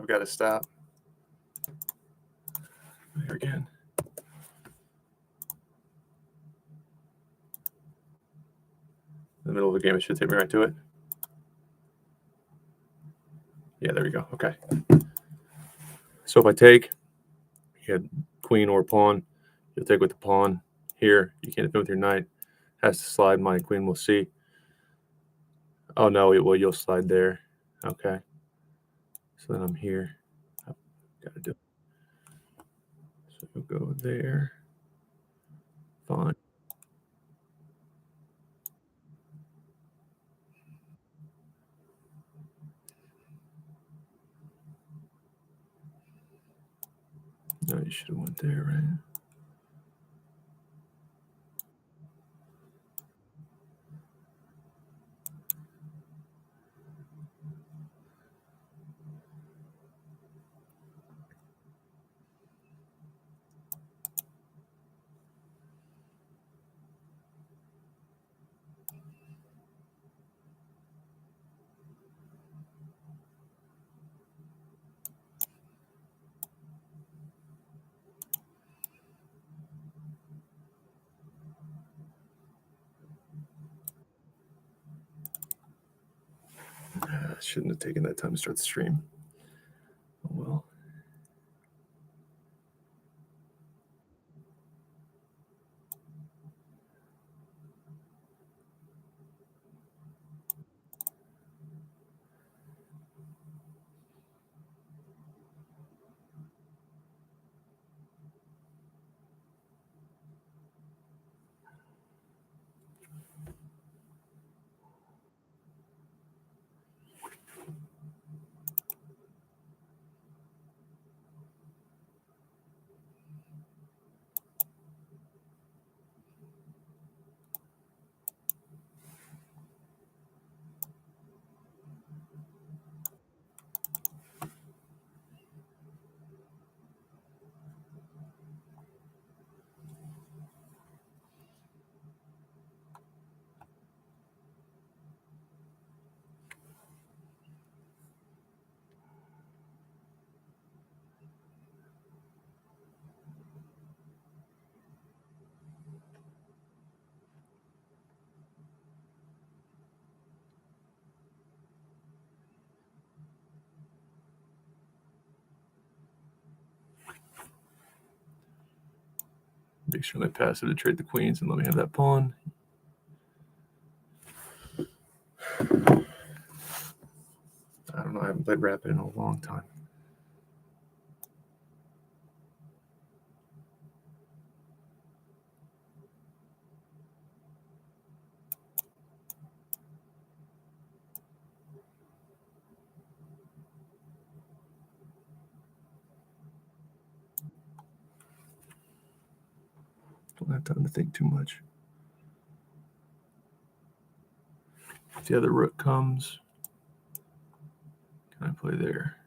got to stop. Here again. In the middle of the game, it should take me right to it. Yeah, there we go. Okay. So if I take, you had queen or pawn, you'll take with the pawn here. You can't defend with your knight. Has to slide. My queen will see. Oh, no. Well, you'll slide there. Okay. So then I'm here. I've got to do it. So you'll go there. Fine. No, you should have went there, right? I shouldn't have taken that time to start the stream. Oh, well. Make sure my passive to trade the queens and let me have that pawn. I don't know. I haven't played rapid in a long time. Don't have time to think too much. If the other rook comes, can I play there?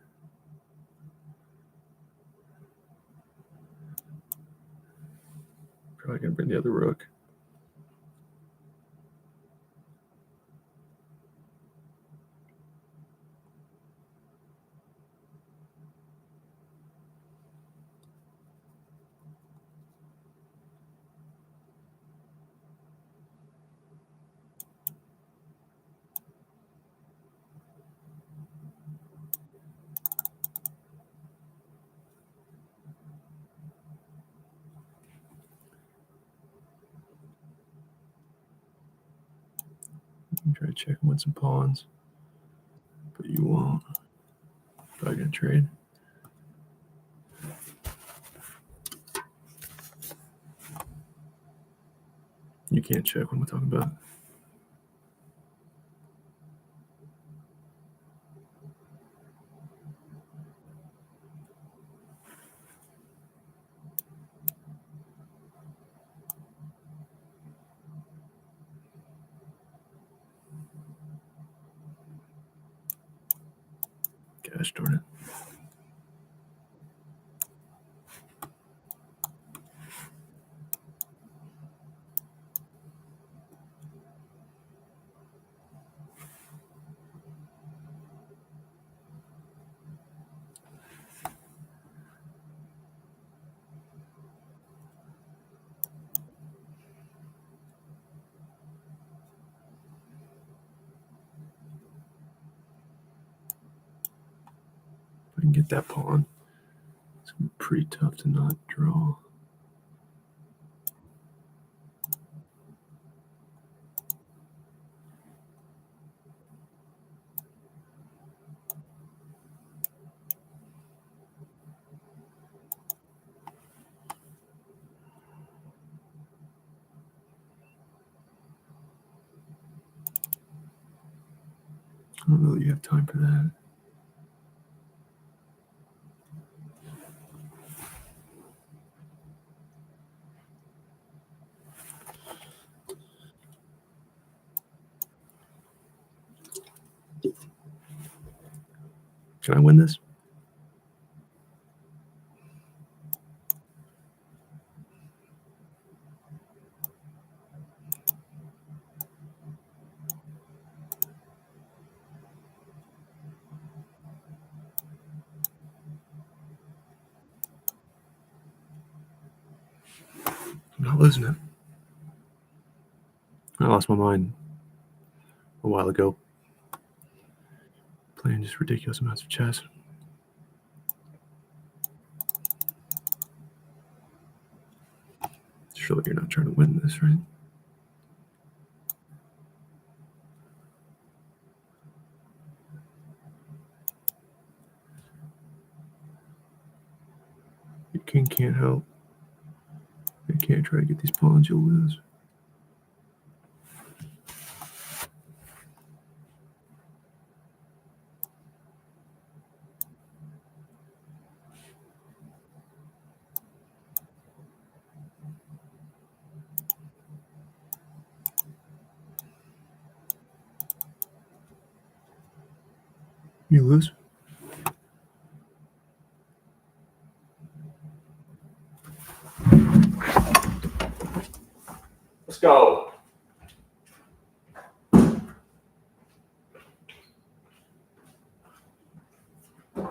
Probably gonna bring the other rook. Try to check and win some pawns, but you won't. Probably gonna trade. You can't check. What am I talking about? Gosh darn it. I can get that pawn. It's gonna be pretty tough to not draw. I don't know that you have time for that. Can I win this? I'm not losing it. I lost my mind a while ago. Playing just ridiculous amounts of chess. Surely you're not trying to win this, right? Your king can't help. You can't try to get these pawns, you'll lose. You lose. Let's go.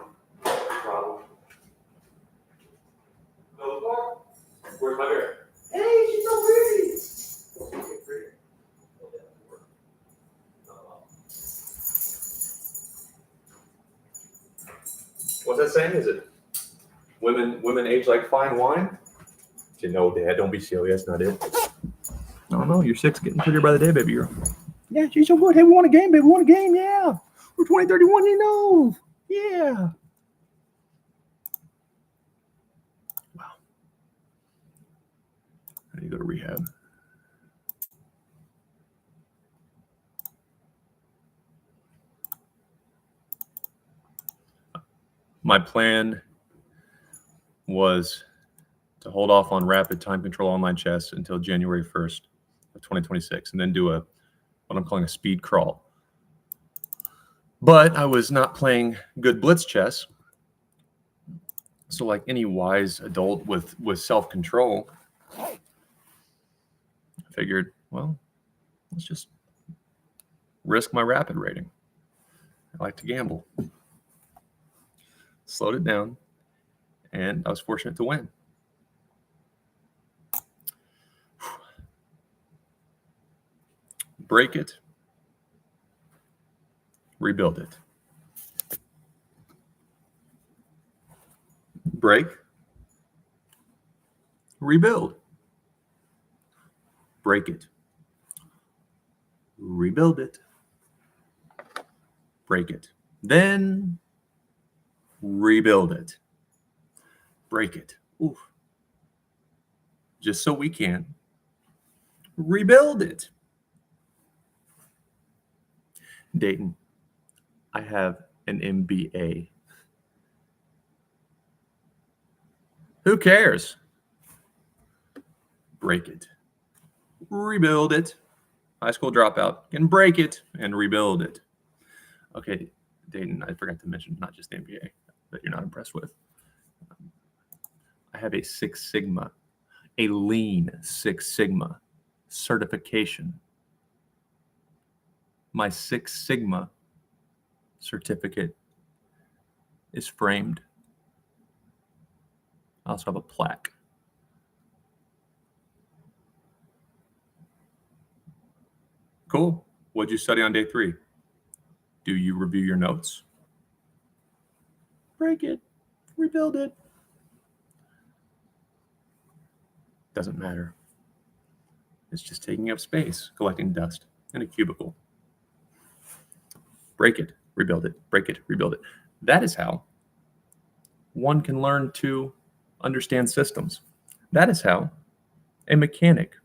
Problem. No, where's my bear? Hey, she's so pretty. What's that saying? Is it women age like fine wine? You know, Dad, don't be silly. That's not it. I don't know. You're 6, getting prettier by the day, baby girl. Yeah, she's so good. Hey, we won a game, baby. We won a game, yeah. We're 2031, you know. Yeah. Wow. I need to go to rehab. My plan was to hold off on rapid time control online chess until January 1st of 2026, and then do what I'm calling a speed crawl. But I was not playing good blitz chess. So like any wise adult with self-control, I figured, well, let's just risk my rapid rating. I like to gamble. Slowed it down, and I was fortunate to win. Break it, rebuild it. Break, rebuild. Break it, rebuild it, break it. Then rebuild it, break it. Oof. Just so we can rebuild it. Dayton, I have an MBA. Who cares? Break it, rebuild it. High school dropout, can break it and rebuild it. Okay, Dayton, I forgot to mention not just the MBA that you're not impressed with. I have a Six Sigma, a lean Six Sigma certification. My Six Sigma certificate is framed. I also have a plaque. Cool. What'd you study on day 3? Do you review your notes? break it, rebuild it. Doesn't matter. It's just taking up space, collecting dust in a cubicle. Break it, rebuild it, break it, rebuild it. That is how one can learn to understand systems. That is how a mechanic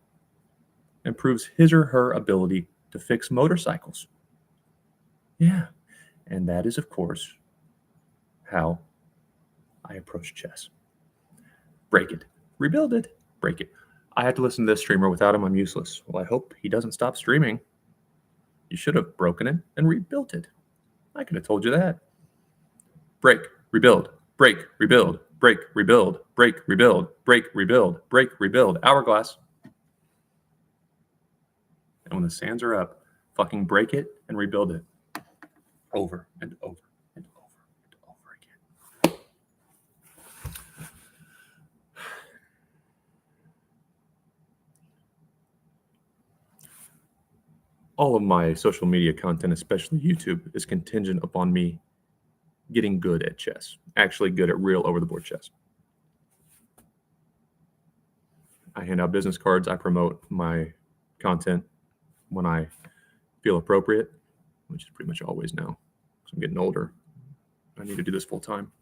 improves his or her ability to fix motorcycles. Yeah. And that is, of course, how I approach chess. Break it, rebuild it, break it. I had to listen to this streamer. Without him, I'm useless. Well, I hope he doesn't stop streaming. You should have broken it and rebuilt it. I could have told you that. Break, rebuild, break, rebuild, break, rebuild, break, rebuild, break, rebuild, break, rebuild. Hourglass. And when the sands are up, fucking break it and rebuild it. Over and over and over and over again. All of my social media content, especially YouTube, is contingent upon me getting good at chess, actually good at real over-the-board chess. I hand out business cards. I promote my content when I feel appropriate, which is pretty much always now. So I'm getting older. I need to do this full time.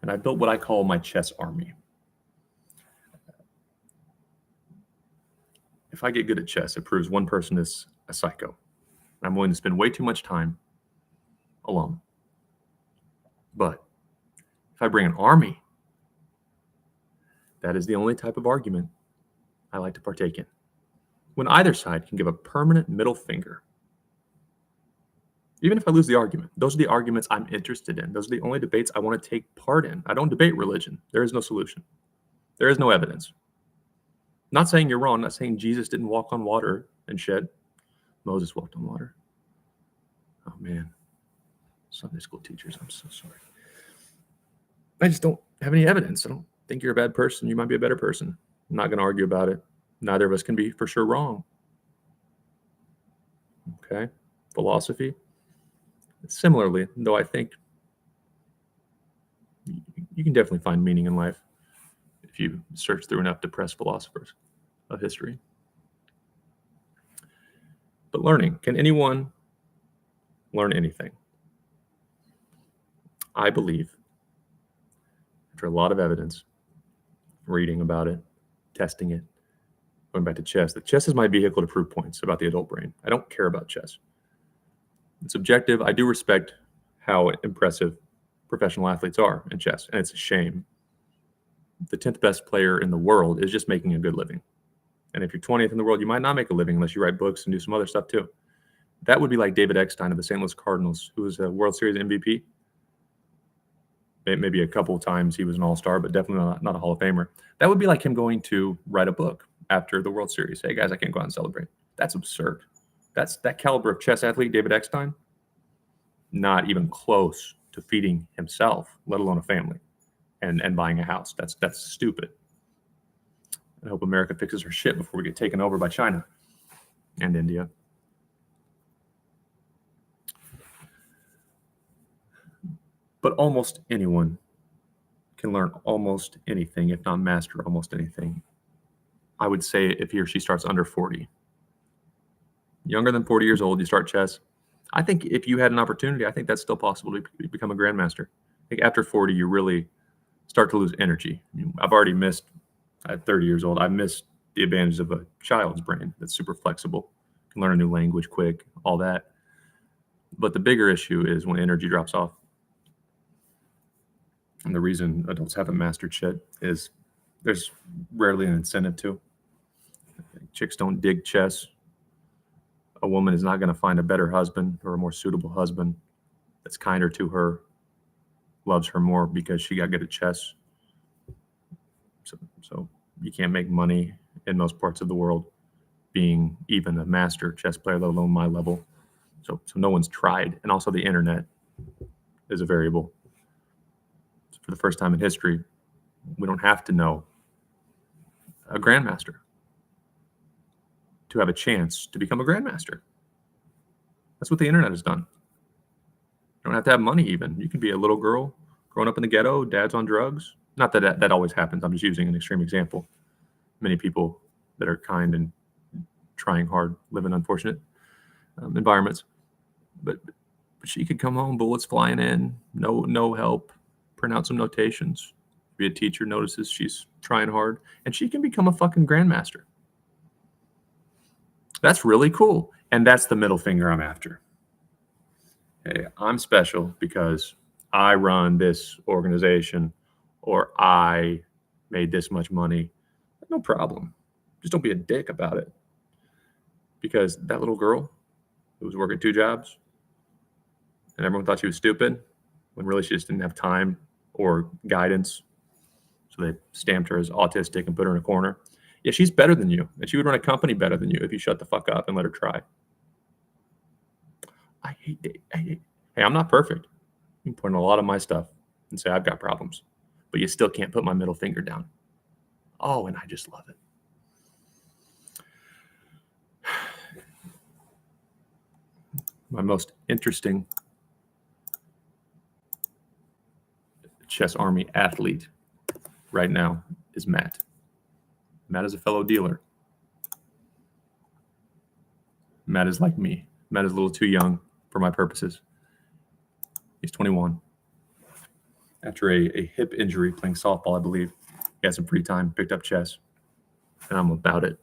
And I built what I call my chess army. If I get good at chess, it proves one person is a psycho. I'm willing to spend way too much time alone. But if I bring an army, that is the only type of argument I like to partake in. When either side can give a permanent middle finger. Even if I lose the argument, those are the arguments I'm interested in. Those are the only debates I want to take part in. I don't debate religion. There is no solution. There is no evidence. Not saying you're wrong. Not saying Jesus didn't walk on water and shed. Moses walked on water. Oh, man. Sunday school teachers, I'm so sorry. I just don't have any evidence. I don't think you're a bad person. You might be a better person. I'm not going to argue about it. Neither of us can be for sure wrong. Okay? Philosophy. Similarly, though I think you can definitely find meaning in life if you search through enough depressed philosophers of history. But learning, can anyone learn anything? I believe, after a lot of evidence, reading about it, testing it, going back to chess, that chess is my vehicle to prove points about the adult brain. I don't care about chess. It's objective. I do respect how impressive professional athletes are in chess, and it's a shame. The 10th best player in the world is just making a good living. And if you're 20th in the world, you might not make a living unless you write books and do some other stuff too. That would be like David Eckstein of the St. Louis Cardinals, who was a World Series MVP. Maybe a couple of times he was an all-star, but definitely not a Hall of Famer. That would be like him going to write a book after the World Series. Hey, guys, I can't go out and celebrate. That's absurd. That's that caliber of chess athlete, David Eckstein, not even close to feeding himself, let alone a family, and buying a house. That's stupid. I hope America fixes her shit before we get taken over by China and India. But almost anyone can learn almost anything, if not master almost anything. I would say if he or she starts under 40. Younger than 40 years old, you start chess. I think if you had an opportunity, I think that's still possible to become a grandmaster. I think after 40, you really start to lose energy. I've already missed, at 30 years old, I missed the advantages of a child's brain that's super flexible, can learn a new language quick, all that. But the bigger issue is when energy drops off. And the reason adults haven't mastered shit is there's rarely an incentive to. Chicks don't dig chess. A woman is not going to find a better husband or a more suitable husband that's kinder to her, loves her more because she got good at chess. So you can't make money in most parts of the world being even a master chess player, let alone my level. So no one's tried. And also the internet is a variable. So for the first time in history, we don't have to know a grandmaster. to have a chance to become a grandmaster. That's what the internet has done. You don't have to have money even. You could be a little girl growing up in the ghetto, dad's on drugs. Not that that always happens. I'm just using an extreme example. Many people that are kind and trying hard live in unfortunate environments. But she could come home, bullets flying in, no help, print out some notations. Be a teacher notices she's trying hard, and she can become a fucking grandmaster. That's really cool. And that's the middle finger I'm after. Hey, I'm special because I run this organization or I made this much money. No problem. Just don't be a dick about it. Because that little girl who was working 2 jobs and everyone thought she was stupid when really she just didn't have time or guidance. So they stamped her as autistic and put her in a corner. Yeah, she's better than you. And she would run a company better than you if you shut the fuck up and let her try. I hate it. Hey, I'm not perfect. You can point at a lot of my stuff and say I've got problems. But you still can't put my middle finger down. Oh, and I just love it. My most interesting chess army athlete right now is Matt. Matt is a fellow dealer. Matt is like me. Matt is a little too young for my purposes. He's 21. After a hip injury playing softball, I believe, he had some free time, picked up chess, and I'm about it.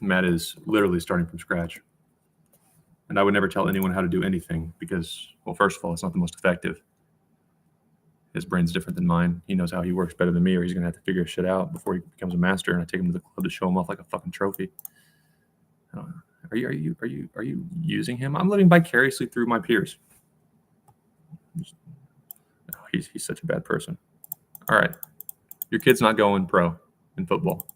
Matt is literally starting from scratch. And I would never tell anyone how to do anything because, well, first of all, it's not the most effective. His brain's different than mine. He knows how he works better than me, or he's gonna have to figure shit out before he becomes a master. And I take him to the club to show him off like a fucking trophy. Are you using him? I'm living vicariously through my peers. Oh, he's such a bad person. All right, your kid's not going pro in football.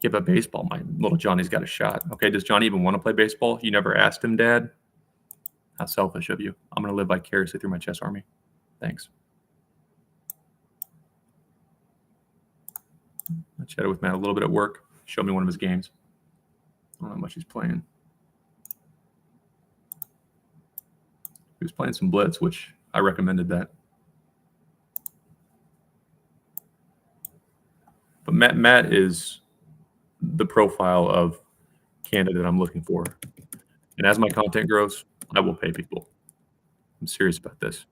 Yeah, but baseball, my little Johnny's got a shot. Okay, does Johnny even want to play baseball? You never asked him, Dad? How selfish of you. I'm going to live vicariously through my chess army. Thanks. I chatted with Matt a little bit at work. Showed me one of his games. I don't know how much he's playing. He was playing some blitz, which I recommended that. But Matt is the profile of candidate I'm looking for. And as my content grows, I will pay people. I'm serious about this.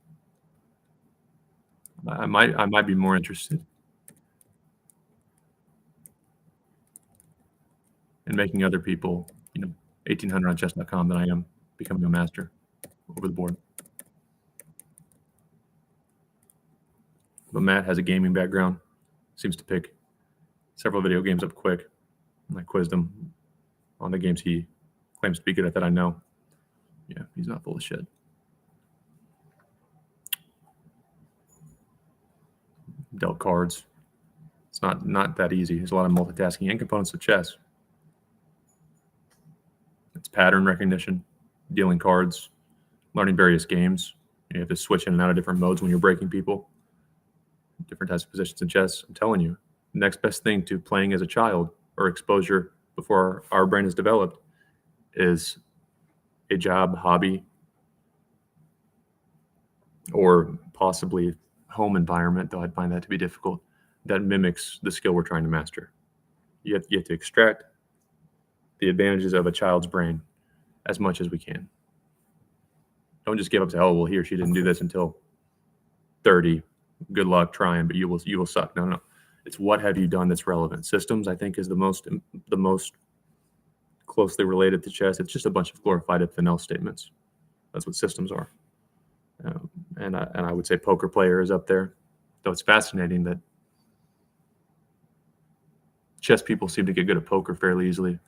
I might be more interested in making other people, 1,800 on chess.com than I am becoming a master over the board. But Matt has a gaming background, seems to pick several video games up quick. And I quizzed him on the games he claims to be good at that I know. Yeah, he's not full of shit. Dealt cards. It's not that easy. There's a lot of multitasking and components of chess. It's pattern recognition, dealing cards, learning various games. You have to switch in and out of different modes when you're breaking people. Different types of positions in chess. I'm telling you, the next best thing to playing as a child or exposure before our brain is developed is a job, hobby, or possibly home environment, though I'd find that to be difficult, that mimics the skill we're trying to master. You have to extract the advantages of a child's brain as much as we can. Don't just give up and say, oh, well, he or she didn't do this until 30. Good luck trying, but you will suck. No. It's what have you done that's relevant. Systems, I think, is the most closely related to chess. It's just a bunch of glorified if then else statements. That's what systems are. And I would say poker player is up there. Though it's fascinating that chess people seem to get good at poker fairly easily,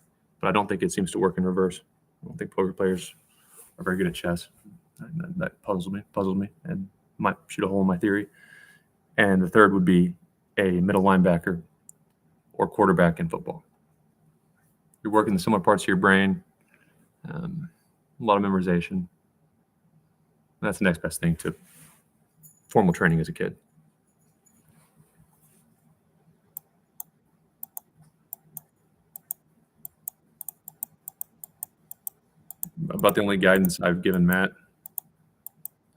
but I don't think it seems to work in reverse. I don't think poker players are very good at chess. That puzzles me, and might shoot a hole in my theory. And the third would be a middle linebacker or quarterback in football. You're working the similar parts of your brain, a lot of memorization. That's the next best thing to formal training as a kid. about the only guidance I've given Matt,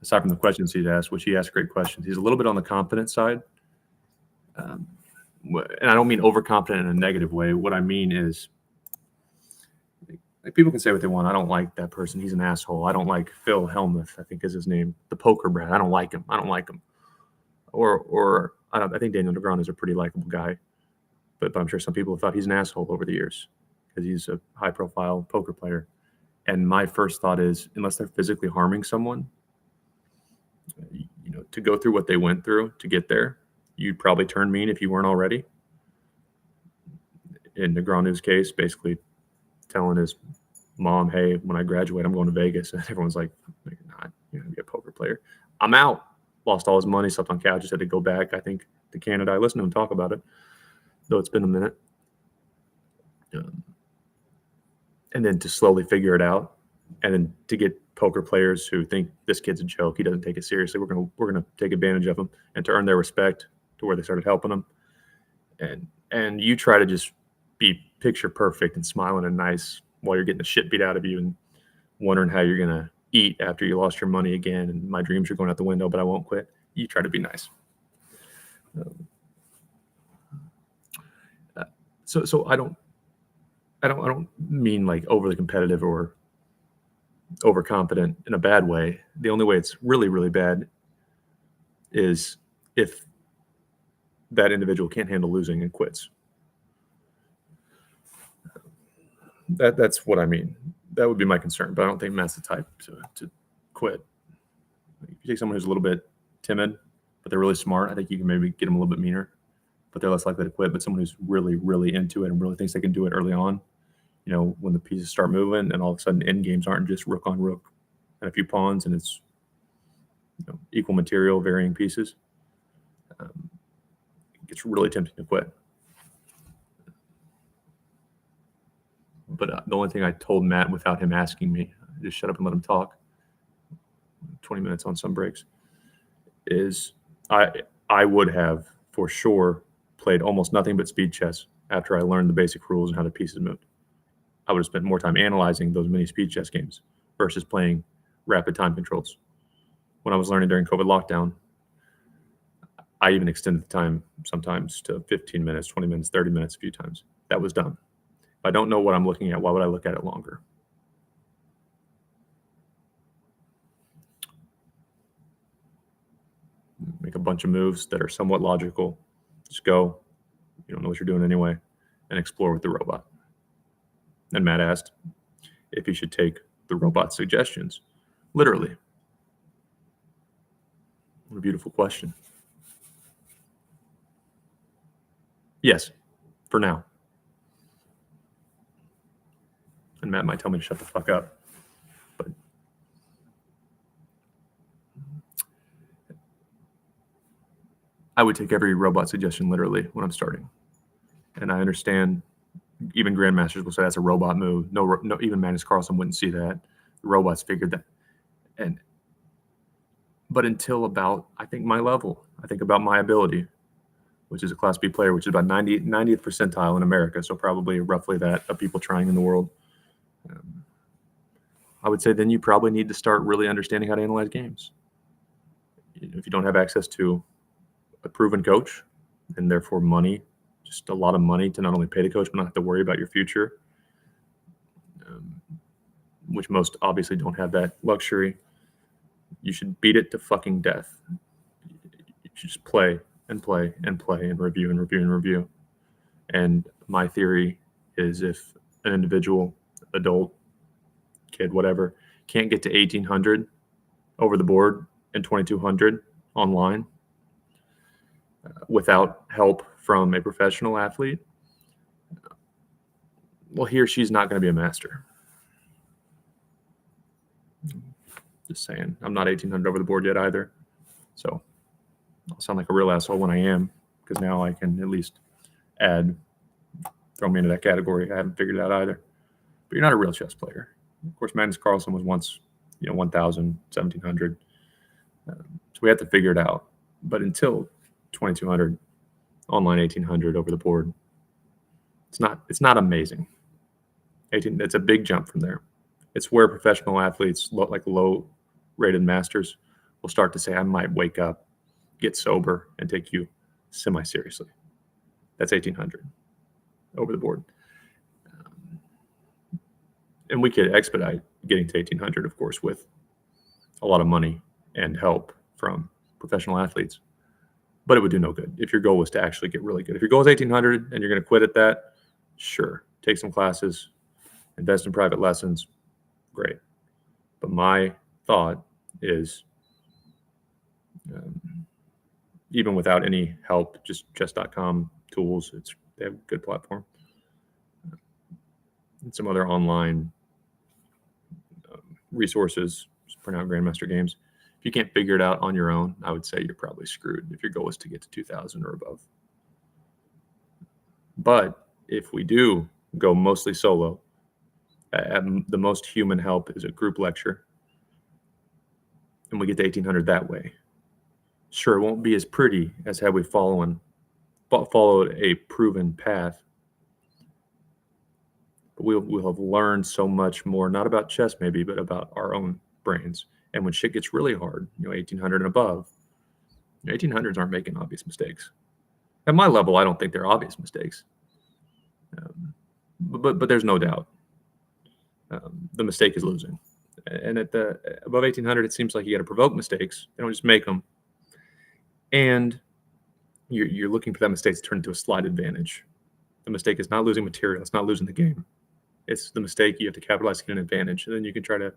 aside from the questions he'd asked, which he asked great questions. He's a little bit on the confident side. And I don't mean overconfident in a negative way. What I mean is, like, people can say what they want. I don't like that person. He's an asshole. I don't like Phil Hellmuth, I think is his name, the poker brat. I don't like him. Or I think Daniel Negreanu is a pretty likable guy, but I'm sure some people have thought he's an asshole over the years because he's a high-profile poker player. And my first thought is, unless they're physically harming someone, to go through what they went through to get there, you'd probably turn mean if you weren't already. In Negreanu's case, basically telling his mom, "Hey, when I graduate, I'm going to Vegas," and everyone's like, "Nah, you're gonna be a poker player." I'm out. Lost all his money, slept on couches, had to go back, I think, to Canada. I listened to him talk about it, though it's been a minute. And then to slowly figure it out, and then to get poker players who think this kid's a joke, he doesn't take it seriously, we're gonna take advantage of him, and to earn their respect to where they started helping him. And you try to just be picture perfect and smiling and nice while you're getting the shit beat out of you and wondering how you're gonna eat after you lost your money again, and my dreams are going out the window, but I won't quit. You try to be nice. So I don't mean like overly competitive or overconfident in a bad way. The only way it's really, really bad is if that individual can't handle losing and quits. That's what I mean. That would be my concern, but I don't think Matt's the type to quit. If you take someone who's a little bit timid, but they're really smart, I think you can maybe get them a little bit meaner, but they're less likely to quit. But someone who's really, really into it and really thinks they can do it early on, when the pieces start moving and all of a sudden end games aren't just rook on rook and a few pawns and it's equal material, varying pieces, it gets really tempting to quit. But the only thing I told Matt without him asking me, just shut up and let him talk, 20 minutes on some breaks, is I would have for sure played almost nothing but speed chess after I learned the basic rules and how the pieces moved. I would have spent more time analyzing those mini speed chess games versus playing rapid time controls. When I was learning during COVID lockdown, I even extended the time sometimes to 15 minutes, 20 minutes, 30 minutes a few times. That was dumb. If I don't know what I'm looking at, why would I look at it longer? Make a bunch of moves that are somewhat logical. Just go. You don't know what you're doing anyway, and explore with the robot. And Matt asked if he should take the robot's suggestions literally. What a beautiful question. Yes, for now. And Matt might tell me to shut the fuck up, but I would take every robot suggestion literally when I'm starting. And I understand even grandmasters will say that's a robot move. No, even Magnus Carlsen wouldn't see that. The robots figured that. But until about, I think, my level, I think about my ability, which is a Class B player, which is about 90th percentile in America, so probably roughly that of people trying in the world. I would say then you probably need to start really understanding how to analyze games. If you don't have access to a proven coach and therefore money, just a lot of money to not only pay the coach but not have to worry about your future, which most obviously don't have that luxury, you should beat it to fucking death. You should just play and play and play and review and review and review. And my theory is if an individual, adult, kid, whatever, can't get to 1,800 over the board and 2,200 online without help from a professional athlete, well, he or she's not going to be a master. Just saying. I'm not 1,800 over the board yet either. So I'll sound like a real asshole when I am, because now I can at least throw me into that category. I haven't figured it out either. But you're not a real chess player. Of course, Magnus Carlsen was once, 1,000, 1,700. So we have to figure it out. But until 2,200, online 1,800 over the board, it's not amazing. It's a big jump from there. It's where professional athletes, like low-rated masters, will start to say, I might wake up, get sober, and take you semi-seriously. That's 1,800 over the board. And we could expedite getting to 1,800, of course, with a lot of money and help from professional athletes. But it would do no good if your goal was to actually get really good. If your goal is 1,800 and you're going to quit at that, sure, take some classes, invest in private lessons, great. But my thought is, even without any help, just chess.com tools, they have a good platform. And some other online resources, print out Grandmaster games. If you can't figure it out on your own, I would say you're probably screwed if your goal is to get to 2,000 or above. But if we do go mostly solo, the most human help is a group lecture, and we get to 1,800 that way. Sure, it won't be as pretty as had we followed a proven path, but we'll have learned so much more, not about chess maybe, but about our own brains. And when shit gets really hard, 1,800 and above, 1,800s aren't making obvious mistakes. At my level, I don't think they're obvious mistakes. But there's no doubt the mistake is losing. And above 1,800, it seems like you got to provoke mistakes. They don't just make them. And you're looking for that mistake to turn into a slight advantage. The mistake is not losing material. It's not losing the game. It's the mistake you have to capitalize to get an advantage. And then you can try to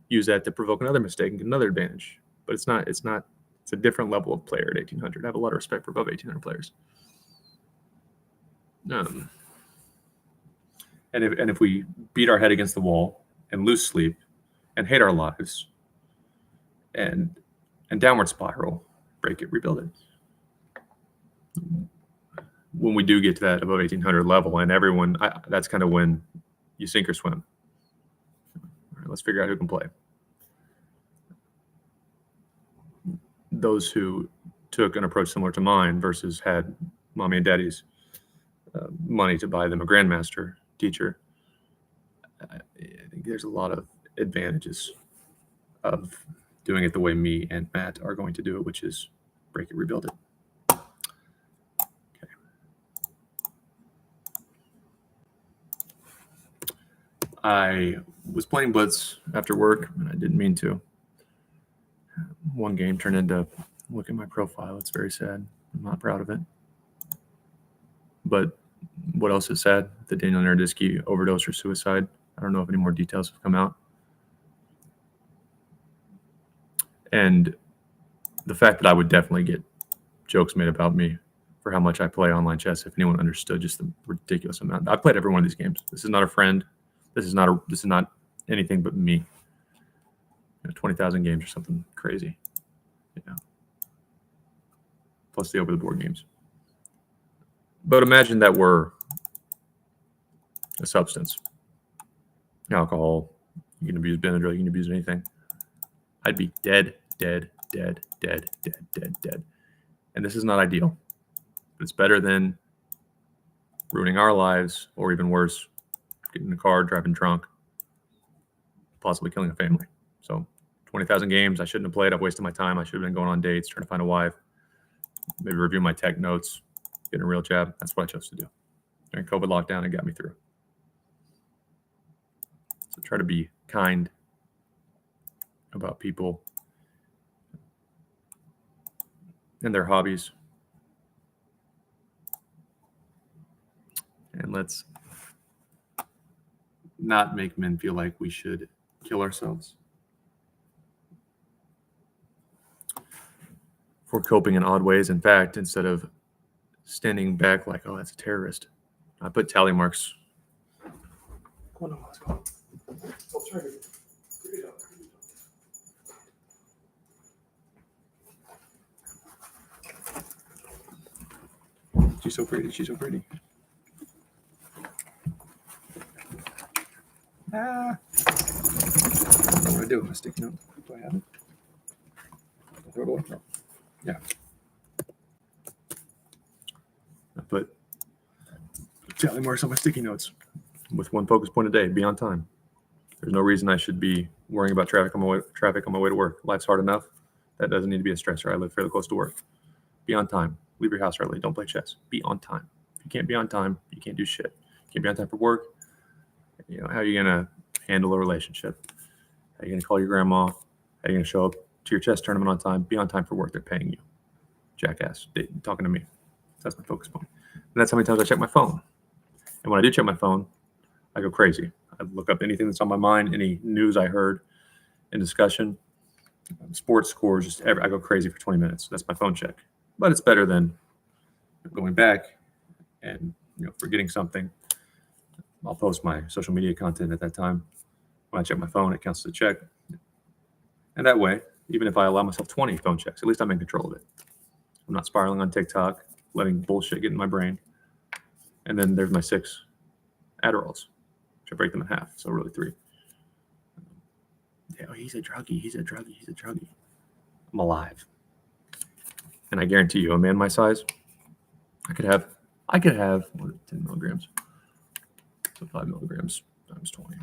use that to provoke another mistake and get another advantage. But it's a different level of player at 1,800. I have a lot of respect for above 1,800 players. And if we beat our head against the wall and lose sleep and hate our lives and downward spiral, break it, rebuild it. When we do get to that above 1,800 level, and everyone, that's kind of when you sink or swim. All right, let's figure out who can play. Those who took an approach similar to mine versus had mommy and daddy's money to buy them a grandmaster teacher, I think there's a lot of advantages of doing it the way me and Matt are going to do it, which is break it, rebuild it. Okay. I was playing Blitz after work, and I didn't mean to. One game turned into, look at my profile. It's very sad. I'm not proud of it. But what else is sad? The Daniel Naroditsky overdose or suicide. I don't know if any more details have come out. And the fact that I would definitely get jokes made about me for how much I play online chess, if anyone understood just the ridiculous amount. I played every one of these games. This is not a friend. This is not anything but me. 20,000 games or something crazy. Plus the over-the-board games. But imagine that we're a substance. Alcohol, you can abuse Benadryl, you can abuse anything. I'd be dead. And this is not ideal. But it's better than ruining our lives, or even worse, getting in a car, driving drunk, possibly killing a family. So 20,000 games I shouldn't have played. I've wasted my time. I should have been going on dates, trying to find a wife, maybe review my tech notes, getting a real job. That's what I chose to do. During COVID lockdown, it got me through. So try to be kind about people and their hobbies. And let's not make men feel like we should kill ourselves for coping in odd ways. In fact, instead of standing back like, oh, that's a terrorist, I put tally marks. Let's go. She's so pretty. She's so pretty. What do I do with my sticky note? Do I have it? Throw it away? No. Yeah. I put tally marks on my sticky notes with one focus point a day. Be on time. There's no reason I should be worrying about traffic on my way to work. Life's hard enough. That doesn't need to be a stressor. I live fairly close to work. Be on time. Leave your house early. Don't play chess. Be on time. If you can't be on time, you can't do shit. You can't be on time for work. How are you gonna handle a relationship? How are you gonna call your grandma? How are you gonna show up to your chess tournament on time? Be on time for work. They're paying you. Jackass. Talking to me. That's my focus point. And that's how many times I check my phone. And when I do check my phone, I go crazy. I look up anything that's on my mind, any news I heard in discussion, sports scores, I go crazy for 20 minutes. That's my phone check. But it's better than going back and forgetting something. I'll post my social media content at that time. When I check my phone, it counts as a check. And that way, even if I allow myself 20 phone checks, at least I'm in control of it. I'm not spiraling on TikTok, letting bullshit get in my brain. And then there's my 6 Adderalls, which I break them in half. So really 3. Yeah, he's a druggie. He's a druggie. He's a druggie. I'm alive. And I guarantee you, a man my size, I could have 10 milligrams. So 5 milligrams times 20.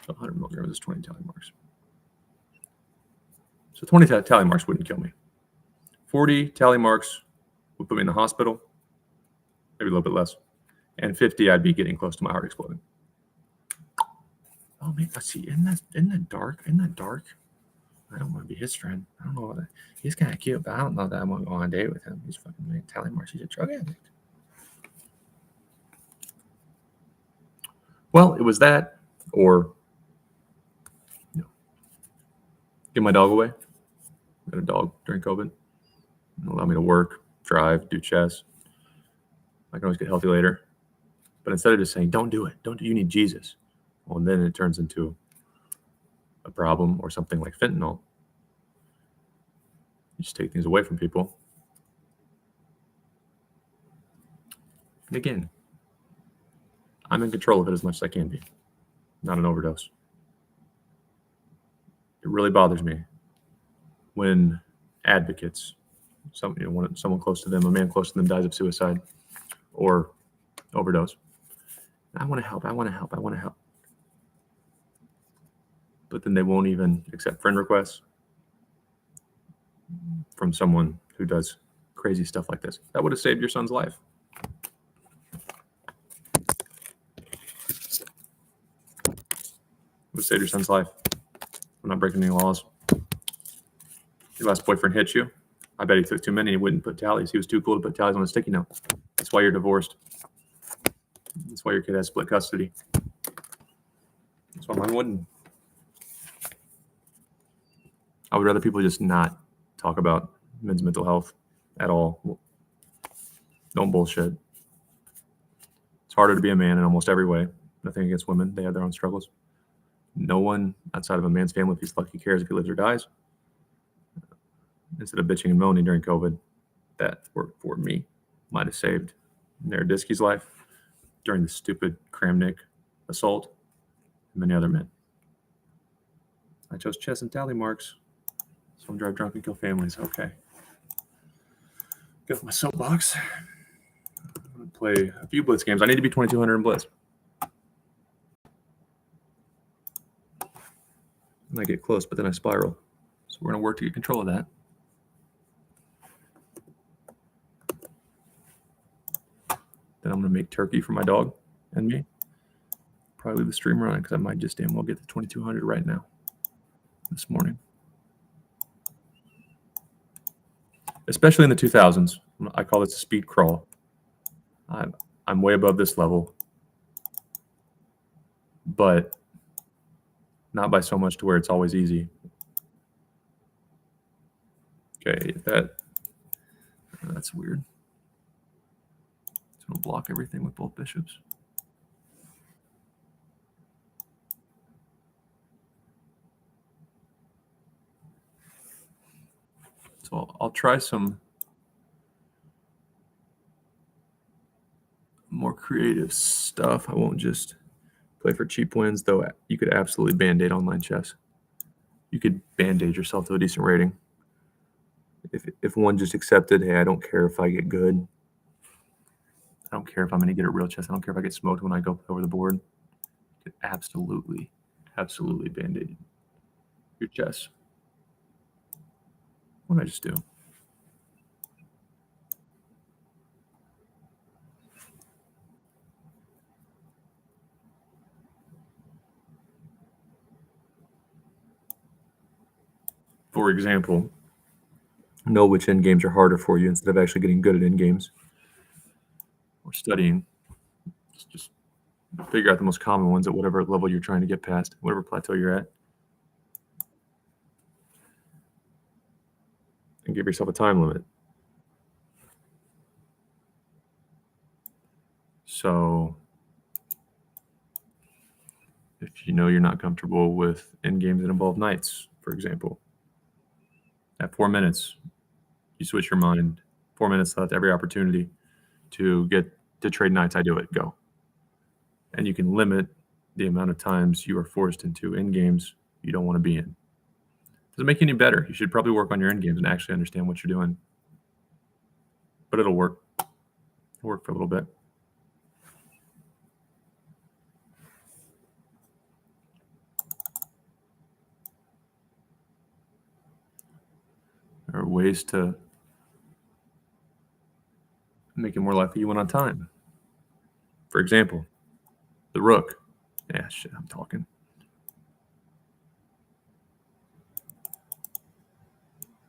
So 100 milligrams is 20 tally marks. So 20 tally marks wouldn't kill me. 40 tally marks would put me in the hospital, maybe a little bit less. And 50, I'd be getting close to my heart exploding. Oh man, let's see. Isn't that dark? I don't want to be his friend. I don't know what he's kind of cute, but I don't know that I want to go on a date with him. He's fucking making tally marks. He's a drug addict. Well, it was that, or give my dog away. I got a dog during COVID. Allow me to work, drive, do chess. I can always get healthy later. But instead of just saying, don't do it, you need Jesus. Well, and then it turns into a problem or something like fentanyl. You just take things away from people. And again, I'm in control of it as much as I can be. Not an overdose. It really bothers me when advocates, someone close to them, a man close to them dies of suicide or overdose. I want to help. But then they won't even accept friend requests from someone who does crazy stuff like this. That would have saved your son's life. Would have saved your son's life. I'm not breaking any laws. Your last boyfriend hit you. I bet he took too many. He wouldn't put tallies. He was too cool to put tallies on a sticky note. That's why you're divorced. That's why your kid has split custody. That's why mine wouldn't. I would rather people just not talk about men's mental health at all. Don't bullshit. It's harder to be a man in almost every way. Nothing against women. They have their own struggles. No one outside of a man's family, if he's lucky, cares if he lives or dies. Instead of bitching and moaning during COVID, that worked for me. Might have saved Naradisky's life during the stupid Kramnik assault and many other men. I chose chess and tally marks. Someone drive drunk and kill families. Okay. Get off my soapbox. I'm going to play a few Blitz games. I need to be 2200 in Blitz. I get close, but then I spiral. So we're going to work to get control of that. Then I'm going to make turkey for my dog and me. Probably leave the stream running because I might just damn well get the 2200 right now this morning. Especially in the 2000s. I call this a speed crawl. I'm way above this level, but not by so much to where it's always easy. Okay, that's weird. It's going to block everything with both bishops. So I'll try some more creative stuff. I won't just play for cheap wins, though. You could absolutely band-aid online chess. You could band-aid yourself to a decent rating. If one just accepted, hey, I don't care if I get good. I don't care if I'm going to get a real chess. I don't care if I get smoked when I go over the board. absolutely band-aid your chest. What did I just do? For example, know which end games are harder for you instead of actually getting good at end games or studying. Just figure out the most common ones at whatever level you're trying to get past, whatever plateau you're at, and give yourself a time limit. So if you know you're not comfortable with end games that involve knights, for example, at 4 minutes, you switch your mind. 4 minutes left, every opportunity to get to trade knights, I do it, go. And you can limit the amount of times you are forced into end games you don't want to be in. Doesn't make you any better. You should probably work on your end games and actually understand what you're doing. But it'll work. It'll work for a little bit. There are ways to make it more likely you win on time. For example, the rook. Yeah, shit, I'm talking.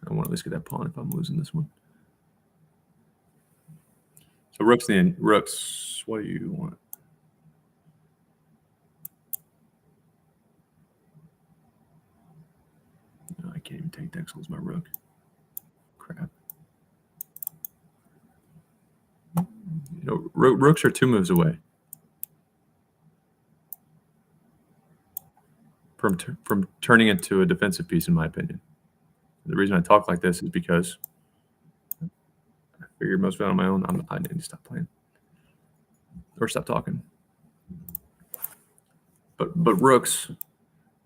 I want to at least get that pawn if I'm losing this one. So rook's the end. Rooks, what do you want? No, I can't even take that because I lose my rook. Crap. You know, rooks are 2 moves away from turning into a defensive piece, in my opinion. The reason I talk like this is because I figured most of it on my own. I need to stop playing or stop talking. But rooks,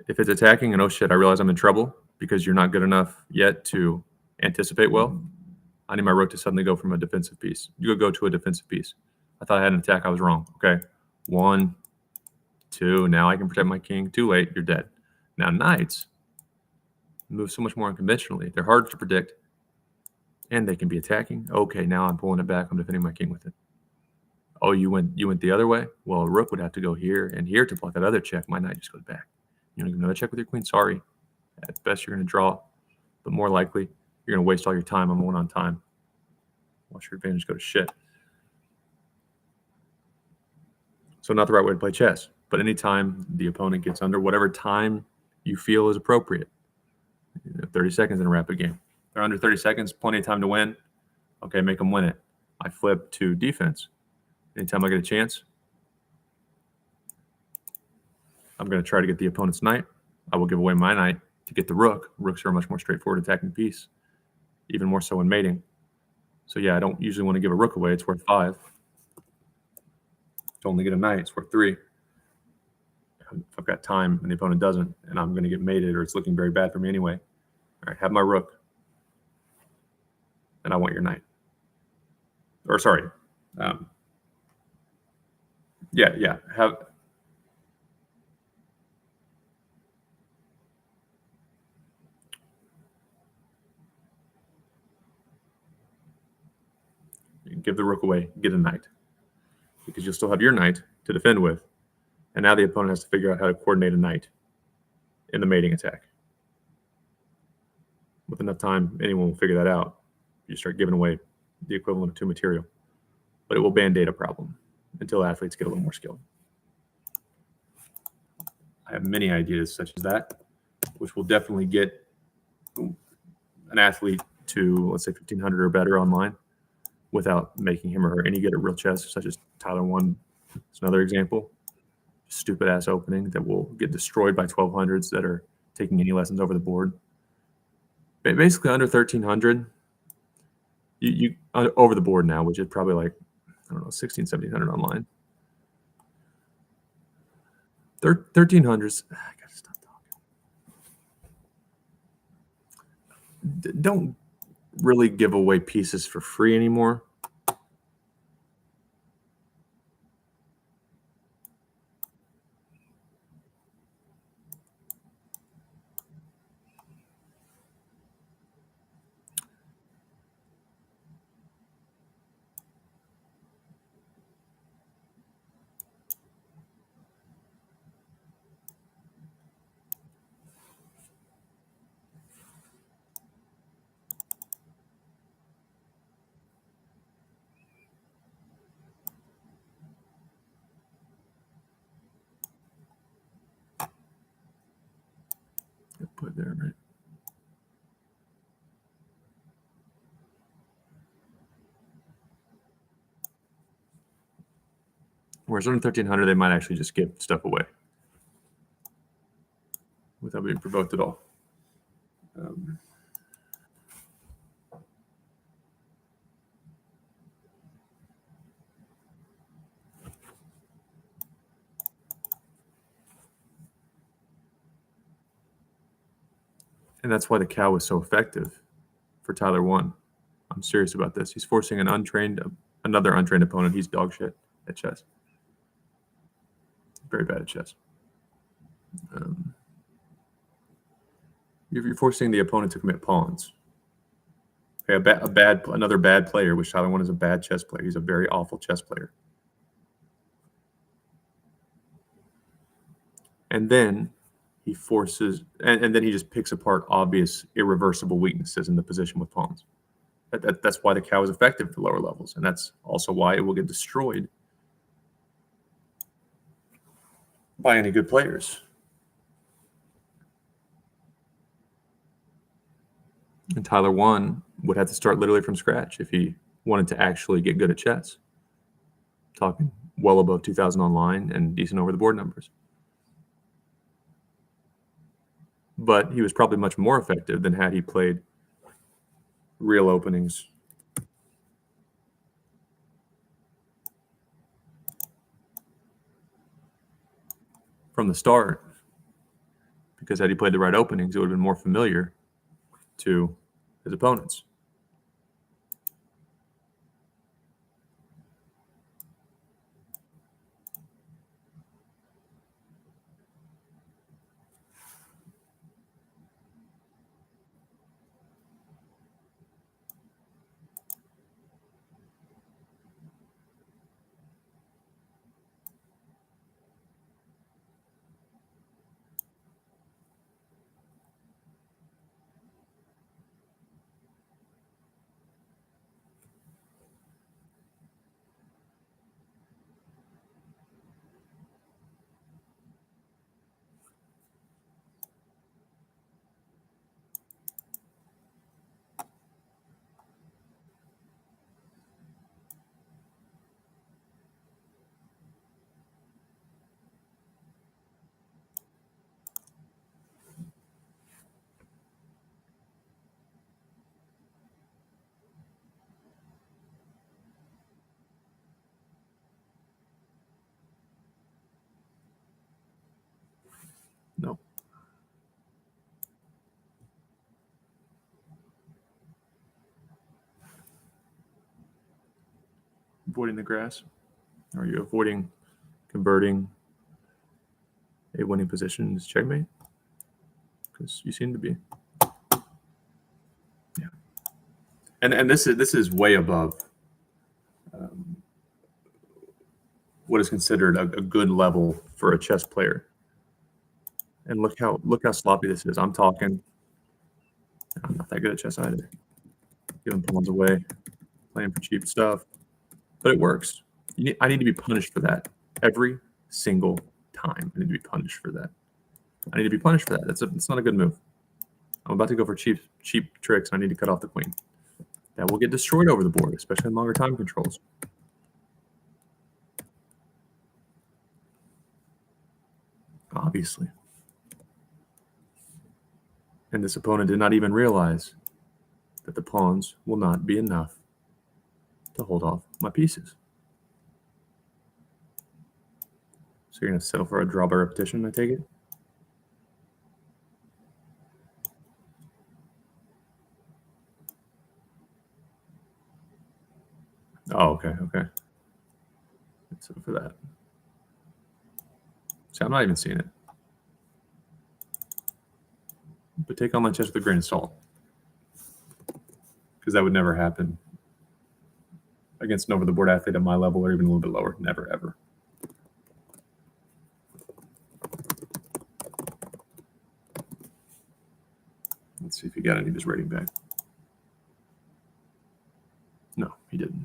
if it's attacking and oh shit, I realize I'm in trouble because you're not good enough yet to anticipate well. I need my rook to suddenly go from a defensive piece. You go to a defensive piece. I thought I had an attack. I was wrong. Okay. 1, 2. Now I can protect my king. Too late. You're dead. Now knights move so much more unconventionally. They're hard to predict, and they can be attacking. Okay, now I'm pulling it back. I'm defending my king with it. Oh, you went the other way? Well, a rook would have to go here and here to block that other check. My knight just goes back. You want to give another check with your queen? Sorry. At best, you're going to draw, but more likely, you're going to waste all your time. I'm one on time. Watch your advantage go to shit. So not the right way to play chess. But anytime the opponent gets under whatever time you feel is appropriate, 30 seconds in a rapid game. They're under 30 seconds, plenty of time to win. Okay, make them win it. I flip to defense. Anytime I get a chance, I'm going to try to get the opponent's knight. I will give away my knight to get the rook. Rooks are a much more straightforward attacking piece, even more so in mating. So yeah, I don't usually want to give a rook away. It's worth 5. To only get a knight, it's worth 3. If I've got time and the opponent doesn't, and I'm going to get mated or it's looking very bad for me anyway. All right, have my rook, and I want your knight. Or sorry, yeah, have. Give the rook away, get a knight, because you'll still have your knight to defend with, and now the opponent has to figure out how to coordinate a knight in the mating attack. With enough time, anyone will figure that out. You start giving away the equivalent of 2 material, but it will band-aid a problem until athletes get a little more skilled. I have many ideas such as that, which will definitely get an athlete to, let's say, 1,500 or better online without making him or her any good at real chess, such as Tyler One. It's another example. Stupid ass opening that will get destroyed by 1200s that are taking any lessons over the board. Basically under 1300, you over the board now, which is probably like, I don't know, 16, 1700 online. 1300s. I gotta stop talking. Don't really give away pieces for free anymore. there, right? Whereas under 1300, they might actually just give stuff away without being provoked at all. And that's why the cow was so effective for Tyler 1. I'm serious about this. He's forcing another untrained opponent. He's dog shit at chess. Very bad at chess. You're forcing the opponent to commit pawns. Okay, another bad player, which Tyler 1 is a bad chess player. He's a very awful chess player. And then he forces, and then he just picks apart obvious, irreversible weaknesses in the position with pawns. That's why the cow is effective at the lower levels, and that's also why it will get destroyed by any good players. And Tyler 1 would have to start literally from scratch if he wanted to actually get good at chess. Talking well above 2,000 online and decent over the board numbers. But he was probably much more effective than had he played real openings. From the start, because had he played the right openings, it would have been more familiar to his opponents. No. Avoiding the grass? Are you avoiding converting a winning position as checkmate? Because you seem to be. Yeah. And this is way above what is considered a good level for a chess player. And look how sloppy this is. I'm talking. I'm not that good at chess either. Giving pawns away, playing for cheap stuff, but it works. I need to be punished for that every single time. I need to be punished for that. I need to be punished for that. It's not a good move. I'm about to go for cheap tricks. And I need to cut off the queen. That will get destroyed over the board, especially in longer time controls. Obviously. And this opponent did not even realize that the pawns will not be enough to hold off my pieces. So you're going to settle for a draw by repetition, I take it? Oh, okay. So for that. See, I'm not even seeing it. But take on my chess with a grain of salt. Because that would never happen against an over-the-board athlete at my level or even a little bit lower. Never, ever. Let's see if he got any of his rating back. No, he didn't.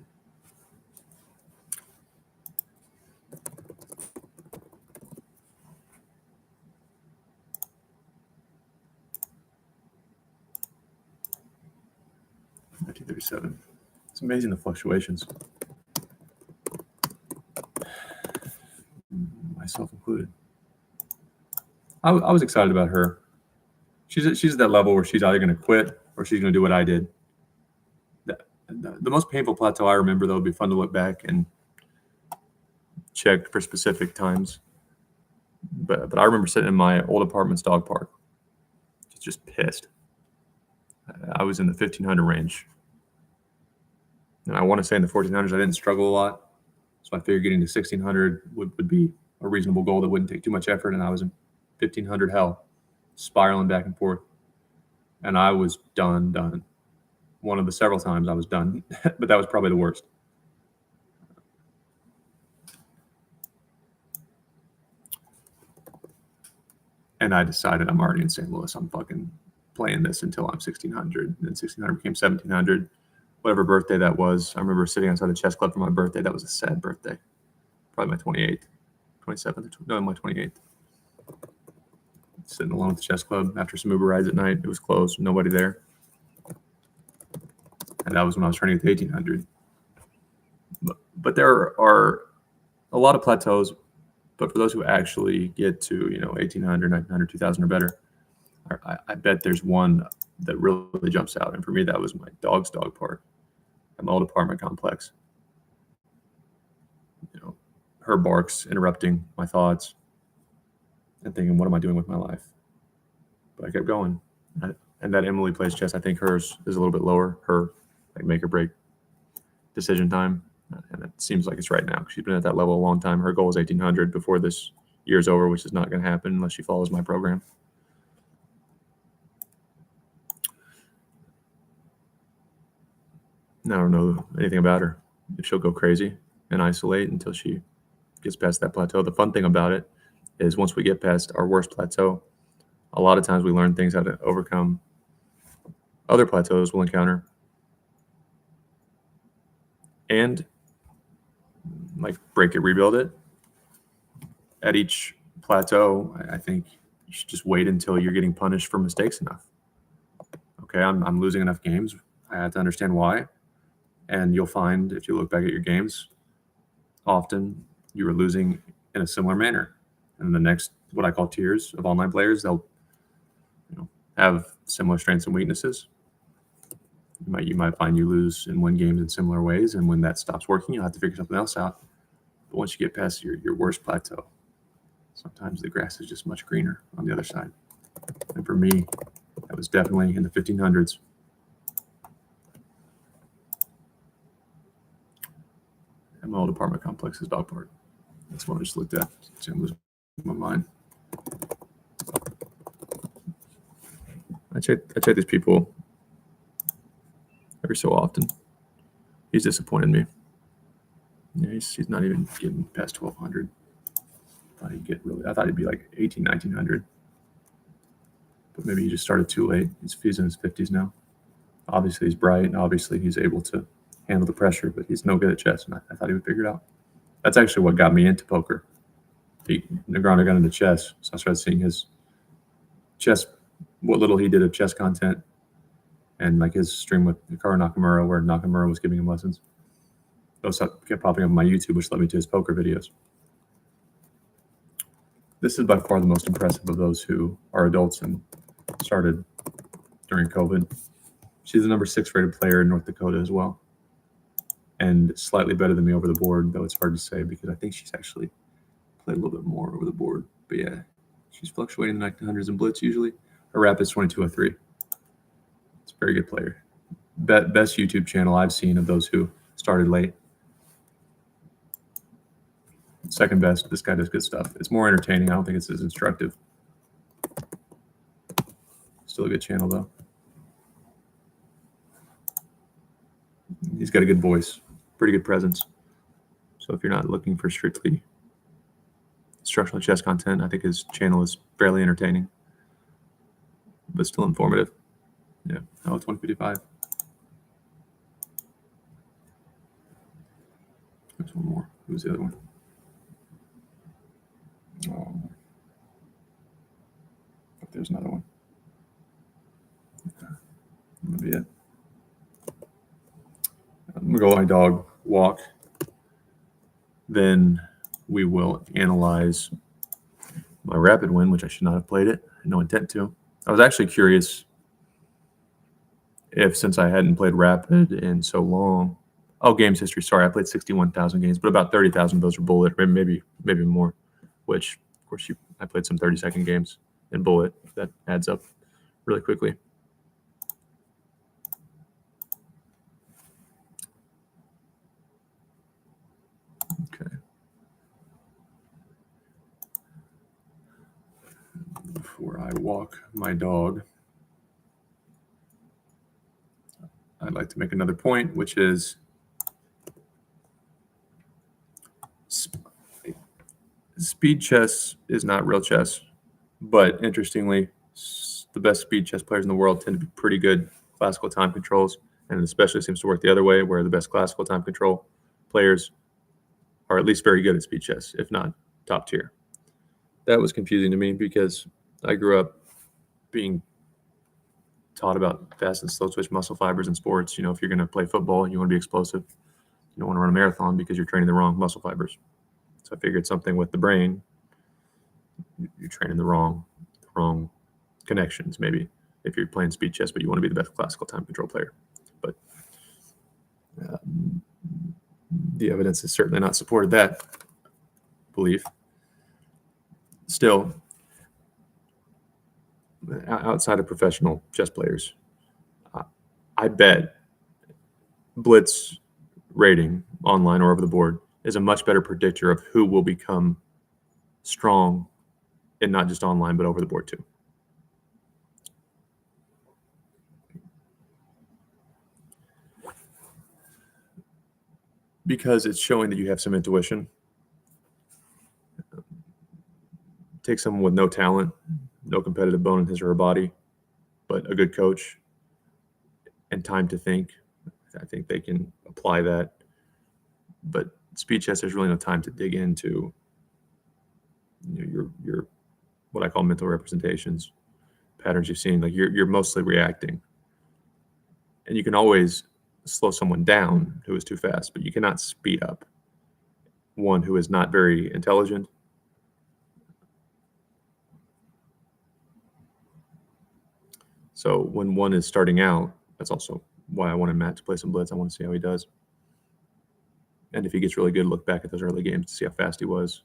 1937. It's amazing the fluctuations, myself included. I was excited about her. She's at that level where she's either going to quit or she's going to do what I did. The most painful plateau I remember, though, would be fun to look back and check for specific times. But I remember sitting in my old apartment's dog park, just pissed. I was in the 1500 range. And I want to say in the 1400s, I didn't struggle a lot. So I figured getting to 1600 would be a reasonable goal that wouldn't take too much effort. And I was in 1500 hell, spiraling back and forth. And I was done. One of the several times I was done, but that was probably the worst. And I decided I'm already in St. Louis. I'm fucking playing this until I'm 1600. And then 1600 became 1700. Whatever birthday that was. I remember sitting outside the chess club for my birthday. That was a sad birthday. Probably my 28th, 27th. No, my 28th. Sitting alone at the chess club after some Uber rides at night. It was closed. Nobody there. And that was when I was training with 1800. But there are a lot of plateaus. But for those who actually get to, 1800, 1900, 2000 or better, I bet there's one that really jumps out. And for me, that was my dog's dog park at my old apartment complex. Her barks interrupting my thoughts and thinking, what am I doing with my life? But I kept going. And that Emily plays chess, I think hers is a little bit lower, her make or break decision time. And it seems like it's right now. She's been at that level a long time. Her goal is 1800 before this year's over, which is not going to happen unless she follows my program. I don't know anything about her. If she'll go crazy and isolate until she gets past that plateau. The fun thing about it is once we get past our worst plateau, a lot of times we learn things how to overcome other plateaus we'll encounter. And break it, rebuild it. At each plateau, I think you should just wait until you're getting punished for mistakes enough. Okay, I'm losing enough games. I have to understand why. And you'll find if you look back at your games, often you were losing in a similar manner. And the next, what I call tiers of online players, they'll have similar strengths and weaknesses. You might find you lose and win games in similar ways. And when that stops working, you'll have to figure something else out. But once you get past your worst plateau, sometimes the grass is just much greener on the other side. And for me, that was definitely in the 1500s. And my old apartment complex's dog park. That's what I just looked at. It's going to lose my mind. I check these people every so often. He's disappointed me. Yeah, he's not even getting past 1200. I thought he'd be like 1900. But maybe he just started too late. He's in his 50s now. Obviously he's bright, and obviously he's able to handle the pressure, but he's no good at chess, and I thought he would figure it out. That's actually what got me into poker. Negreanu got into chess, so I started seeing his chess, what little he did of chess content, and his stream with Hikaru Nakamura, where Nakamura was giving him lessons. Those kept popping up on my YouTube, which led me to his poker videos. This is by far the most impressive of those who are adults and started during COVID. She's the number 6 rated player in North Dakota as well. And slightly better than me over the board, though it's hard to say because I think she's actually played a little bit more over the board. But yeah, she's fluctuating in the 1900s in blitz usually. Her rapid's 2203. It's a very good player. Best YouTube channel I've seen of those who started late. Second best. This guy does good stuff. It's more entertaining. I don't think it's as instructive. Still a good channel, though. He's got a good voice, pretty good presence. So if you're not looking for strictly instructional chess content, I think his channel is fairly entertaining, but still informative. Yeah. Oh, it's 155. There's one more. Who's the other one? Oh, there's another one. That might be it. go my dog walk, then we will analyze my rapid win, which I should not have played it. I had no intent to. I was actually curious if, since I hadn't played rapid in so long, games history. Sorry, I played 61,000 games, but about 30,000 of those are bullet, or maybe more. Which, of course, I played some 30-second games in bullet. That adds up really quickly. Okay. Before I walk my dog, I'd like to make another point, which is speed chess is not real chess, but interestingly, the best speed chess players in the world tend to be pretty good classical time controls, and it especially seems to work the other way, where the best classical time control players are at least very good at speed chess, if not top tier. That was confusing to me because I grew up being taught about fast and slow twitch muscle fibers in sports. If you're going to play football and you want to be explosive, you don't want to run a marathon because you're training the wrong muscle fibers. So I figured something with the brain, you're training the wrong connections, maybe, if you're playing speed chess, but you want to be the best classical time control player. But the evidence has certainly not supported that belief. Still, outside of professional chess players, I bet blitz rating online or over the board is a much better predictor of who will become strong, and not just online, but over the board too. Because it's showing that you have some intuition. Take someone with no talent, no competitive bone in his or her body, but a good coach and time to think. I think they can apply that. But speed chess, there's really no time to dig into your what I call mental representations, patterns you've seen. Like you're mostly reacting, and you can always slow someone down who is too fast, but you cannot speed up one who is not very intelligent. So when one is starting out, that's also why I wanted Matt to play some blitz. I want to see how he does. And if he gets really good, look back at those early games to see how fast he was.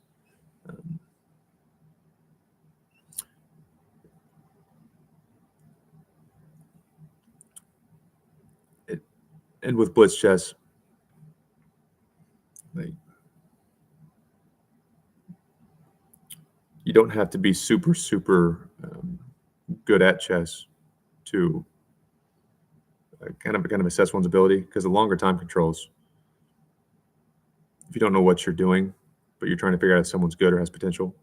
And with blitz chess, you don't have to be super good at chess to kind of assess one's ability, because the longer time controls, if you don't know what you're doing, but you're trying to figure out if someone's good or has potential,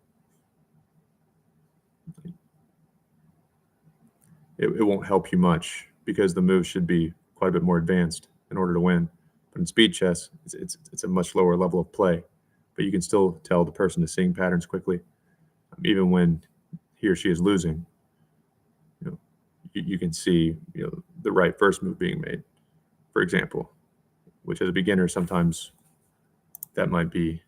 it won't help you much, because the moves should be quite a bit more advanced in order to win. But in speed chess, it's a much lower level of play, but you can still tell the person is seeing patterns quickly, even when he or she is losing. You can see the right first move being made, for example, which as a beginner sometimes that might be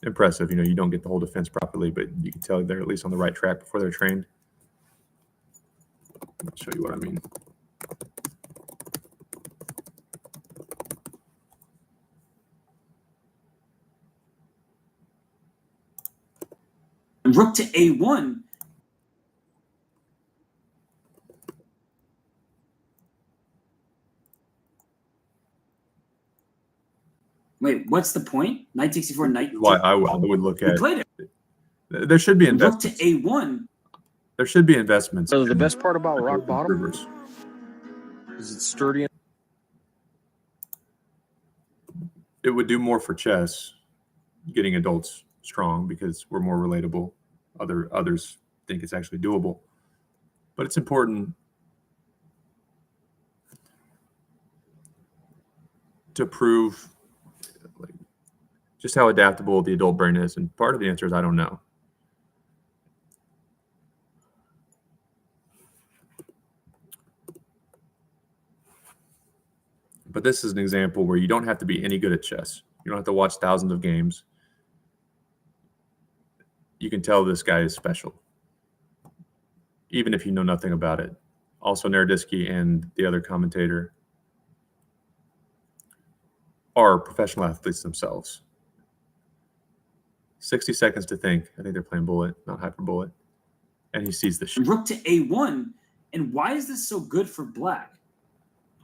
impressive. You don't get the whole defense properly, but you can tell they're at least on the right track before they're trained. I'll show you what I mean. Rook to A1. Wait, what's the point? Knight takes E4, knight. Why I would look at. Played it. There should be investments. Rook to A1. There should be investments. So the best part about rock bottom rivers is it's sturdy. It would do more for chess, getting adults strong, because we're more relatable. Others think it's actually doable, but it's important to prove just how adaptable the adult brain is. And part of the answer is I don't know. But this is an example where you don't have to be any good at chess. You don't have to watch thousands of games. You can tell this guy is special, even if you know nothing about it. Also, Naroditsky and the other commentator are professional athletes themselves. 60 seconds to think. I think they're playing bullet, not hyperbullet. And he sees the shit. Rook to A1. And why is this so good for black?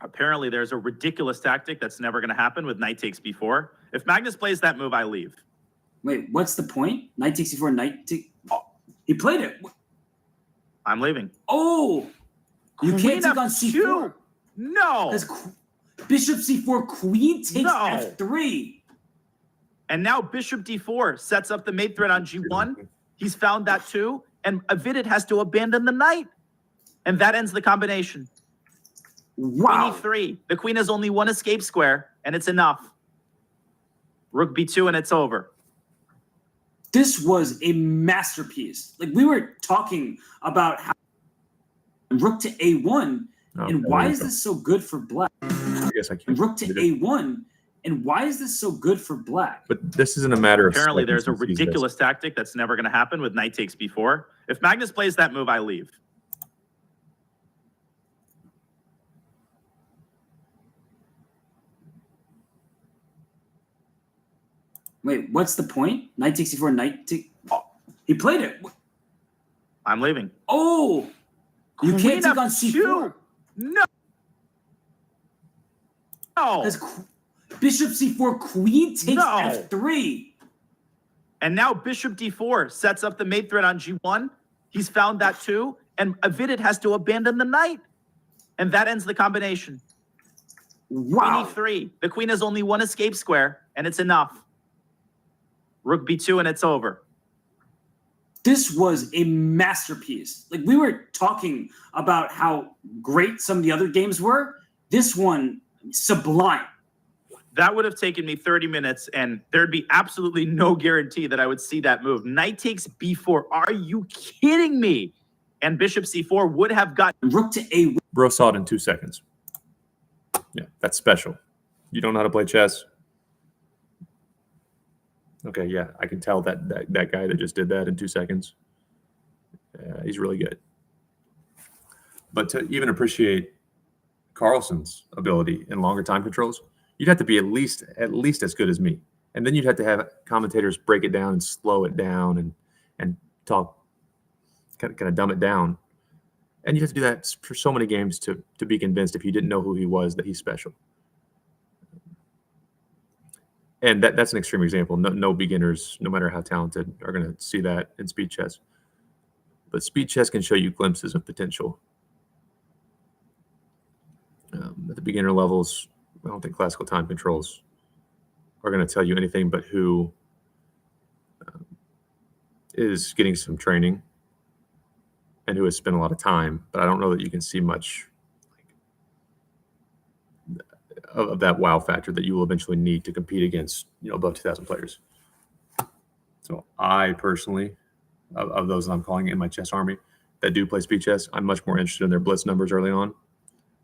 Apparently, there's a ridiculous tactic that's never going to happen with knight takes b4. If Magnus plays that move, I leave. Wait, what's the point? Knight takes C4, knight take... Oh, he played it. I'm leaving. Oh! You Queen can't take on C4. F2. No. Because bishop C4, queen takes No. F3. And now bishop d4 sets up the mate threat on g1. He's found that too. And Avidit has to abandon the knight. And that ends the combination. Wow. Queen e3. The queen has only one escape square, and it's enough. Rook b2, and it's over. This was a masterpiece. Like, we were talking about how rook to A1, and why is this so good for black? I guess I can't. Rook to A1, and why is this so good for black? But this isn't a matter of. Apparently, there's a seconds he sees this. ridiculous tactic that's never going to happen with knight takes b4. If Magnus plays that move, I leave. Wait, what's the point? Knight takes C4, knight take... Oh, he played it. I'm leaving. Oh! You Queen can't take on F2. C4. No. No. Because bishop C4, queen takes No. F3. And now bishop d4 sets up the mate threat on g1. He's found that too. And Avidit has to abandon the knight. And that ends the combination. Wow. Queen e3. The queen has only one escape square, and it's enough. Rook b2, and it's over. This was a masterpiece. Like, we were talking about how great some of the other games were. This one, sublime. That would have taken me 30 minutes, and there'd be absolutely no guarantee that I would see that move. Knight takes b4. Are you kidding me? And bishop c4 would have got... Rook to A1. Bro saw it in 2 seconds. Yeah, that's special. You don't know how to play chess? Okay, yeah, I can tell that guy that just did that in 2 seconds. He's really good. But to even appreciate Carlsen's ability in longer time controls, you'd have to be at least as good as me. And then you'd have to have commentators break it down and slow it down and talk, kind of dumb it down. And you have to do that for so many games to be convinced, if you didn't know who he was, that he's special. And that's an extreme example. No beginners, no matter how talented, are going to see that in speed chess. But speed chess can show you glimpses of potential. At the beginner levels, I don't think classical time controls are going to tell you anything but who is getting some training and who has spent a lot of time. But I don't know that you can see much of that wow factor that you will eventually need to compete against, above 2,000 players. So I personally, of those that I'm calling in my chess army that do play speed chess, I'm much more interested in their blitz numbers early on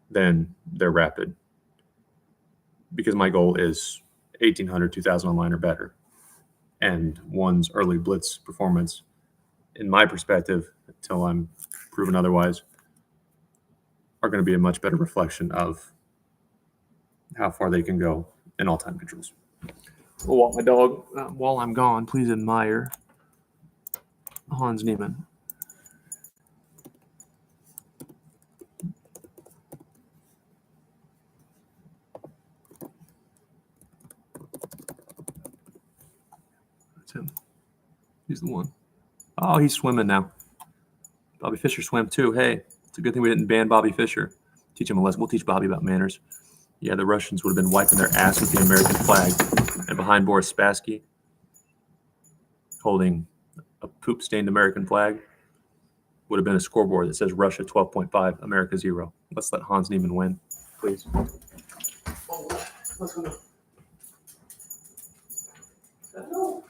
than their rapid, because my goal is 1,800, 2,000 online or better. And one's early blitz performance, in my perspective, until I'm proven otherwise, are going to be a much better reflection of how far they can go in all time controls. We'll walk my dog. While I'm gone, please admire Hans Niemann. That's him. He's the one. Oh, he's swimming now. Bobby Fischer swam too. Hey, it's a good thing we didn't ban Bobby Fischer. Teach him a lesson. We'll teach Bobby about manners. Yeah, the Russians would have been wiping their ass with the American flag. And behind Boris Spassky, holding a poop-stained American flag, would have been a scoreboard that says Russia 12.5, America 0. Let's let Hans Niemann win, please. Oh, let's go. No.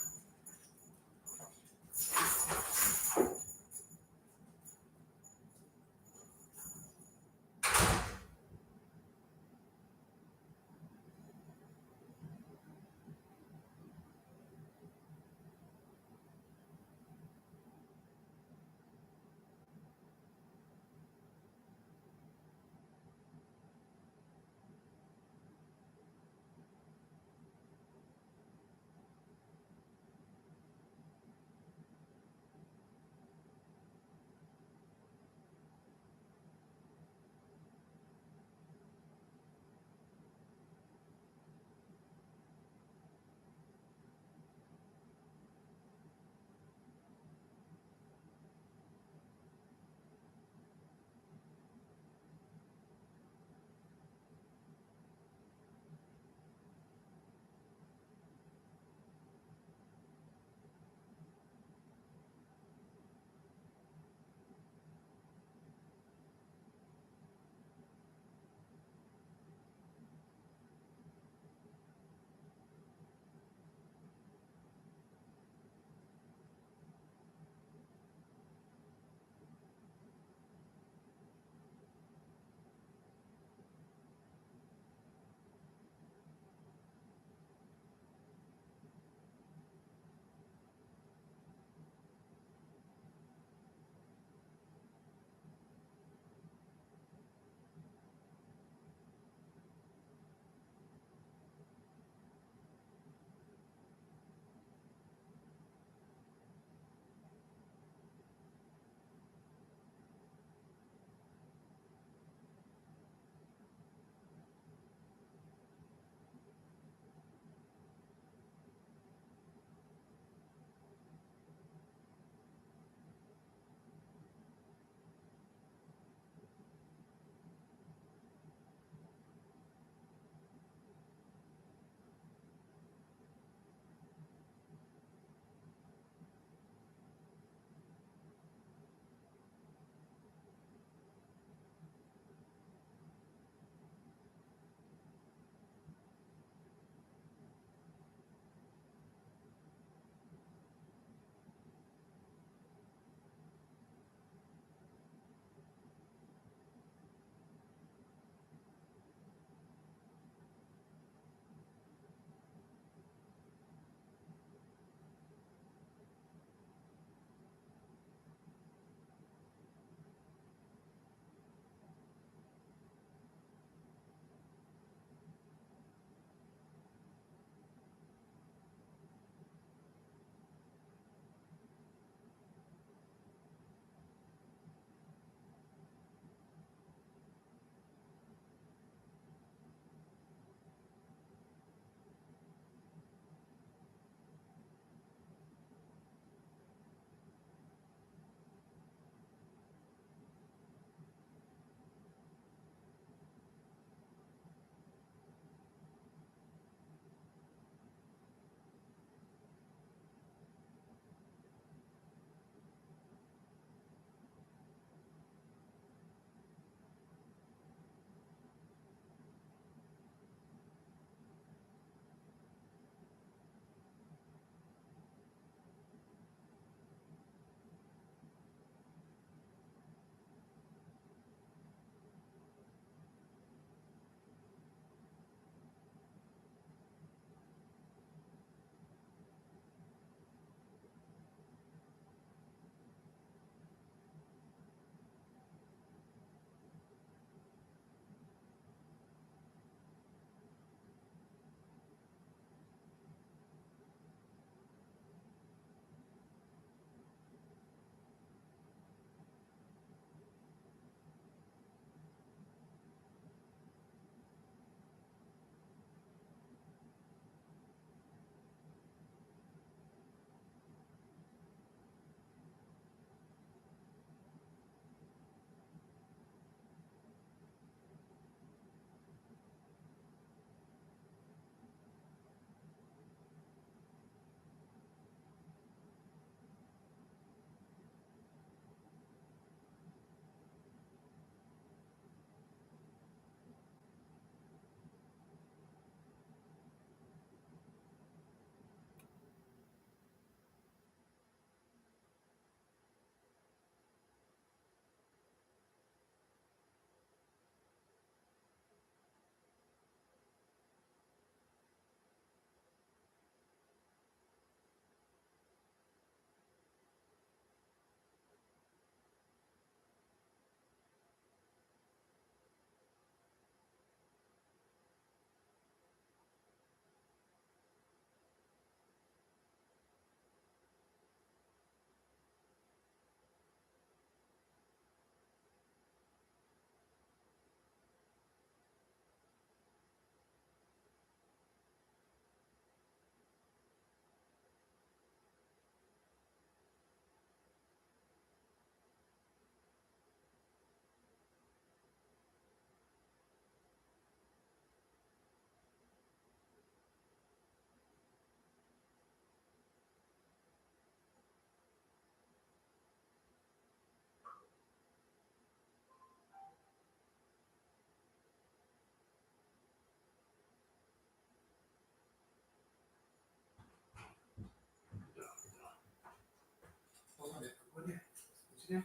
Yeah.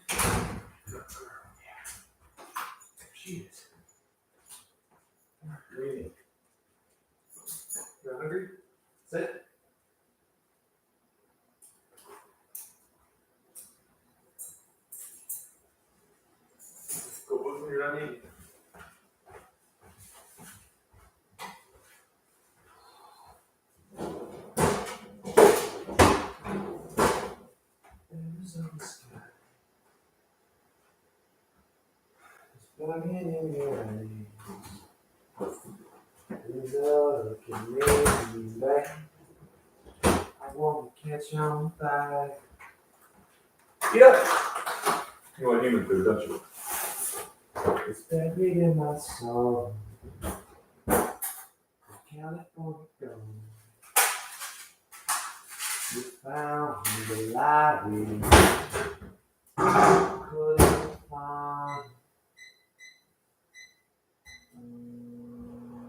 She is. Reading. You're hungry? Sit. Go look when you're done eating. Plugging in your eyes. There's a look at me back. I want to catch on fire. Get up! You want human food, don't you? It's buried in my soul. California gold. You found the light we couldn't find.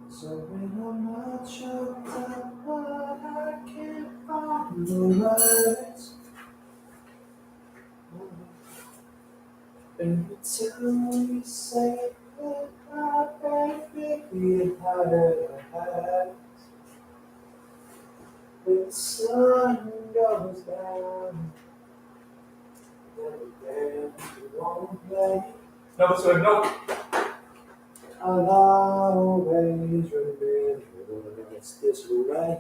So when I'm not choked up, but I can't find the words. Every time we say goodbye, baby, it hurts. When the sun goes down, and you won't play. No, sir, no. I'll always remember it's this way.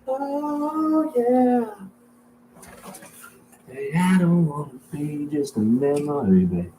Oh, yeah. Hey, I don't want to be just a memory, baby.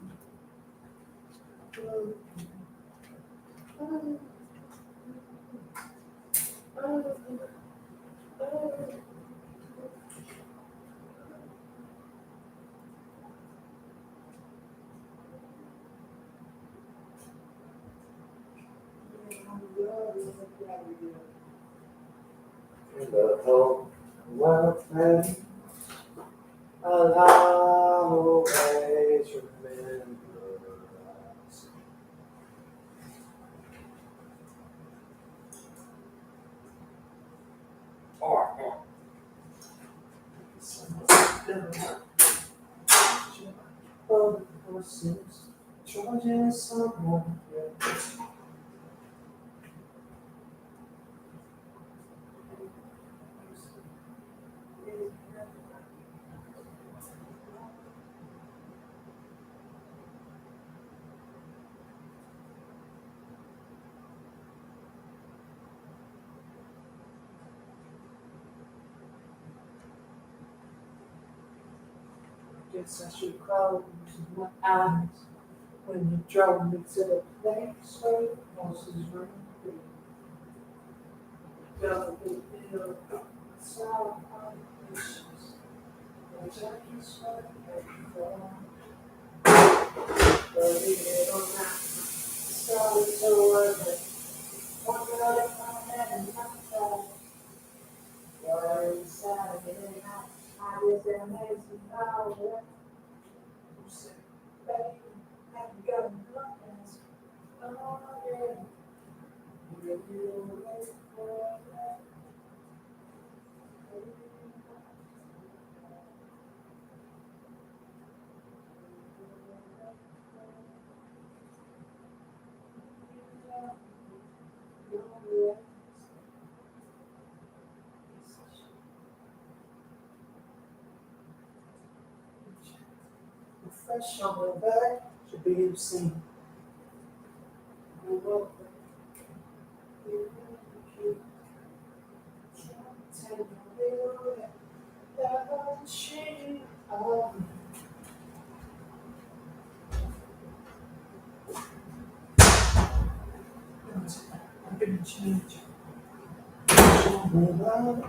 And the whole world thing, I'll always remember us. Other persons charging someone else. Guess I should close my eyes when you drove me to the place where the horses run free. Don't be ill, sour wishes, the turkey sweat and fall. Believe it or not, it started to work. Wonder if I had enough time. You're inside of it, I just amazing power. You said, baby, I've got nothing. Oh, yeah. You wait for that. Fresh on my back should be obscene. I love that. You can't tell me that she I'm gonna change. Show me love.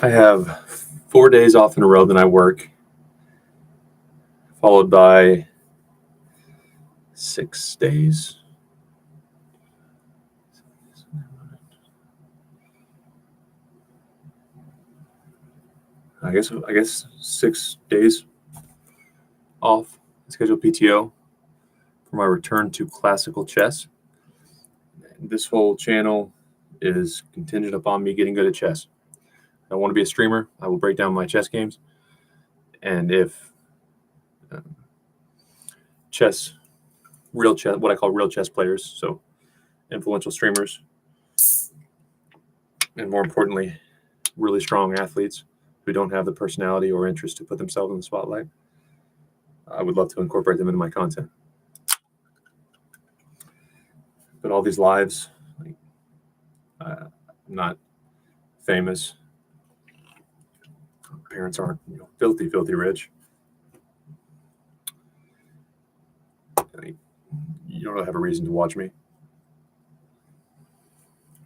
I have 4 days off in a row that I work, followed by 6 days. I guess 6 days off scheduled PTO for my return to classical chess. This whole channel is contingent upon me getting good at chess. I want to be a streamer. I will break down my chess games, and if real chess, what I call real chess players, so influential streamers, and more importantly, really strong athletes who don't have the personality or interest to put themselves in the spotlight, I would love to incorporate them into my content. But all these lives, I'm not famous. Parents aren't, filthy rich. You don't really have a reason to watch me.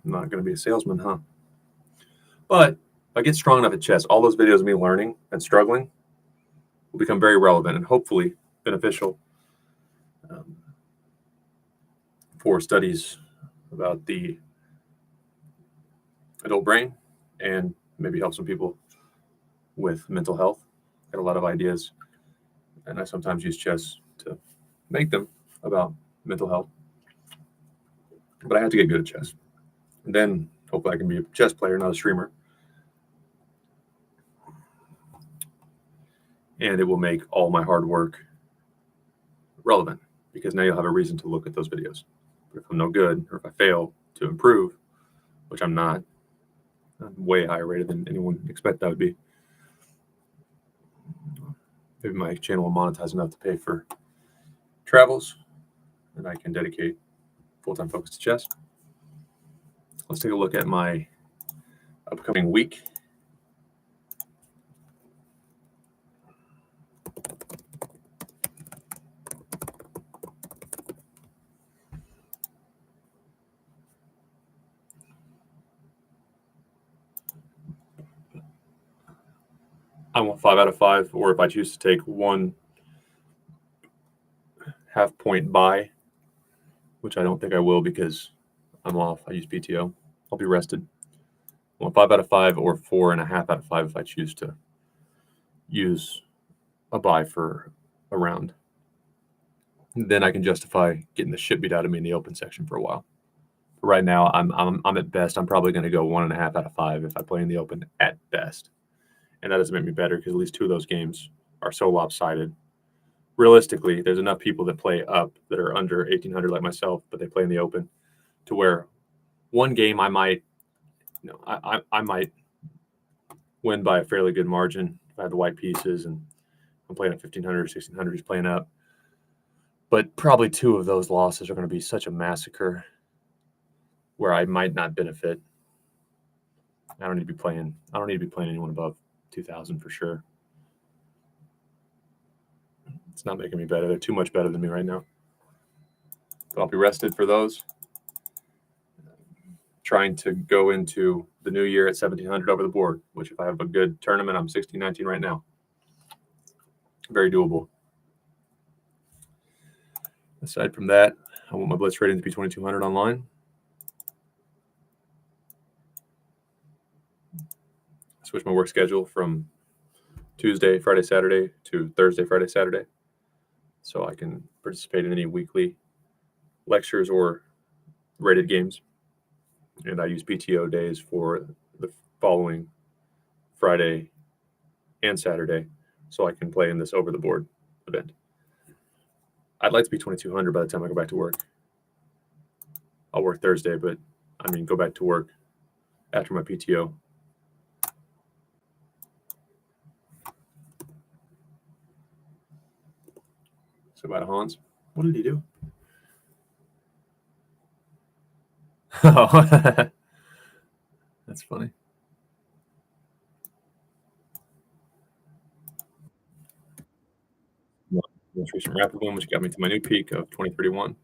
I'm not going to be a salesman, huh? But if I get strong enough at chess, all those videos of me learning and struggling will become very relevant and hopefully beneficial for studies about the adult brain and maybe help some people with mental health. Got a lot of ideas, and I sometimes use chess to make them about mental health. But I have to get good at chess. And then hopefully I can be a chess player, not a streamer. And it will make all my hard work relevant because now you'll have a reason to look at those videos. But if I'm no good or if I fail to improve, which I'm not, I'm way higher rated than anyone would expect that would be. Maybe my channel will monetize enough to pay for travels and I can dedicate full-time focus to chess. Let's take a look at my upcoming week. I want 5 out of 5, or if I choose to take 1 half-point bye, which I don't think I will because I'm off. I use PTO. I'll be rested. I want 5 out of 5 or 4.5 out of 5 if I choose to use a bye for a round. Then I can justify getting the shit beat out of me in the open section for a while. But right now, I'm at best. I'm probably going to go 1.5 out of 5 if I play in the open at best. And that doesn't make me better because at least 2 of those games are so lopsided. Realistically, there's enough people that play up that are under 1,800 like myself, but they play in the open to where one game I might, I might win by a fairly good margin if I have the white pieces and I'm playing at 1,500 or 1,600 who's playing up. But probably 2 of those losses are going to be such a massacre where I might not benefit. I don't need to be playing anyone above 2,000 for sure. It's not making me better. They're too much better than me right now. But I'll be rested for those. Trying to go into the new year at 1,700 over the board, which if I have a good tournament, I'm 16-19 right now. Very doable. Aside from that, I want my blitz rating to be 2,200 online. Switch my work schedule from Tuesday, Friday, Saturday to Thursday, Friday, Saturday. So I can participate in any weekly lectures or rated games. And I use PTO days for the following Friday and Saturday so I can play in this over-the-board event. I'd like to be 2,200 by the time I go back to work. I'll work Thursday, but go back to work after my PTO. So about Hans, what did he do? Oh, that's funny. Most recent rapid one, which got me to my new peak of 2031.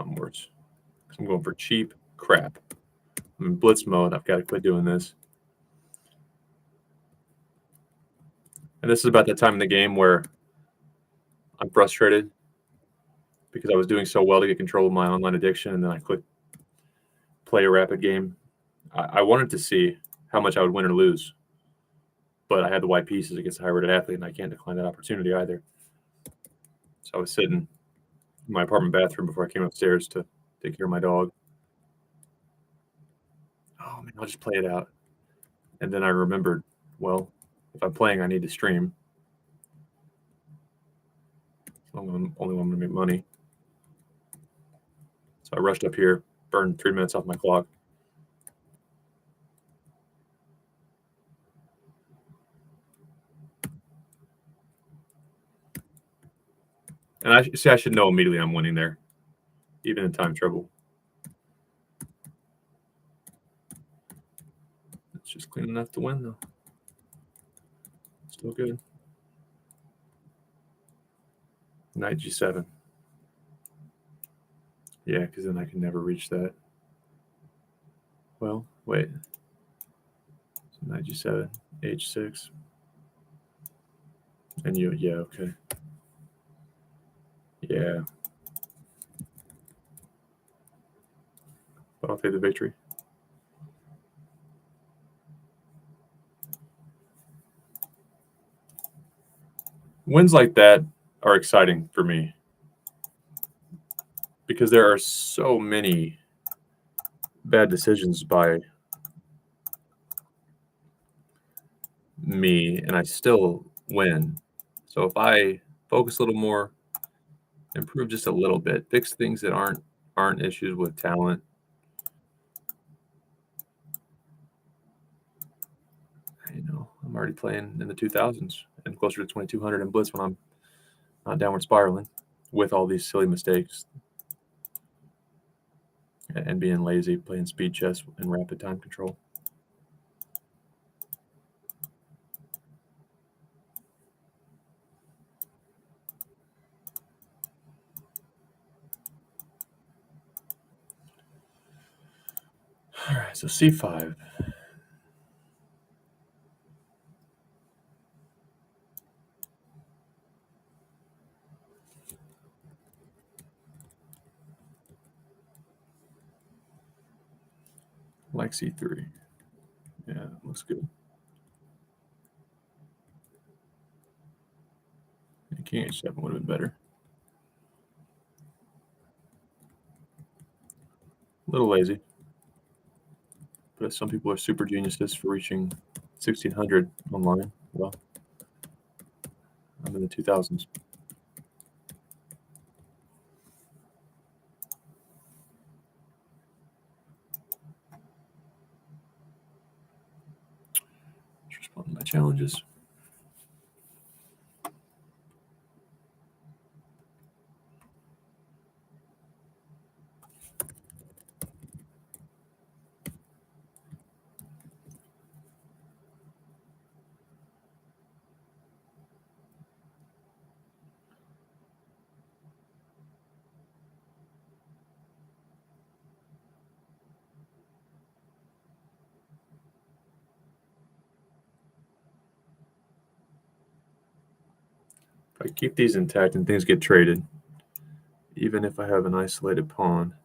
something worse. I'm going for cheap crap. I'm in blitz mode. I've got to quit doing this. And this is about that time in the game where I'm frustrated because I was doing so well to get control of my online addiction, and then I click play a rapid game. I wanted to see how much I would win or lose, but I had the white pieces against a high-rated athlete, and I can't decline that opportunity either. So I was sitting in my apartment bathroom before I came upstairs to take care of my dog. Oh, man, I'll just play it out. And then I remembered, well, if I'm playing, I need to stream. So I'm only one to make money. So I rushed up here, burned 3 minutes off my clock. And I should know immediately I'm winning there, even in time trouble. It's just clean enough to win, though. Still good. Knight G7. Yeah, because then I can never reach that. Well, wait. So Knight G7, H6. And you, yeah, okay. Yeah. But I'll take the victory. Wins like that are exciting for me because there are so many bad decisions by me, and I still win. So if I focus a little more, improve just a little bit, fix things that aren't issues with talent, I'm already playing in the 2000s and closer to 2200 in blitz when I'm not downward spiraling with all these silly mistakes and being lazy, playing speed chess and rapid time control. All right, so C5. Like C3. Yeah, looks good. And King H7 would have been better. A little lazy. But some people are super geniuses for reaching 1600 online. Well, I'm in the 2000s. Just responding to my challenges. If I keep these intact and things get traded, even if I have an isolated pawn,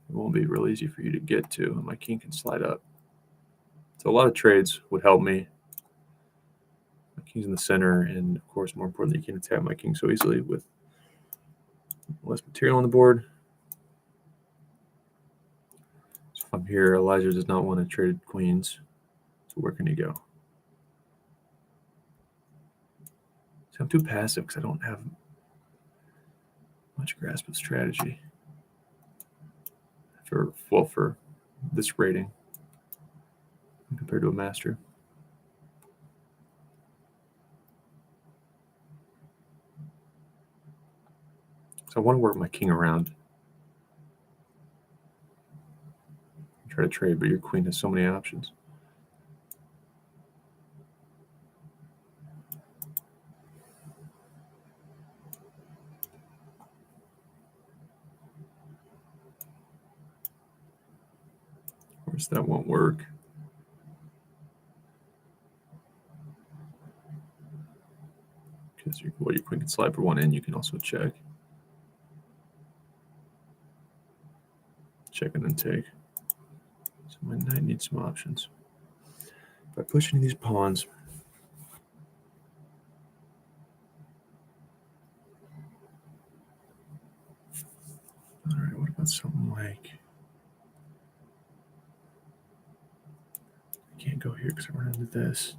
it won't be real easy for you to get to, and my king can slide up. So a lot of trades would help me. My king's in the center, and of course, more importantly, you can't attack my king so easily with less material on the board. So if I'm here, Elijah does not want to trade queens. So where can he go? So I'm too passive because I don't have much grasp of strategy for this rating compared to a master. So I want to work my king around. Try to trade, but your queen has so many options. guess that won't work. Because your queen can slide for one in, you can also check. Check and then take. So my knight needs some options. If I push any of these pawns, all right, what about something like, I can't go here because I run into this.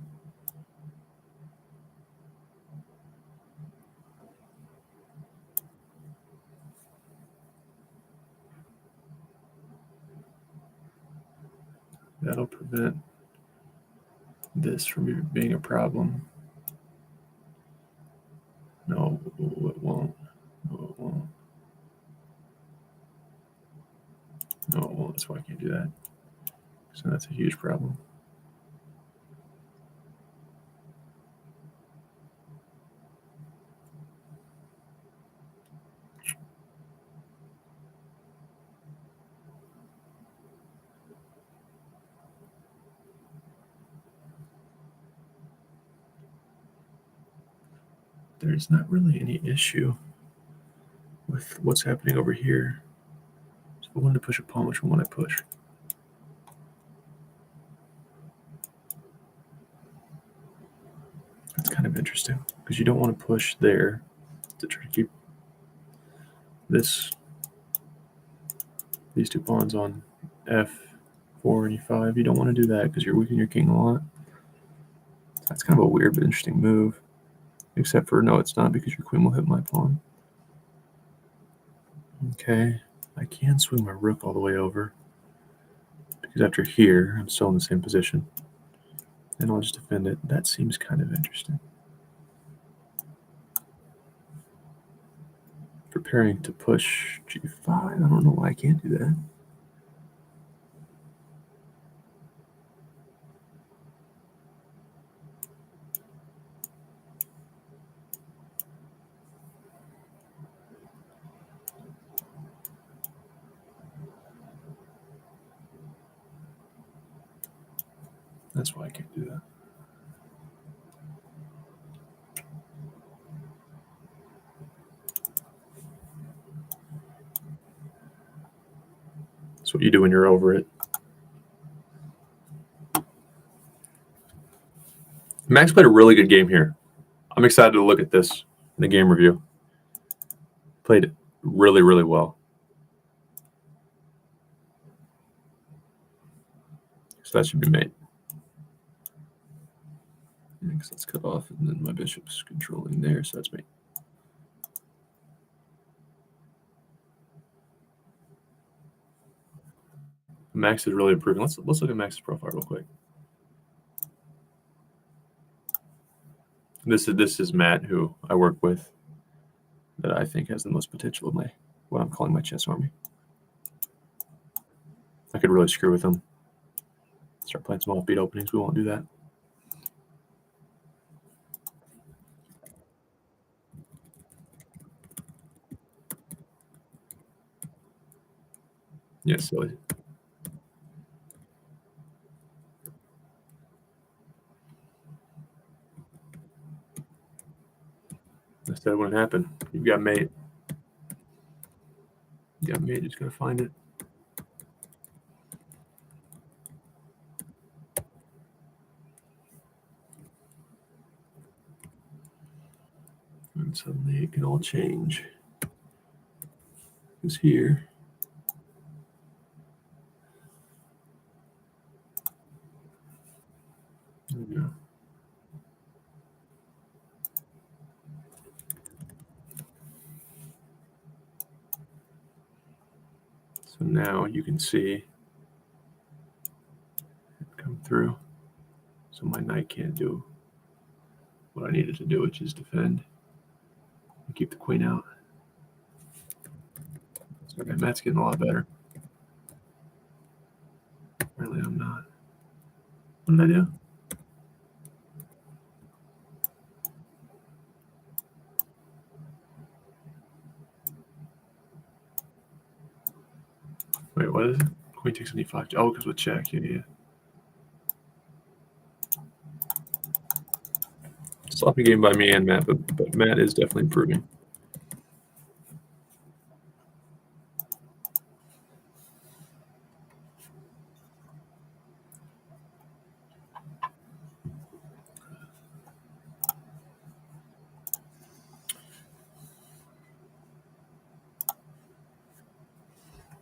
That'll prevent this from even being a problem. No, it won't. No, it won't. No, it won't. That's why I can't do that. So that's a huge problem. There's not really any issue with what's happening over here. So I wanted to push a pawn, which one would I push? That's kind of interesting because you don't want to push there to try to keep these two pawns on f4 and e5. You don't want to do that because you're weakening your king a lot. That's kind of a weird but interesting move. Except for, no, it's not, because your queen will hit my pawn. Okay, I can swing my rook all the way over, because after here, I'm still in the same position. And I'll just defend it. That seems kind of interesting. Preparing to push g5. I don't know why I can't do that. That's why I can't do that. That's what you do when you're over it. Max played a really good game here. I'm excited to look at this in the game review. Played really, really well. So that should be mate. Because that's cut off, and then my bishop's controlling there, so that's mate. Max is really improving. Let's look at Max's profile real quick. This is Matt, who I work with, that I think has the most potential of my what I'm calling my chess army. I could really screw with him. Start playing some offbeat openings. We won't do that. Yeah, silly. I said it wouldn't happen. You've got mate. You got mate. Just gotta find it. And suddenly it can all change. Because here. There we go. So now you can see it come through. So my knight can't do what I needed to do, which is defend and keep the queen out. So okay, Matt's getting a lot better. Really, I'm not. What did I do? Wait, what is it? Queen takes on e5. Oh, because with check. Yeah. Sloppy game by me and Matt, but Matt is definitely improving.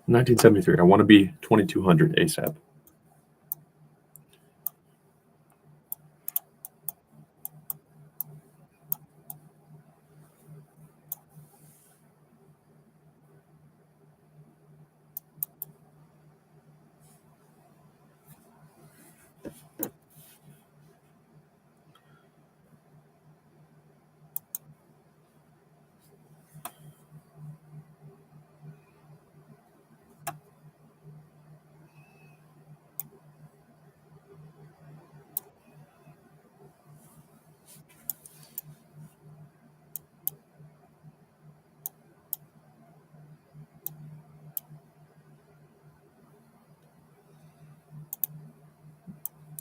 $1973. I want to be 2200 ASAP.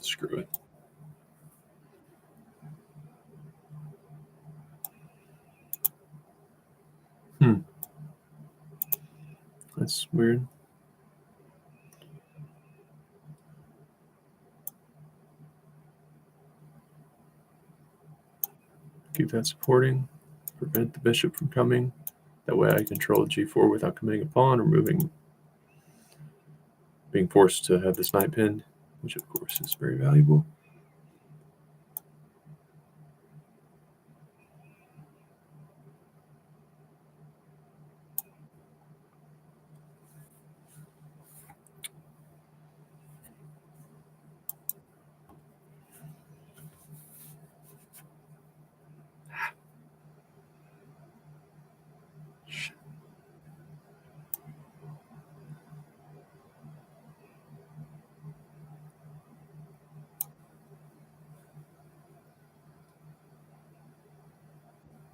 Screw it. That's weird. Keep that supporting. Prevent the bishop from coming. That way I control g4 without committing a pawn or being forced to have this knight pinned, which of course is very valuable.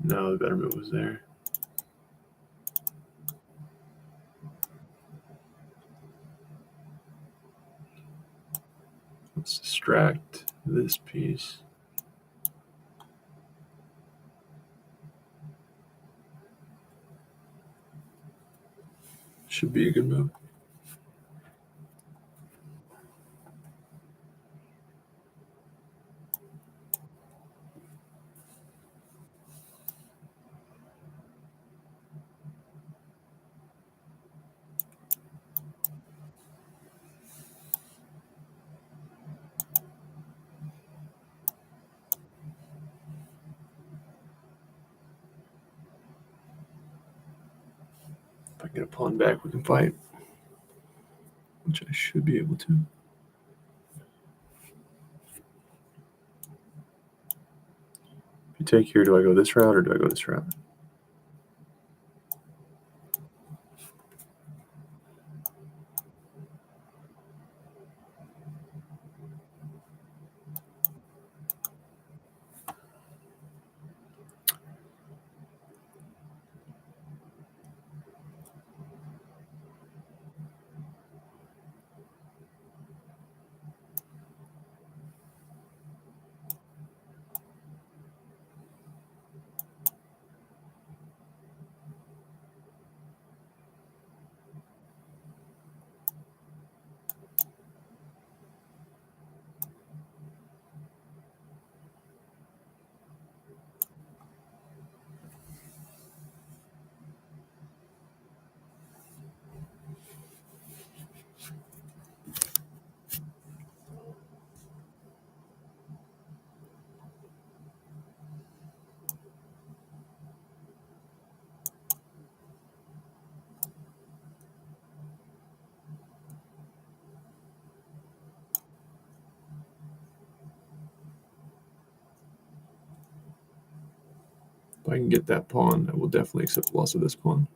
No, the better move was there. Let's distract this piece. Should be a good move. If I get a pawn back, we can fight, which I should be able to. If you take here, do I go this route or do I go this route? If I can get that pawn, I will definitely accept the loss of this pawn.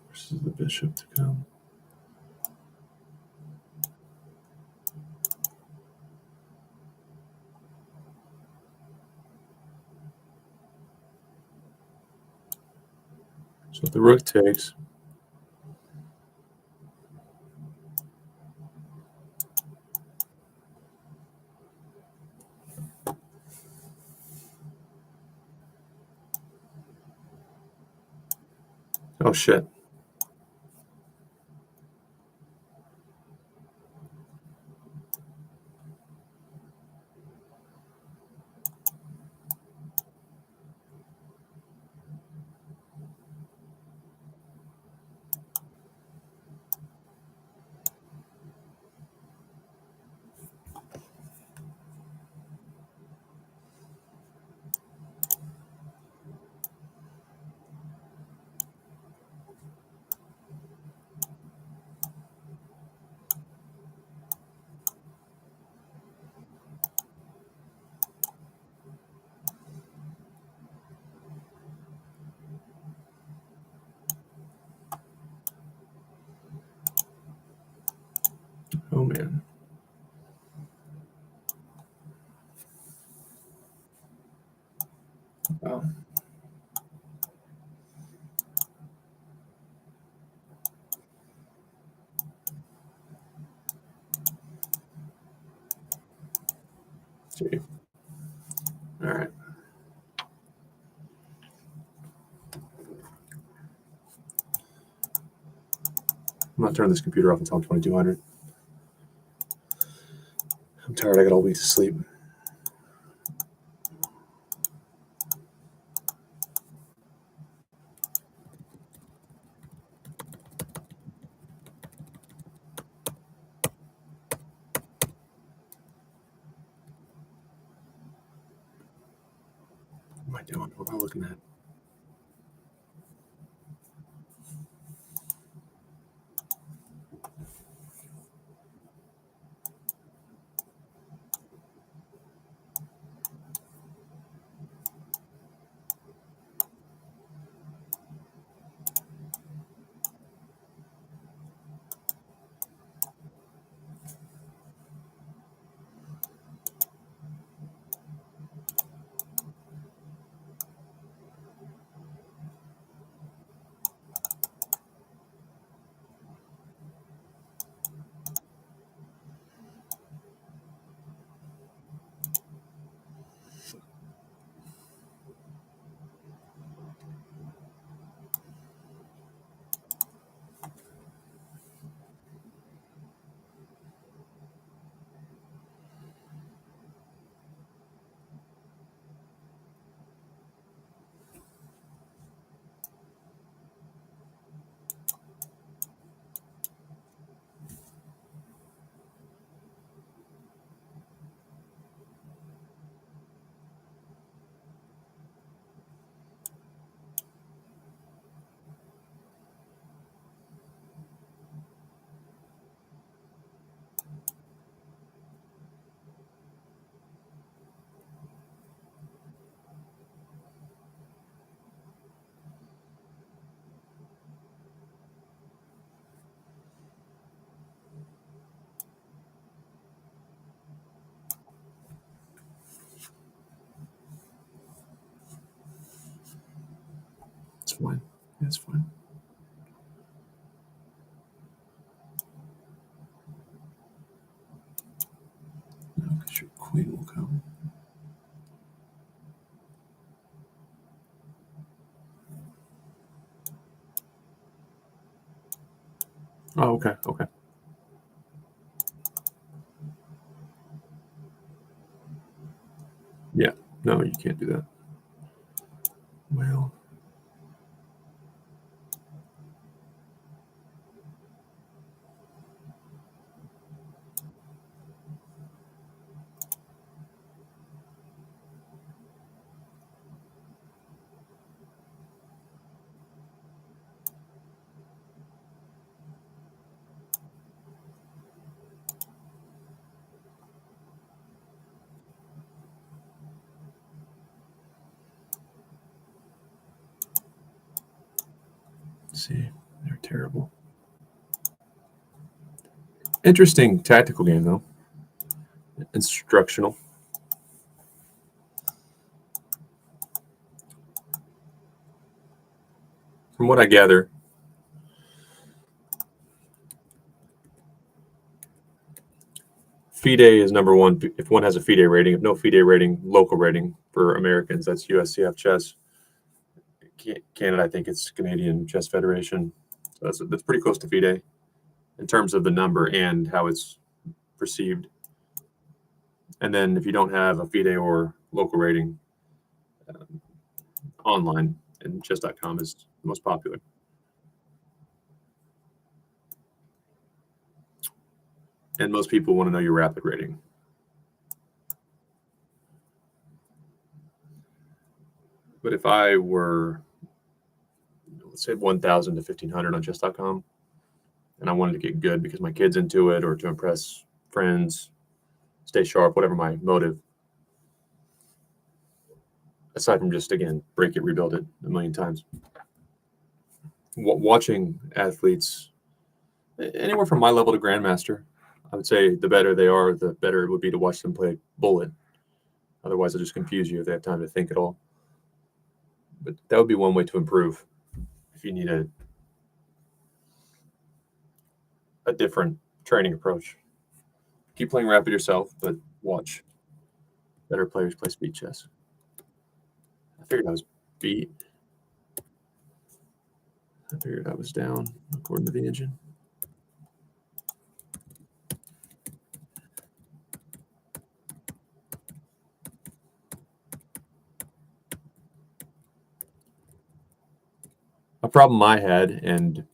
Forces the bishop to come. So if the rook takes, oh shit. Oh man. Wow. Gee. All right. I'm not turning this computer off until 2200. I'm tired. I got all week to sleep. What am I doing? What am I looking at? It's fine. It's fine. No, because your queen will come. Oh, okay. Okay. Yeah. No, you can't do that. Well. See, they're terrible. Interesting tactical game, though. Instructional. From what I gather, FIDE is number one if one has a FIDE rating. If no FIDE rating, local rating for Americans, that's USCF Chess. Canada, I think it's Canadian Chess Federation. So that's pretty close to FIDE in terms of the number and how it's perceived. And then if you don't have a FIDE or local rating, online and chess.com is the most popular. And most people want to know your rapid rating. But if I were, let's say 1,000 to 1,500 on chess.com, and I wanted to get good because my kid's into it or to impress friends, stay sharp, whatever my motive, aside from just, again, break it, rebuild it a million times. Watching athletes, anywhere from my level to grandmaster, I would say the better they are, the better it would be to watch them play bullet. Otherwise, it'll just confuse you if they have time to think at all. But that would be one way to improve if you need a different training approach. Keep playing rapid yourself, but watch better players play speed chess. I figured I was beat. I figured I was down according to the engine. A problem I had, and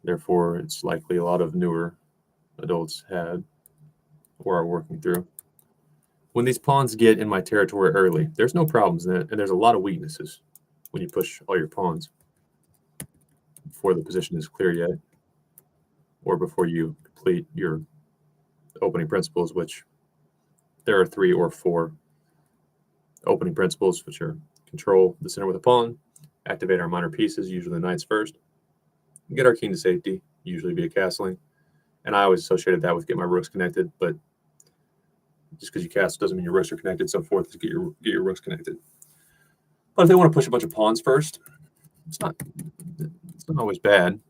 therefore it's likely a lot of newer adults had or are working through. When these pawns get in my territory early, there's no problems in it, and there's a lot of weaknesses when you push all your pawns before the position is clear yet, or before you complete your opening principles, which there are 3 or 4 opening principles, which are control the center with a pawn, activate our minor pieces, usually the knights first, get our king to safety, usually via castling. And I always associated that with get my rooks connected, but just because you cast doesn't mean your rooks are connected. So fourth is get your rooks connected. But if they want to push a bunch of pawns first, it's not always bad.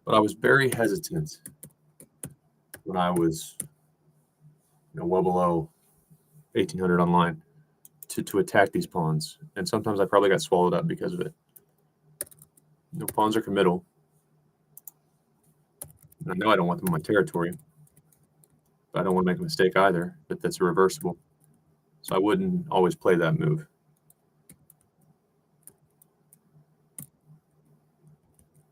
But I was very hesitant when I was well below 1,800 online to attack these pawns. And sometimes I probably got swallowed up because of it. Pawns are committal. And I know I don't want them in my territory. But I don't want to make a mistake either, that's irreversible. So I wouldn't always play that move.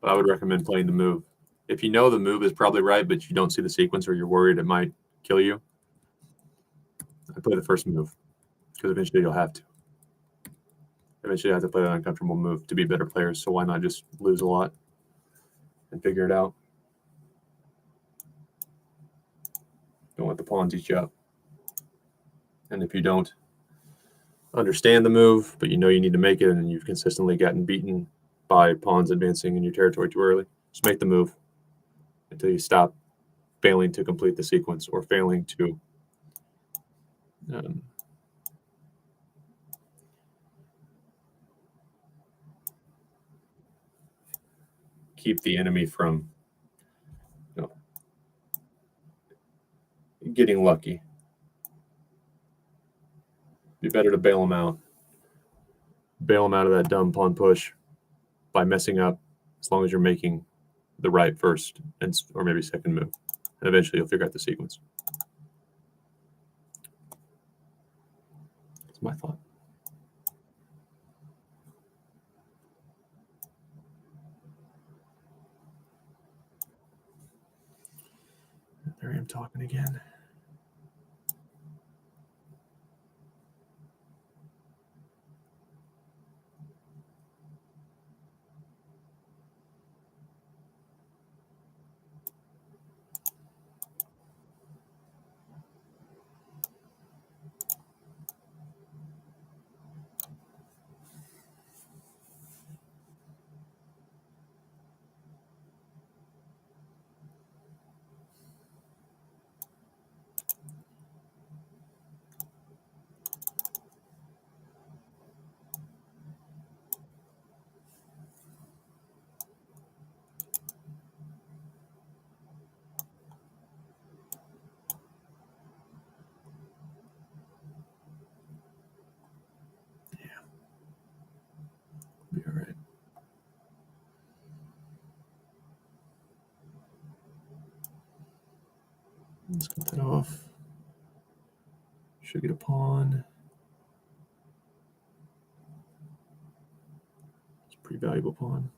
But I would recommend playing the move. If you know the move is probably right, but you don't see the sequence or you're worried it might kill you, I play the first move because eventually you'll have to. Eventually you have to play that uncomfortable move to be better players, so why not just lose a lot and figure it out? Don't let the pawns eat you up. And if you don't understand the move, but you know you need to make it and you've consistently gotten beaten by pawns advancing in your territory too early, just make the move until you stop failing to complete the sequence or failing to keep the enemy from getting lucky. Be better to bail them out. Bail them out of that dumb pawn push by messing up, as long as you're making the right first or maybe second move. And eventually you'll figure out the sequence. That's my thought. There I am talking again. Let's get that off. Should get a pawn. It's a pretty valuable pawn.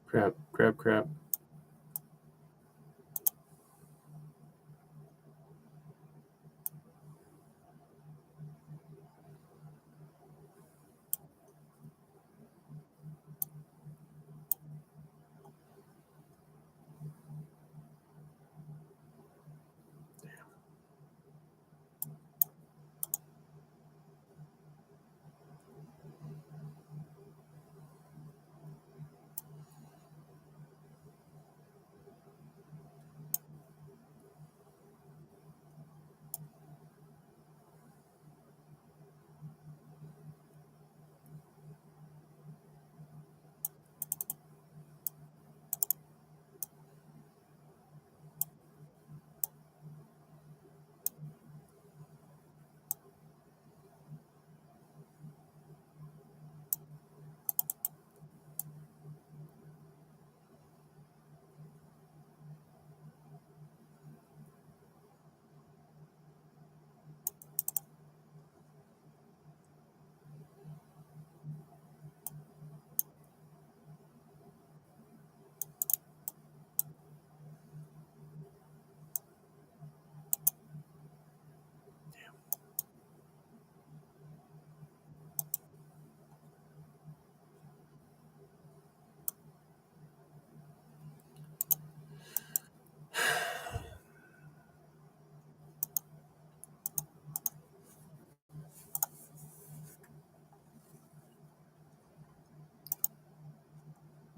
Crap, crap, crap.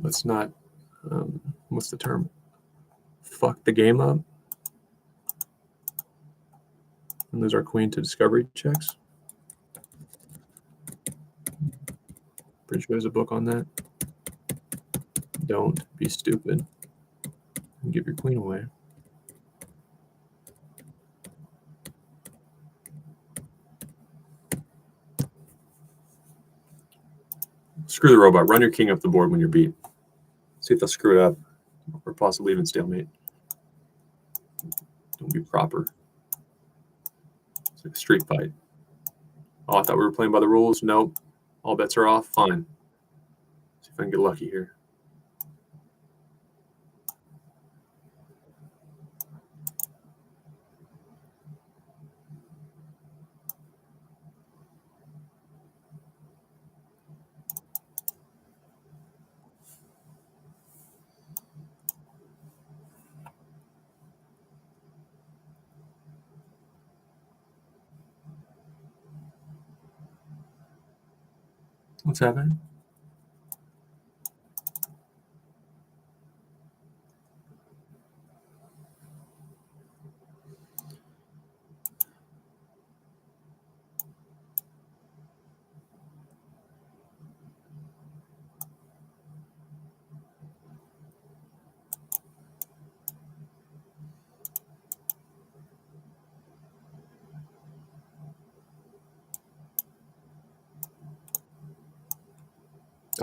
Let's not, what's the term? Fuck the game up. And lose our queen to discovery checks. Pretty sure there's a book on that. Don't be stupid and give your queen away. Screw the robot. Run your king up the board when you're beat. See if they'll screw it up or possibly even stalemate. Don't be proper. It's like a street fight. Oh, I thought we were playing by the rules. Nope. All bets are off. Fine. See if I can get lucky here. What's happening?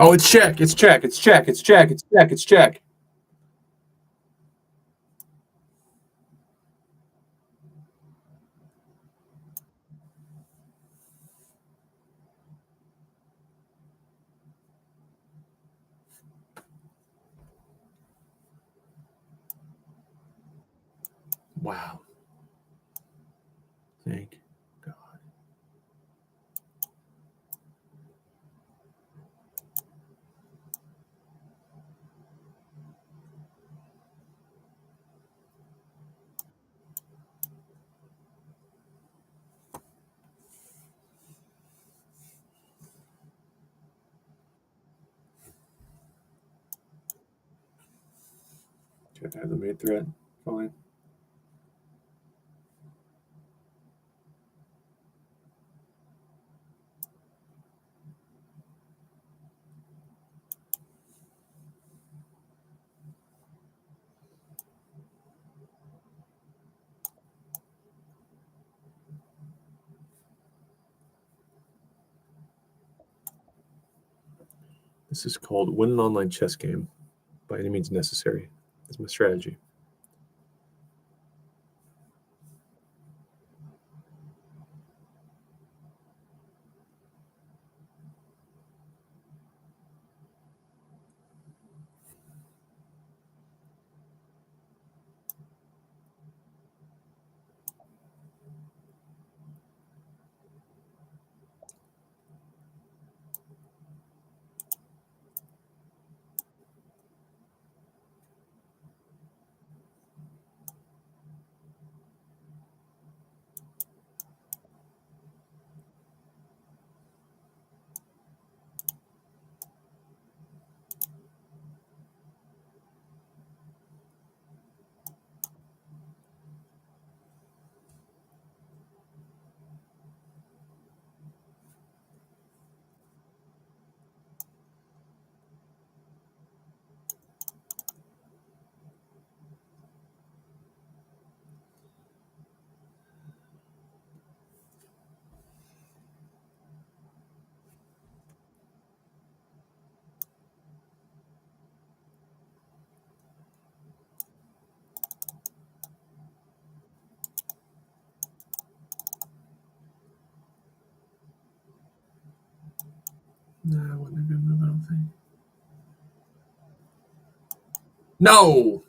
Oh, it's check. It's check. It's check. It's check. It's check. It's check. Wow. Thank God. Okay, I have the mate threat. Fine. This is called win an online chess game by any means necessary. That's my strategy. No, that wasn't a good move, I don't think. No!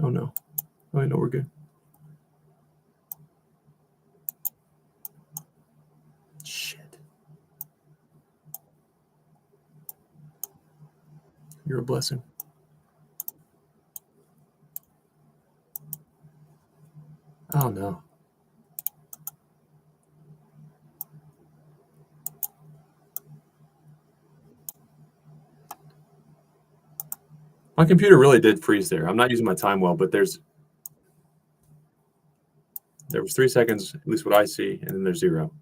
Oh no. Oh, I know we're good. Shit. You're a blessing. Oh no. My computer really did freeze there. I'm not using my time well, but there was 3 seconds, at least what I see, and then there's 0.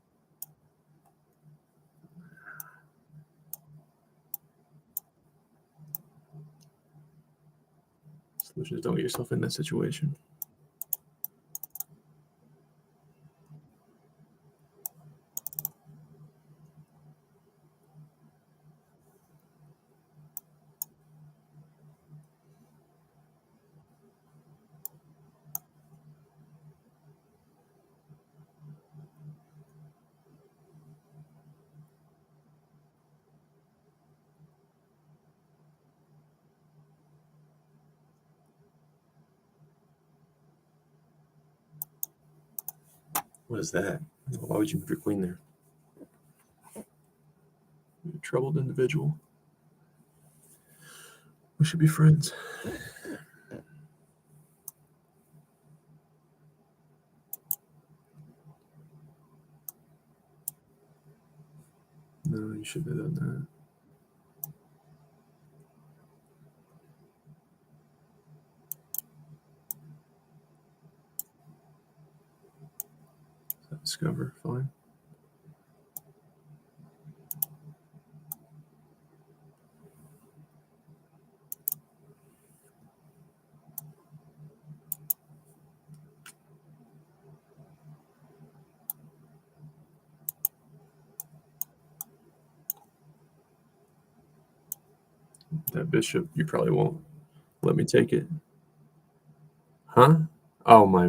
Solution is don't get yourself in that situation. What is that? Why would you move your queen there? You're a troubled individual. We should be friends. No, you shouldn't have done that. Discover, fine. That bishop, you probably won't let me take it. Huh? Oh, my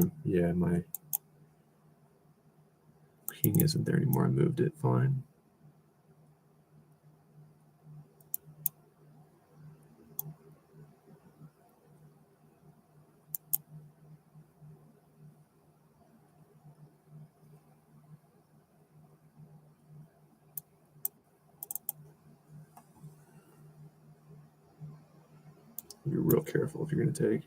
king isn't there anymore. I moved it, fine. Be real careful if you're going to take.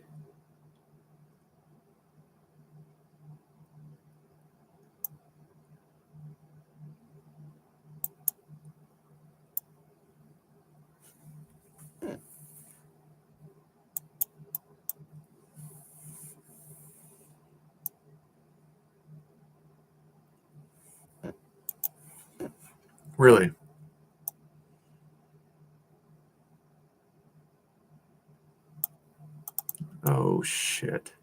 Really? Oh, shit.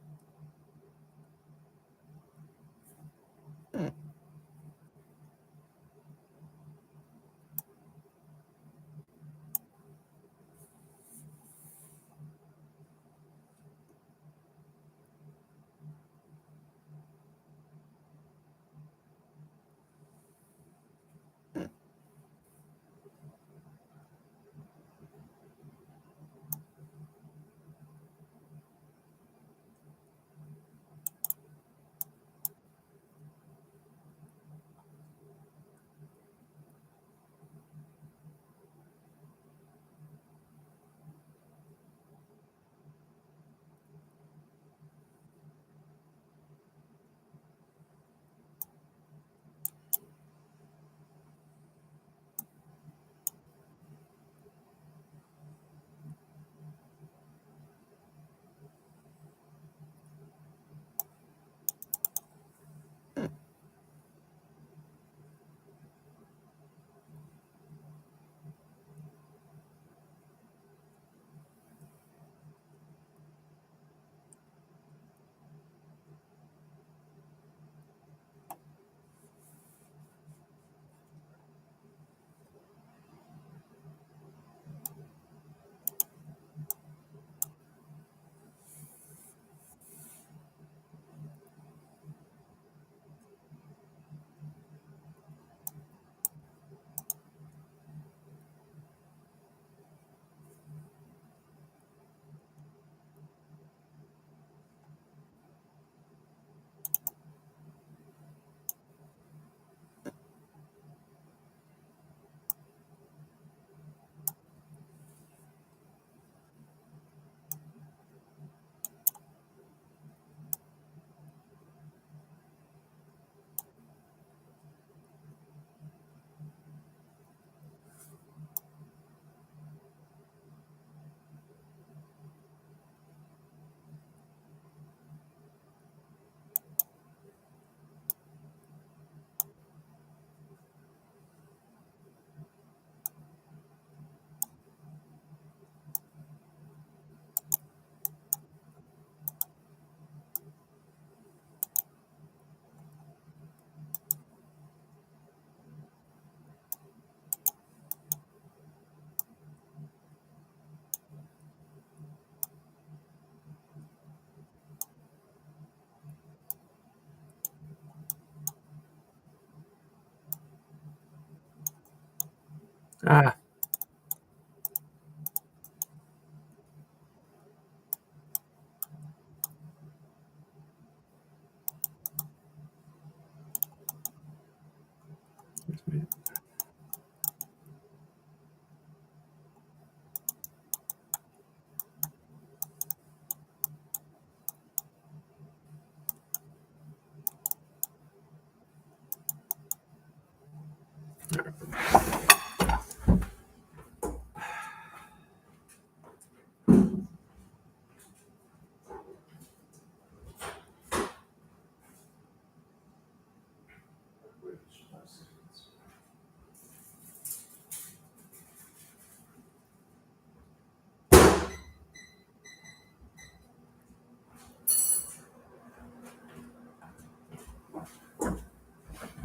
Ah.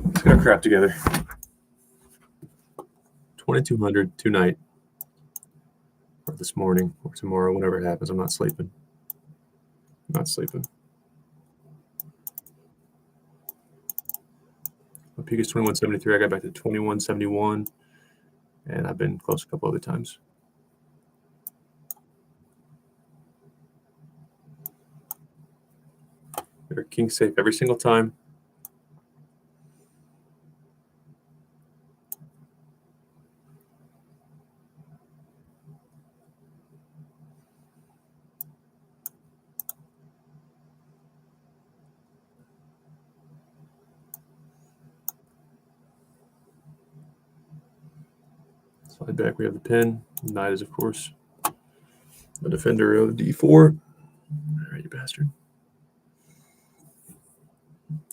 Let's get our crap together. 2200 tonight, or this morning, or tomorrow, whenever it happens. I'm not sleeping. I'm not sleeping. My peak is 2173. I got back to 2171, and I've been close a couple other times. They're king safe every single time. Slide back, we have the pin. Knight is, of course, a defender of d4. All right, you bastard.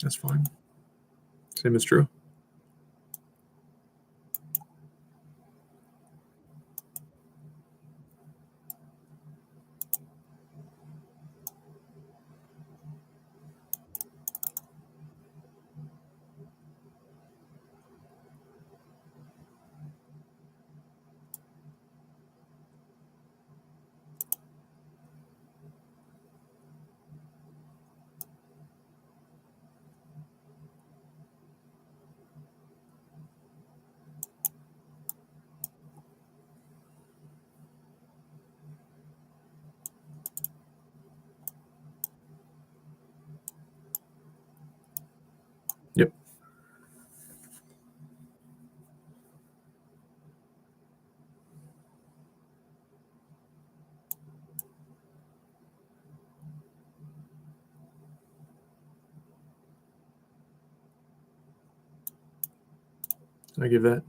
That's fine. Same is true. Yep. I give that.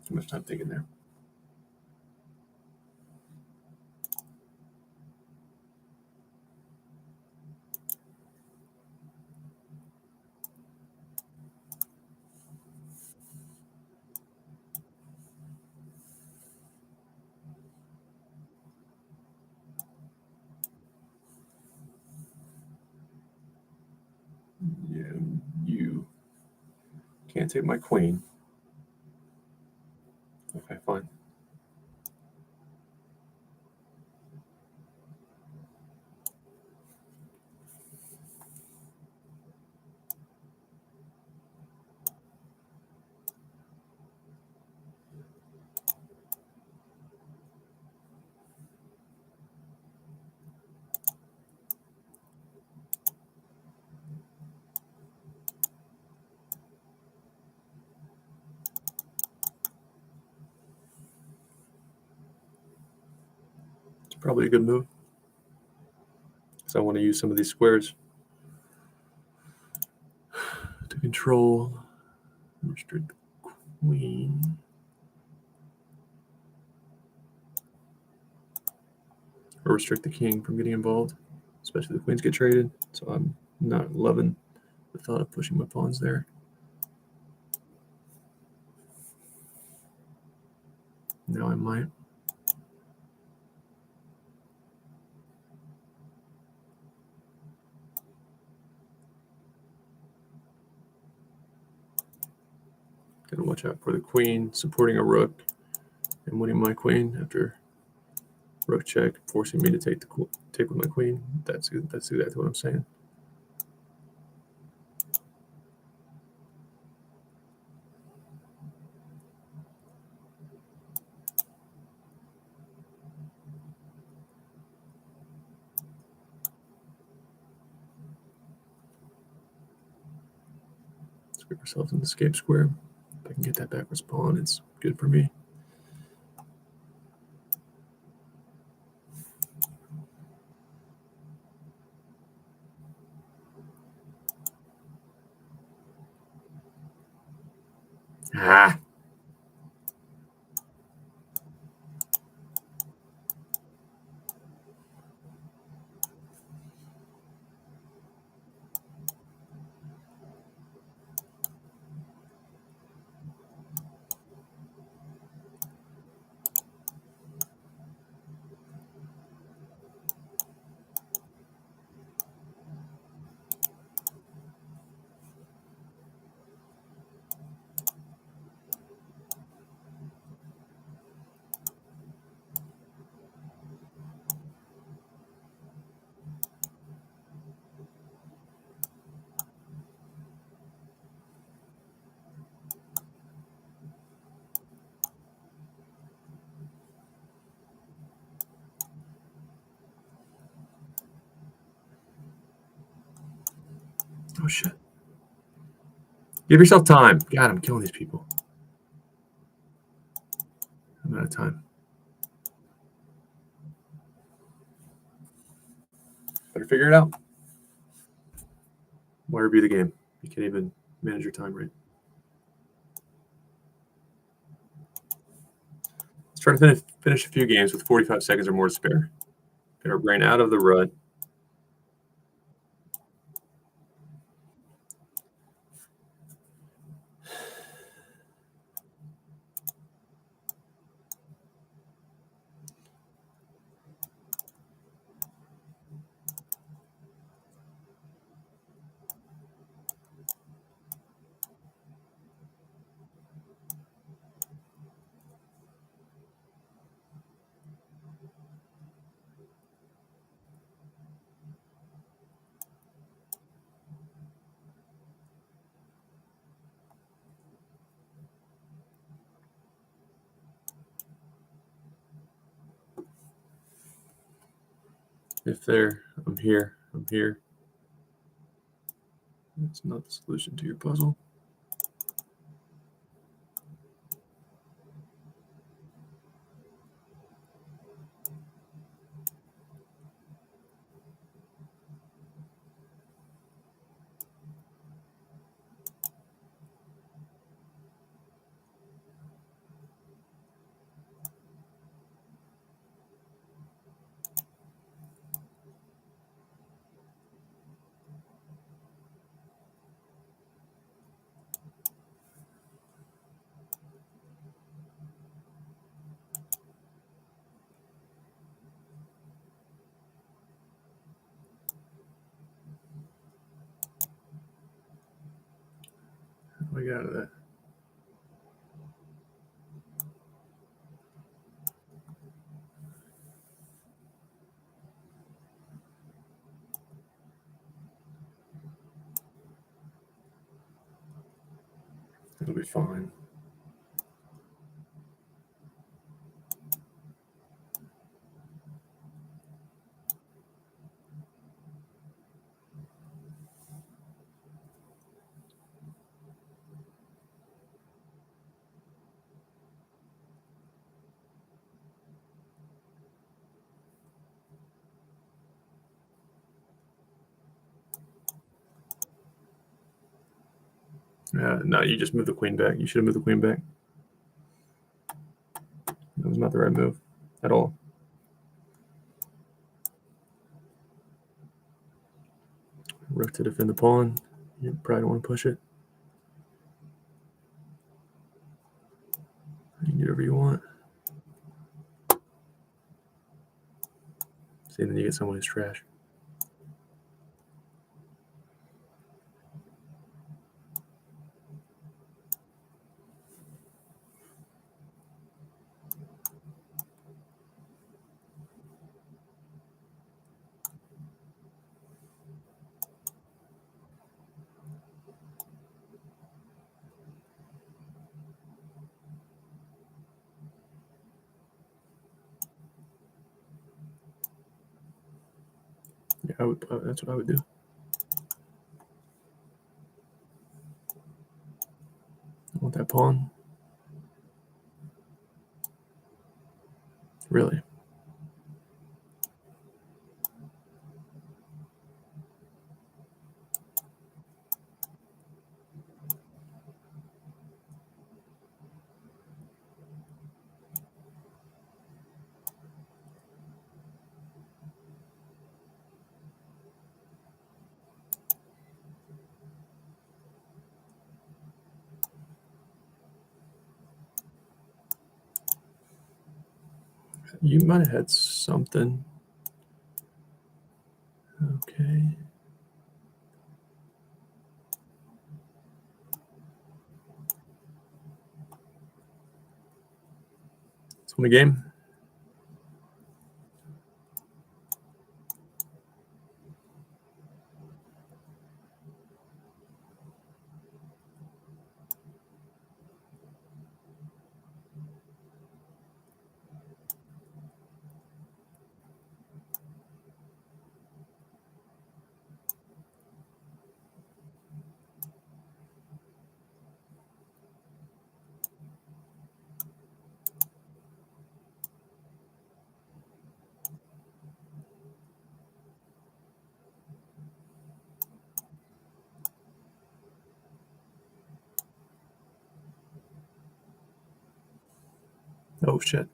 Too much time thinking there. Yeah, you can't take my queen. Okay, fine. It's probably a good move. Because I want to use some of these squares to control and restrict the queen. Or restrict the king from getting involved, especially the queens get traded. So I'm not loving the thought of pushing my pawns there. Now I might. Gotta watch out for the queen supporting a rook and winning my queen after rook check, forcing me to take with my queen. That's exactly what I'm saying. Let's get ourselves an escape square. If I can get that backwards pawn, it's good for me. Ah! Oh shit. Give yourself time. God, I'm killing these people. I'm out of time. figure it out. Wire be the game. You can't even manage your time right. Let's try to finish a few games with 45 seconds or more to spare. Get our brain out of the rut. If there, I'm here. I'm here. That's not the solution to your puzzle. How do I get out of that? It'll be fine. No, you just move the queen back. You should have moved the queen back. That was not the right move at all. Rook to defend the pawn. You probably don't want to push it. You can do whatever you want. See, then you get someone who's trash. Yeah, that's what I would do. I want that pawn. Really? You might have had something. Okay. Let's win a game. Oh, shit.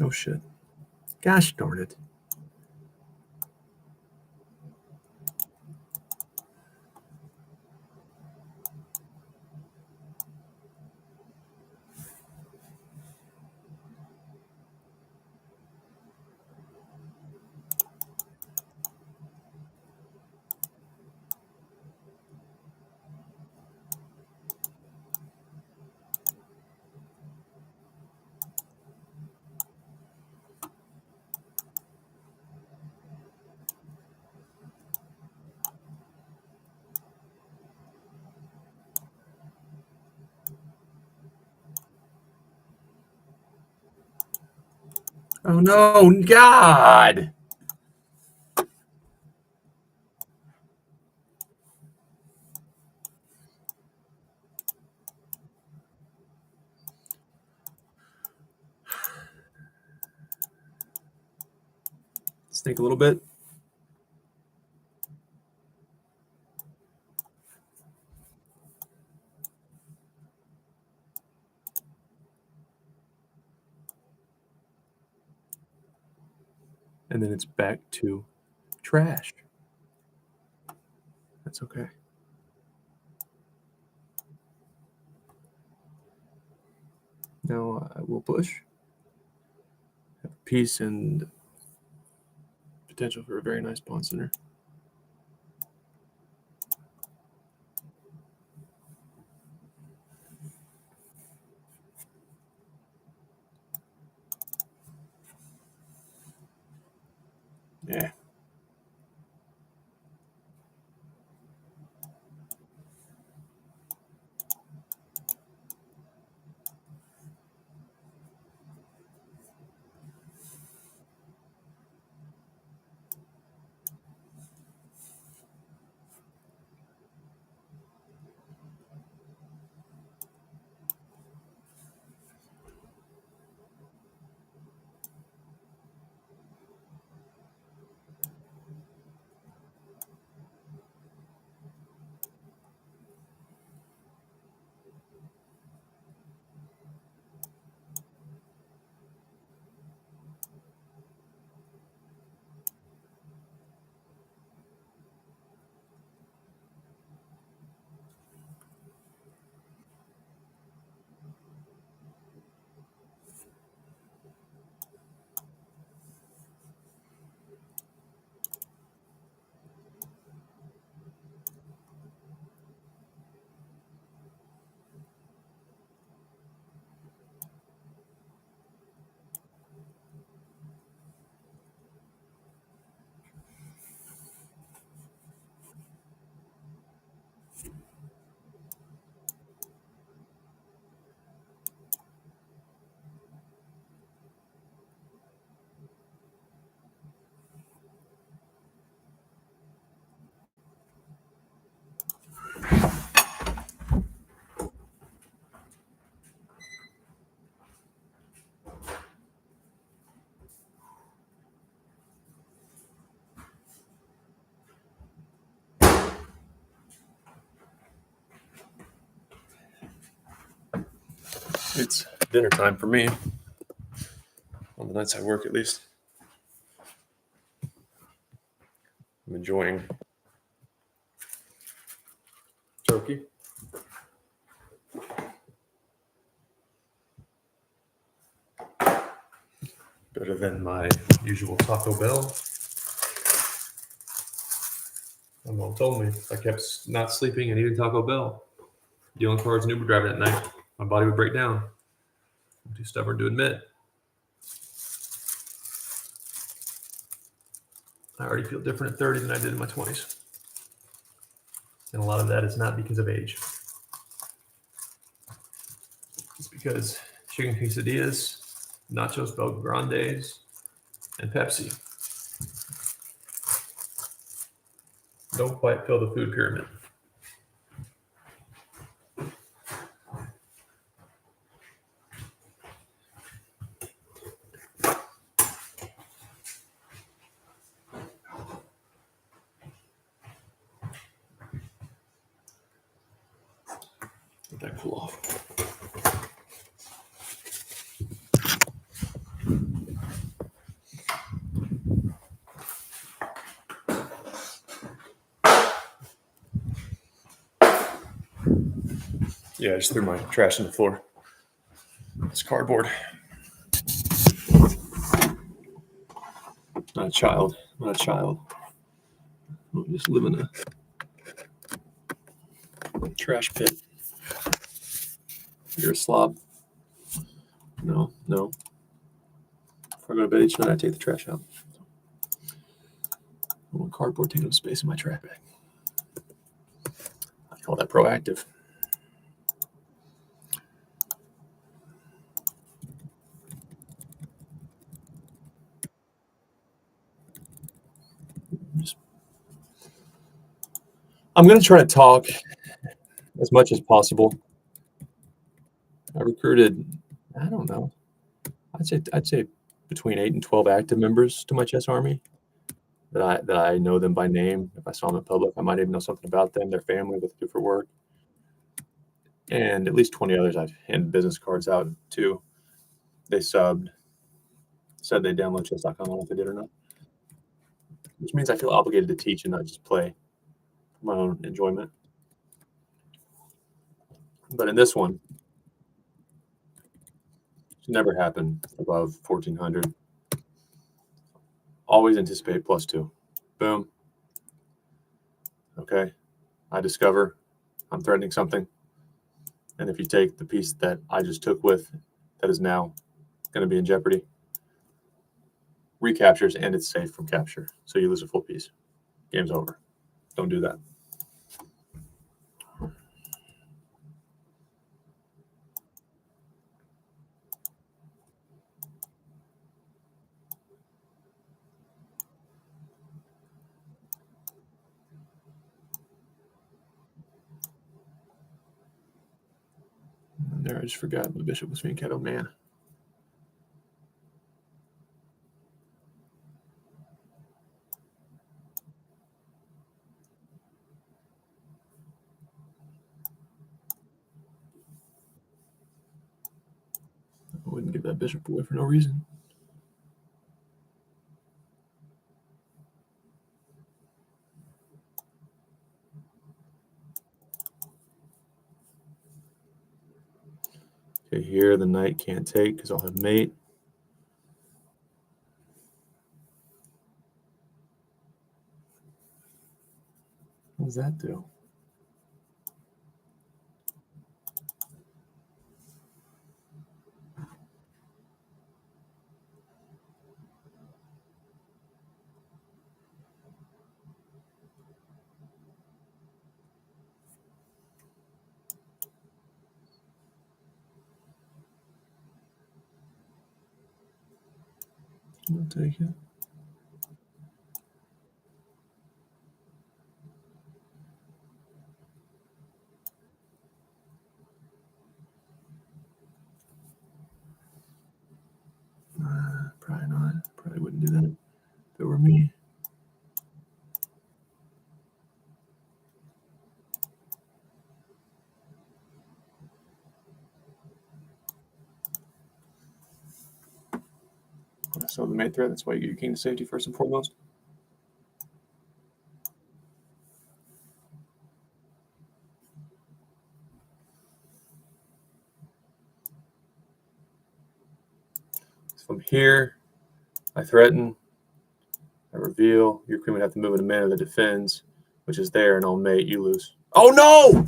Oh, shit. Gosh darn it. Oh, no. God. Let's think a little bit. And then it's back to trash. That's okay. Now I will push. Have peace and potential for a very nice pawn center. Yeah. It's dinner time for me. On the nights I work, at least. I'm enjoying turkey. Better than my usual Taco Bell. My mom told me I kept not sleeping and eating Taco Bell, dealing cards and Uber driving at night, my body would break down. I'm too stubborn to admit. I already feel different at 30 than I did in my 20s. And a lot of that is not because of age. It's because chicken quesadillas, nachos Bel Grandes, and Pepsi. don't quite fill the food pyramid. Let that cool off. Yeah, I just threw my trash on the floor. It's cardboard. Not a child. Not a child. I'm just live in a trash pit. You're a slob. No. If I go to bed each night, I take the trash out. I want cardboard taking up space in my trash bag. I call that proactive. I'm going to try to talk as much as possible. I recruited, I don't know, I'd say between 8 and 12 active members to my chess army that I know them by name. If I saw them in public, I might even know something about them, their family, what they do for work. And at least 20 others I've handed business cards out to. They subbed, said they download chess.com. I don't know if they did or not. Which means I feel obligated to teach and not just play for my own enjoyment. But in this one, it should never happen above 1400. Always anticipate +2. Boom. Okay. I discover I'm threatening something. And if you take the piece that I just took with, that is now going to be in jeopardy, recaptures and it's safe from capture. So you lose a full piece. Game's over. Don't do that. And there, I just forgot the bishop was being cat. Oh, man. I wouldn't give that bishop away for no reason. Okay, here the knight can't take because I'll have mate. What does that do? I'll take it. Probably not. Probably wouldn't do that if it were me. So the mate threat, that's why you get your king to safety first and foremost. From here, I threaten, I reveal. Your queen would have to move in a manner that defends, which is there, and I'll mate. You lose. Oh no!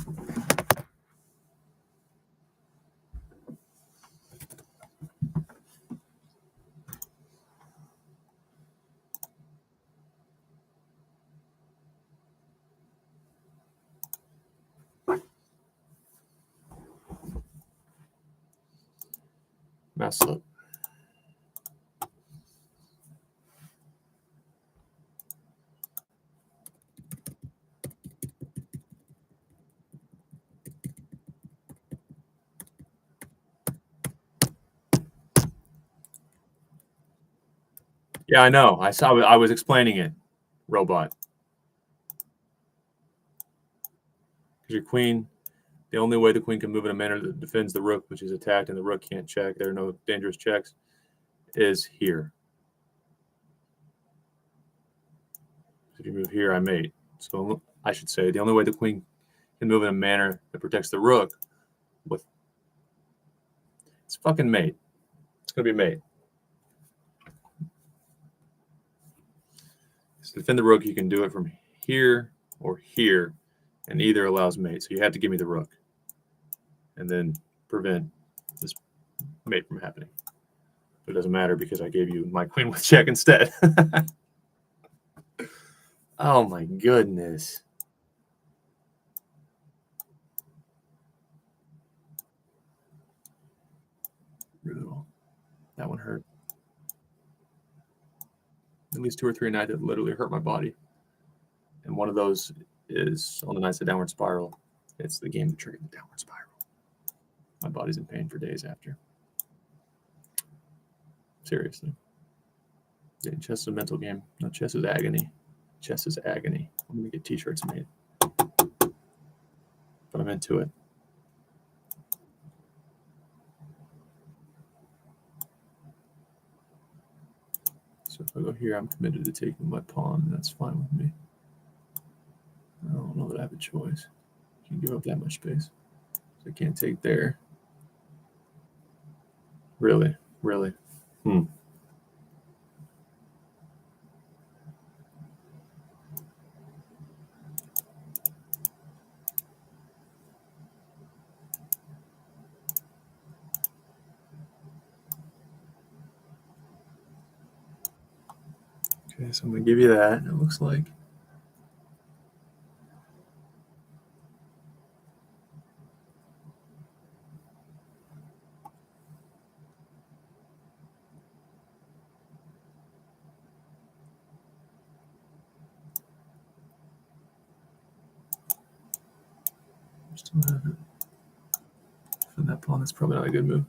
Mess up. Yeah, I know. I saw. I was explaining it. Robot. Because your queen, the only way the queen can move in a manner that defends the rook, which is attacked, and the rook can't check. There are no dangerous checks. Is here. If you move here, I mate. So I should say the only way the queen can move in a manner that protects the rook with it's fucking mate. It's gonna be mate. To defend the rook, you can do it from here or here, and either allows mate. So you have to give me the rook, and then prevent this mate from happening. But it doesn't matter because I gave you my queen with check instead. Oh my goodness. Brutal. That one hurt. At least 2 or 3 a night that literally hurt my body. And one of those is on the nights of downward spiral. It's the game that triggered the downward spiral. My body's in pain for days after. Seriously. Yeah, chess is a mental game. No, chess is agony. Chess is agony. I'm going to get t-shirts made. But I'm into it. So if I go here, I'm committed to taking my pawn. That's fine with me. I don't know that I have a choice. I can't give up that much space. So I can't take there. Really? Really? Okay, so I'm going to give you that, it looks like. Still have it. For that pawn, that's probably not a good move.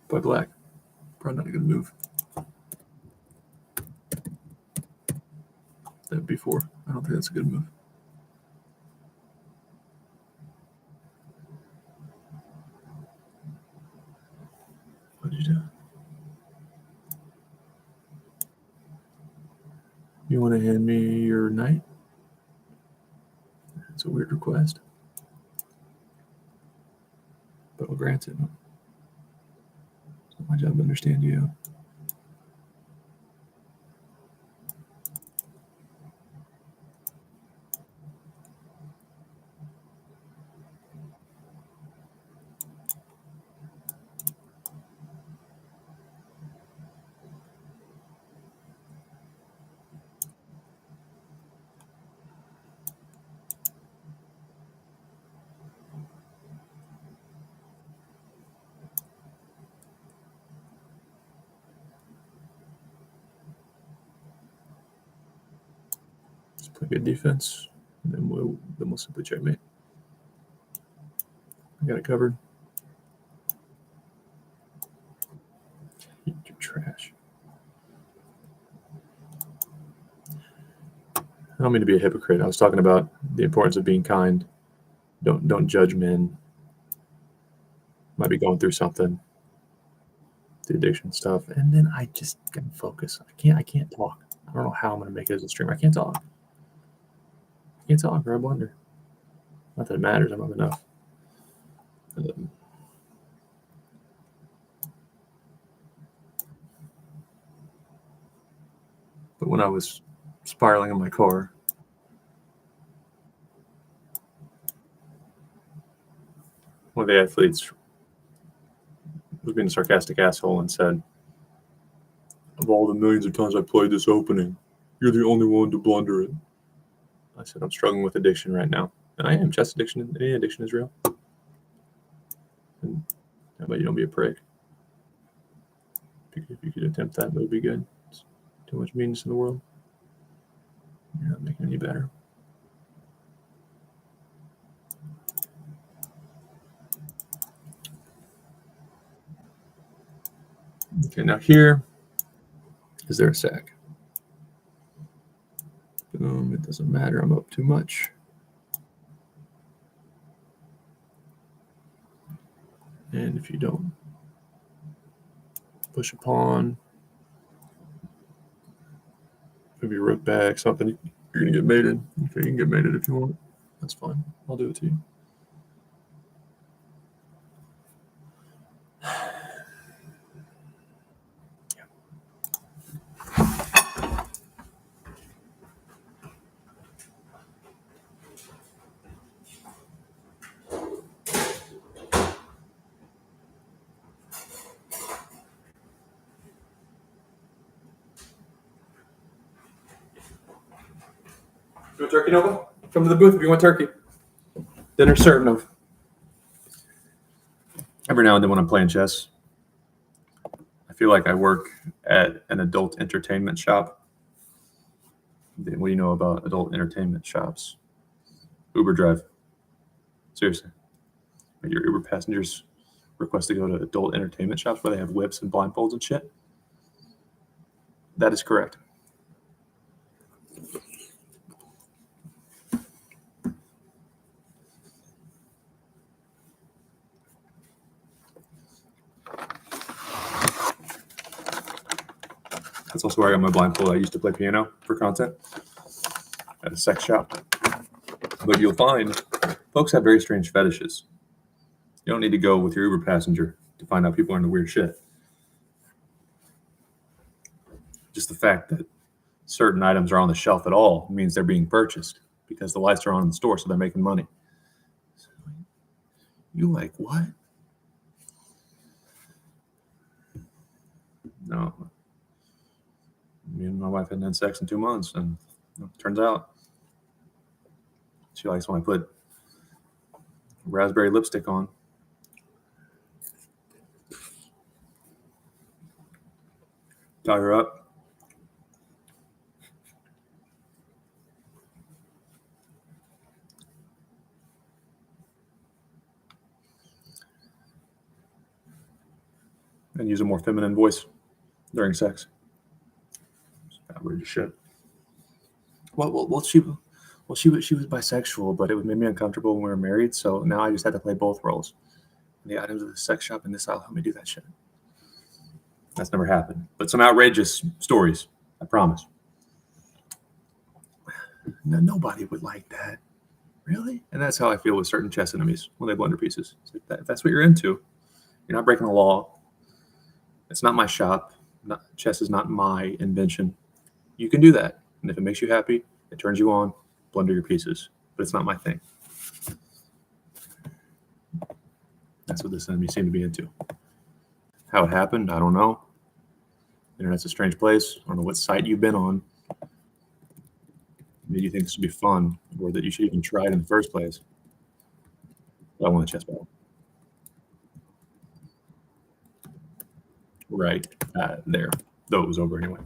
By black. Probably not a good move. That before. I don't think that's a good move. What did you do? You want to hand me your knight? It's a weird request. But I'll grant it. It's not my job to understand you. Just play good defense, and then we'll simply checkmate. I got it covered. You're trash. I don't mean to be a hypocrite. I was talking about the importance of being kind. Don't judge men. Might be going through something. The addiction stuff. And then I just gotta focus. I can't talk. I don't know how I'm gonna make it as a streamer. I can't talk. I can't talk or I blunder. Not that it matters, I'm not enough. But when I was spiraling in my car, one of the athletes was being a sarcastic asshole and said, "Of all the millions of times I played this opening, you're the only one to blunder it." I said, "I'm struggling with addiction right now." And I am. Chess addiction, any addiction is real. And how about you don't be a prick? If you could attempt that, it would be good. It's too much meanness in the world. You're not making it any better. Okay, now here, is there a sag? Boom, it doesn't matter. I'm up too much. And if you don't push a pawn, maybe rook back, something, you're going to get mated. Okay, you can get mated if you want. That's fine. I'll do it to you. You want turkey, Nova? Come to the booth if you want turkey. Dinner served, Nova. Every now and then when I'm playing chess, I feel like I work at an adult entertainment shop. What do you know about adult entertainment shops? Uber drive. Seriously. Your Uber passengers request to go to adult entertainment shops where they have whips and blindfolds and shit? That is correct. That's also where I got my blindfold. I used to play piano for content at a sex shop. But you'll find folks have very strange fetishes. You don't need to go with your Uber passenger to find out people are into weird shit. Just the fact that certain items are on the shelf at all means they're being purchased because the lights are on in the store, so they're making money. You like what? No. Me and my wife hadn't had sex in 2 months, and turns out she likes when I put raspberry lipstick on. Tie her up. And use a more feminine voice during sex. Outrageous shit. Well, she was bisexual, but it made me uncomfortable when we were married. So now I just had to play both roles. The items of the sex shop and this, I'll help me do that shit. That's never happened. But some outrageous stories, I promise. No, nobody would like that. Really? And that's how I feel with certain chess enemies when they blunder pieces. It's like that, if that's what you're into, you're not breaking the law. It's not my shop. Chess is not my invention. You can do that. And if it makes you happy, it turns you on, blunder your pieces. But it's not my thing. That's what this enemy seemed to be into. How it happened, I don't know. The internet's a strange place. I don't know what site you've been on. Made you think this would be fun, or that you should even try it in the first place. But I want a chess battle. Right there. Though it was over anyway.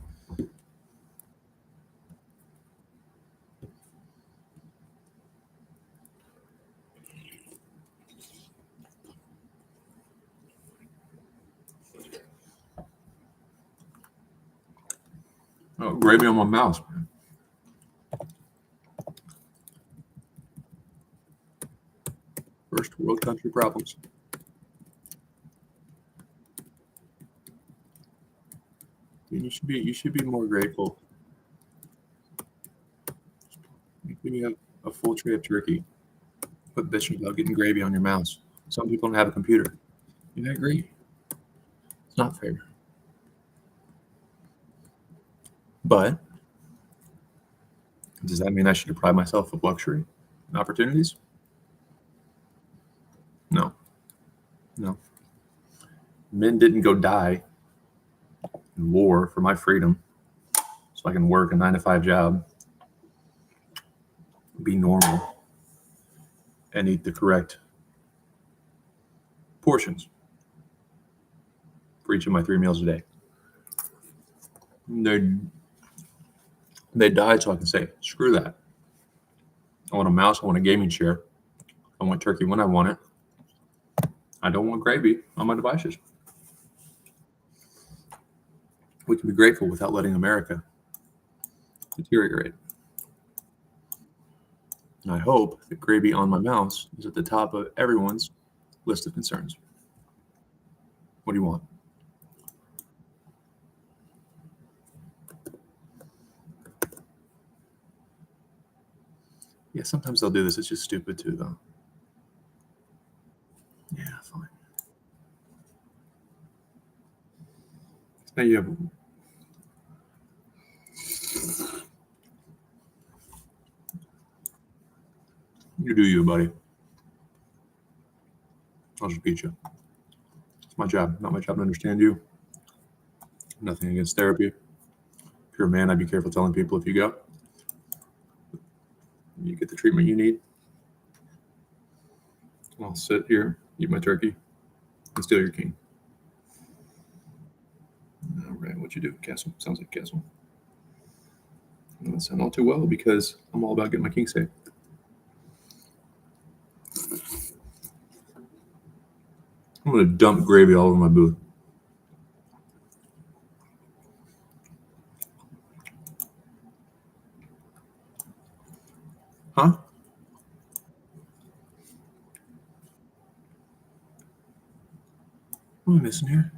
Oh, gravy on my mouse, man. First world country problems. You should be more grateful. When you have a full tray of turkey, quit bitching about getting gravy on your mouse. Some people don't have a computer. I agree. It's not fair. But does that mean I should deprive myself of luxury and opportunities? No. Men didn't go die in war for my freedom so I can work a 9-to-5 job, be normal, and eat the correct portions for each of my 3 meals a day. They died so I can say, screw that. I want a mouse. I want a gaming chair. I want turkey when I want it. I don't want gravy on my devices. We can be grateful without letting America deteriorate. And I hope that gravy on my mouse is at the top of everyone's list of concerns. What do you want? Yeah, sometimes they'll do this. It's just stupid too, though. Yeah, fine. Now you have. You do you, buddy. I'll just beat you. It's my job, not my job to understand you. Nothing against therapy. If you're a man, I'd be careful telling people if you go. You get the treatment you need. I'll sit here, eat my turkey, and steal your king. All right, what you do, Castle? Sounds like Castle. Doesn't sound all too well because I'm all about getting my king safe. I'm gonna dump gravy all over my booth. Huh? What am I missing here?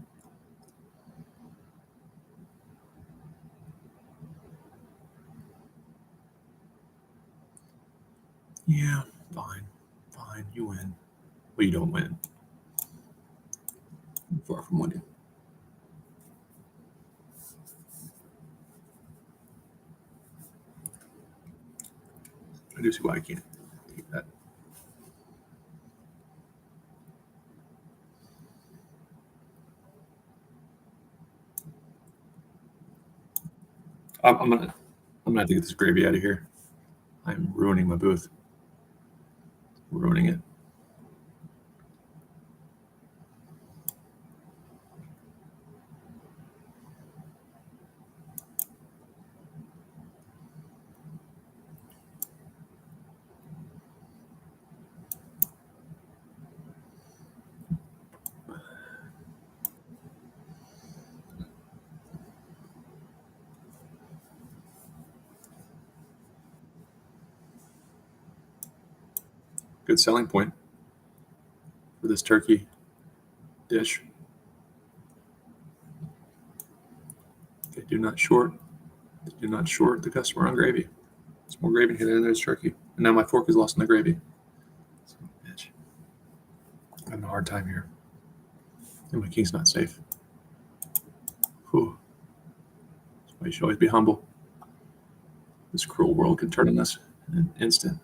Yeah, fine. Fine, you win. Well, you don't win. I'm far from winning. I do see why I can't take that. I'm gonna have to get this gravy out of here. I'm ruining my booth. Ruining it. Good selling point for this turkey dish. They do not short the customer on gravy. There's more gravy here than there's turkey. And now my fork is lost in the gravy. Son of a bitch. I'm having a hard time here. And my king's not safe. Whew. That's why you should always be humble. This cruel world can turn on us in an instant.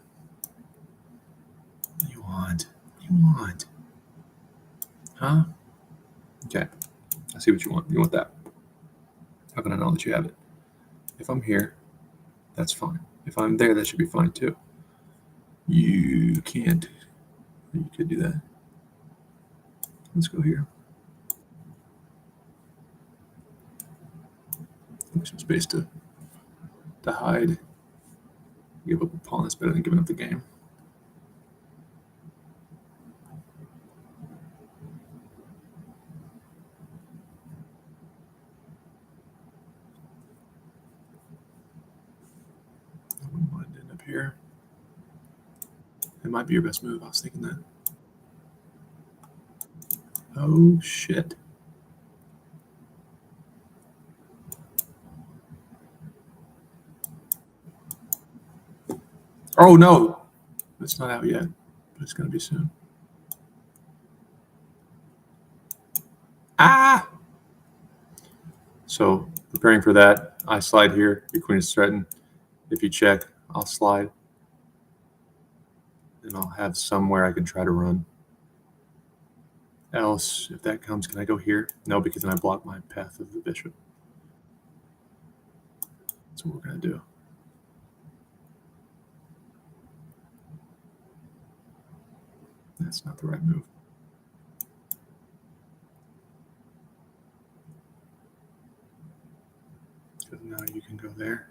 What do you want? What do you want? Huh? Okay. I see what you want. You want that. How can I know that you have it? If I'm here, that's fine. If I'm there, that should be fine too. You can't. You could do that. Let's go here. Give me some space to hide. Give up a pawn. That's better than giving up the game. I wouldn't mind ending up here. It might be your best move. I was thinking that. Oh, shit. Oh, no. It's not out yet, but it's going to be soon. Ah! So, preparing for that, I slide here. Your queen is threatened. If you check, I'll slide. And I'll have somewhere I can try to run. Else, if that comes, can I go here? No, because then I block my path of the bishop. That's what we're going to do. That's not the right move. Because now you can go there.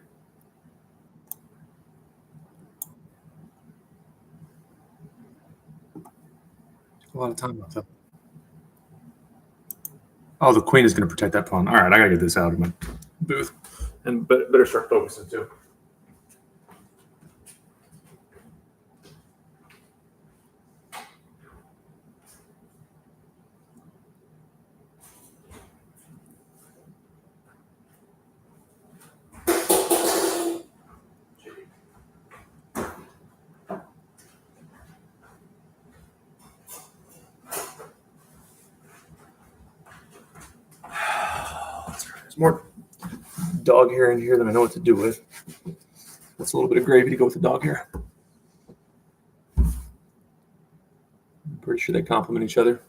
A lot of time left. Oh, the queen is going to protect that pawn. All right, I got to get this out of my booth. And better start focusing, too. There's more dog hair in here than I know what to do with. That's a little bit of gravy to go with the dog hair. I'm pretty sure they complement each other.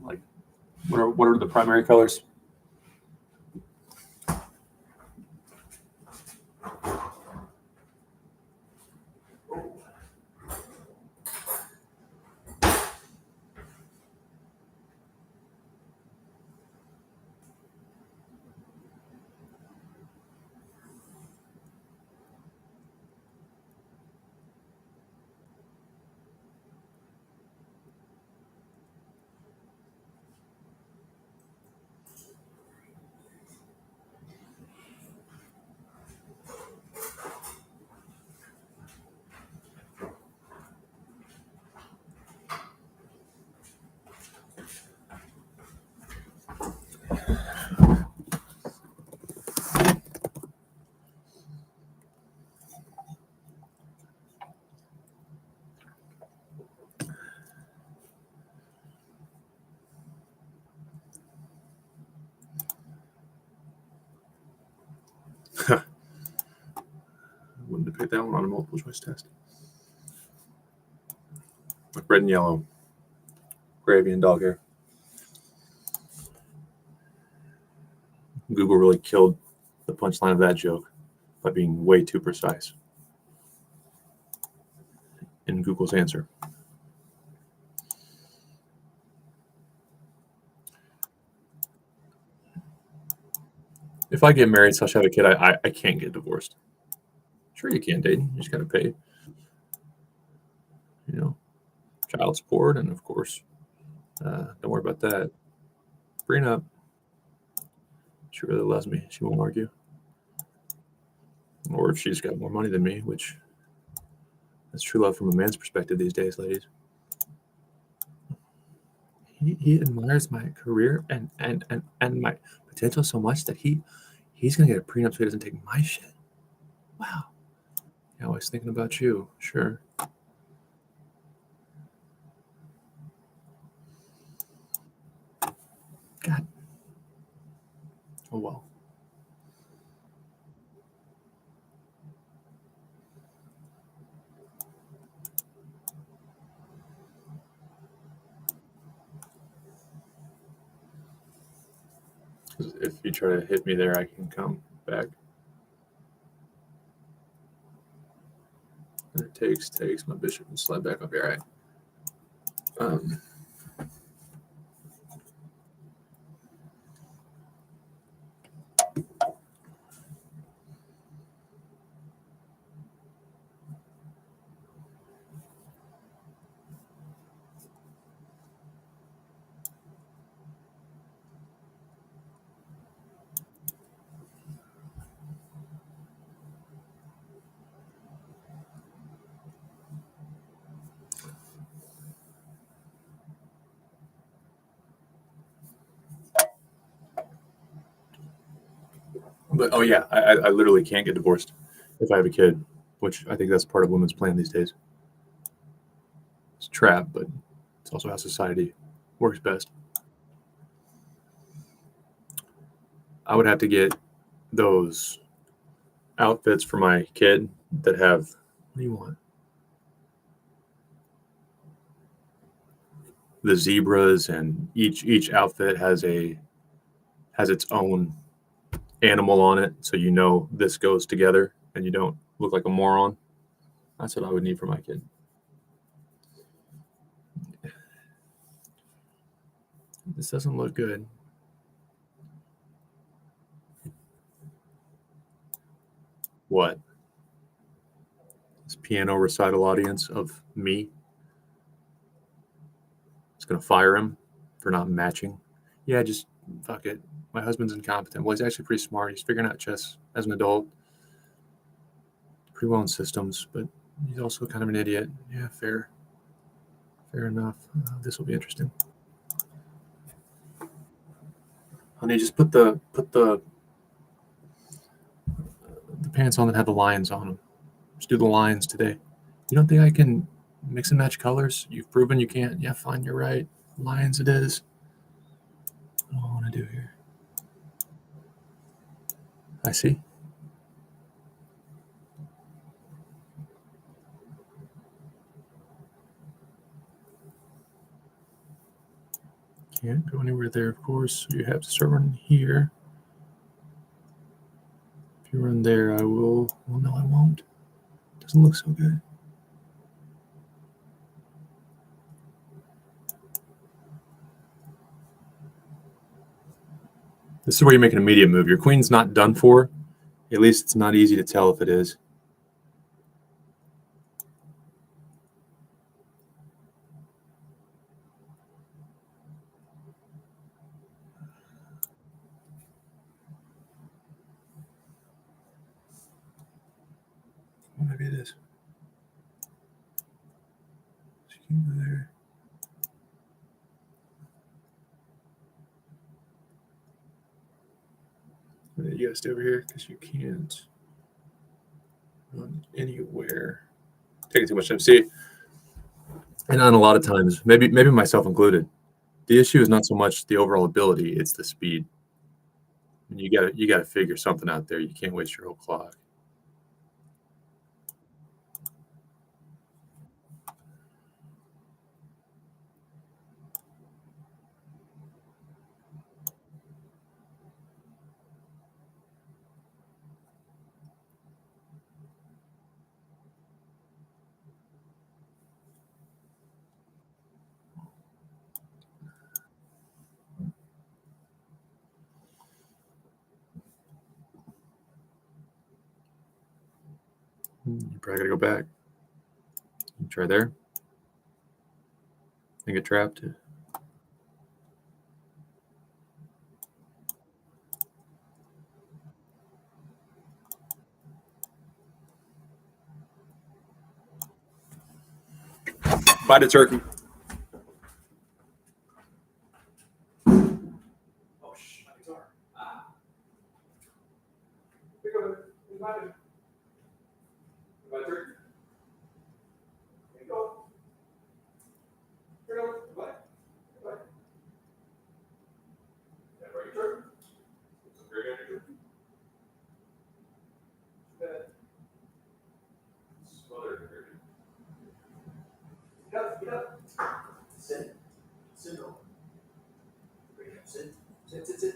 Like, what are the primary colors? Wouldn't have picked that one on a multiple choice test. Like red and yellow, gravy and dog hair. Google really killed the punchline of that joke by being way too precise in Google's answer. If I get married / have a kid, I can't get divorced. Sure you can, Dayton. You just got to pay, child support, and of course, don't worry about that. Prenup. She really loves me. She won't argue. Or if she's got more money than me, which that's true love from a man's perspective these days, ladies. He admires my career and my potential so much that he's gonna get a prenup so he doesn't take my shit. Wow. Yeah, always thinking about you. Sure. God. Oh well. If you try to hit me there, I can come back. And it takes my bishop and slide back up here. All right. But oh yeah, I literally can't get divorced if I have a kid, which I think that's part of women's plan these days. It's a trap, but it's also how society works best. I would have to get those outfits for my kid that have, what do you want? The zebras, and each outfit has its own animal on it, so this goes together and you don't look like a moron. That's what I would need for my kid. This doesn't look good. What? piano recital audience of me. It's going to fire him for not matching. Yeah, just fuck it. My husband's incompetent. Well, he's actually pretty smart. He's figuring out chess as an adult. Pretty well in systems, but he's also kind of an idiot. Yeah, fair. Fair enough. This will be interesting. Honey, just put the pants on that have the lions on them. Just do the lions today. You don't think I can mix and match colors? You've proven you can't. Yeah, fine, you're right. Lions it is. What do I want to do here? I see. Can't go anywhere there, of course. So you have to start running here. If you run there, I will. Well, no, I won't. Doesn't look so good. This is where you make an immediate move. Your queen's not done for. At least it's not easy to tell if it is. Well, maybe it is. She can go there. You gotta stay over here because you can't run anywhere. Taking too much time. See, and on a lot of times, maybe myself included, the issue is not so much the overall ability; it's the speed. And you gotta figure something out there. You can't waste your whole clock. You probably gotta go back. You try there. And get trapped. Bite a turkey. Oh, shh, my guitar. Ah. Pick up it. Bite it. Bite a turkey. There you go. Here you go. Bite. Bite. Yeah, right your turkey. Some gravy on your turkey. Good. Smother it. Get up, get up. Sit. Sit over. Sit. Sit, sit, sit.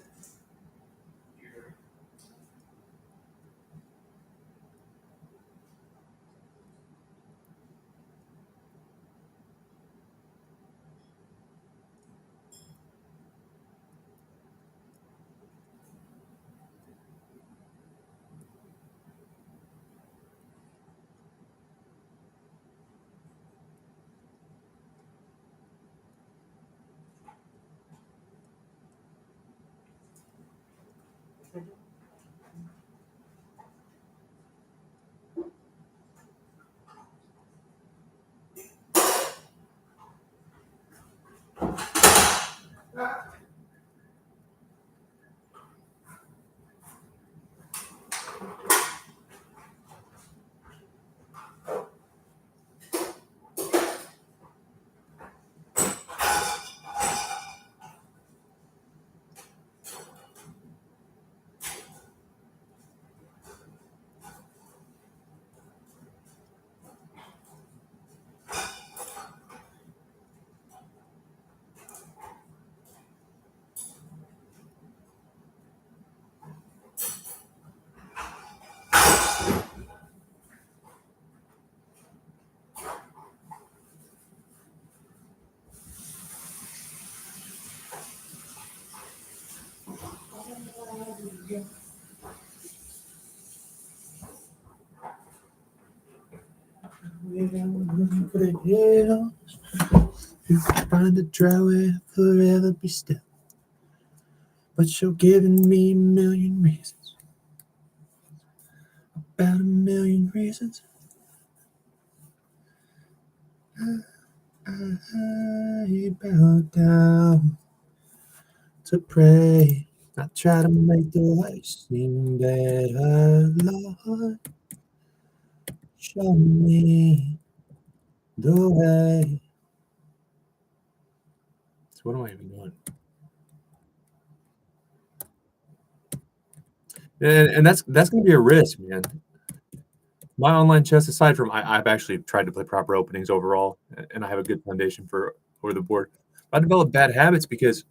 for the hills. You can find a dry way forever be still. But you're giving me a million reasons. About a million reasons. I bow down to pray. I try to make the life seem better, Lord. Show me the way. So what am I even doing? And that's going to be a risk, man. My online chess, aside from I've actually tried to play proper openings overall, and I have a good foundation for over the board. I developed bad habits because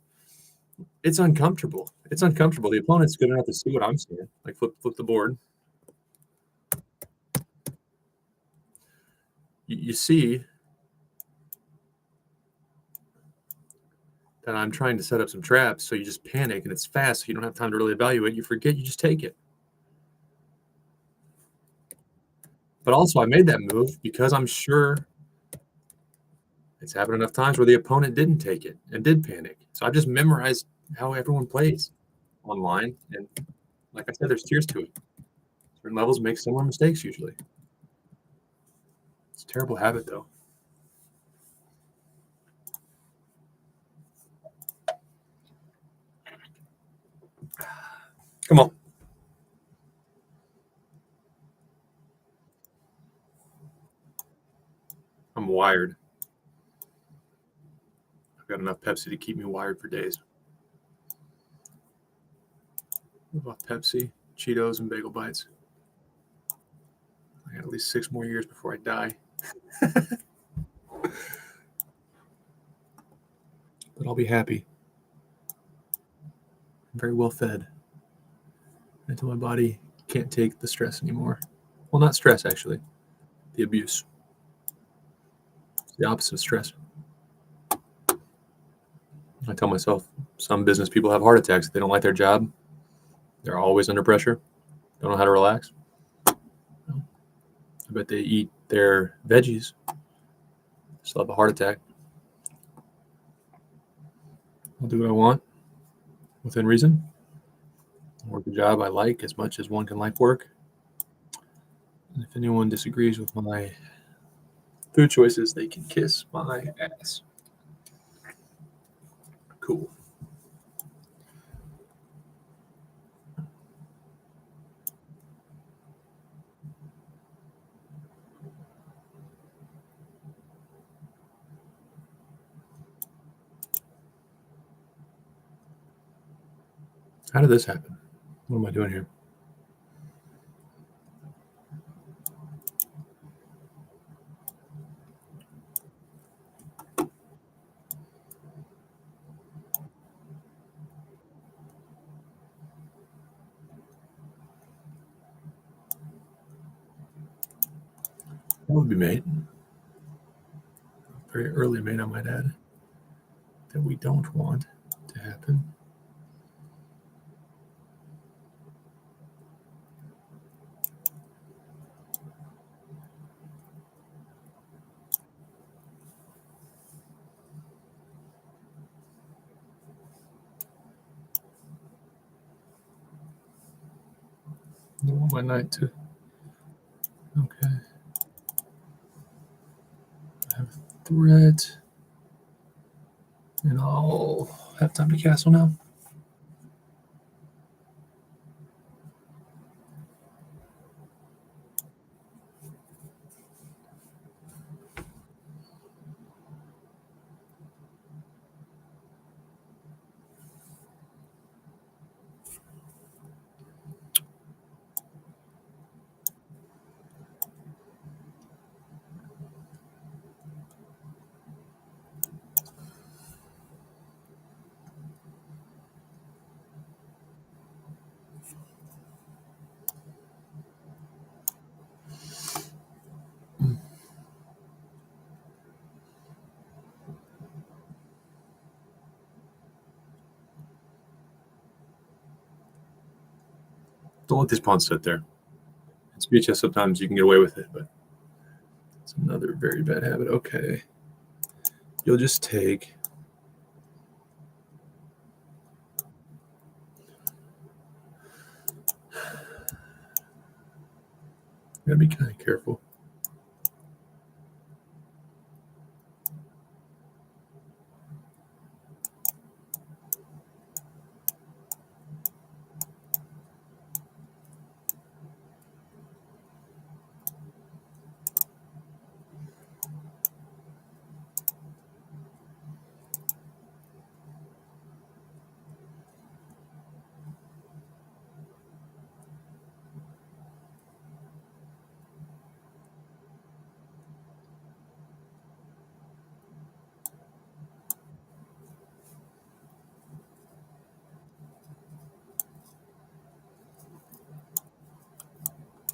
it's uncomfortable. It's uncomfortable. The opponent's good enough to see what I'm seeing. Like flip the board. You see that I'm trying to set up some traps, so you just panic, and it's fast, so you don't have time to really evaluate. You forget, you just take it. But also, I made that move because I'm sure it's happened enough times where the opponent didn't take it and did panic. So I've just memorized how everyone plays online. And like I said, there's tiers to it. Certain levels make similar mistakes usually. It's a terrible habit, though. Come on. I'm wired. I've got enough Pepsi to keep me wired for days. What about Pepsi, Cheetos, and Bagel Bites? I got at least 6 more years before I die. But I'll be happy. I'm very well fed until my body can't take the stress anymore. Well, not stress, actually. The abuse. It's the opposite of stress. I tell myself some business people have heart attacks if they don't like their job. They're always under pressure. Don't know how to relax. I bet they eat their veggies. Still have a heart attack. I'll do what I want within reason. I'll work a job I like as much as one can like work. And if anyone disagrees with my food choices, they can kiss my ass. Cool. How did this happen? What am I doing here? That would be mate. Very early mate, I might add. That we don't want to happen. I want my knight to. Okay. I have a threat. And I'll have time to castle now. Don't let these pawns sit there. In speed chess, sometimes you can get away with it, but It's another very bad habit. Okay. You'll just take. You gotta be kind of careful.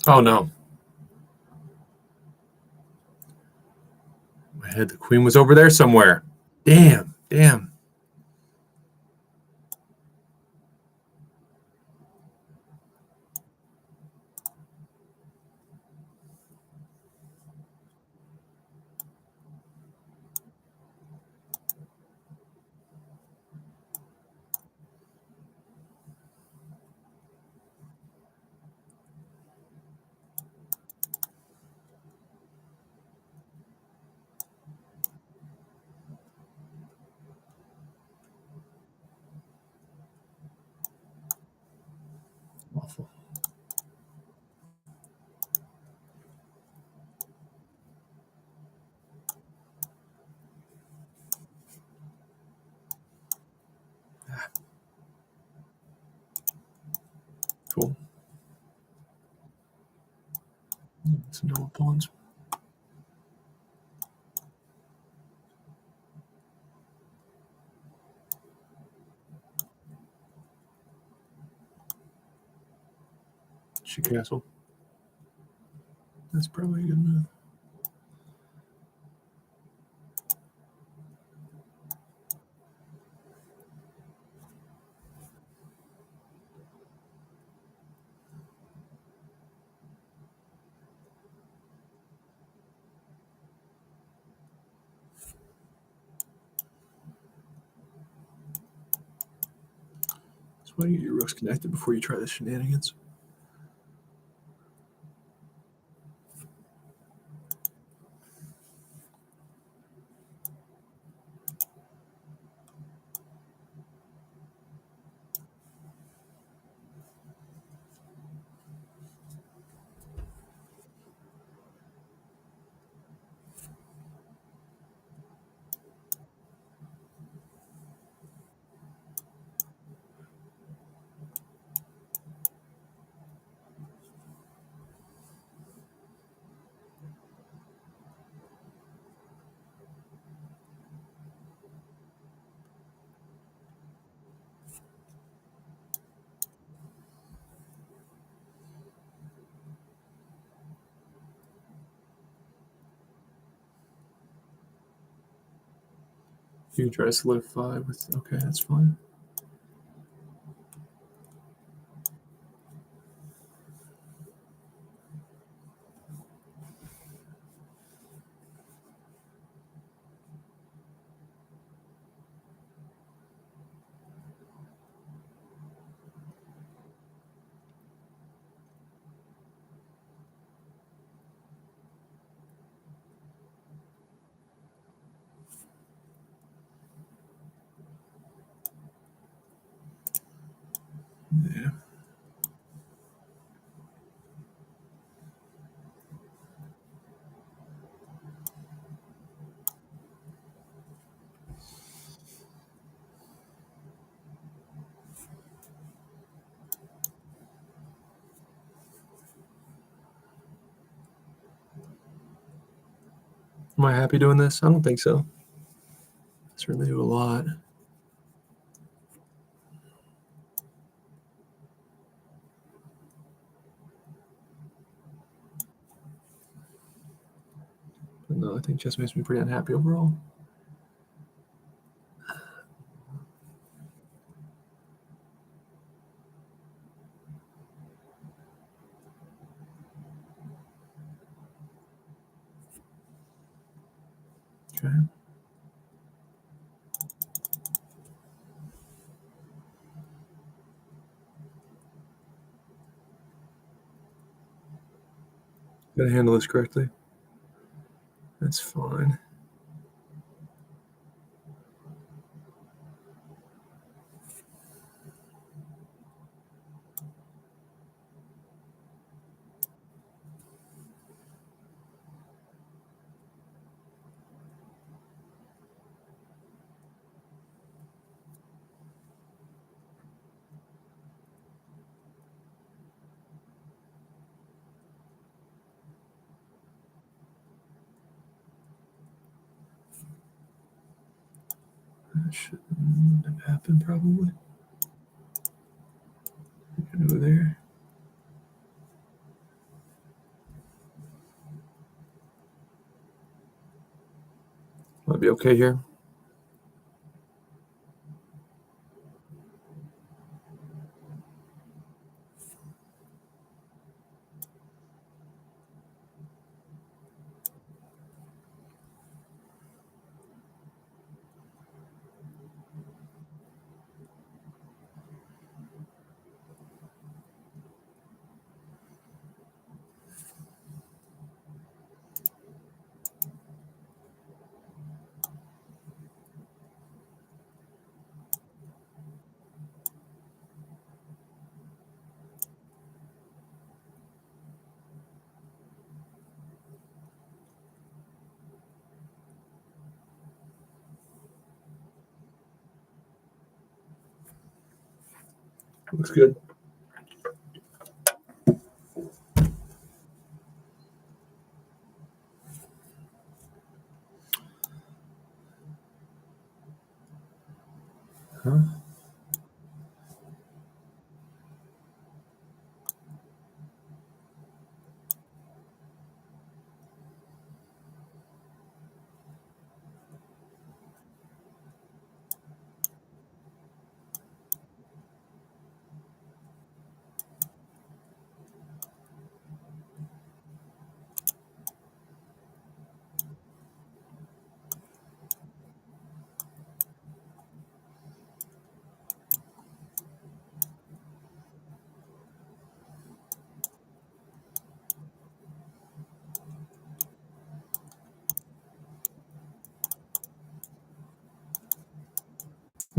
Oh no. My head, the queen was over there somewhere. Damn. Awful. Cool. Some double pawns. She castle. That's probably a good move. So why do you get your rooks connected before you try the shenanigans? You can try to solidify with. Okay, that's fine. Yeah. Am I happy doing this? I don't think so. I certainly do a lot. But no, I think chess makes me pretty unhappy overall. Okay. Gotta handle this correctly. That's fine. That shouldn't have happened, probably. Over there. Might be okay here. Looks good. Huh?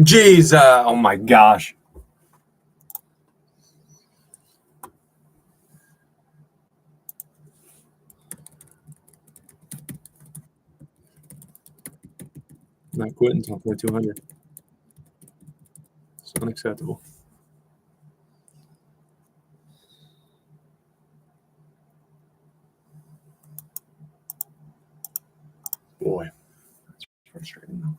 Jeez, oh my gosh. Not quitting until 4200. It's unacceptable. Boy, that's frustrating though.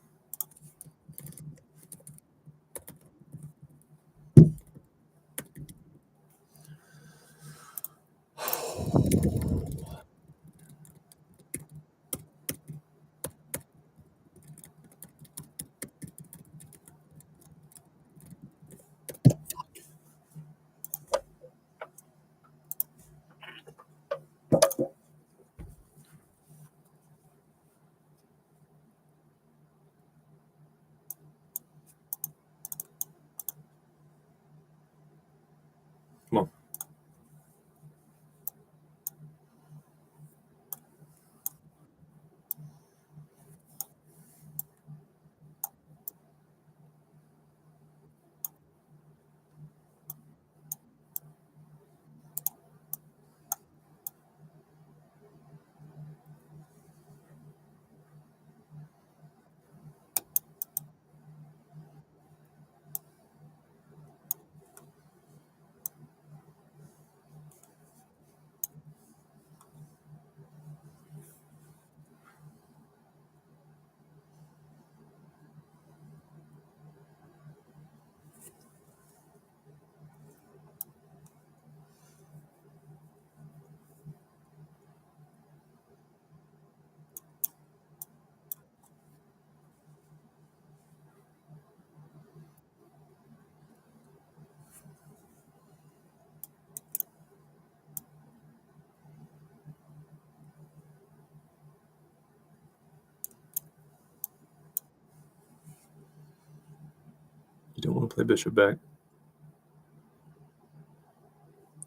want to play bishop back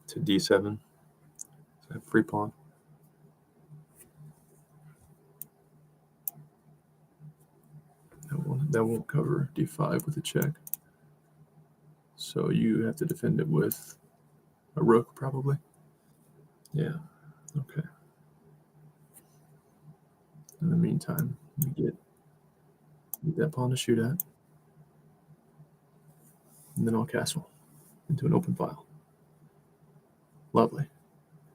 to d7. So free pawn. That won't cover d5 with a check. So you have to defend it with a rook, probably. Yeah. Okay. In the meantime, we get that pawn to shoot at, and then I'll castle into an open file. Lovely.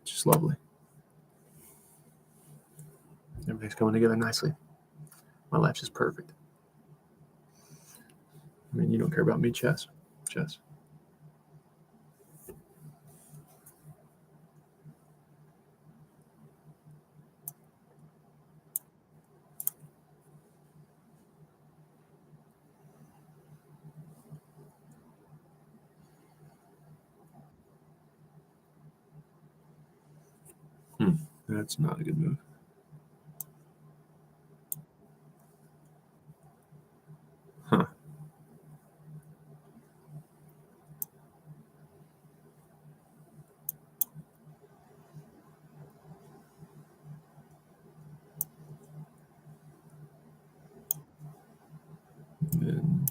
Just lovely. Everything's coming together nicely. My life's just perfect. I mean, you don't care about me, chess. Chess. That's not a good move. Huh. Then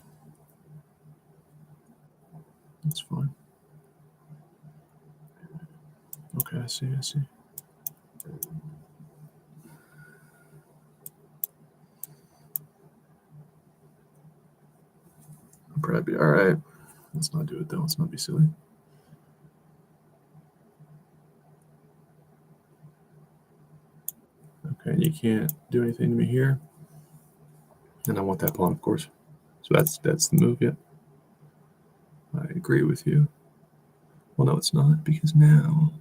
that's fine. Okay, I see. I'll probably be all right. Let's not do it though. Let's not be silly. Okay, you can't do anything to me here. And I want that pawn, of course. So that's the move, yeah. I agree with you. Well, no, it's not, because now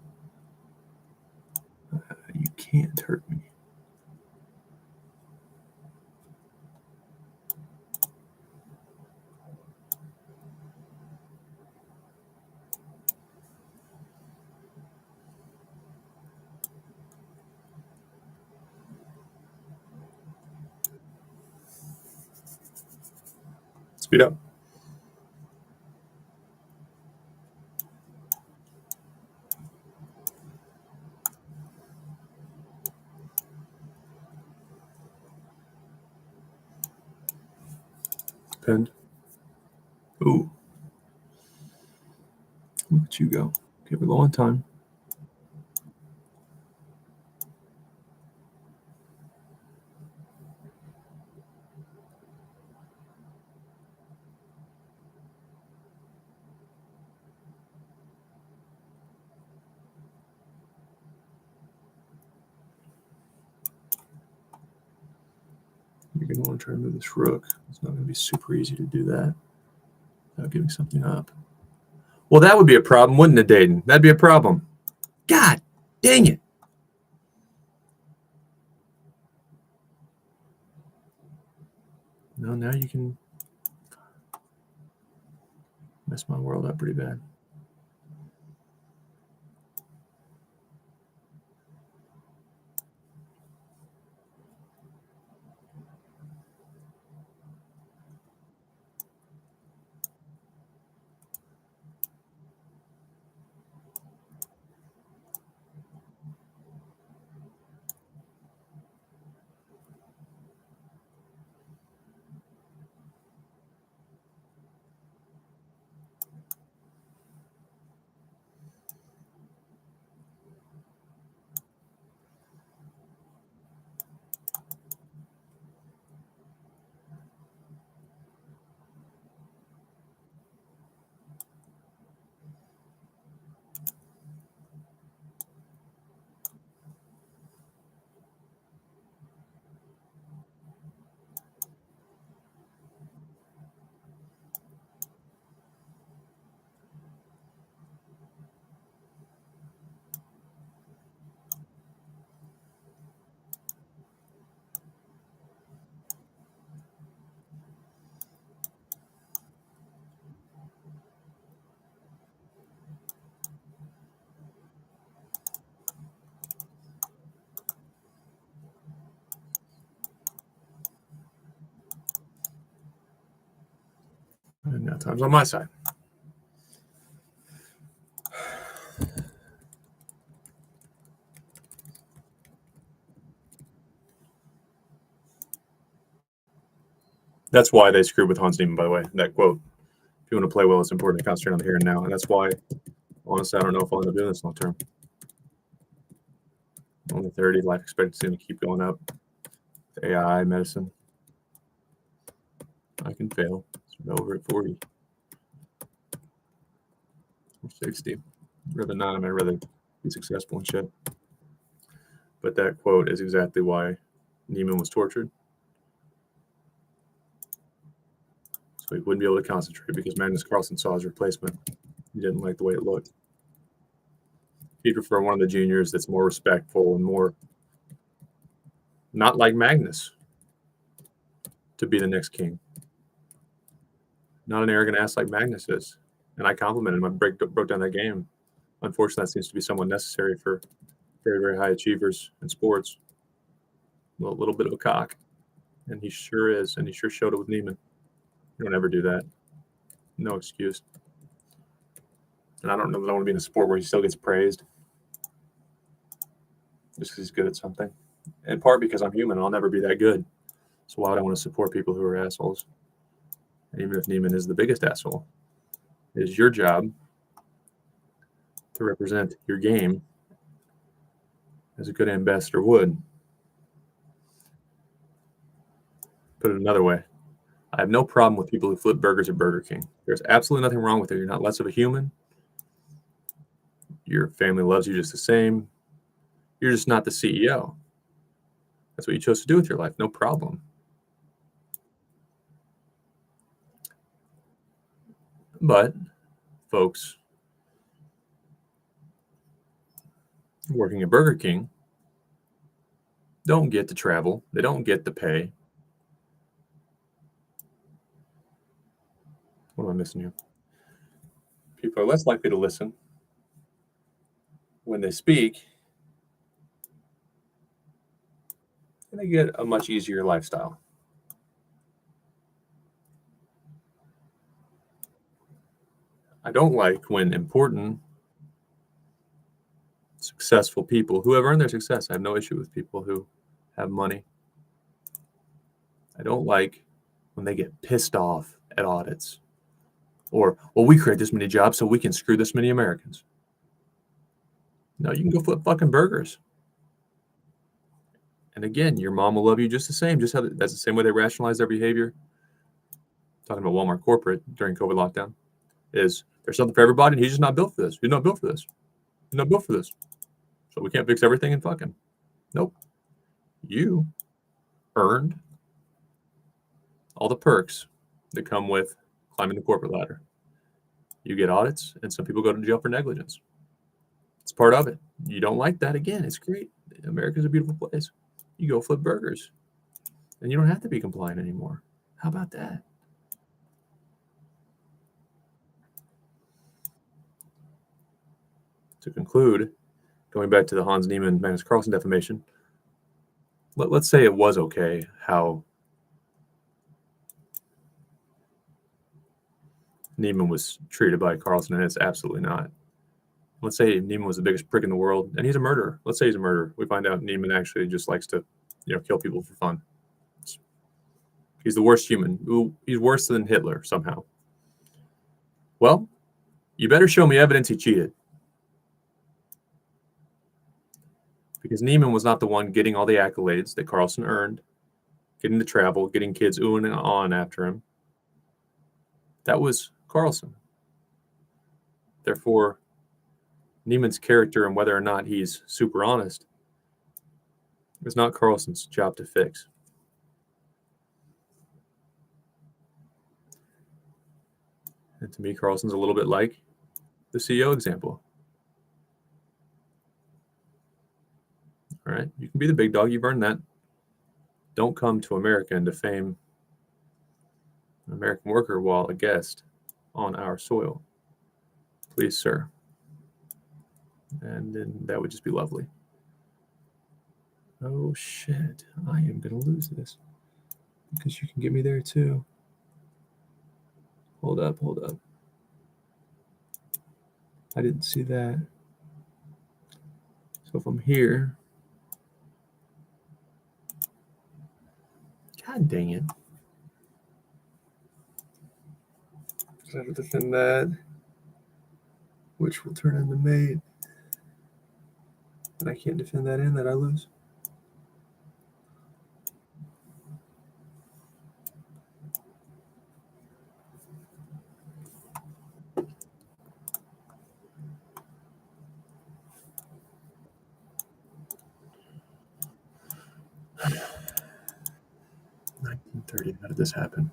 you can't hurt me. Speed up. Pinned. Ooh. Look at you go. Okay, we're low on time. You're going to want to try to move this rook. It's not going to be super easy to do that without giving something up. Well, that would be a problem, wouldn't it, Dayton? That'd be a problem. God dang it. No, now you can mess my world up pretty bad. Time's on my side. That's why they screwed with Hans Niemann, by the way. That quote. If you want to play well, it's important to concentrate on the here and now. And that's why, honestly, I don't know if I'll end up doing this long term. Only 30, life expectancy going to keep going up. AI, medicine. I can fail. It's over at 40. Or 60. Rather not, I'd rather be successful and shit. But that quote is exactly why Niemann was tortured. So he wouldn't be able to concentrate because Magnus Carlsen saw his replacement. He didn't like the way it looked. He'd prefer one of the juniors that's more respectful and more not like Magnus to be the next king. Not an arrogant ass like Magnus is. And I complimented him. I broke down that game. Unfortunately, that seems to be somewhat necessary for very, very high achievers in sports. A little bit of a cock. And he sure is. And he sure showed it with Niemann. You don't ever do that. No excuse. And I don't know that I want to be in a sport where he still gets praised just because he's good at something. In part because I'm human and I'll never be that good. So why would I want to support people who are assholes? And even if Niemann is the biggest asshole, it is your job to represent your game as a good ambassador would. Put it another way, I have no problem with people who flip burgers at Burger King. There's absolutely nothing wrong with it. You're not less of a human. Your family loves you just the same. You're just not the CEO. That's what you chose to do with your life. No problem. But folks working at Burger King don't get to travel. They don't get to pay. What am I missing here? People are less likely to listen when they speak, and they get a much easier lifestyle. I don't like when important, successful people who have earned their success. I have no issue with people who have money. I don't like when they get pissed off at audits or, well, we create this many jobs so we can screw this many Americans. No, you can go flip fucking burgers. And again, your mom will love you just the same. Just how that's the same way they rationalize their behavior. Talking about Walmart corporate during COVID lockdown is there's something for everybody, and he's just not built for this. He's not built for this. He's not built for this. So we can't fix everything and fucking. Nope. You earned all the perks that come with climbing the corporate ladder. You get audits, and some people go to jail for negligence. It's part of it. You don't like that, again, it's great. America's a beautiful place. You go flip burgers, and you don't have to be compliant anymore. How about that? To conclude, going back to the Hans Niemann, Magnus Carlsen defamation, let's say it was okay how Niemann was treated by Carlsen, and it's absolutely not. Let's say Niemann was the biggest prick in the world, and he's a murderer. Let's say he's a murderer. We find out Niemann actually just likes to, kill people for fun. He's the worst human. He's worse than Hitler somehow. Well, you better show me evidence he cheated. Because Niemann was not the one getting all the accolades that Carlsen earned, getting the travel, getting kids oohing and on after him. That was Carlsen. Therefore, Niemann's character and whether or not he's super honest is not Carlsen's job to fix. And to me, Carlsen's a little bit like the CEO example. All right, you can be the big dog. You've earned that. Don't come to America and defame an American worker while a guest on our soil. Please, sir. And then that would just be lovely. Oh, shit. I am going to lose this because you can get me there too. Hold up. I didn't see that. So if I'm here, God dang it. I have to defend that, which will turn into mate. And I can't defend that in, that I lose. $19.30. How did this happen?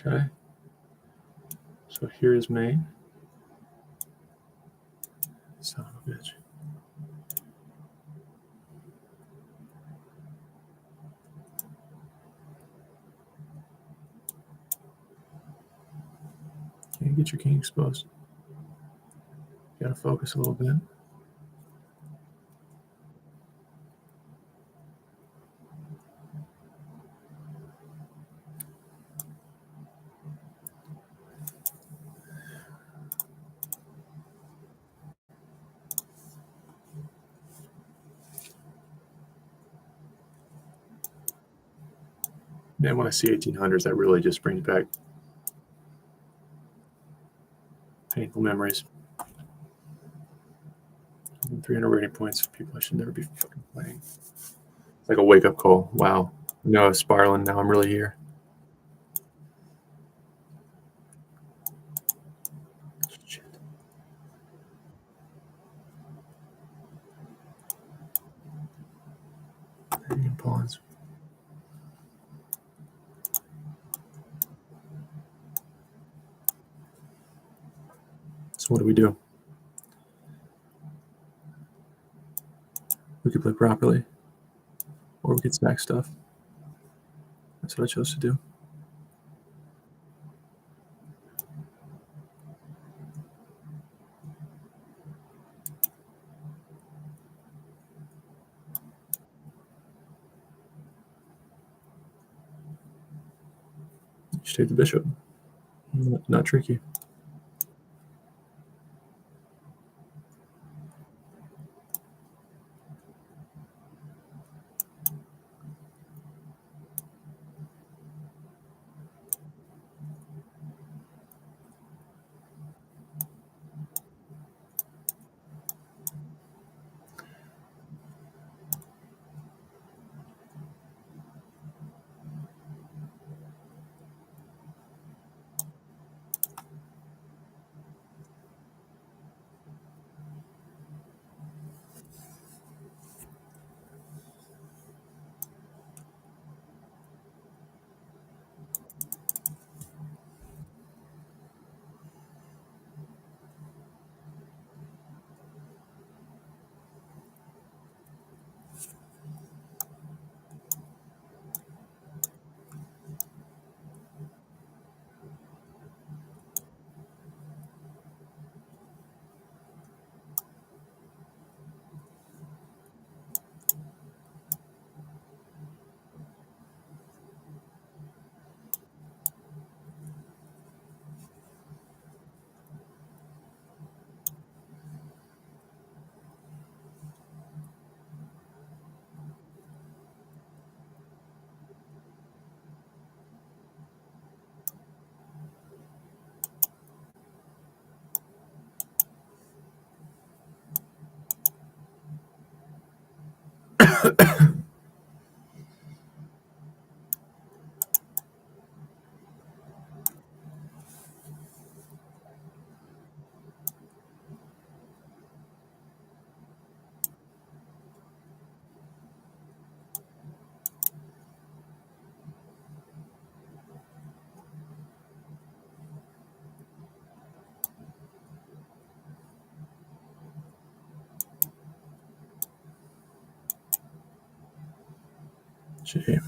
Okay. So here's mate. Son of a bitch. Can't get your king exposed. You gotta focus a little bit. Man, when I see 1800s, that really just brings back painful memories. 300 rating points for people I should never be fucking playing. It's like a wake-up call. Wow. No, I was spiraling. Now I'm really here. Shit. Hanging pawns. So what do? We could play properly, or we could stack stuff. That's what I chose to do. Just take the bishop. Not tricky. Gee.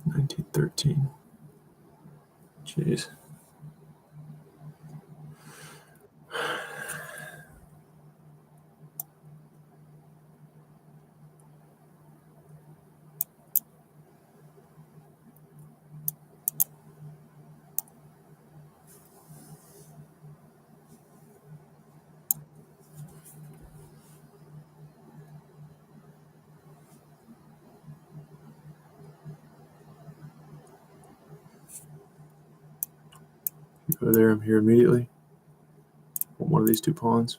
$19.13. Jeez. Go there, I'm here immediately. One of these two pawns.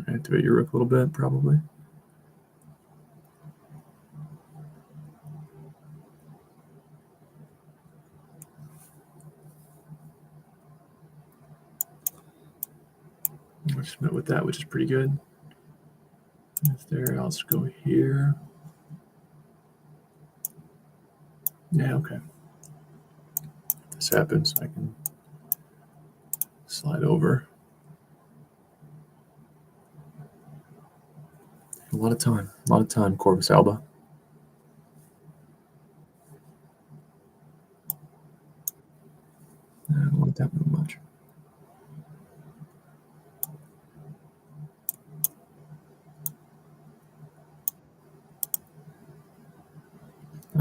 Activate your rook a little bit, probably. I just met with that, which is pretty good. If there, I'll just go here. Yeah, okay. If this happens, I can slide over. A lot of time, Corvus Alba. I don't want that much.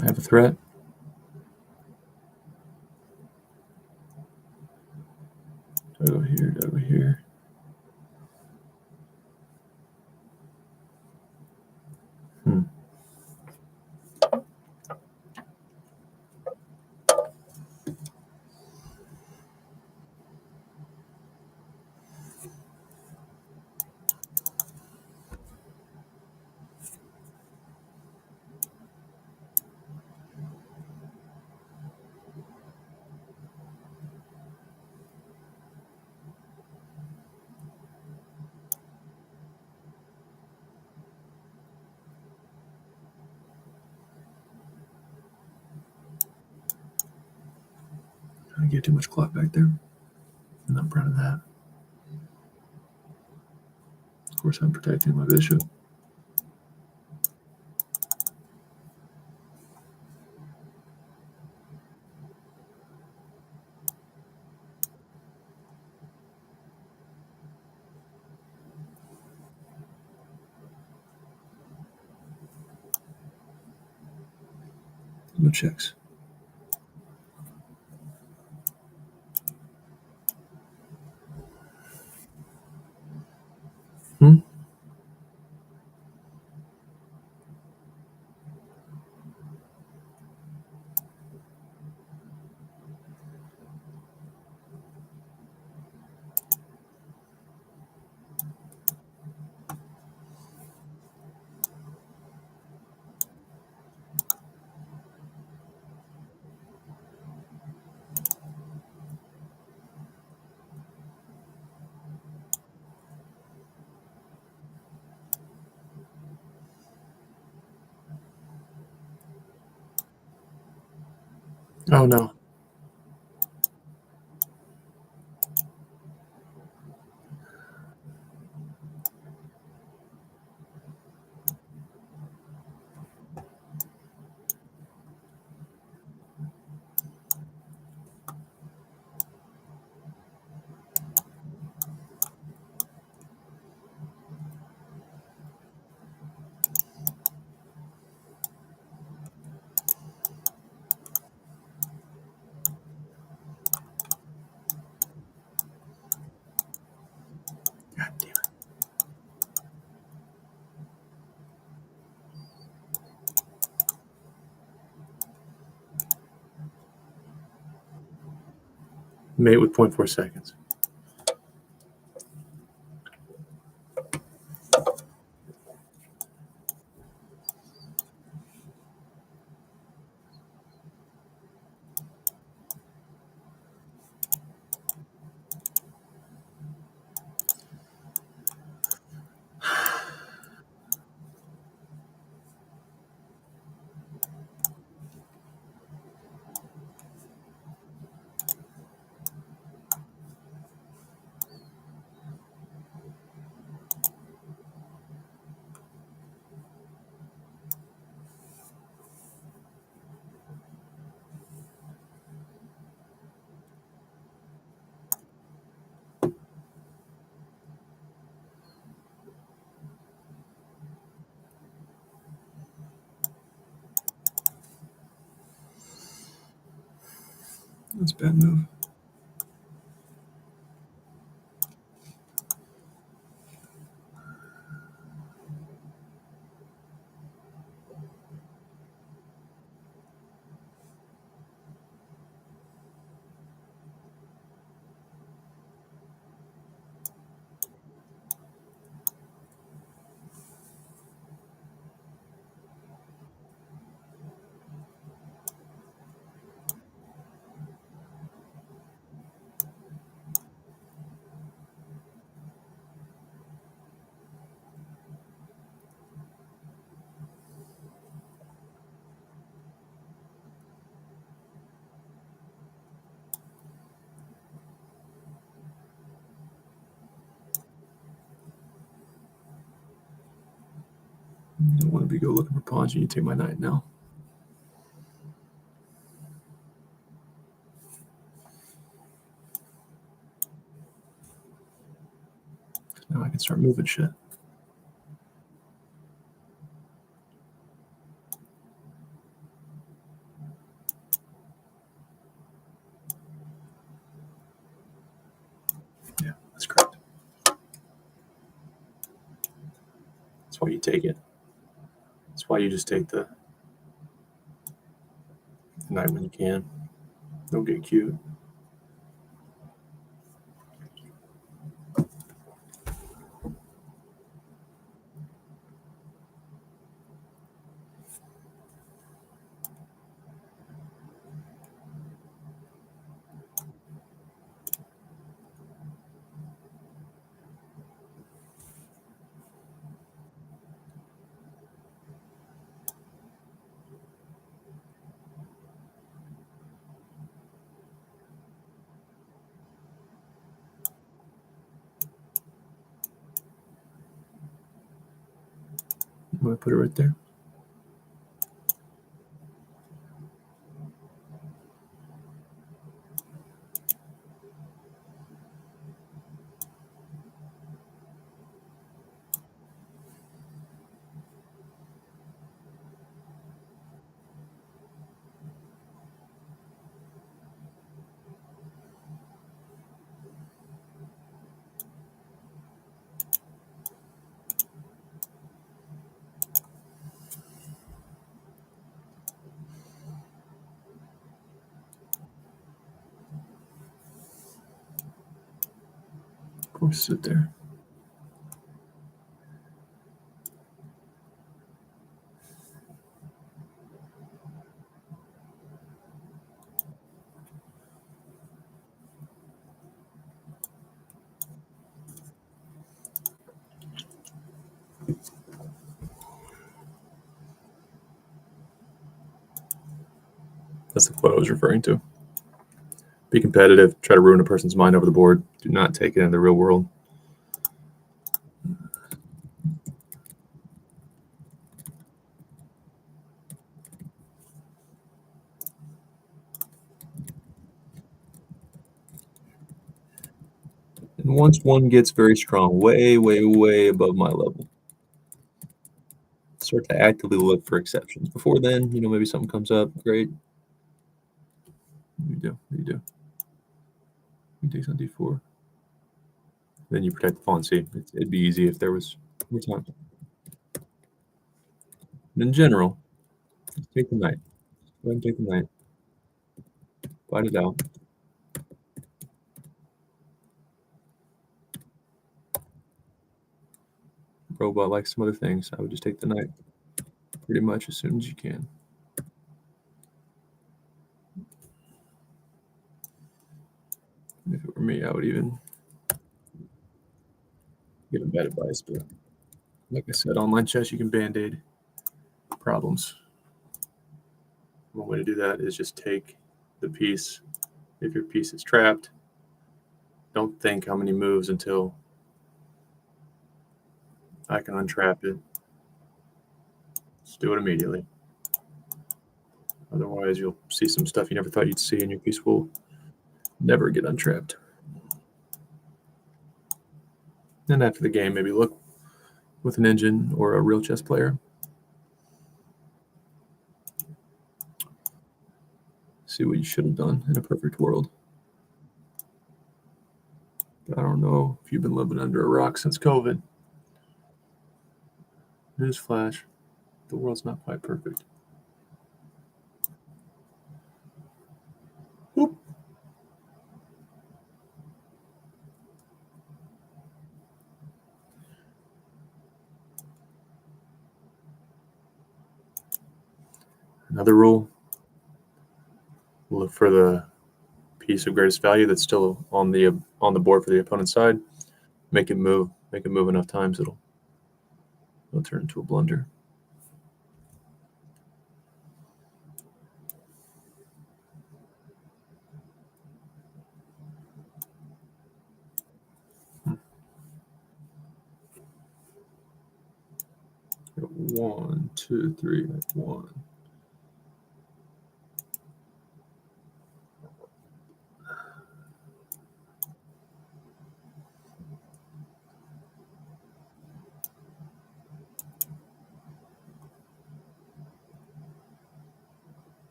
I have a threat. Do I go here? Do I go here? I get too much clock back there. I'm not proud of that. course, I'm protecting my bishop. No checks. Oh no. God damn it. Mate with 0.4 seconds. That's a bad move. You don't want to be go looking for pawns. You take my knight now. Now I can start moving shit. Yeah, that's correct. That's why you take it. That's why you just take the knight when you can. Don't get cute. I'm going to put it right there. Of course, sit there. That's what I was referring to. Be competitive. Try to ruin a person's mind over the board. Do not take it in the real world. And once one gets very strong, way, way, way above my level, start to actively look for exceptions. Before then, maybe something comes up. Great. What do you do? He takes on d4. Then you protect the pawn. See, it'd be easy if there was more time. But in general, take the knight. Go ahead and take the knight. Fight it out. Robot likes some other things. I would just take the knight pretty much as soon as you can. And if it were me, I would even give him bad advice. But like I said, online chess, you can band-aid problems. One way to do that is just take the piece. If your piece is trapped, don't think how many moves until I can untrap it. Just do it immediately. Otherwise, you'll see some stuff you never thought you'd see, and your piece will never get untrapped. And after the game, maybe look with an engine or a real chess player. See what you should have done in a perfect world. But I don't know if you've been living under a rock since COVID. Newsflash, the world's not quite perfect. Whoop. Another rule, look for the piece of greatest value that's still on the board for the opponent's side. Make it move enough times, it'll turn into a blunder. One, two, three, one.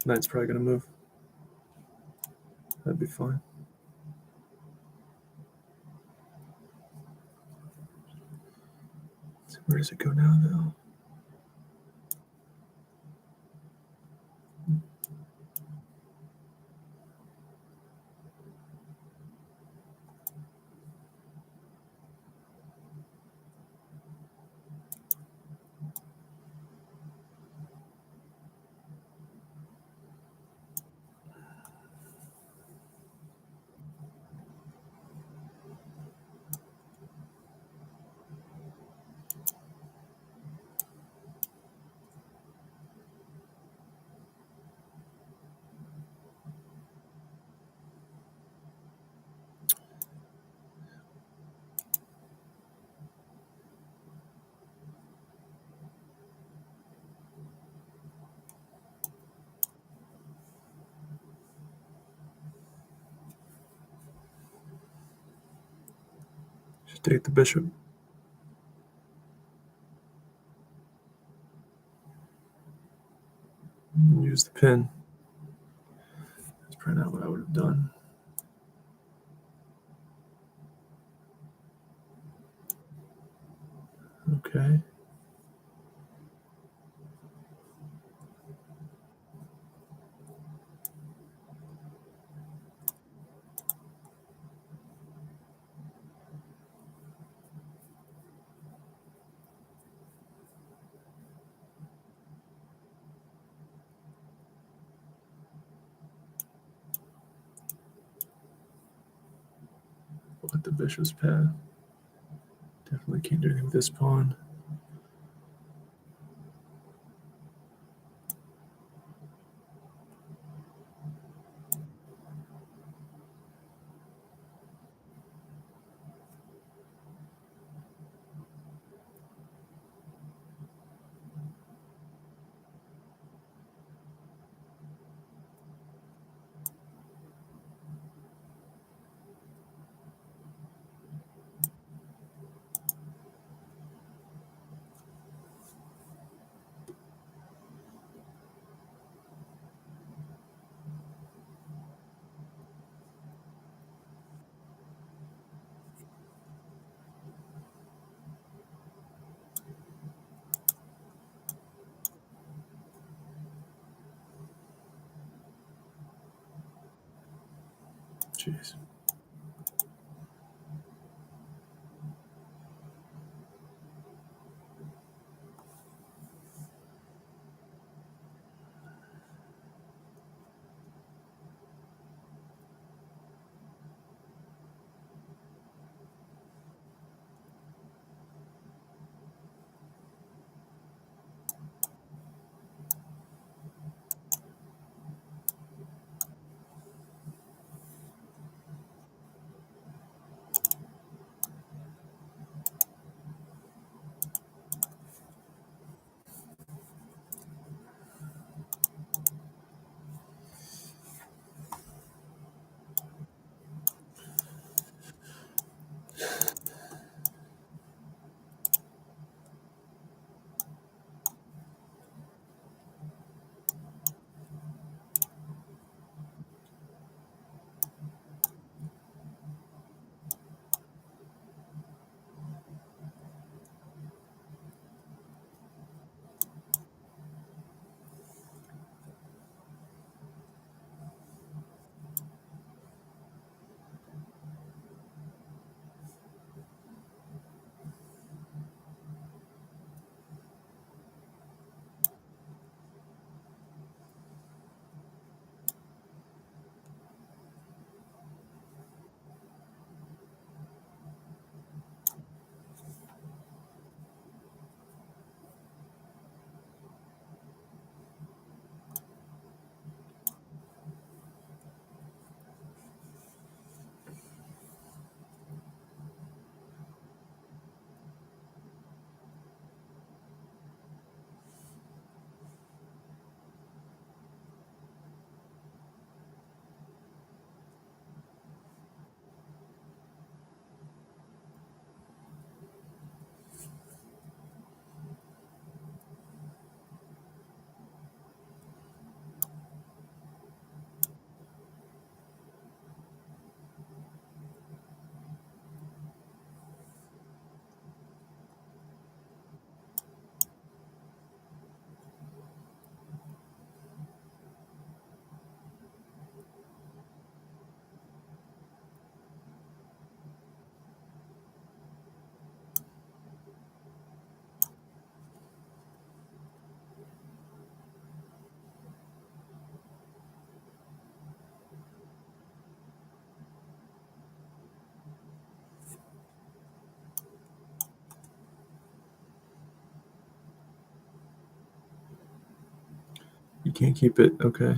Knight's probably going to move. That'd be fine. So where does it go now? Take the bishop. And use the pin. That's probably not what I would have done. Okay. Let the bishop's path. Definitely can't do anything with this pawn. Jeez. You can't keep it. Okay.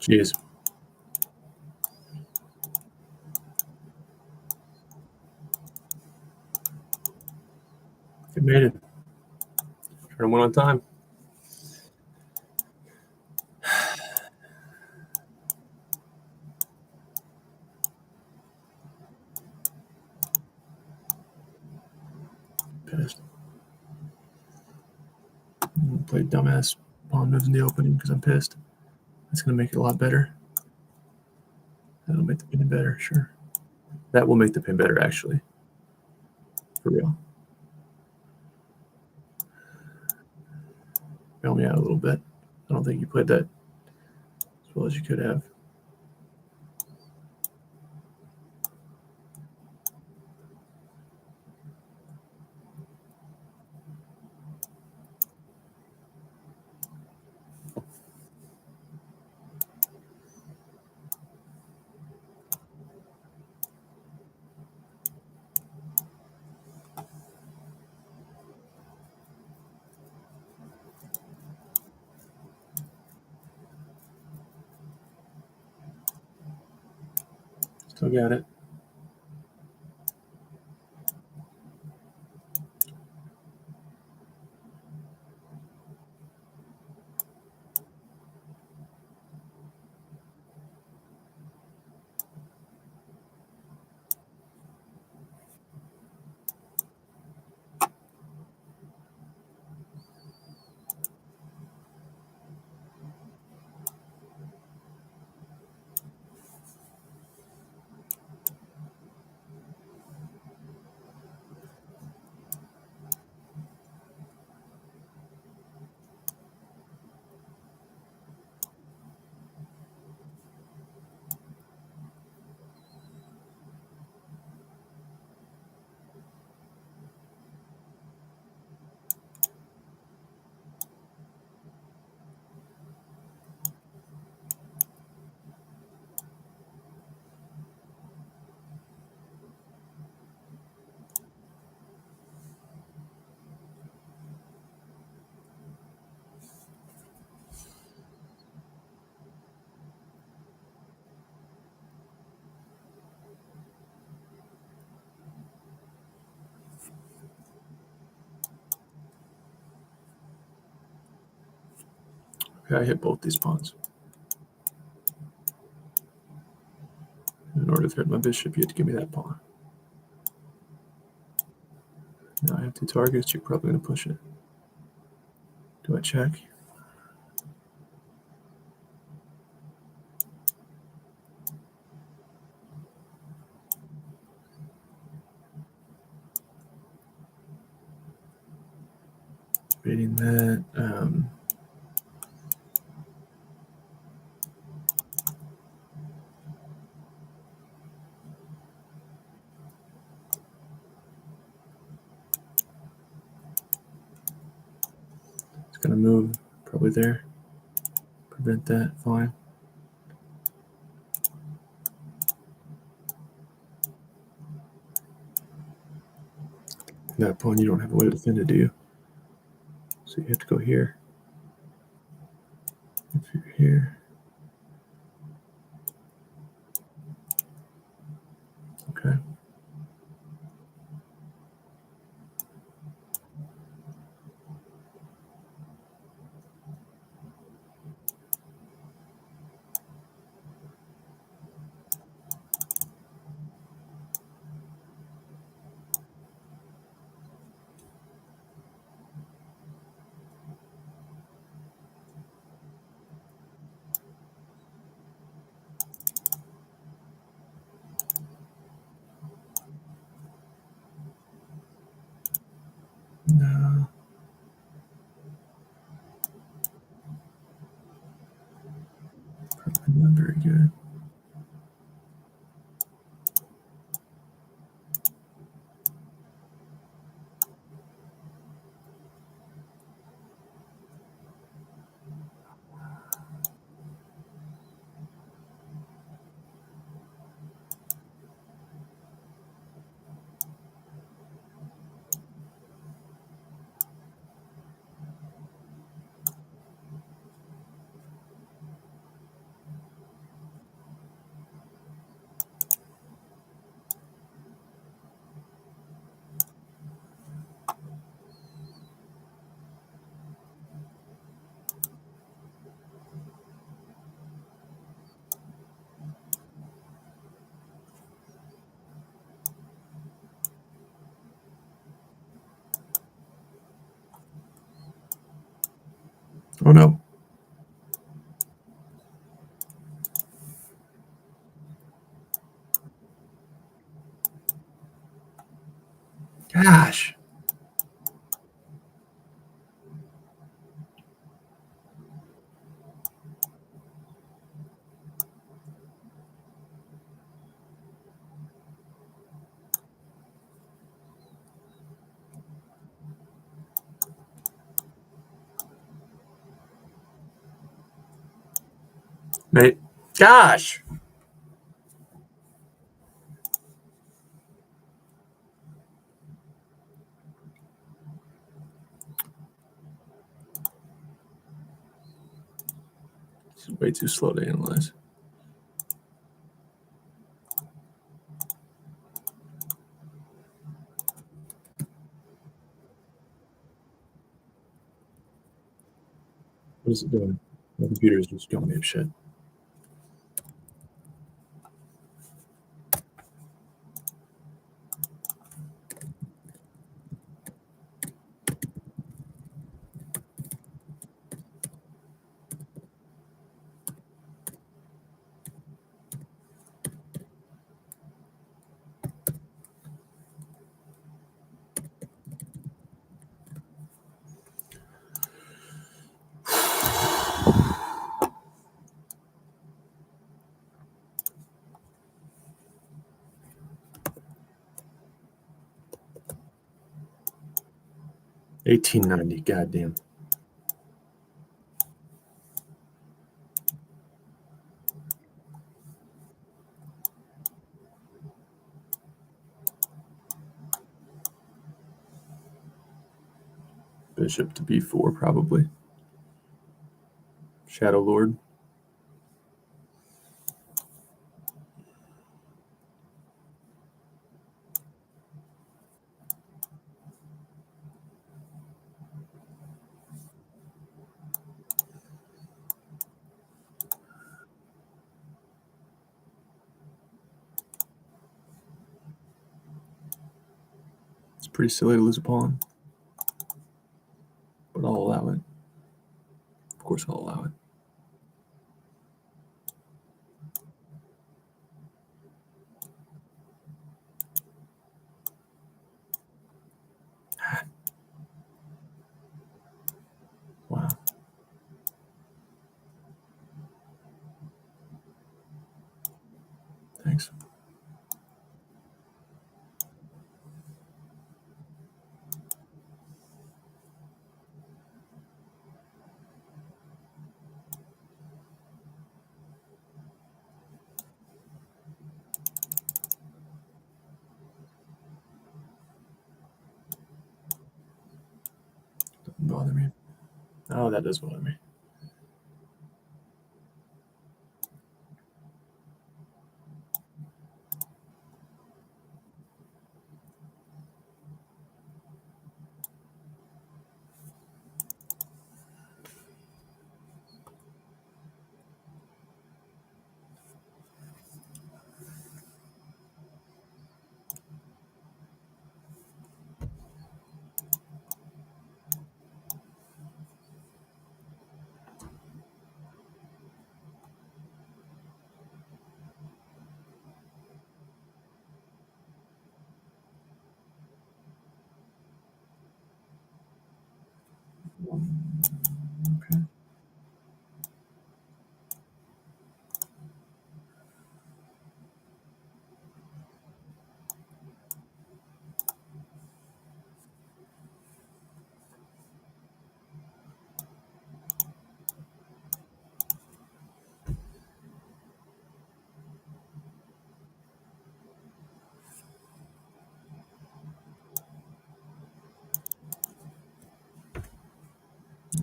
Jeez. It made it. Turn one on time. Pissed. Play dumbass pawn moves in the opening because I'm pissed. That's going to make it a lot better. That'll make the pin better, sure. That will make the pin better, actually. For real. Bail me out a little bit. I don't think you played that as well as you could have. Still got it. Okay, I hit both these pawns. In order to threat my bishop, you have to give me that pawn. Now I have two targets. You're probably going to push it. Do I check? Debating that. It's going to move probably there. Prevent that. Fine. That pawn, you don't have a way to defend it, do you? So you have to go here. If you're here. Okay. No. Probably not very good. Gosh. Mate. Gosh. This is way too slow to analyze. What is it doing? My computer is just going me up shit. $18.90. Goddamn. Bishop to b4, probably. Shadow Lord. It's pretty silly to lose a pawn, but I'll allow it. Of course, I'll allow it. Wow. Thanks. Doesn't bother me. Oh, that does bother me. Okay.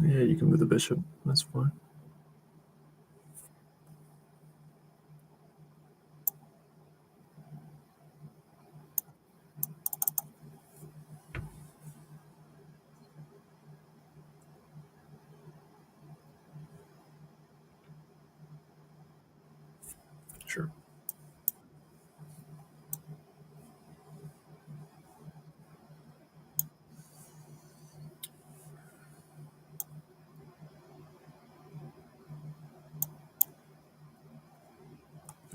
Yeah, you can move the bishop. That's fine. Sure.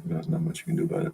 There's not much you can do about it.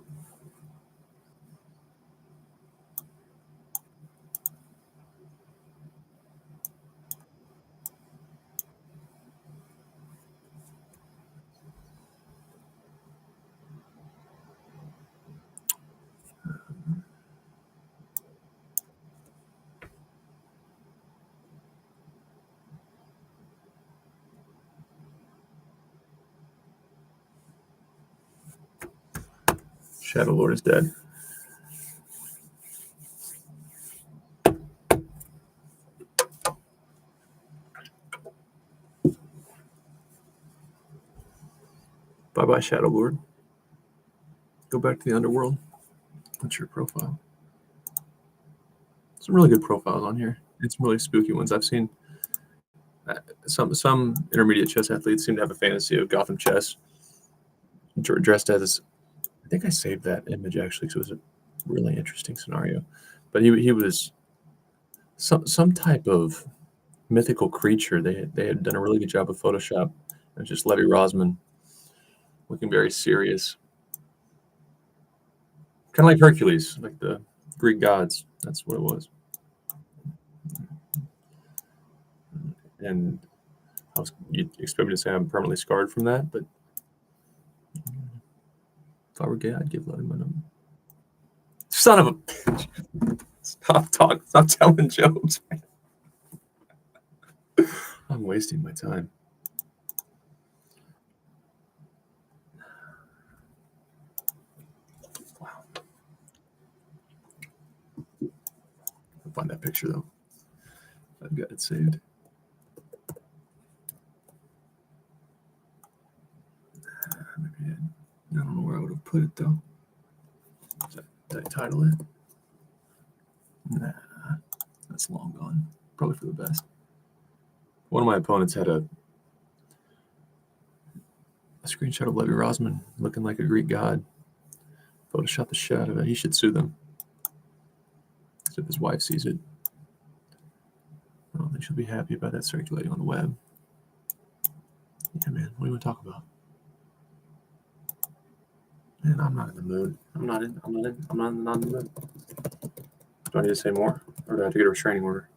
Shadow Lord is dead. Bye-bye, Shadow Lord. Go back to the underworld. What's your profile? Some really good profiles on here. And some really spooky ones. I've seen some intermediate chess athletes seem to have a fantasy of Gotham chess dressed as, I think I saved that image actually because it was a really interesting scenario. But he was some type of mythical creature. They had done a really good job of Photoshop. It was just Levi Rosman looking very serious. Kind of like Hercules, like the Greek gods. That's what it was. And you expect me to say I'm permanently scarred from that, but if I were gay, I'd give Letty my number. Son of a bitch. Stop telling jokes, man. I'm wasting my time. Wow. I'll find that picture though. I've got it saved. Maybe I don't know where I would have put it though. Did I title it? Nah, that's long gone. Probably for the best. One of my opponents had a screenshot of Levi Rosman looking like a Greek god. Photoshop the shit out of it. He should sue them. If his wife sees it, I don't think she'll be happy about that circulating on the web. Yeah, man. What do you want to talk about? Man, I'm not in the mood. I'm not in the mood. Do I need to say more? Or do I have to get a restraining order?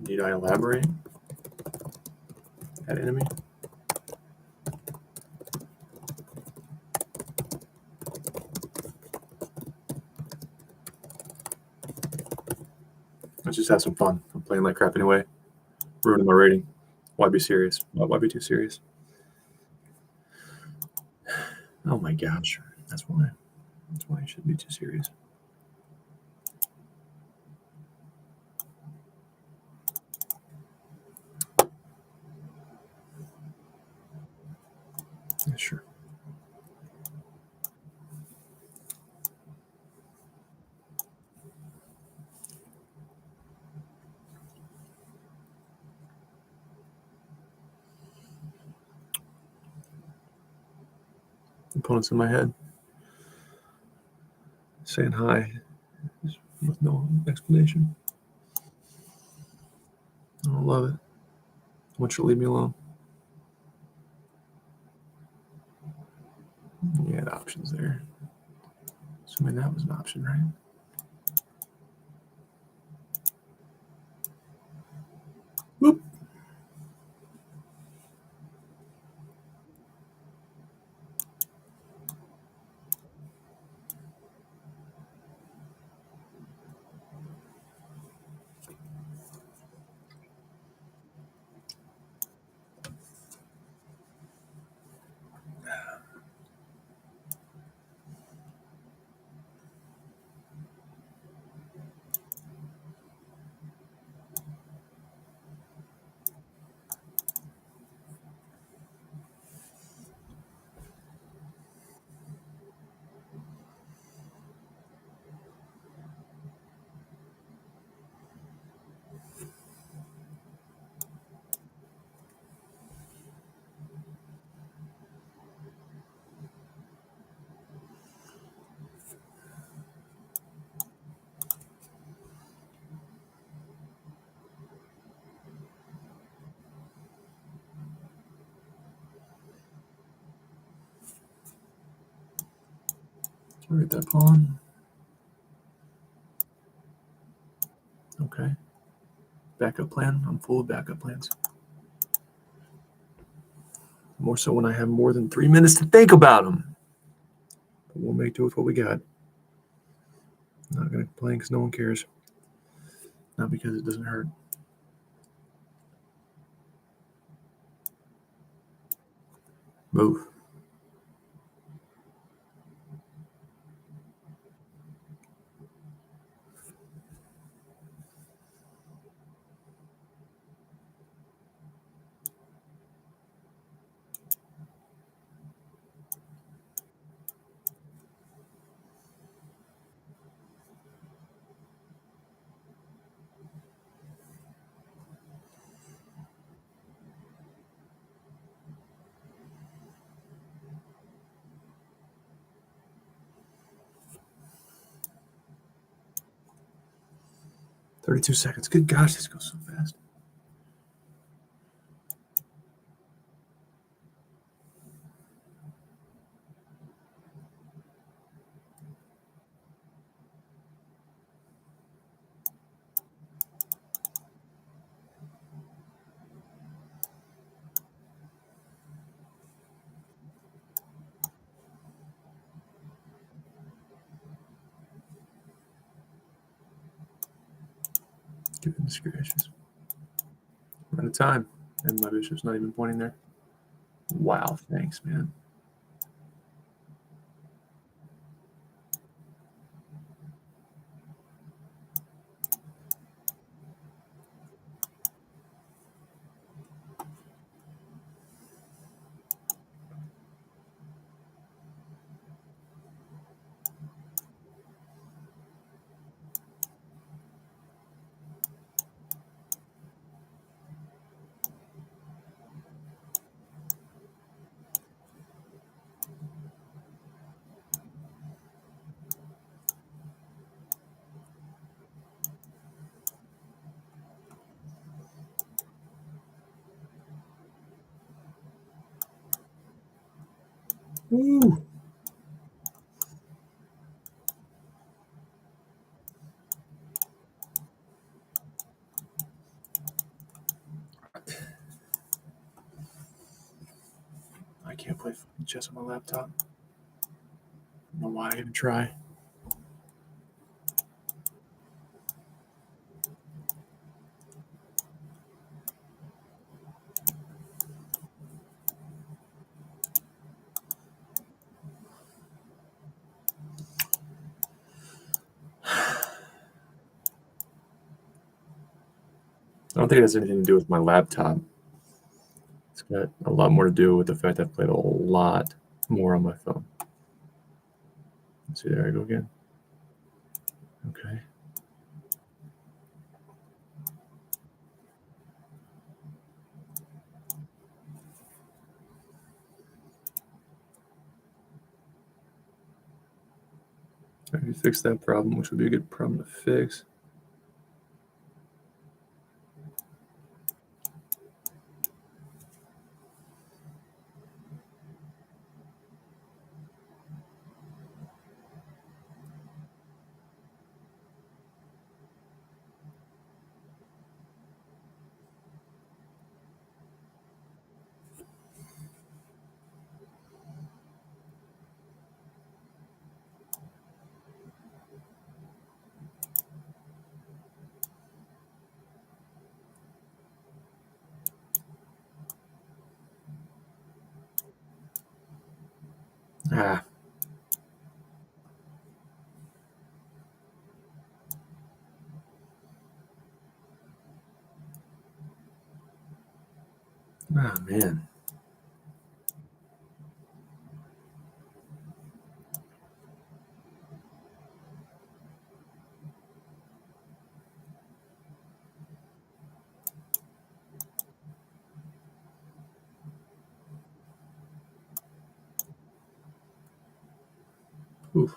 Need I elaborate? That enemy? Let's just have some fun. I'm playing like crap anyway. Ruining my rating. Why be serious? Why be too serious? Oh my gosh. That's why. That's why you shouldn't be too serious. Yeah, sure. Opponents in my head saying hi with no explanation. I don't love it. I want you to leave me alone. You had options there. Assuming that was an option, right? Whoop. Target that pawn. Okay. Backup plan. I'm full of backup plans. More so when I have more than 3 minutes to think about them. But we'll make do with what we got. I'm not going to complain because no one cares. Not because it doesn't hurt. Move. "32 seconds. Good gosh, this goes so fast." Goodness gracious. We're out of time. And my bishop's not even pointing there. Wow, thanks, man. Woo. I can't play fucking chess on my laptop. I don't know why I even try. I don't think it has anything to do with my laptop. It's got a lot more to do with the fact I've played a lot more on my phone. Let's see, there I go again. Okay. I can fix that problem, which would be a good problem to fix. Ah. Ah, man. Oof.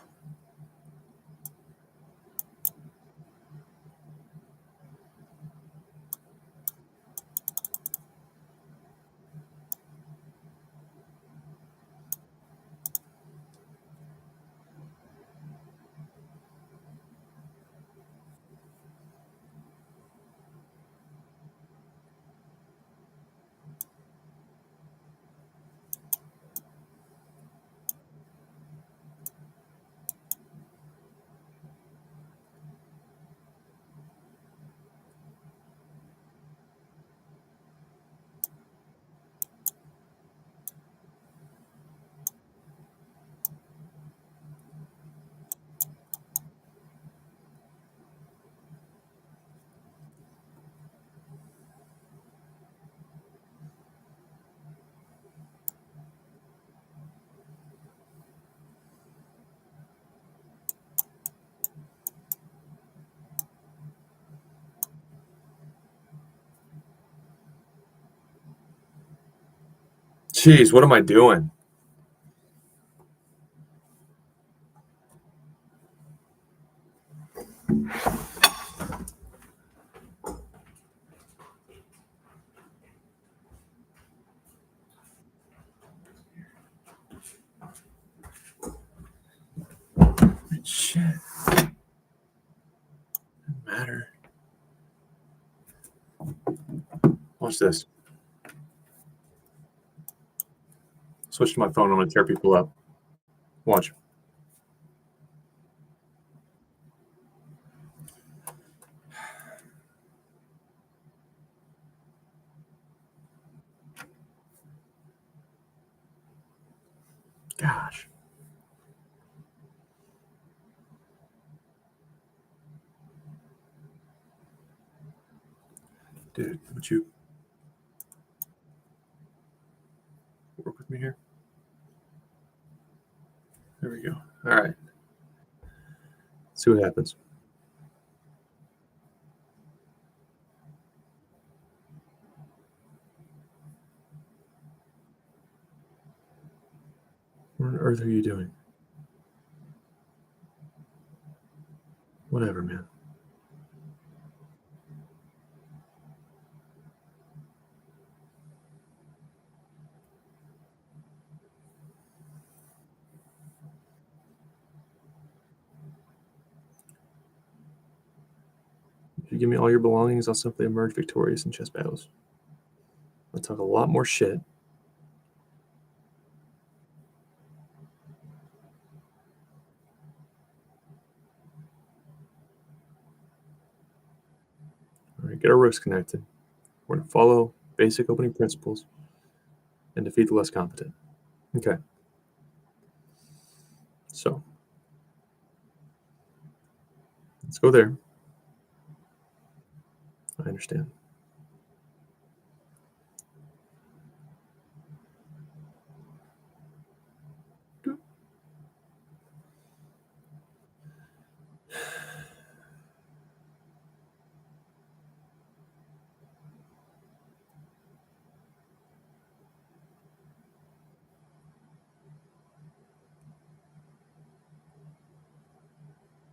Jeez, what am I doing? Shit. Doesn't matter. Watch this. Switch to my phone. I'm going to tear people up. Watch. Gosh. Dude, would you work with me here? There we go. All right. See what happens. What on earth are you doing? Whatever, man. If you give me all your belongings, I'll simply emerge victorious in chess battles. I'll talk a lot more shit. All right, get our rooks connected. We're going to follow basic opening principles and defeat the less competent. Okay. So, let's go there. I understand.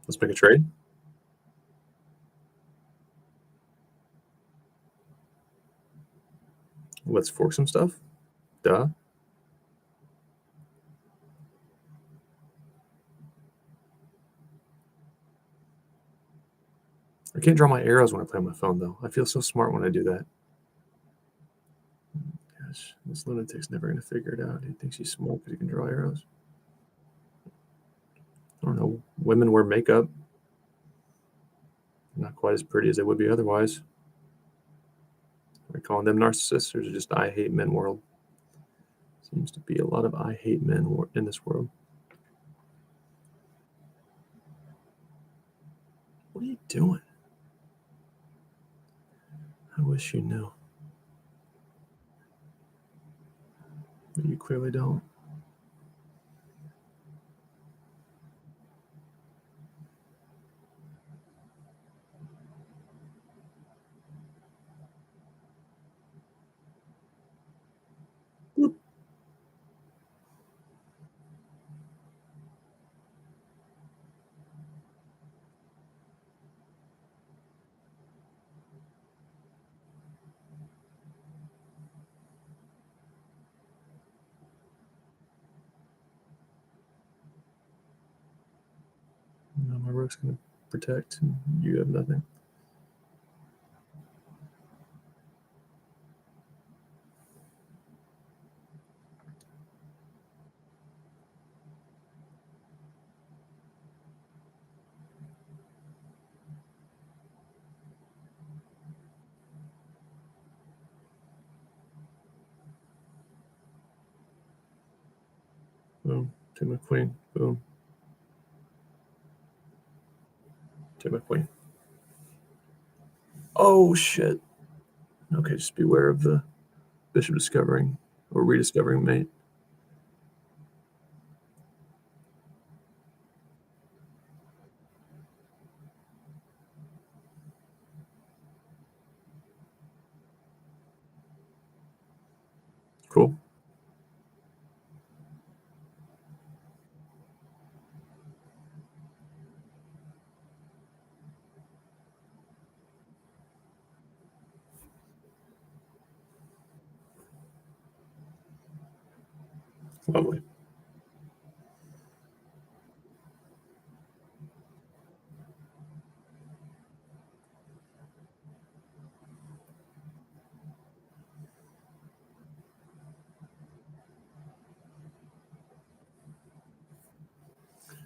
Let's make a trade. Let's fork some stuff. Duh. I can't draw my arrows when I play on my phone, though. I feel so smart when I do that. Gosh, this lunatic's never going to figure it out. He thinks he's smart because he can draw arrows. I don't know. Women wear makeup. Not quite as pretty as they would be otherwise. Are we calling them narcissists, or is it just I hate men world? Seems to be a lot of I hate men in this world. What are you doing? I wish you knew. But you clearly don't. Boop. No, my rook's going to protect, and you have nothing. Boom. Take my queen. Boom. Take my queen. Oh, shit. Okay, just beware of the bishop discovering or rediscovering mate. Cool. Lovely.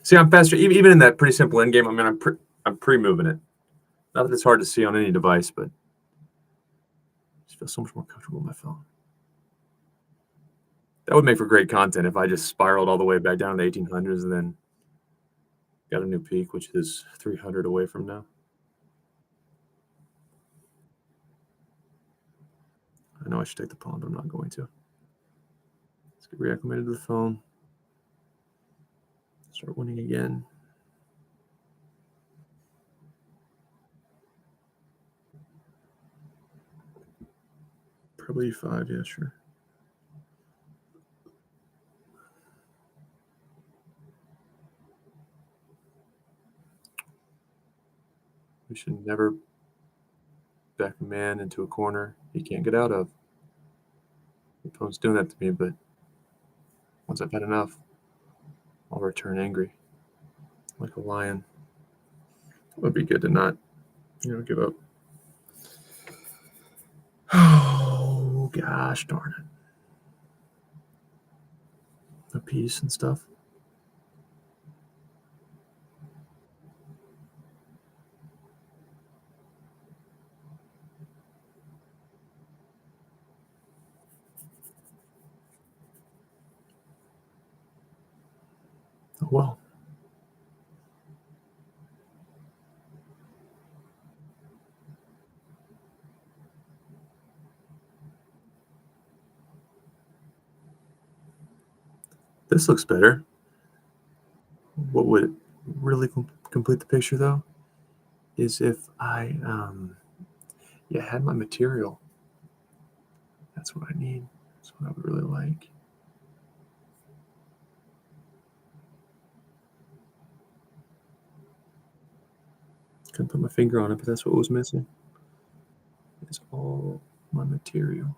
See, I'm faster. Even in that pretty simple end game, I mean, I'm pre-moving it. Not that it's hard to see on any device, but I just feel so much more comfortable with my phone. That would make for great content if I just spiraled all the way back down to the 1800s and then got a new peak, which is 300 away from now. I know I should take the pawn, but I'm not going to. Let's get reacclimated to the phone. Start winning again. Probably E5, yeah, sure. We should never back a man into a corner he can't get out of. The opponent's doing that to me, but once I've had enough, I'll return angry, like a lion. It would be good to not, give up. Oh, gosh darn it. A piece and stuff. Oh, well. This looks better. What would really complete the picture, though, is if I had my material. That's what I need. That's what I would really like. Couldn't put my finger on it, but that's what was missing. It's all my material.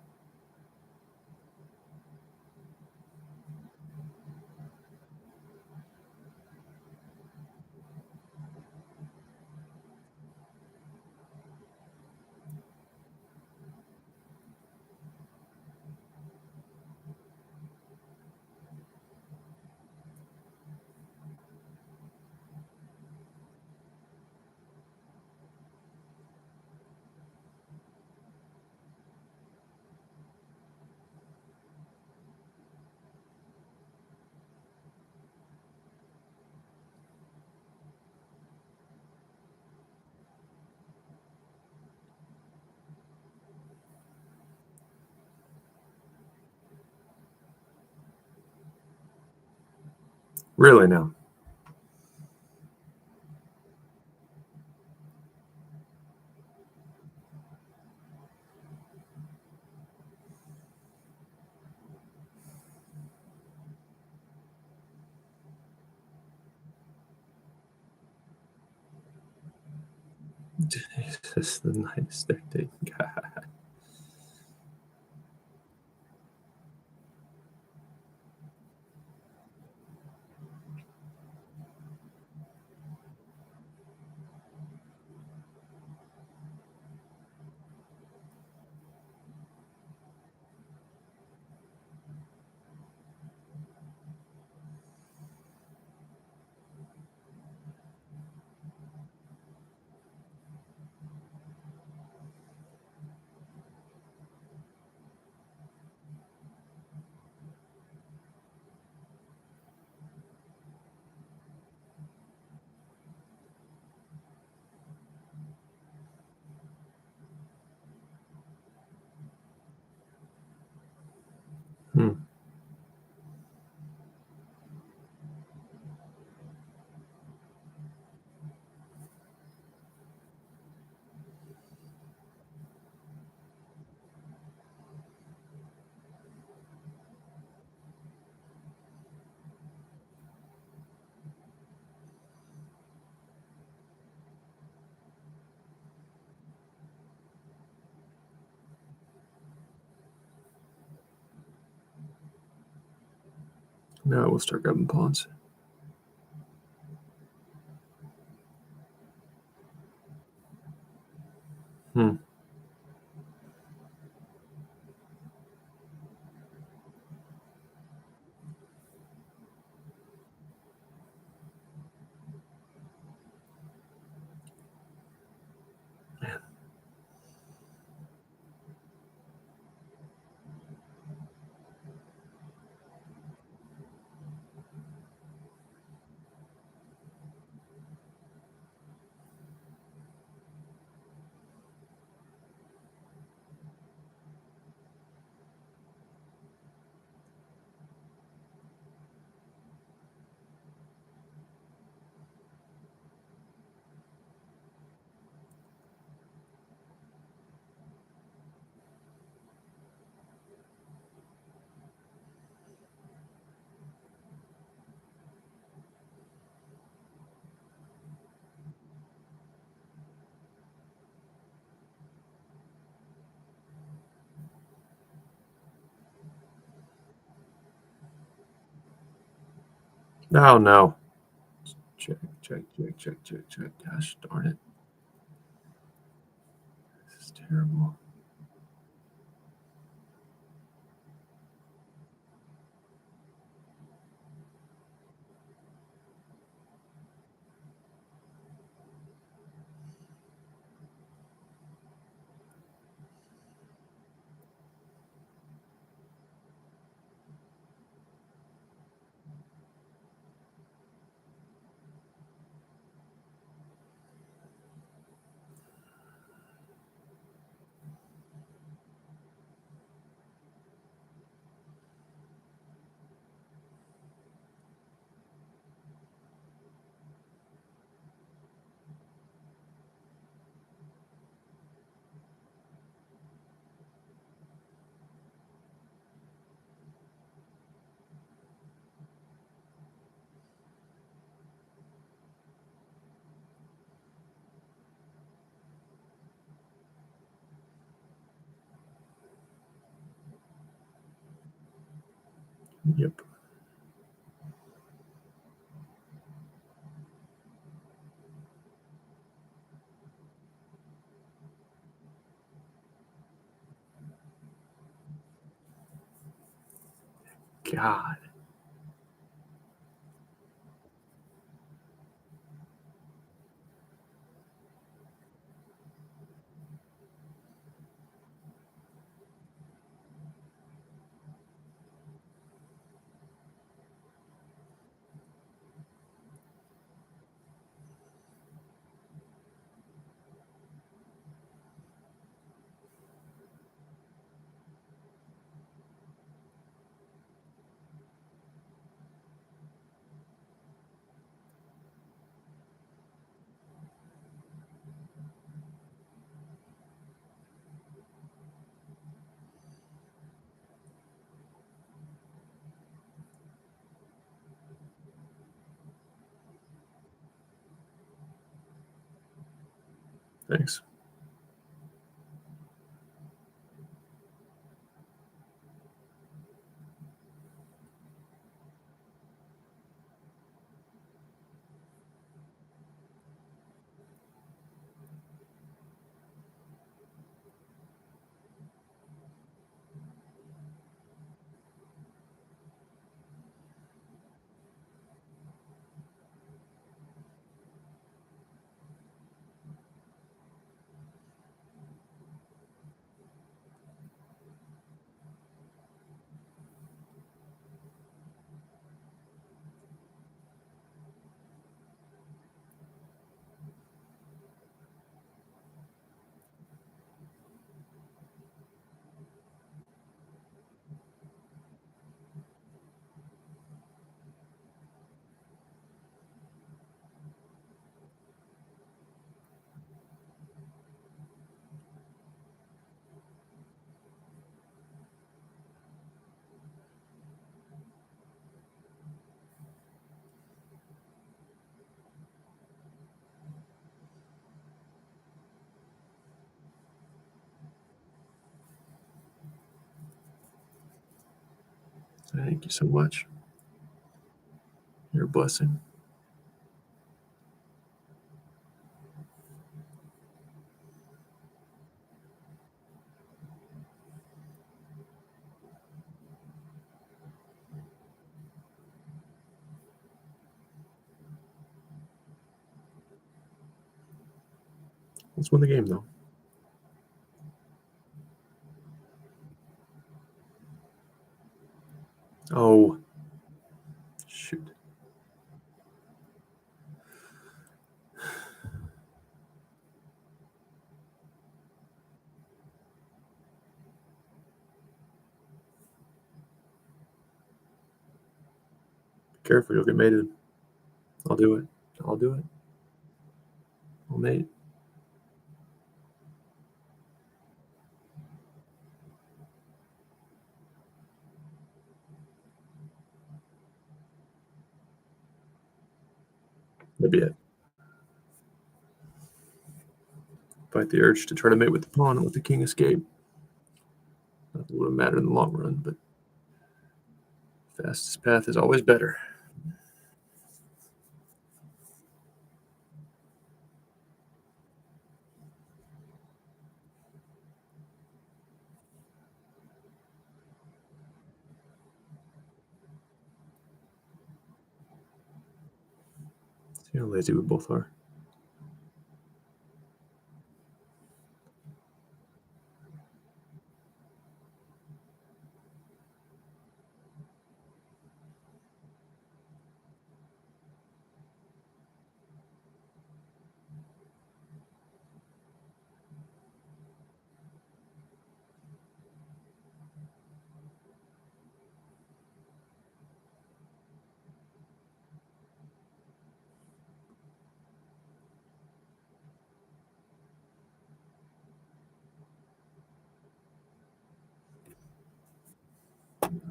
Really now. Jesus, the night is dictating. God. Hmm. Now we'll start grabbing pawns. Hmm. Man. Oh, no. Check. Gosh darn it. This is terrible. Yep. God. Thanks. Thank you so much. You're a blessing. Let's win the game, though. Oh, shoot. Be careful, you'll get mated. I'll do it. I'll do it. I'll mate. That'd be it. Fight the urge to try to mate with the pawn and let the king escape. Not that it would matter in the long run, but fastest path is always better. See how lazy we both are.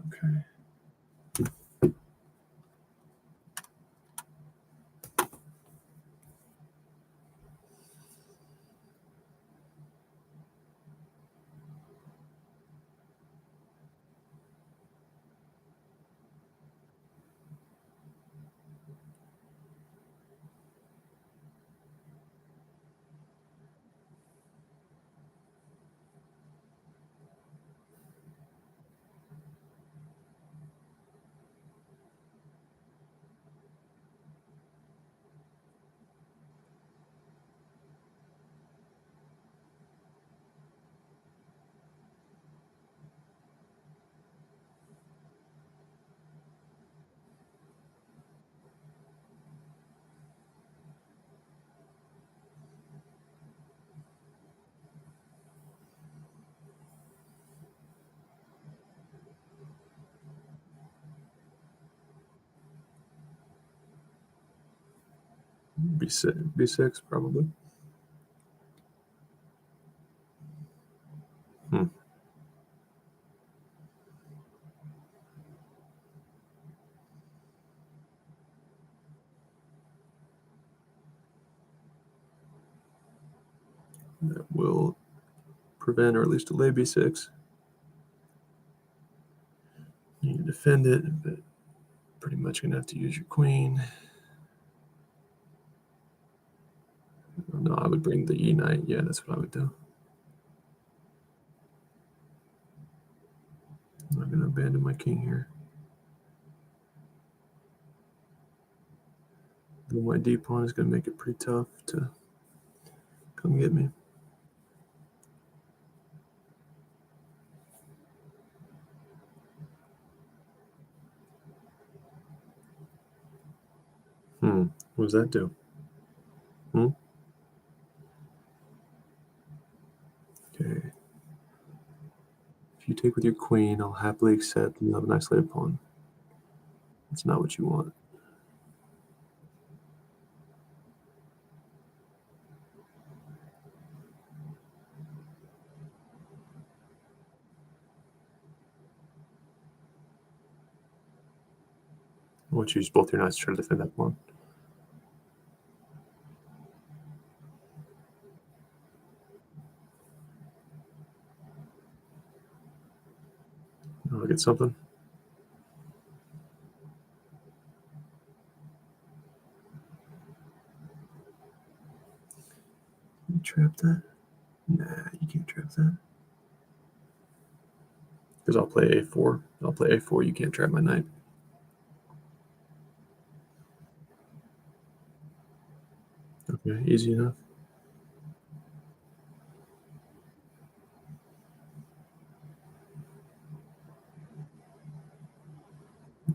Okay. B6 probably. That will prevent or at least delay B6. You can defend it, but pretty much going to have to use your queen. No, I would bring the E knight. Yeah, that's what I would do. I'm not going to abandon my king here. Though my D pawn is going to make it pretty tough to come get me. What does that do? Okay. If you take with your queen, I'll happily accept and you'll have an isolated pawn. That's not what you want. I want you to use both your knights to try to defend that pawn. I'll get something. trap that? Nah, you can't trap that. Because I'll play a4. I'll play a4. You can't trap my knight. Okay, easy enough.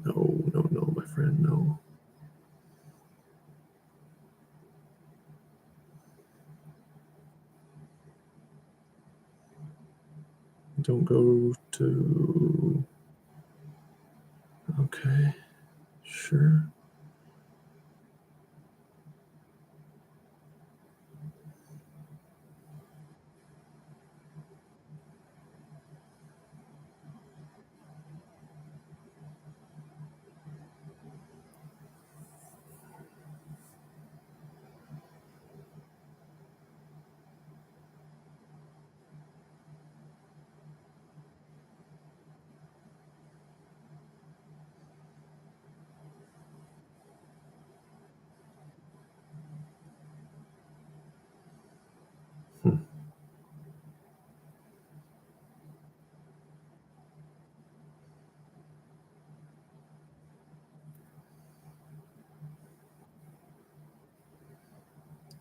No, no, no, my friend, no. Don't go to... Okay, sure.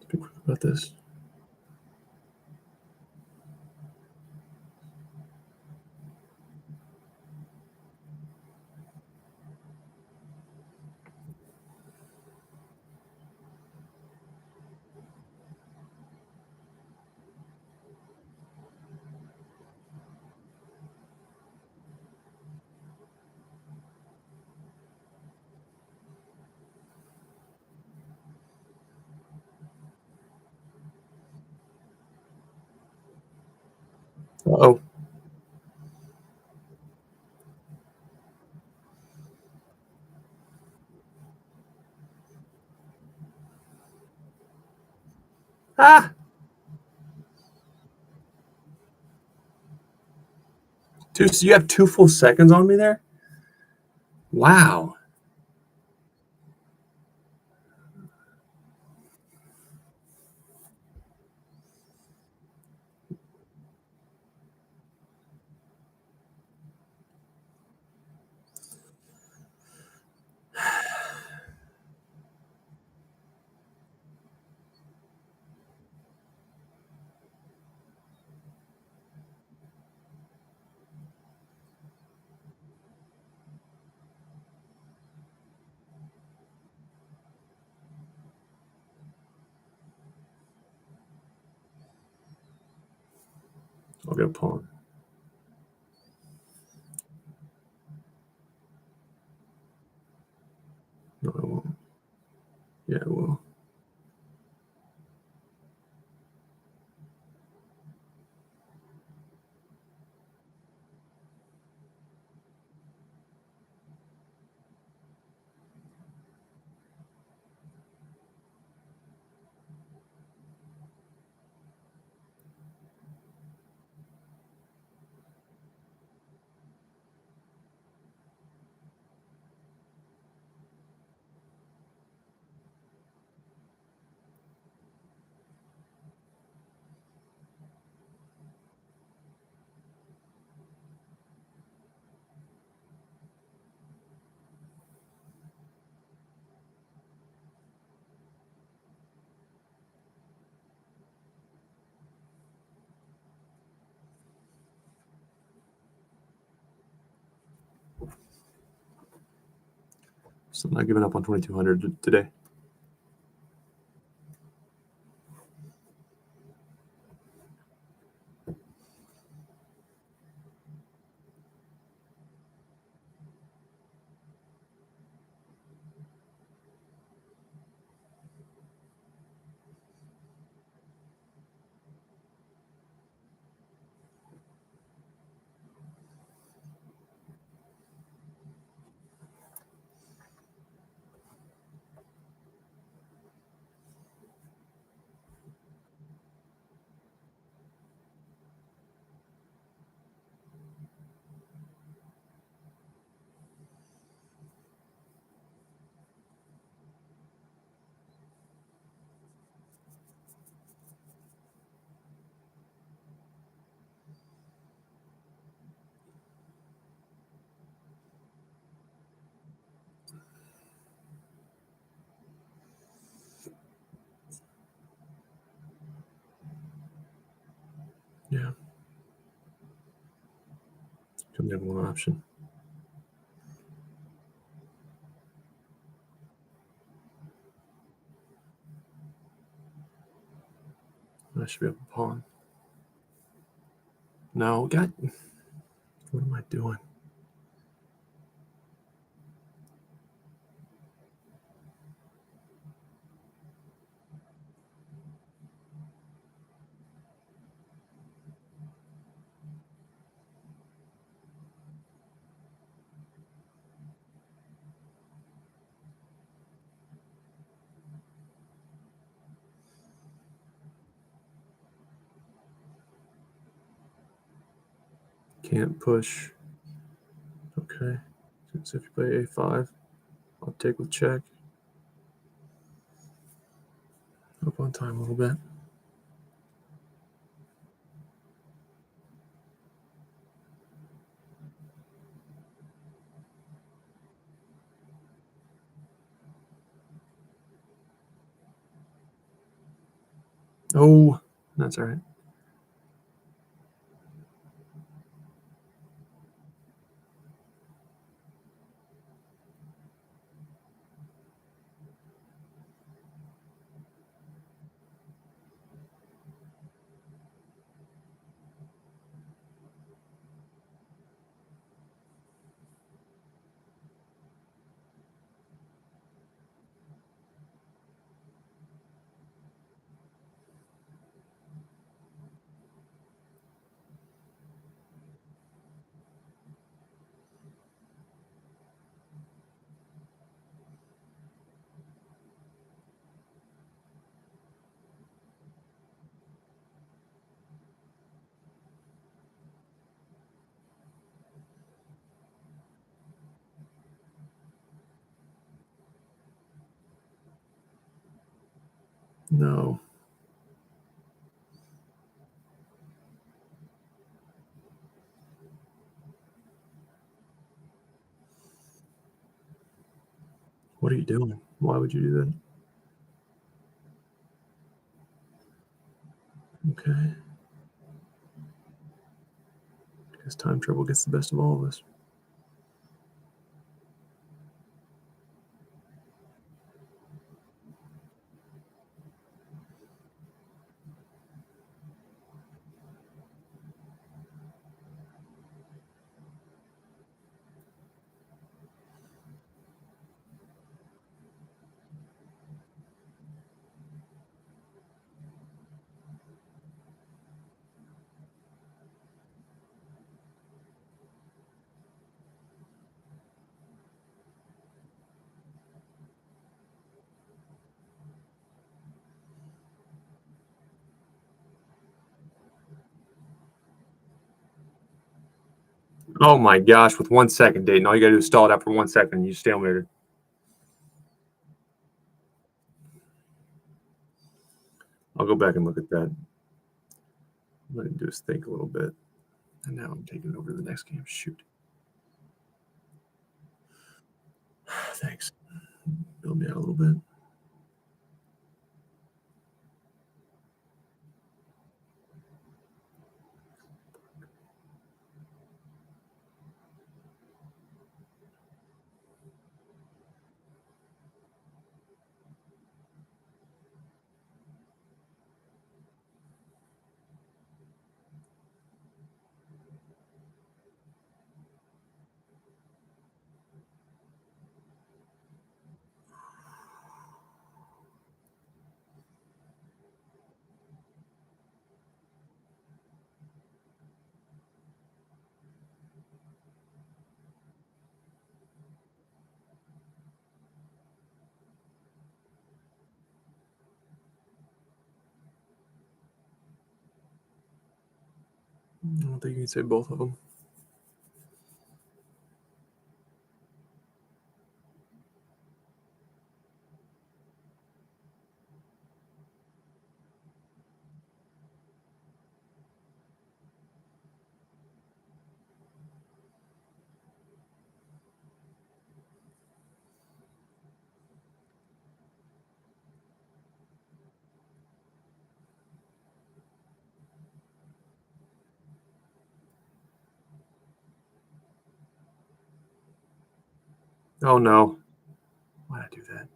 Let's be quick about this. Uh-oh. Ah! Dude, so you have 2 full seconds on me there? Wow. I'll get a pawn. No, I won't. Yeah, I will. So I'm not giving up on 2200 today. only have one option. I should be up a pawn. No, God. What am I doing? Can't push. Okay. So if you play a5, I'll take with check. Up on time a little bit. Oh, that's all right. No. What are you doing? Why would you do that? Okay. Guess time trouble gets the best of all of us. Oh my gosh, with 1 second, Dayton. All you gotta do is stall it out for 1 second and you stalemated. I'll go back and look at that. What I do is think a little bit. And now I'm taking it over to the next game. Shoot. Thanks. Build me out a little bit. I don't think you can say both of them. Oh no. Why'd I do that?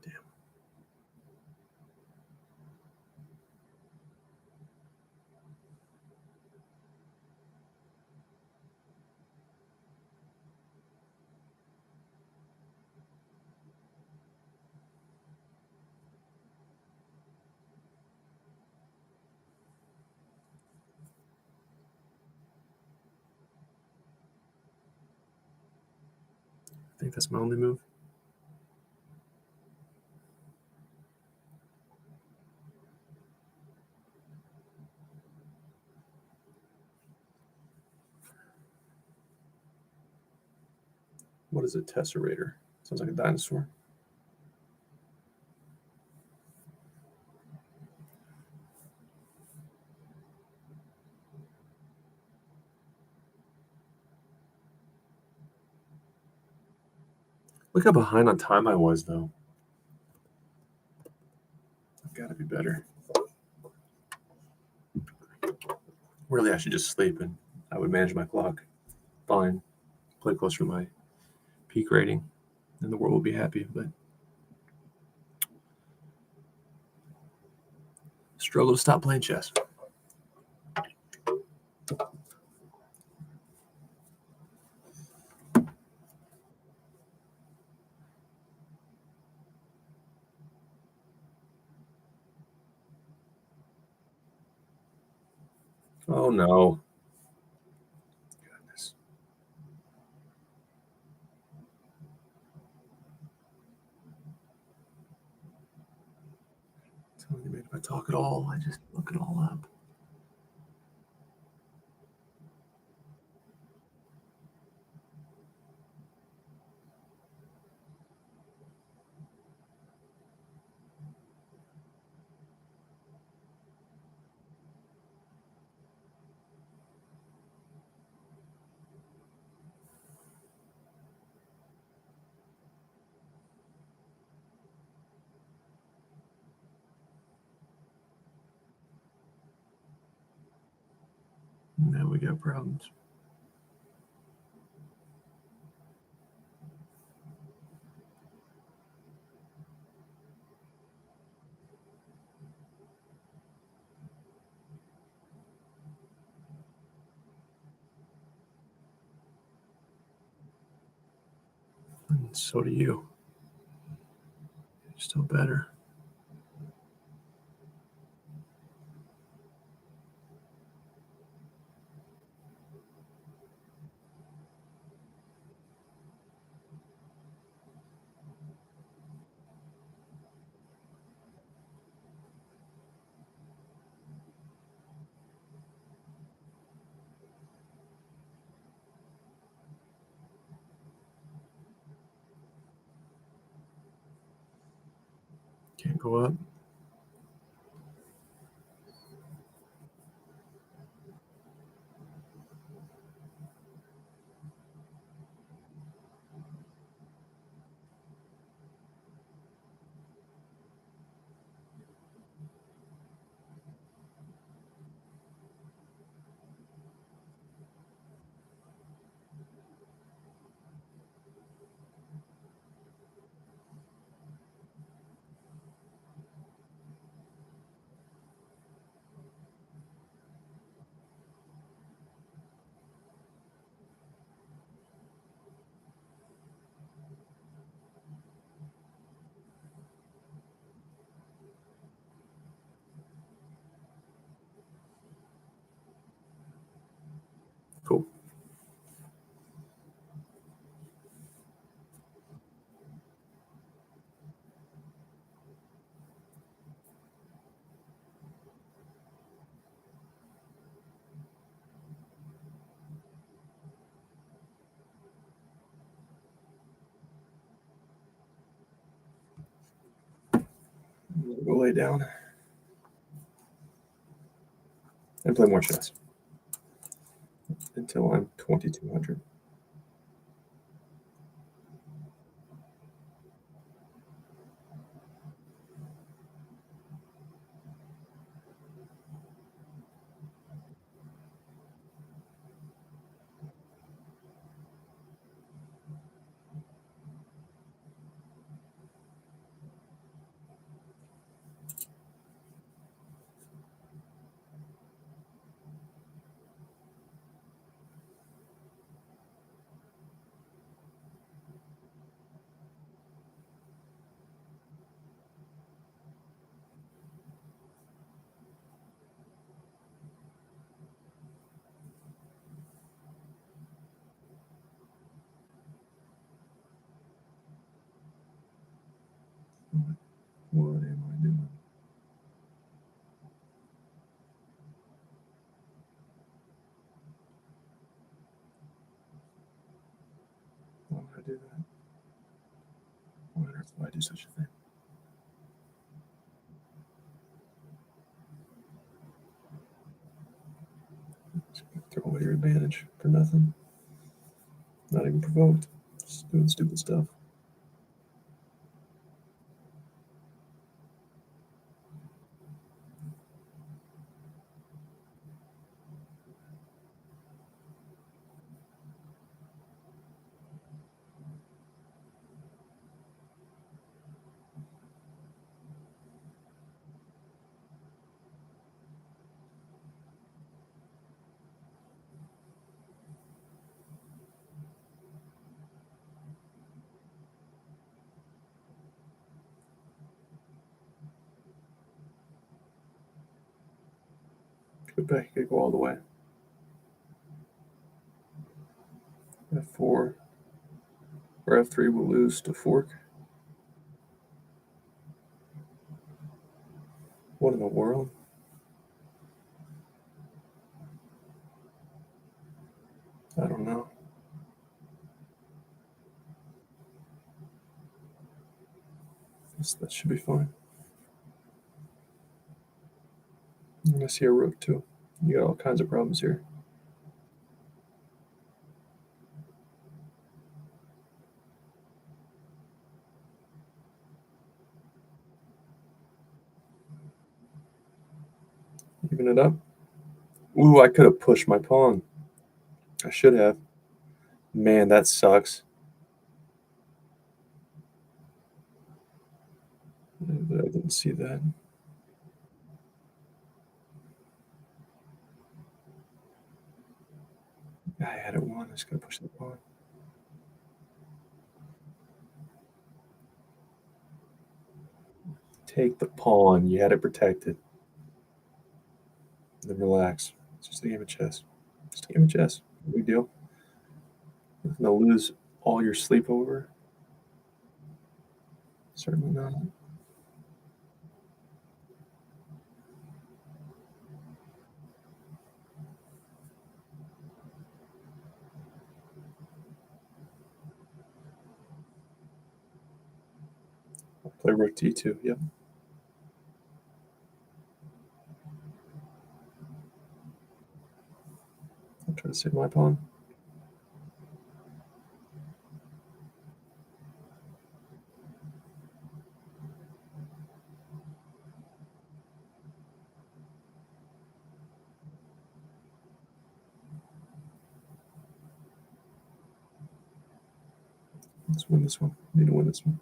Damn. I think that's my only move. What is a tesserator? Sounds like a dinosaur. Look how behind on time I was, though. I've got to be better. Really, I should just sleep and I would manage my clock. Fine. Play closer to my peak rating and the world will be happy, but struggle to stop playing chess. Oh no. Goodness. Telling you, man, if I talk at all, I just look it all up. Now we got problems. And so do you. You're still better. Can't go up. Cool. Go lay down and play more chess until I'm 2200. What am I doing? Why would I do that? Why on earth would I do such a thing? Just throw away your advantage for nothing. Not even provoked. Just doing stupid stuff. Go back, you gotta go all the way. F4 or F3 will lose to fork. What in the world? I don't know. That should be fine. I'm gonna see a rook too. You got all kinds of problems here. Even it up. Ooh, I could have pushed my pawn. I should have. Man, that sucks. I didn't see that. I had it won. I just gotta push the pawn. Take the pawn. You had it protected. Then relax. It's just a game of chess. Just a game of chess. No big deal. You're gonna lose all your sleep over. Certainly not. I'll play rook d2. Yep. I'll try to save my pawn. Let's win this one. I need to win this one.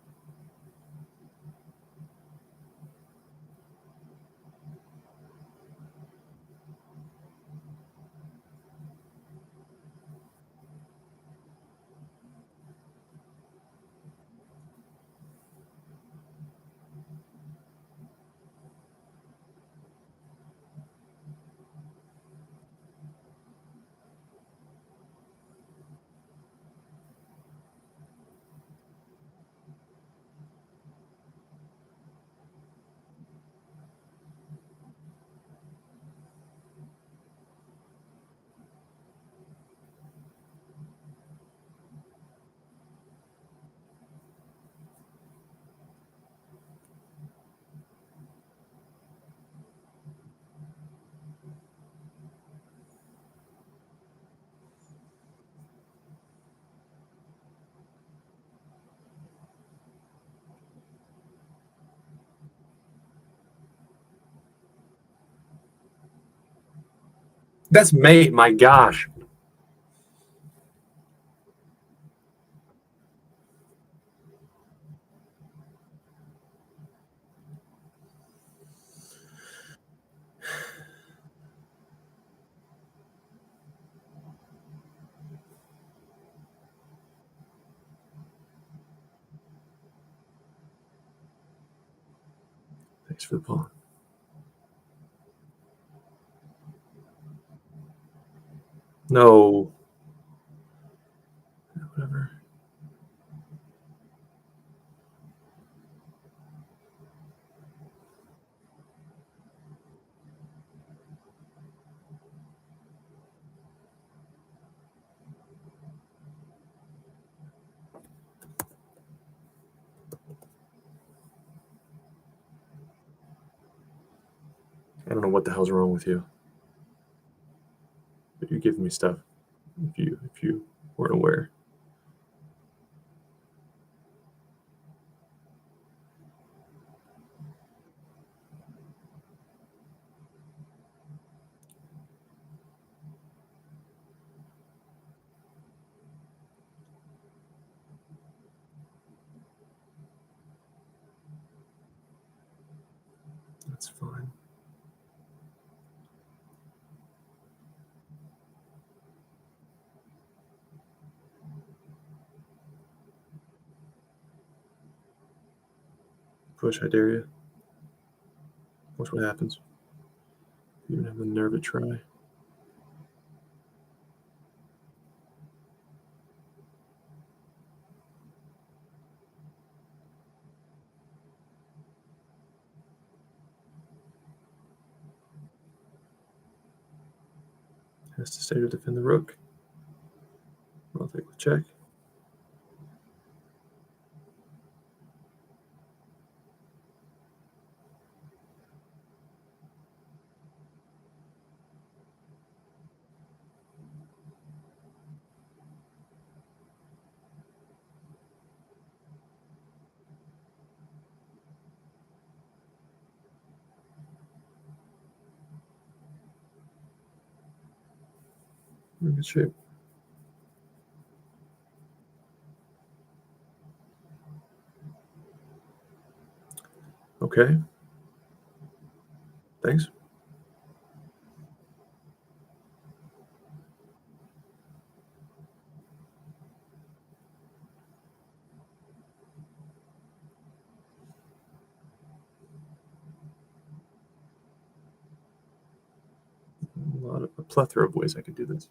That's mate. My gosh. Thanks for the pawn. No. Whatever. I don't know what the hell's wrong with you. But you're giving me stuff if you weren't aware. That's fine. Push, I dare you. Watch what happens. You even have the nerve to try. Has to stay to defend the rook. I'll take the check. In good shape. Okay. Thanks. A plethora of ways I could do this.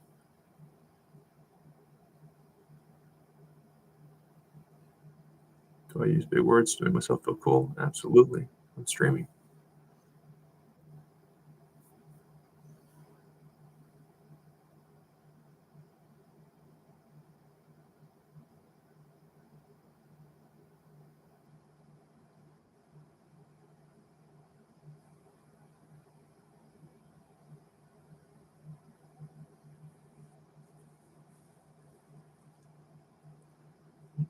Do I use big words to make myself feel cool? Absolutely. I'm streaming.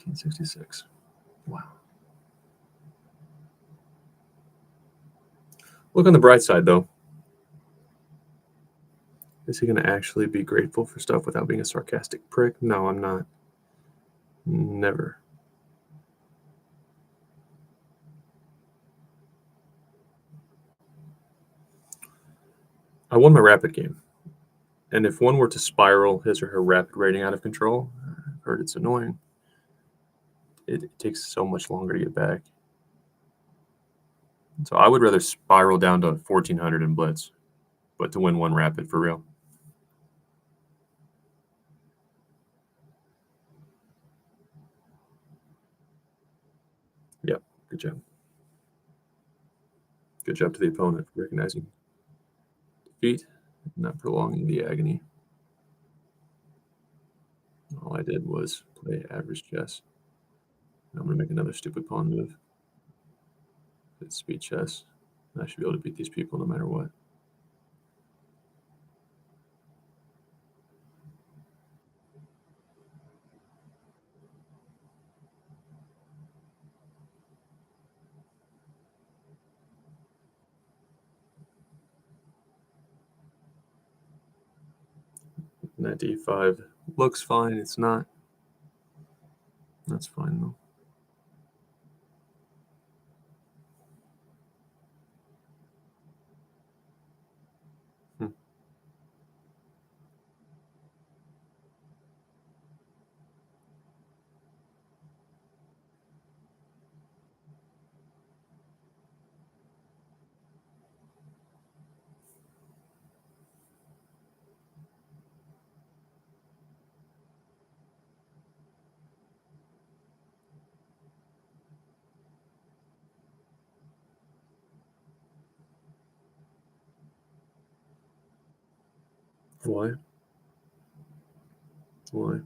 $18.66. Wow. Look on the bright side, though. Is he going to actually be grateful for stuff without being a sarcastic prick? No, I'm not. Never. I won my rapid game. And if one were to spiral his or her rapid rating out of control, I've heard it's annoying. It takes so much longer to get back. So I would rather spiral down to 1400 in blitz, but to win one rapid for real. Yep, good job. Good job to the opponent for recognizing defeat, not prolonging the agony. All I did was play average chess. I'm going to make another stupid pawn move. It's speed chess. I should be able to beat these people no matter what. Knight d5 looks fine. It's not. That's fine, though. Why? Why?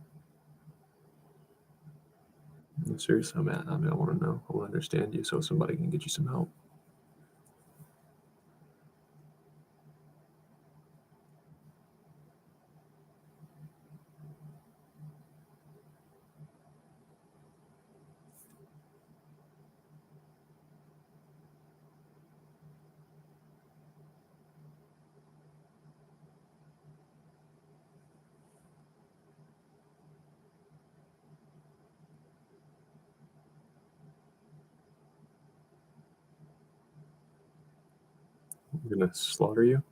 No, seriously, I want to know. I want to understand you so somebody can get you some help. I'm gonna slaughter you.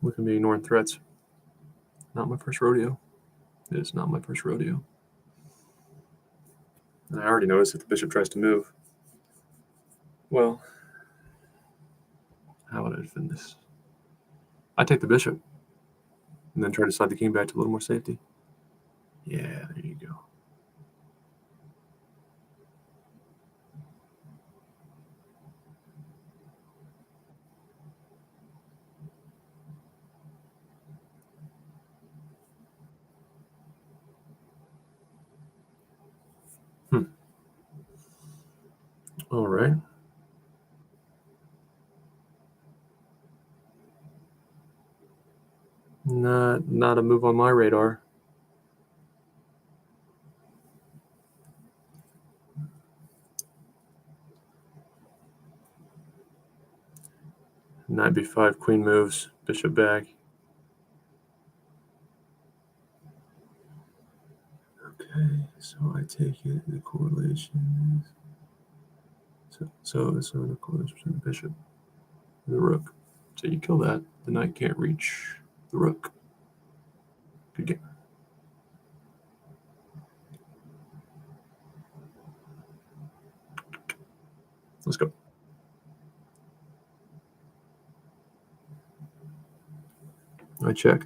Look at me ignoring threats. Not my first rodeo. It is not my first rodeo. And I already noticed if the bishop tries to move. Well, how would I defend this? I take the bishop and then try to slide the king back to a little more safety. Yeah, there you go. All right. Not a move on my radar. Knight b5, queen moves, bishop back. Okay, so I take it. The correlation is so the correlation between the bishop and the rook. So you kill that, the knight can't reach the rook. Good game. Let's go. I check.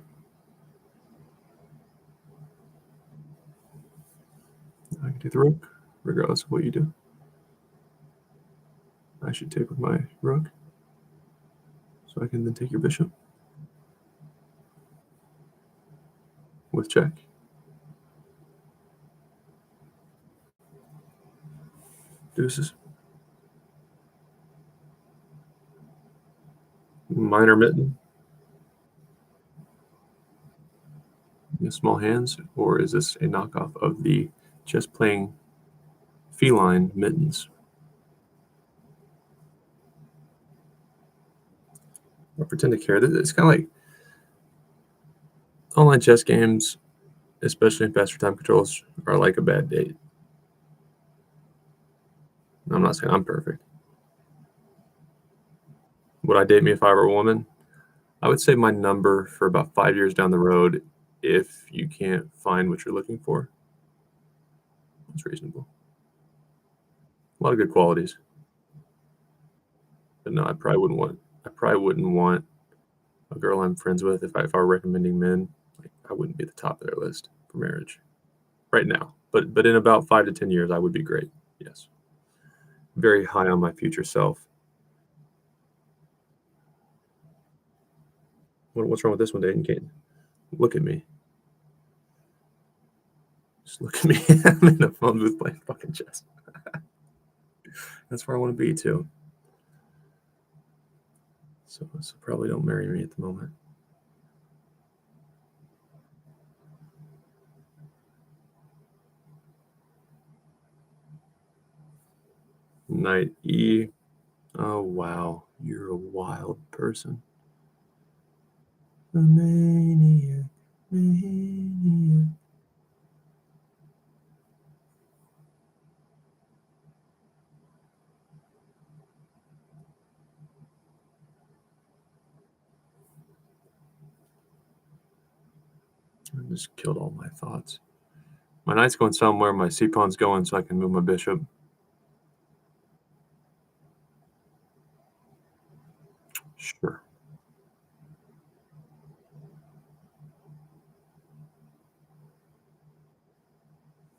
I can take the rook, regardless of what you do. I should take with my rook, so I can then take your bishop with check. Deuces. Minor mitten. Small hands, or is this a knockoff of the just playing feline mittens? I pretend to care. It's kind of like online chess games, especially in faster time controls, are like a bad date. I'm not saying I'm perfect. Would I date me if I were a woman? I would say my number for about 5 years down the road, if you can't find what you're looking for. It's reasonable. A lot of good qualities. But no, I probably wouldn't want a girl I'm friends with if I were recommending men. Like, I wouldn't be at the top of their list for marriage right now. But in about 5 to 10 years, I would be great. Yes. Very high on my future self. What's wrong with this one, Dayton? Can't look at me. Just look at me. I'm in a phone booth playing fucking chess. That's where I want to be too. So probably don't marry me at the moment. Knight E. Oh wow, you're a wild person. A maniac, maniac. I just killed all my thoughts. My knight's going somewhere. My c-pawn's going so I can move my bishop. Sure.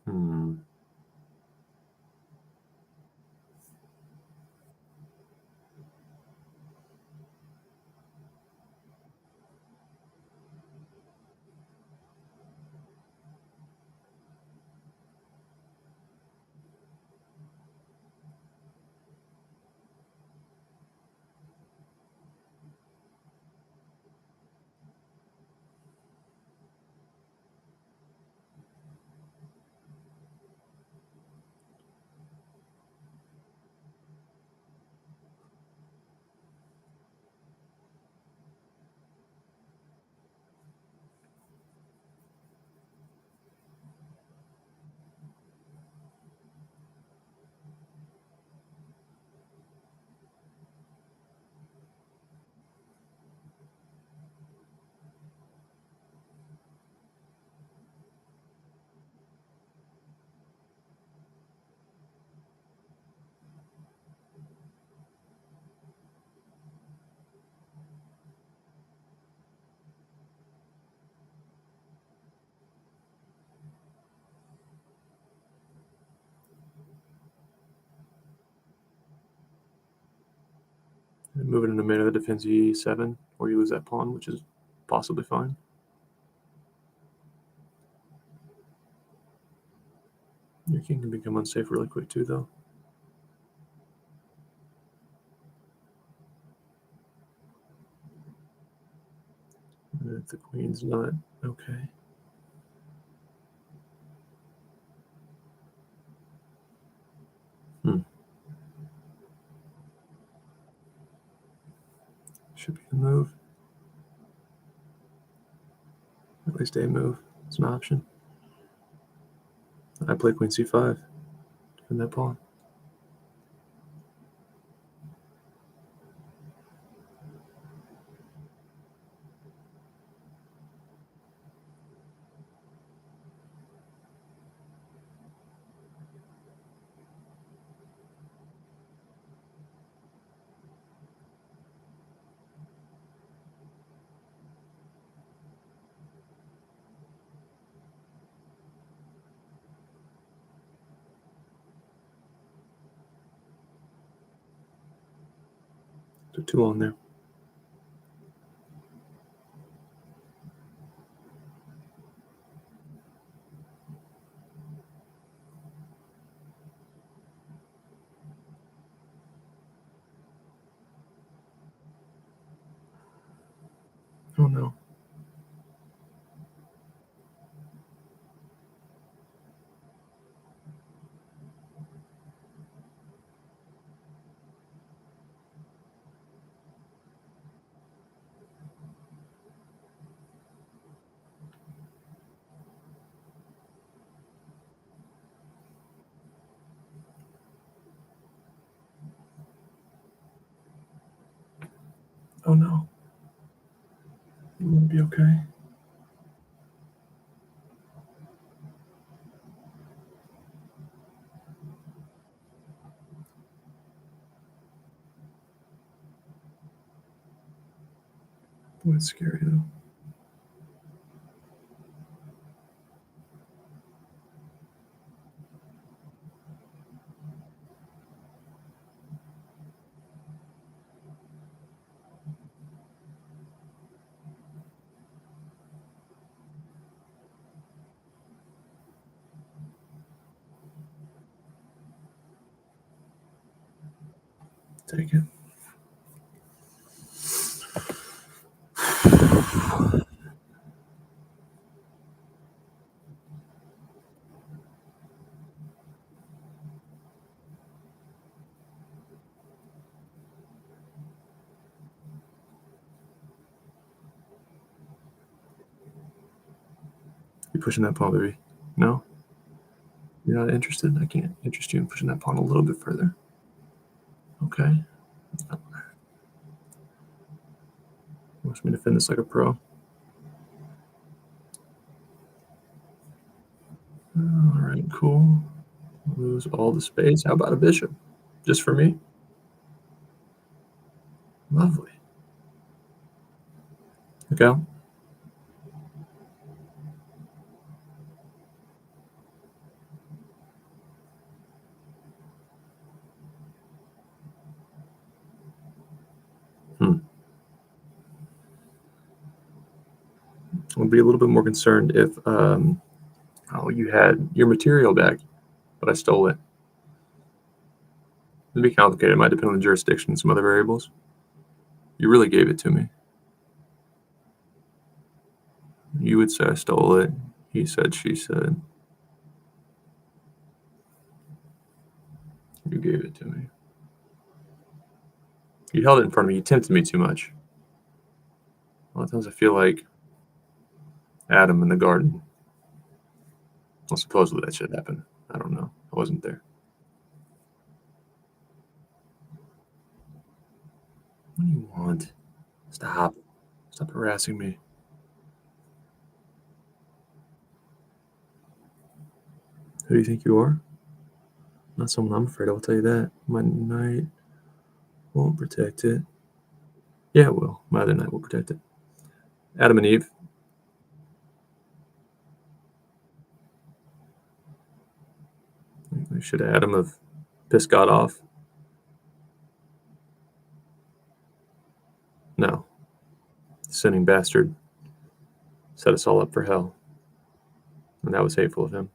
Hmm. Move it in a manner that defends e7, or you lose that pawn, which is possibly fine. Your king can become unsafe really quick too, though. And if the queen's not okay. Should be the move. At least a move. It's an option. I play queen c5. Defend that pawn. So 2 on there. Oh no. Oh no. You wouldn't be okay. Boy, it's scary though. Take it. You pushing that pawn, baby? No? You're not interested? I can't interest you in pushing that pawn a little bit further. Okay. Wants me to defend this like a pro. All right, cool. Lose all the space. How about a bishop? Just for me? Lovely. Look out. I'll be a little bit more concerned if you had your material back, but I stole it. It'd be complicated. It might depend on the jurisdiction and some other variables. You really gave it to me. You would say I stole it. He said, she said. You gave it to me. You held it in front of me. You tempted me too much. A lot of times I feel like Adam in the garden. Well, supposedly that should happen. I don't know. I wasn't there. What do you want? Stop. Stop harassing me. Who do you think you are? Not someone I'm afraid of, I'll tell you that. My knight won't protect it. Yeah, it will. My other knight will protect it. Adam and Eve. Should Adam have pissed God off? sinning bastard, set us all up for hell. And that was hateful of him.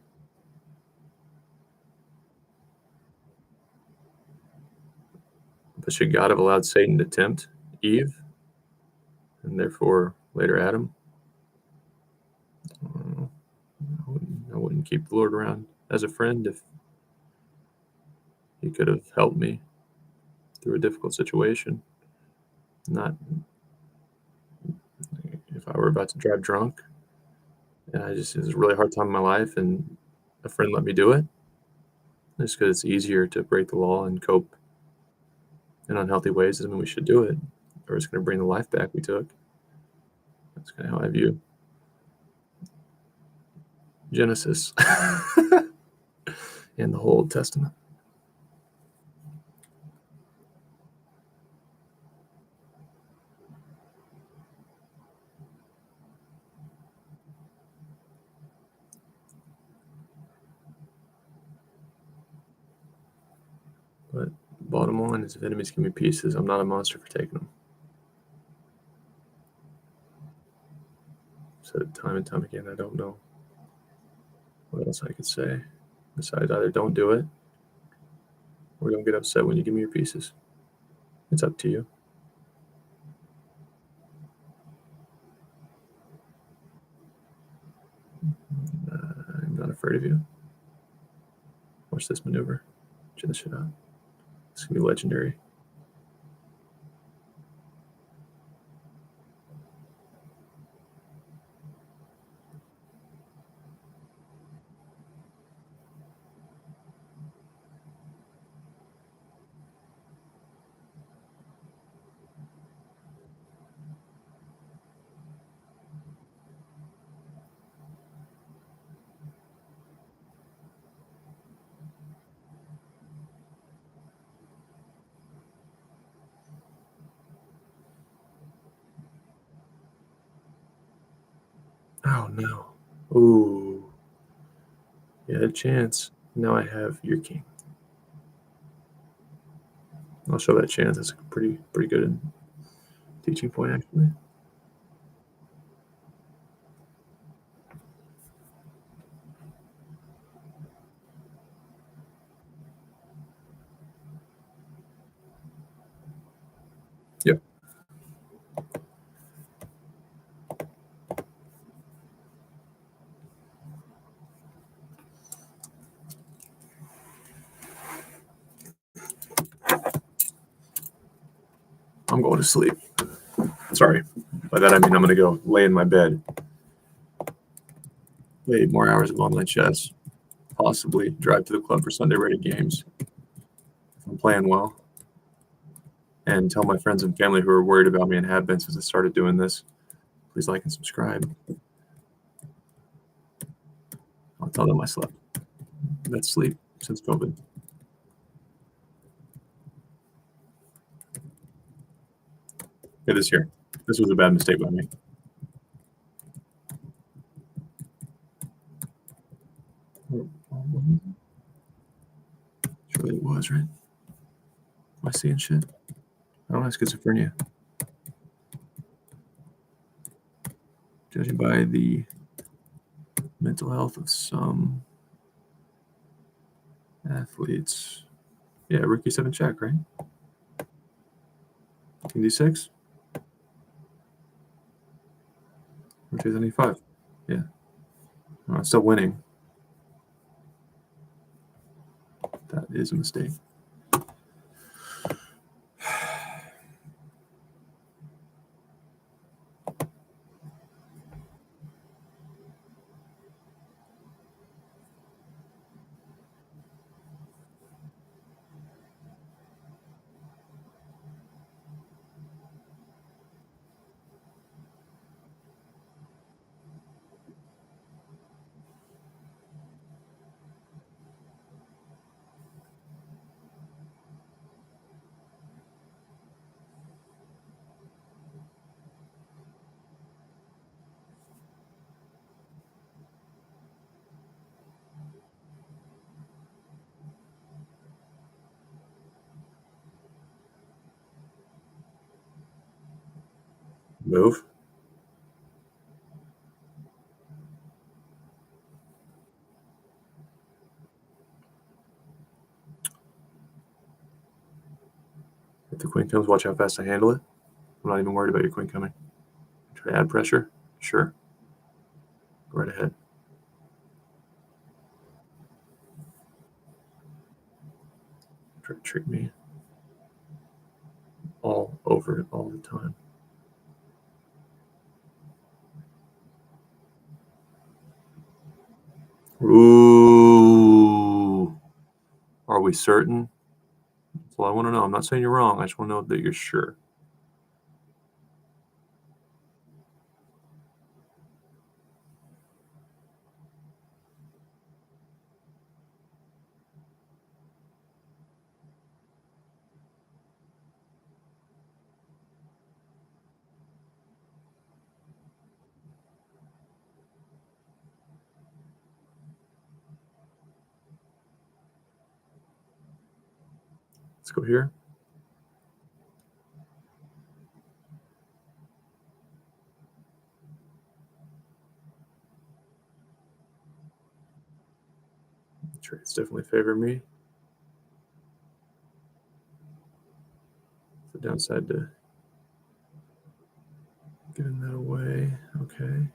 But should God have allowed Satan to tempt Eve, and therefore later Adam? I wouldn't keep the Lord around as a friend if he could have helped me through a difficult situation. Not if I were about to drive drunk and it was a really hard time in my life and a friend let me do it, just because it's easier to break the law and cope in unhealthy ways doesn't mean we should do it, or it's going to bring the life back we took. That's kind of how I view Genesis and the whole Old Testament. But bottom line is, if enemies give me pieces, I'm not a monster for taking them. Said it time and time again. I don't know what else I could say besides either don't do it or don't get upset when you give me your pieces. It's up to you. I'm not afraid of you. Watch this maneuver. Check this shit out. It's going to be legendary. Oh, no. Ooh. You had a chance. Now I have your king. I'll show that chance. That's a pretty good teaching point, actually. Yep. I'm going to sleep. Sorry. By that I mean I'm going to go lay in my bed. Play 8 more hours of online chess. Possibly drive to the club for Sunday ready games if I'm playing well. And tell my friends and family who are worried about me and have been since I started doing this, please like and subscribe. I'll tell them I slept. That's sleep since COVID. Hey, this here. This was a bad mistake by me. Surely it was, right? Am I seeing shit? I don't have schizophrenia. Judging by the mental health of some athletes. Yeah, Ricky 7 check, right? King D6. Rook 75. Yeah. I'm still winning. That is a mistake. Move. If the queen comes, watch how fast I handle it. I'm not even worried about your queen coming. Try to add pressure. Sure. Go right ahead. Try to trick me all over it all the time. Ooh. Are we certain? That's all I want to know. I'm not saying you're wrong. I just want to know that you're sure. Let's go here. Trades definitely favor me. The downside to giving that away. Okay.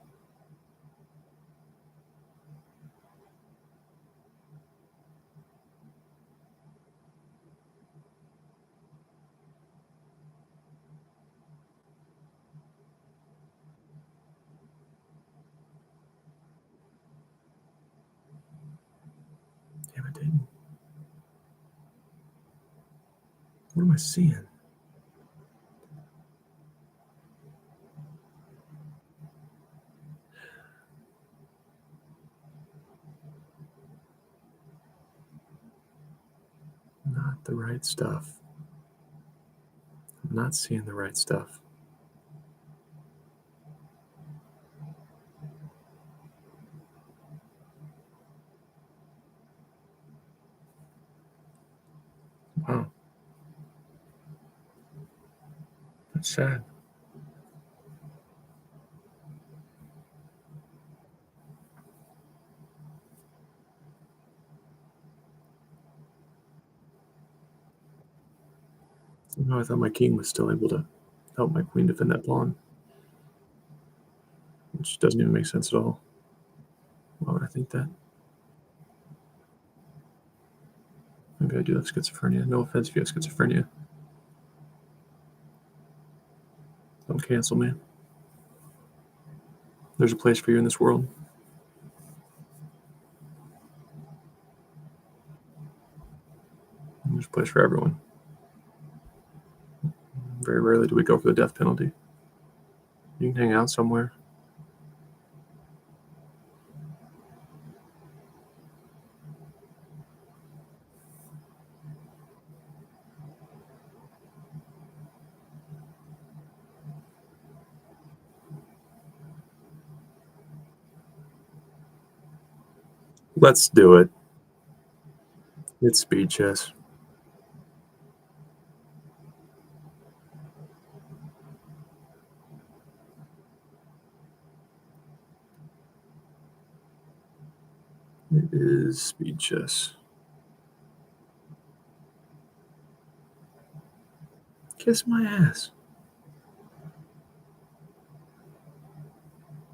Damn, it didn't. What am I seeing? Not the right stuff. I'm not seeing the right stuff. Wow. That's sad. No, I thought my king was still able to help my queen defend that pawn, which doesn't even make sense at all. Why would I think that? Maybe I do have schizophrenia. No offense if you have schizophrenia. Don't cancel me. There's a place for you in this world. There's a place for everyone. Very rarely do we go for the death penalty. You can hang out somewhere. Let's do it. It's speed chess. It is speed chess. Kiss my ass.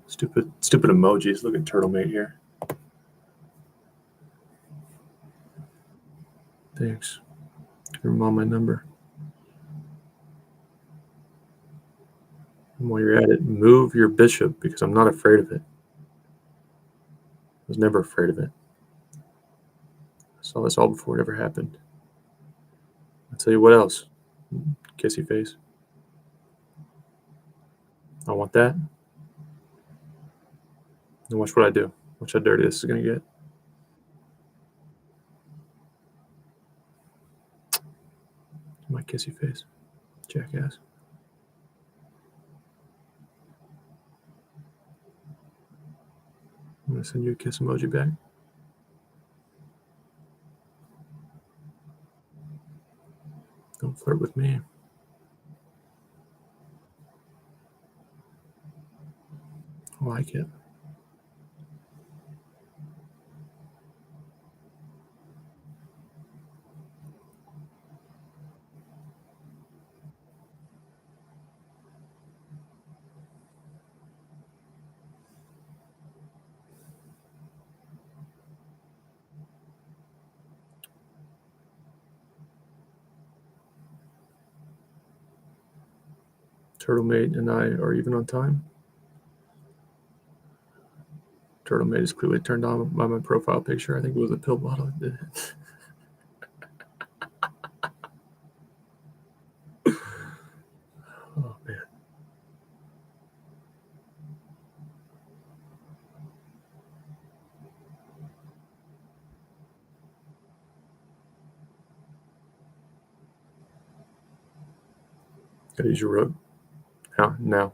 Stupid emojis. Look at Turtle Mate here. Thanks. Give your mom my number. And while you're at it, move your bishop because I'm not afraid of it. I was never afraid of it. I saw this all before it ever happened. I'll tell you what else. Kissy face. I want that. And watch what I do. Watch how dirty this is going to get. My kissy face. Jackass. I'm going to send you a kiss emoji back. Don't flirt with me. I like it. Turtle Mate and I are even on time. Turtle Mate is clearly turned on by my profile picture. I think it was a pill bottle that did it. Oh, man. Gotta use your rook. Now.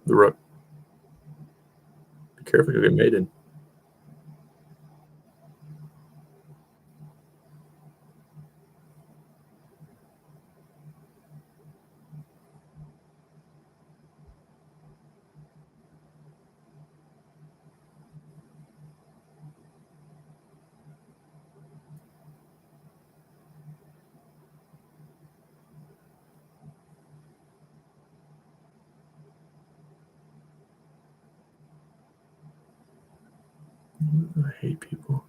The rook. Be careful, you'll get mated. I hate people.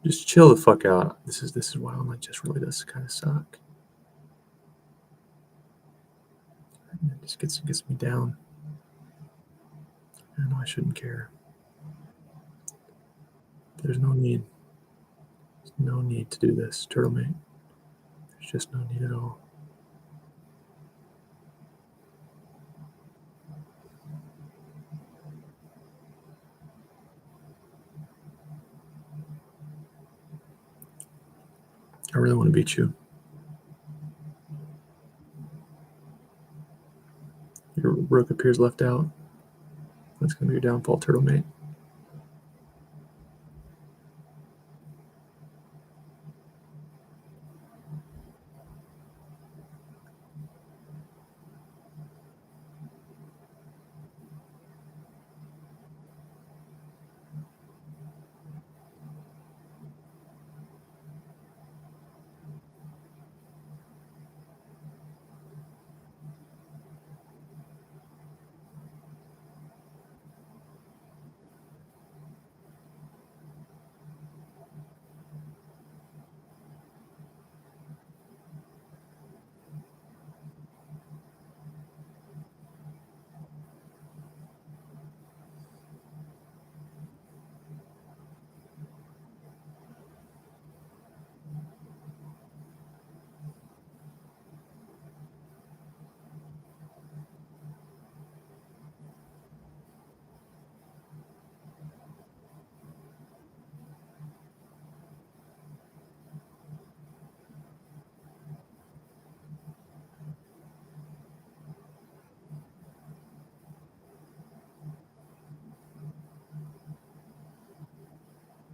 Just chill the fuck out. This is why online just really does kind of suck. It just gets me down. I know I shouldn't care. There's no need. There's no need to do this, Turtle Mate. There's just no need at all. I really want to beat you. Your rook appears left out. That's going to be your downfall, Turtle Mate.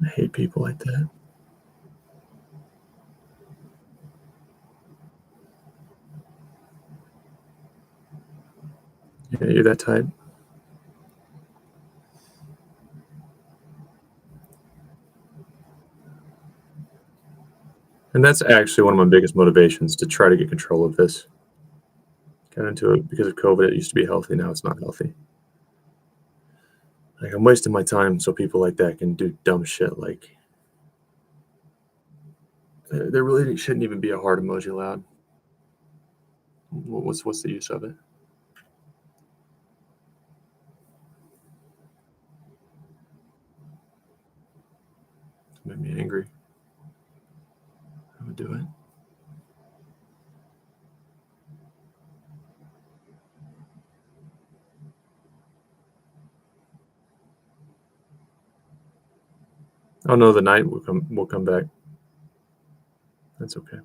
I hate people like that. Yeah, you're that type. And that's actually one of my biggest motivations, to try to get control of this. Got into it because of COVID. It used to be healthy. Now it's not healthy. Like, I'm wasting my time so people like that can do dumb shit. Like, there really shouldn't even be a heart emoji allowed. What's the use of it? It made me angry. I'm gonna do it. Oh no, the knight will come back. That's okay.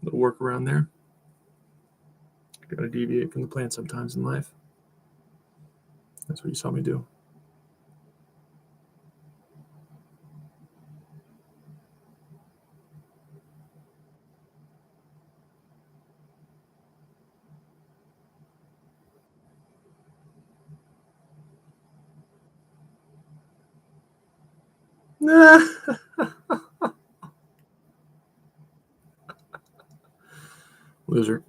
The work around there. Gotta deviate from the plan sometimes in life. That's what you saw me do. Loser.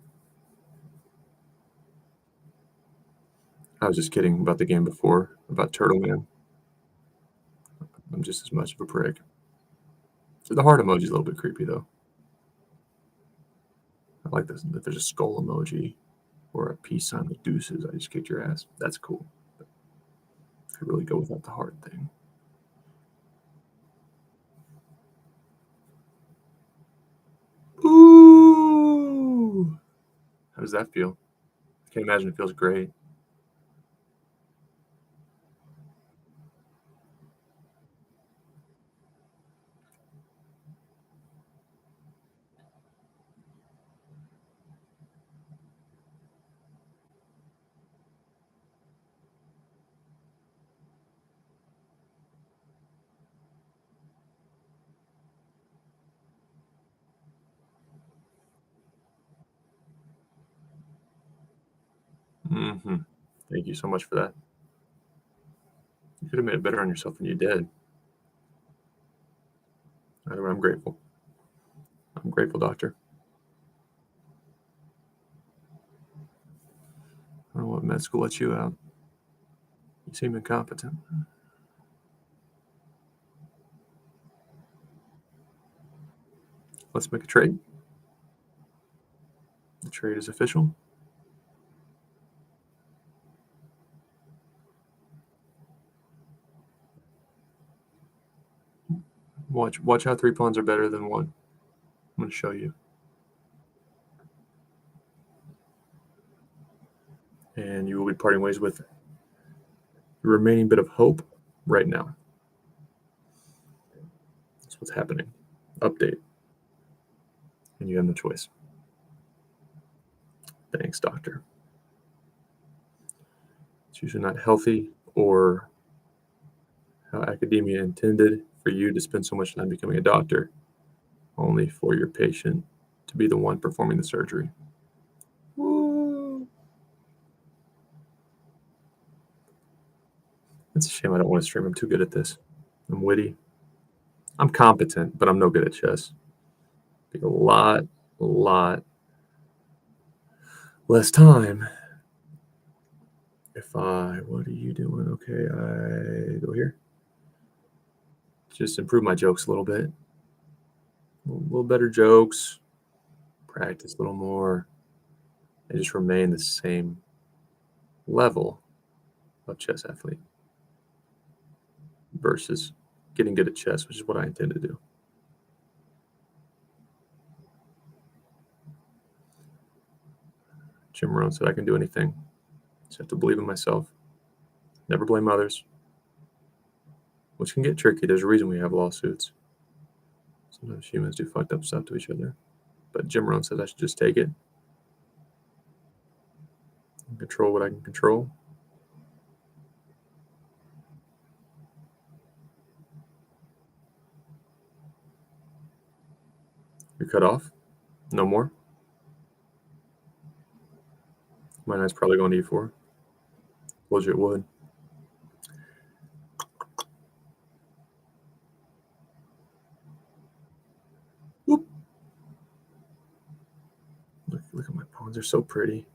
I was just kidding about the game before, about Turtle Man. I'm just as much of a prick. So the heart emoji is a little bit creepy, though. I like this. If there's a skull emoji or a peace sign with deuces, I just kicked your ass. That's cool. But I could really go without the heart thing. Ooh! How does that feel? I can't imagine it feels great. Mm-hmm. Thank you so much for that. You could have made it better on yourself than you did. Either way, I'm grateful. I'm grateful, doctor. I don't know what med school let you out. You seem incompetent. Let's make a trade. The trade is official. Watch how 3 pawns are better than 1. I'm going to show you. And you will be parting ways with the remaining bit of hope right now. That's what's happening. Update. And you have no choice. Thanks, doctor. It's usually not healthy or how academia intended for you to spend so much time becoming a doctor, only for your patient to be the one performing the surgery. Woo. It's a shame I don't want to stream. I'm too good at this. I'm witty. I'm competent, but I'm no good at chess. Take a lot less time if what are you doing? Okay, I go here. Just improve my jokes a little bit. A little better jokes. Practice a little more. And just remain the same level of chess athlete versus getting good at chess, which is what I intend to do. Jim Rohn said I can do anything. Just have to believe in myself. Never blame others, which can get tricky. There's a reason we have lawsuits. Sometimes humans do fucked up stuff to each other. But Jim Rohn says I should just take it and control what I can control. You're cut off. No more. My knight's probably going to e4. Told you it would. Whoop. Look at my pawns. They're so pretty.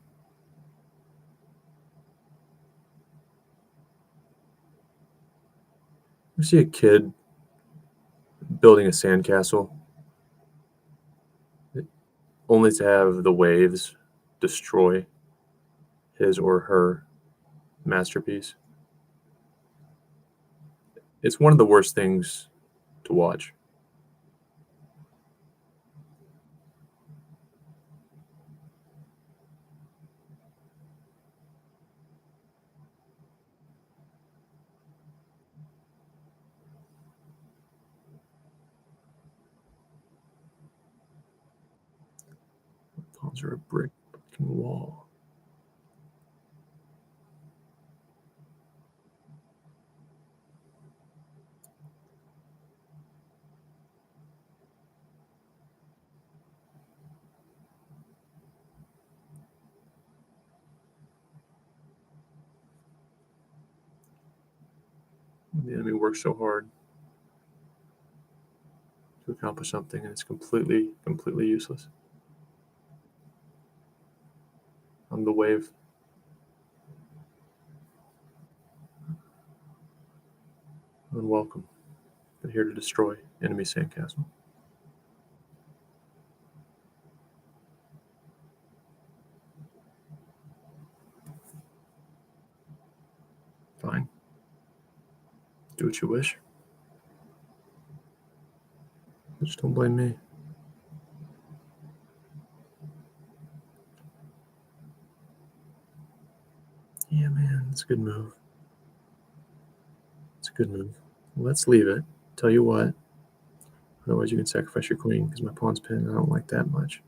You see a kid building a sandcastle only to have the waves destroy his or her masterpiece. It's one of the worst things to watch. Pawns are a brick fucking wall. The enemy works so hard. accomplish something, and it's completely useless. I'm the wave. Unwelcome, but here to destroy enemy sandcastle. Fine. Do what you wish. Just don't blame me. Yeah, man, it's a good move. It's a good move. Let's leave it. Tell you what. Otherwise, you can sacrifice your queen because my pawn's pinned. I don't like that much.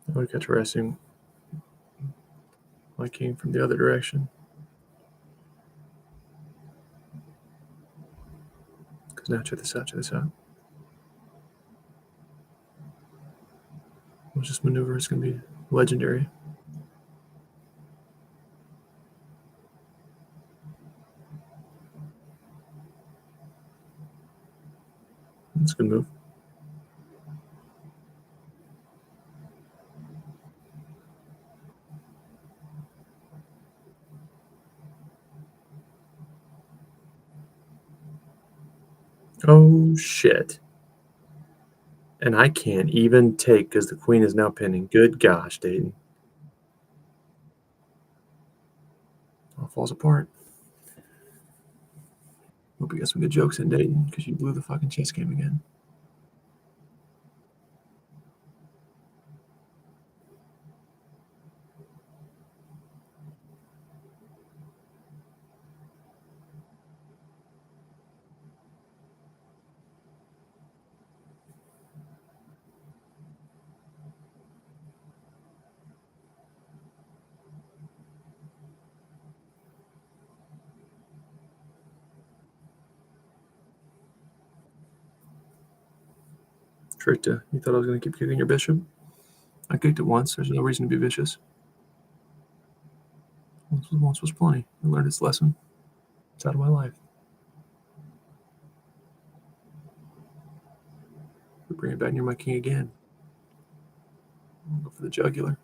I would catch racing my king from the other direction. Because now check this out, Watch this maneuver, is going to be legendary. That's a good move. Oh, shit. And I can't even take because the queen is now pinning. Good gosh, Dayton. All falls apart. Hope you got some good jokes in, Dayton, because you blew the fucking chess game again. Tricked you. You thought I was going to keep kicking your bishop? I kicked it once. There's no reason to be vicious. Once was plenty. I learned its lesson. It's out of my life. We bring it back near my king again. I'll go for the jugular.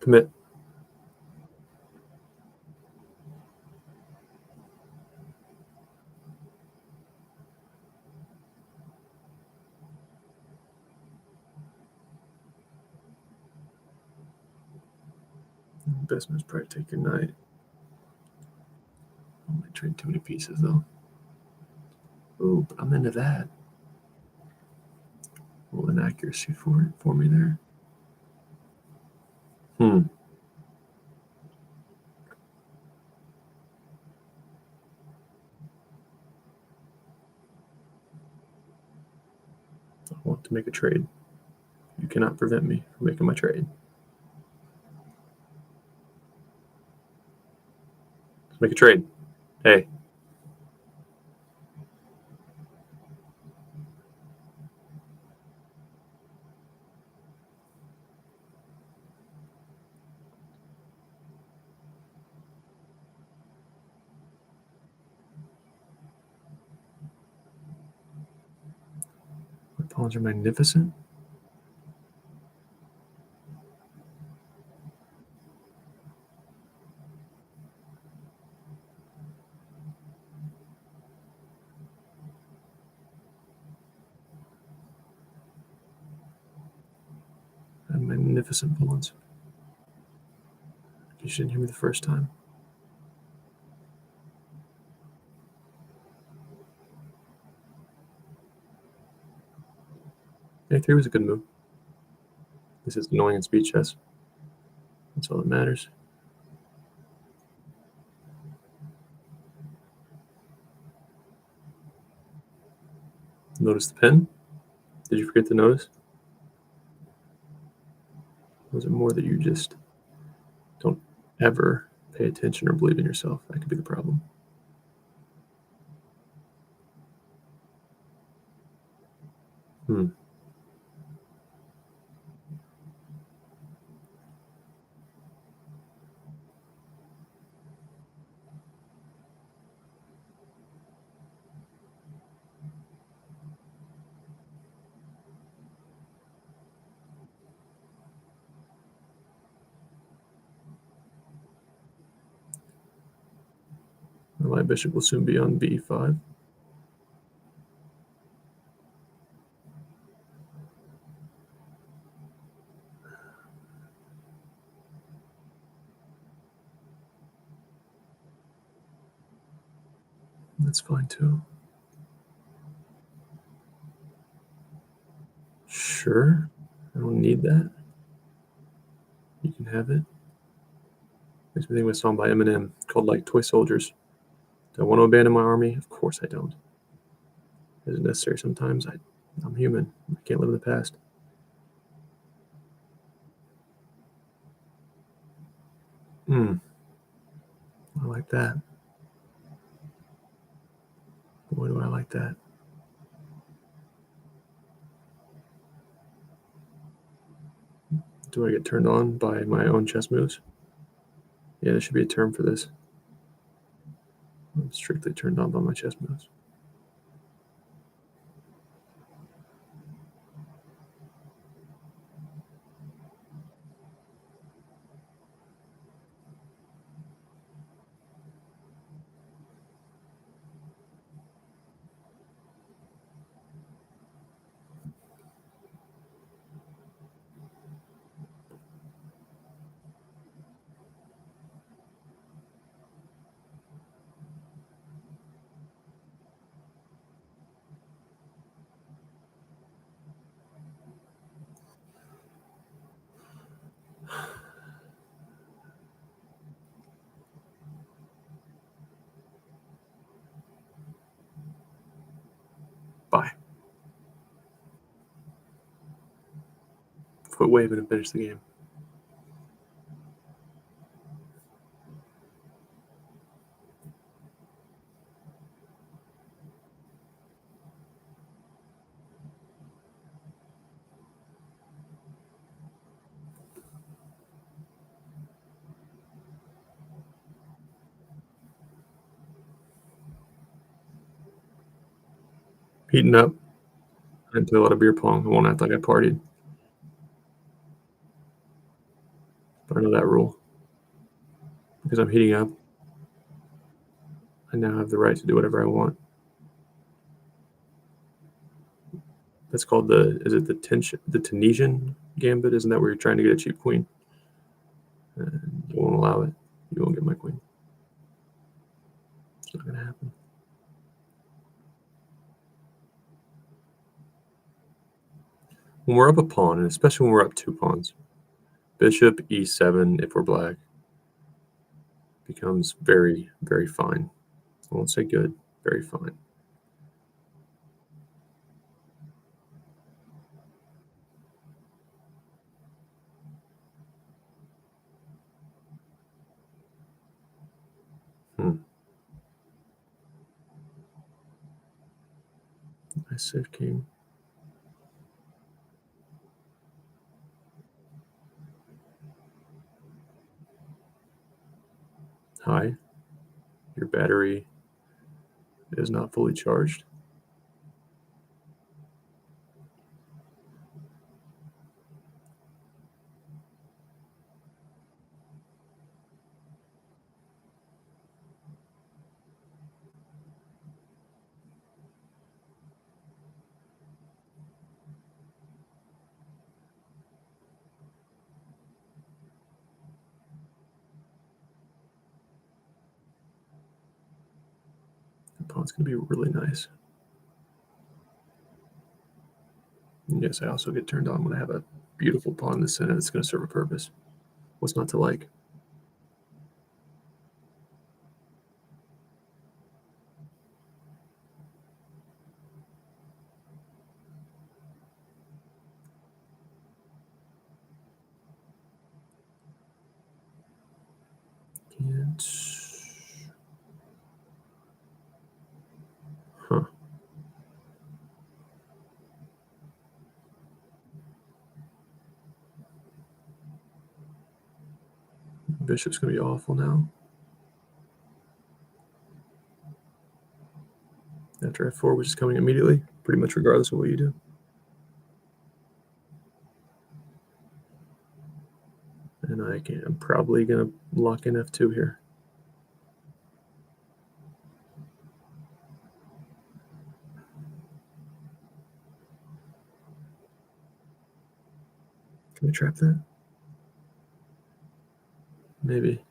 Commit. Best move is probably take your knight. I might trade too many pieces though. Ooh, but I'm into that. A little inaccuracy for me there. I want to make a trade. You cannot prevent me from making my trade. Let's make a trade. Hey. My pawns are magnificent. I have magnificent pawns. You didn't hear me the first time. A3 was a good move. This is annoying in speed chess. That's all that matters. Notice the pin? Did you forget to notice? Was it more that you just don't ever pay attention or believe in yourself? That could be the problem. The light bishop will soon be on b5. That's fine too. Sure, I don't need that. You can have it. Makes me think of a song by Eminem called like Toy Soldiers. Do I want to abandon my army? Of course I don't. Is it necessary sometimes? I'm human. I can't live in the past. I like that. Boy, do I like that. Do I get turned on by my own chess moves? Yeah, there should be a term for this. I'm strictly turned on by my chess moves. Bye. Quit waving and finish the game. Heating up. I didn't play a lot of beer pong. I won't act like I partied. But I know that rule. Because I'm heating up, I now have the right to do whatever I want. That's called the Tunisian gambit? Isn't that where you're trying to get a cheap queen? And you won't allow it. You won't get my queen. It's not going to happen. When we're up a pawn, and especially when we're up 2 pawns, bishop e7, if we're black, becomes very, very fine. I won't say good, very fine. Nice safe king. Hi. Your battery is not fully charged. The pawn's going to be really nice. And yes, I also get turned on when I have a beautiful pawn in the center that's going to serve a purpose. What's not to like? Can't. Huh. Bishop's going to be awful now. After f4, which is coming immediately, pretty much regardless of what you do. And I'm probably going to lock in f2 here. Can I trap that? Maybe.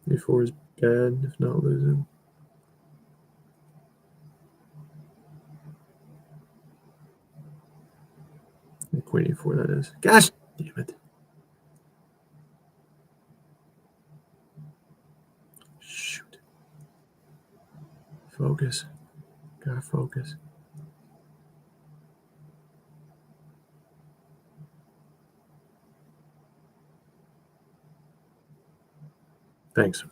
e4 is bad, if not losing. And queen e4, that is. Gosh, damn it. Shoot. Focus. Gotta focus. Thanks.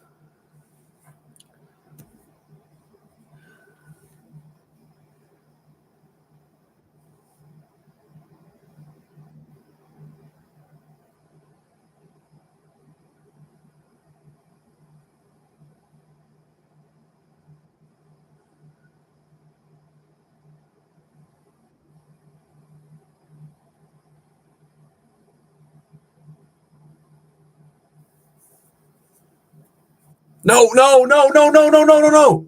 No, no, no, no, no, no, no, no, no.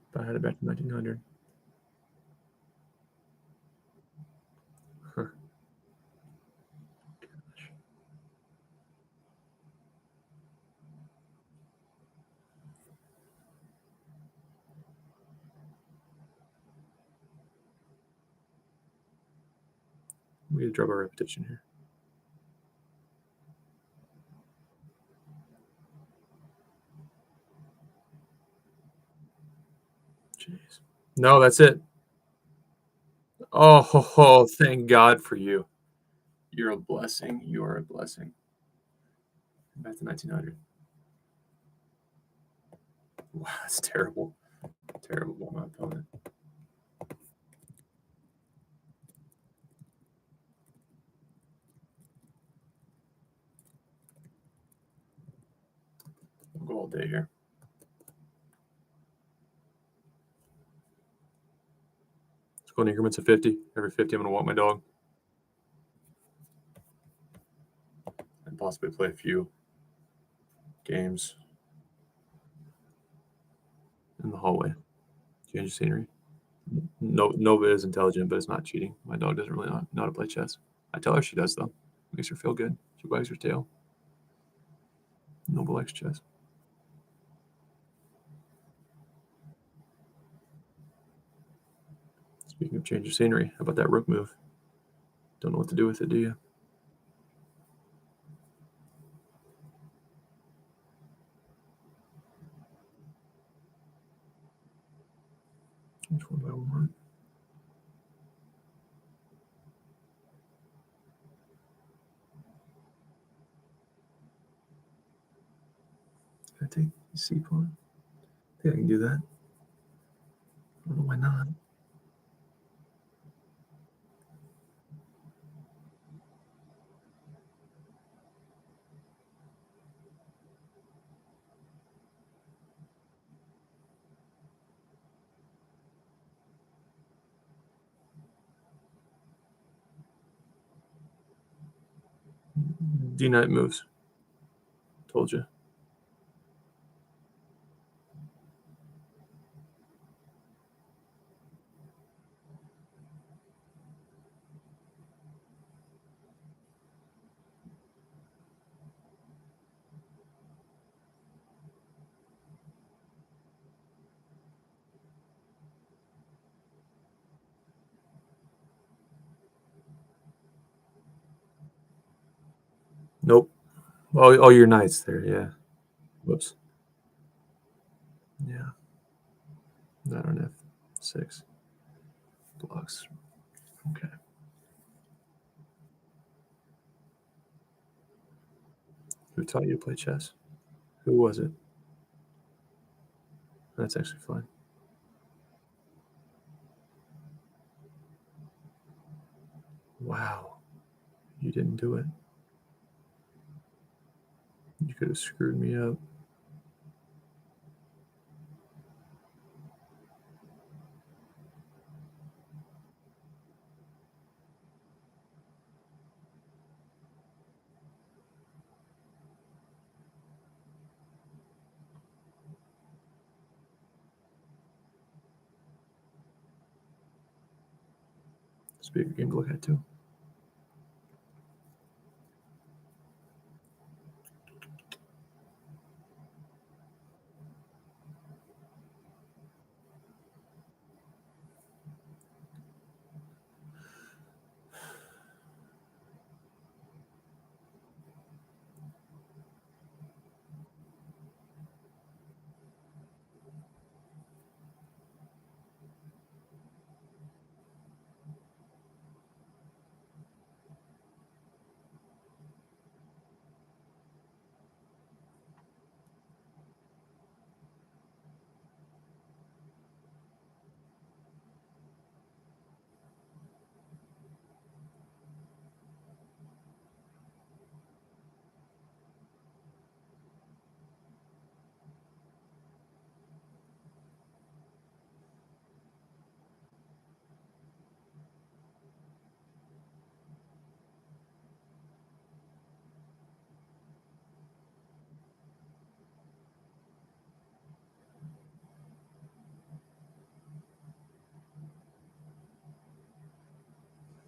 If I had it back to 1900. Huh. Gosh. We need to drop our repetition here. Jeez. No, that's it. Oh, thank God for you. You're a blessing. You are a blessing. Back to 1900. Wow, that's terrible. Terrible by my opponent. We'll go all day here. Let's go in increments of 50. Every 50, I'm going to walk my dog. And possibly play a few games in the hallway. Change the scenery. No, Nova is intelligent, but it's not cheating. My dog doesn't really know how to play chess. I tell her she does, though. Makes her feel good. She wags her tail. Nova likes chess. Speaking of change of scenery, how about that rook move? Don't know what to do with it, do you? Which one do I want? Can I take the C pawn? I think I can do that. I don't know why not. D knight moves. Told you. all your knights there, yeah. Whoops. Yeah. Not on F6. Blocks. Okay. Who taught you to play chess? Who was it? That's actually fine. Wow. You didn't do it. You could have screwed me up. It's a bigger game to look at too.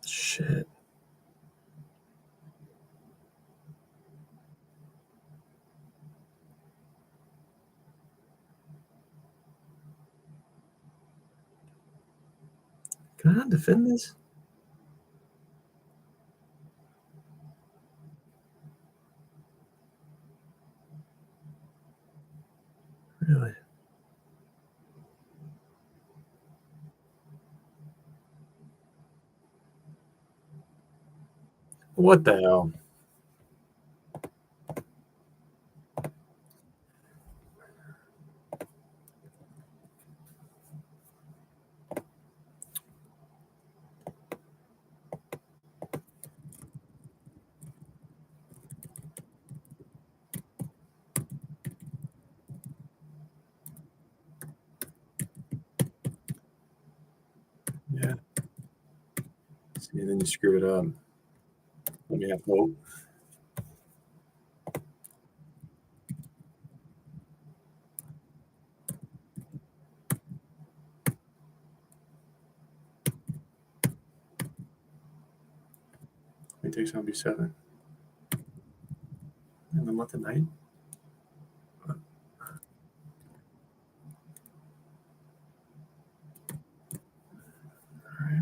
Shit. Can I not defend this? Really? What the hell? Yeah. See, then you screw it up. Let me have hope. He takes on B7. And then let the knight. All right.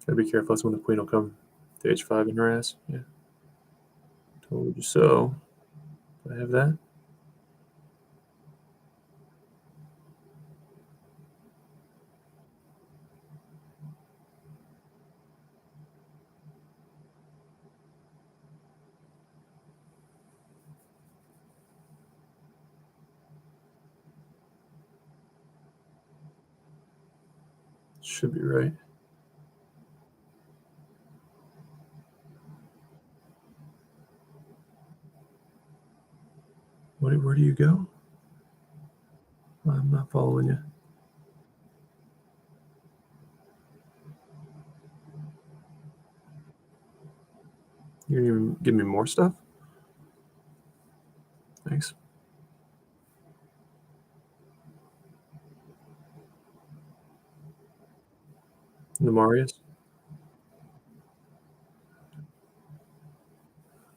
Gotta be careful. That's when the queen will come to H5 in her ass. Yeah. Told you so. Do I have that? Should be right. where do you go? I'm not following you. You're gonna even give me more stuff? Thanks. The Marius.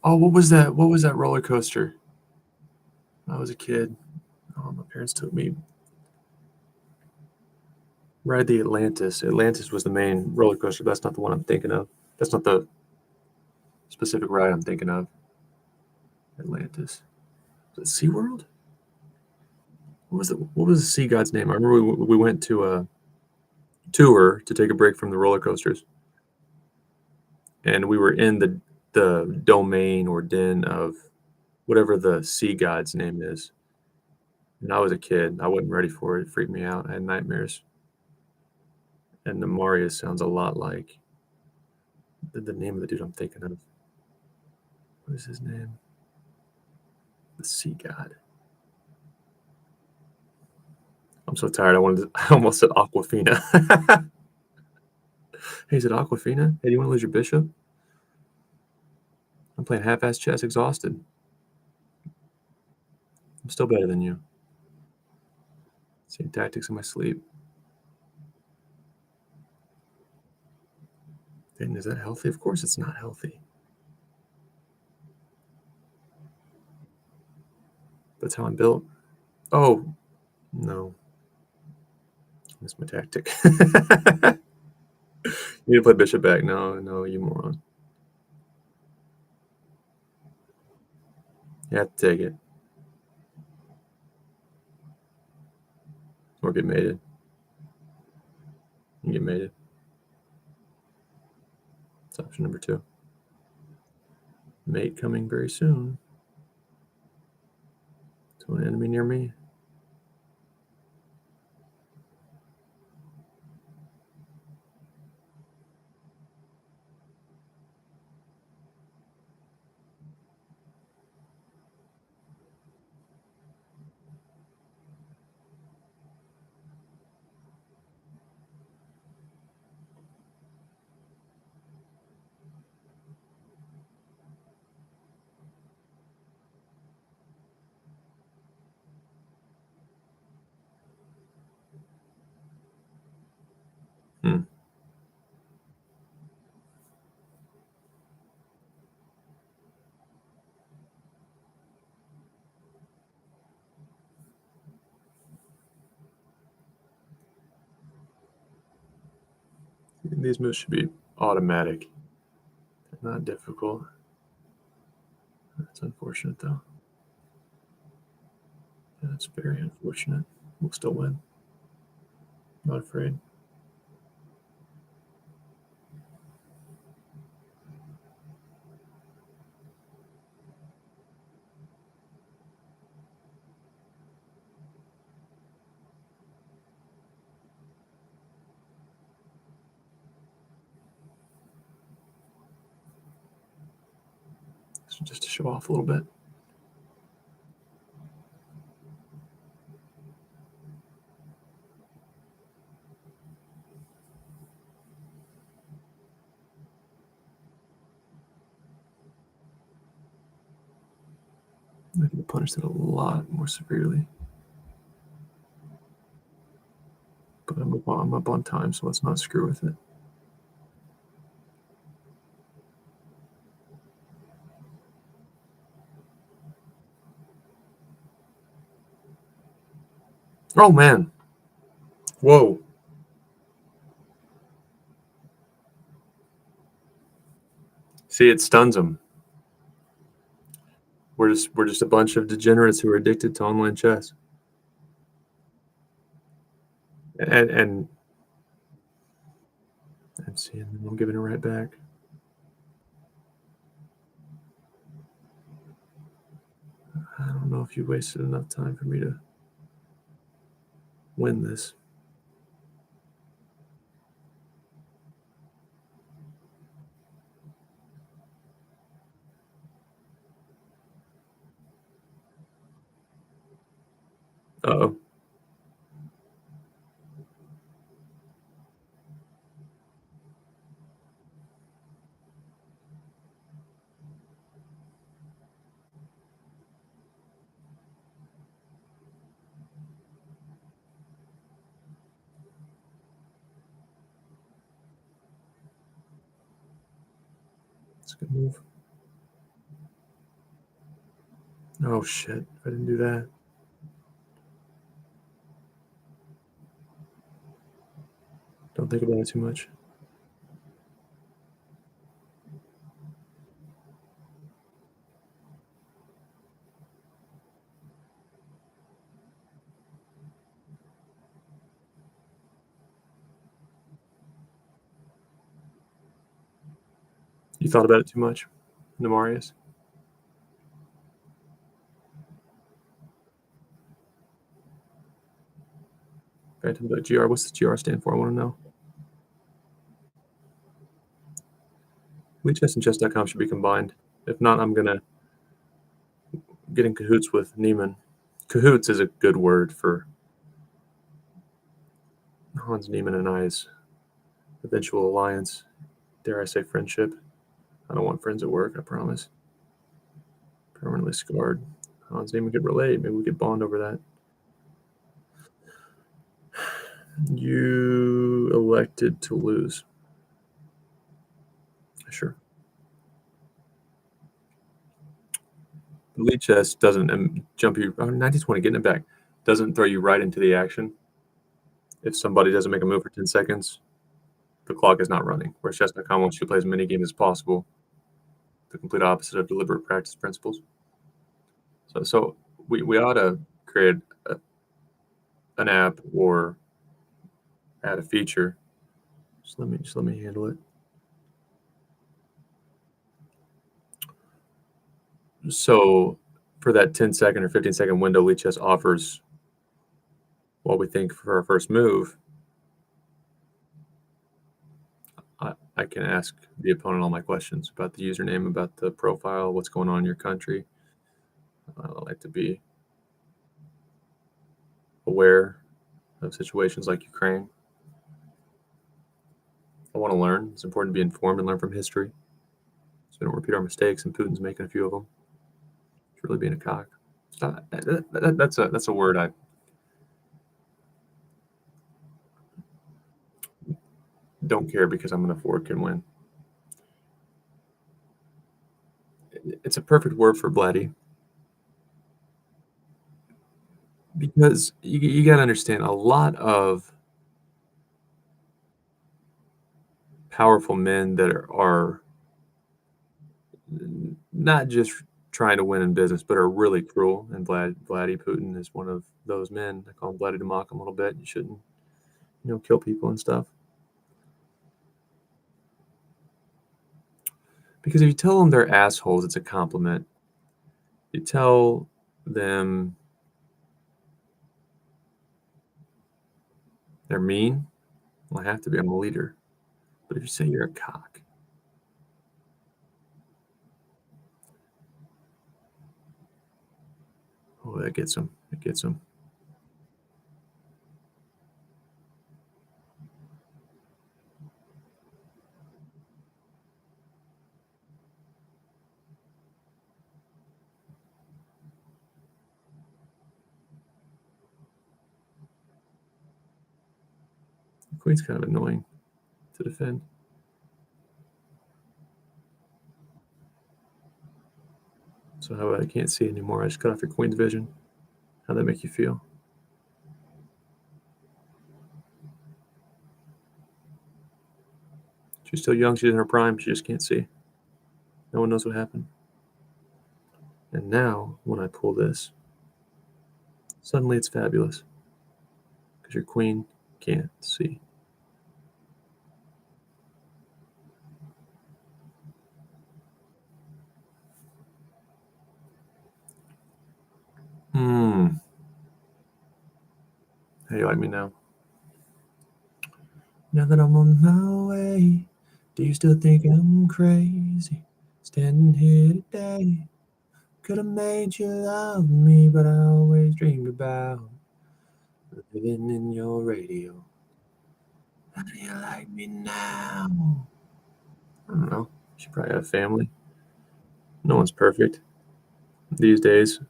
Oh, what was that? What was that roller coaster? When I was a kid. Oh, my parents took me ride the Atlantis. Atlantis was the main roller coaster. That's not the one I'm thinking of. That's not the specific ride I'm thinking of. Atlantis. Was it SeaWorld? What was the sea god's name? I remember we went to a tour to take a break from the roller coasters. And we were in the domain or den of whatever the sea god's name is. And I was a kid. I wasn't ready for it. It freaked me out. I had nightmares. And the Marius sounds a lot like the name of the dude I'm thinking of. What is his name? The sea god. I'm so tired. I almost said Aquafina. Hey, is it Aquafina? Hey, do you want to lose your bishop? I'm playing half-ass chess, exhausted. I'm still better than you. Seeing tactics in my sleep. And is that healthy? Of course it's not healthy. That's how I'm built. Oh, no. That's my tactic. You need to play bishop back. No, you moron. You have to take it. Or get mated. You get mated. It's option number 2. Mate coming very soon. To an enemy near me. These moves should be automatic. They're not difficult. That's unfortunate, though. Yeah, that's very unfortunate. We'll still win. Not afraid. Just to show off a little bit. I could have punished it a lot more severely. But I'm up on time, so let's not screw with it. Oh, man. Whoa. See, it stuns them. We're just a bunch of degenerates who are addicted to online chess. And see, and I'm giving it right back. I don't know if you wasted enough time for me to win this. Uh-oh. That's a good move. Oh, shit. I didn't do that. Don't think about it too much. You thought about it too much, Nemarius? Phantom the GR. What's the GR stand for? I want to know. Leechess and chess.com should be combined. If not, I'm going to get in cahoots with Neiman. Cahoots is a good word for Hans Niemann and I's eventual alliance. Dare I say friendship? I don't want friends at work, I promise. Permanently scarred. Hans Niemann could relate. Maybe we could bond over that. You elected to lose. Sure. Lead chess doesn't jump you. 1920, getting it back. Doesn't throw you right into the action. If somebody doesn't make a move for 10 seconds, the clock is not running. Whereas chess.com wants you to play as many games as possible. The complete opposite of deliberate practice principles. So we ought to create an app or add a feature. Just let me handle it. So for that 10-second or 15-second window, Lead Chess offers what we think for our first move. I can ask the opponent all my questions about the username, about the profile, what's going on in your country. I like to be aware of situations like Ukraine. I want to learn. It's important to be informed and learn from history, so we don't repeat our mistakes. And Putin's making a few of them. It's really being a cock. That's a word I don't care because I'm going to Ford can win. It's a perfect word for bloody. Because you got to understand, a lot of powerful men that are not just trying to win in business, but are really cruel. And Vladdy Putin is one of those men. I call him Vladdy to mock him a little bit. You shouldn't, kill people and stuff. Because if you tell them they're assholes, it's a compliment. You tell them they're mean, well, I have to be. I'm a leader. But if you say you're a cock, oh, that gets them. It gets them. The queen's kind of annoying to defend. So how about I can't see anymore? I just cut off your queen's vision. How'd that make you feel? She's still young. She's in her prime. She just can't see. No one knows what happened. And now, when I pull this, suddenly it's fabulous. Because your queen can't see. How do you like me now? Now that I'm on my way, do you still think I'm crazy? Standing here today, could have made you love me, but I always dreamed about Living in your radio. How do you like me now? I don't know. She probably had a family. No one's perfect. These days,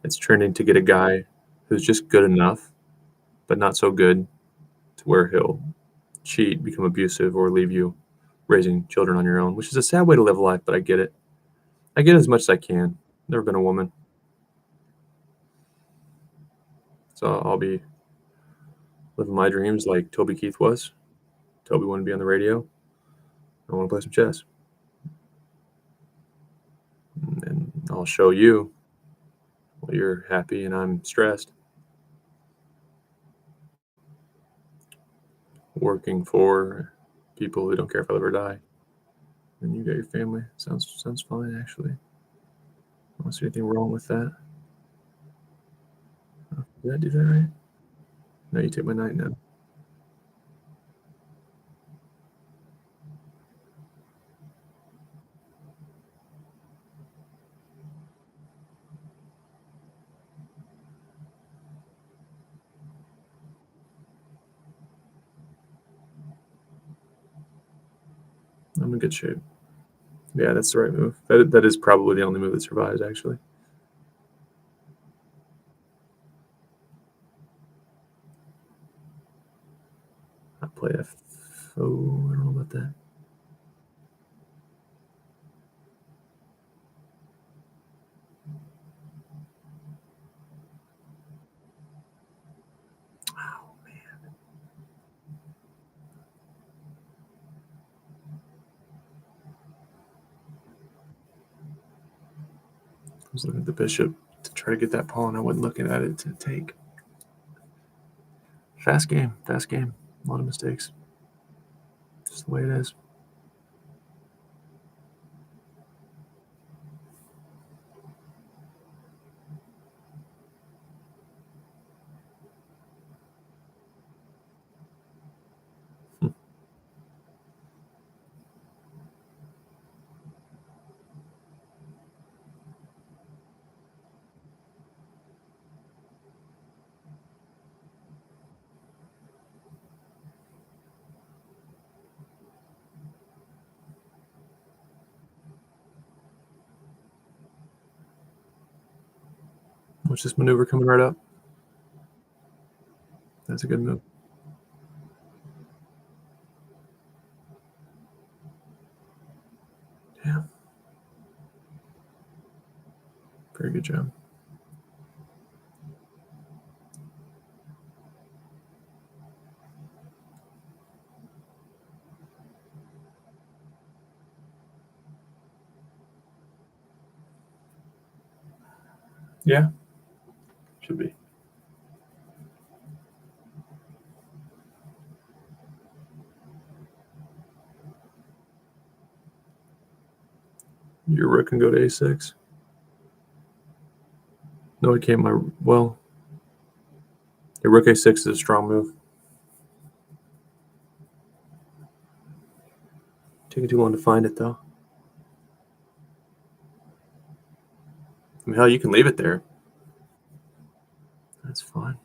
it's trending to get a guy who's just good enough, but not so good to where he'll cheat, become abusive, or leave you raising children on your own, which is a sad way to live life, but I get it. I get it as much as I can. Never been a woman. So I'll be living my dreams like Toby Keith was. Toby wanted to be on the radio. I want to play some chess. And I'll show you while you're happy and I'm stressed. Working for people who don't care if I live or die. And you got your family. Sounds fine, actually. I don't see anything wrong with that. Did I do that right? No, you take my night now. I'm in good shape. Yeah, that's the right move. That is probably the only move that survives, actually. I play F. Oh, I don't know about that. Oh, man. I was looking at the bishop to try to get that pawn. I wasn't looking at it to take. Fast game. A lot of mistakes. Just the way it is. Watch this maneuver coming right up. That's a good move. Yeah. Very good job. Yeah. Should be. Your rook can go to a6. No, I can't. Well, your rook a6 is a strong move. Taking too long to find it, though. I mean, hell, you can leave it there. That's fine.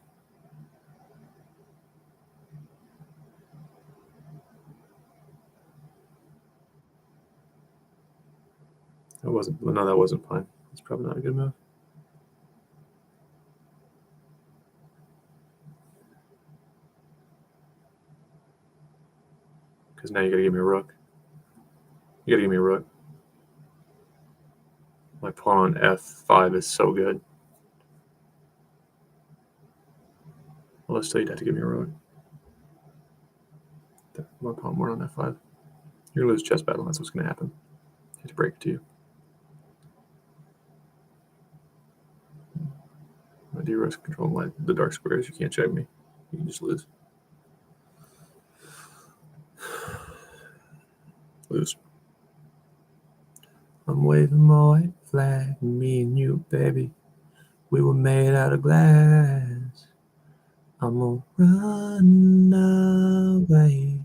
That wasn't fine. It's probably not a good move. Because now you gotta give me a rook. You gotta give me a rook. My pawn on f5 is so good. Well, still you'd have to give me a rook. My pawn more on f5. You're gonna lose chess battle. That's what's gonna happen. I have to break it to you. My d-rook's control the dark squares. You can't check me. You can just lose. Lose. I'm waving my white flag. Me and you, baby. We were made out of glass. I'm gonna run away.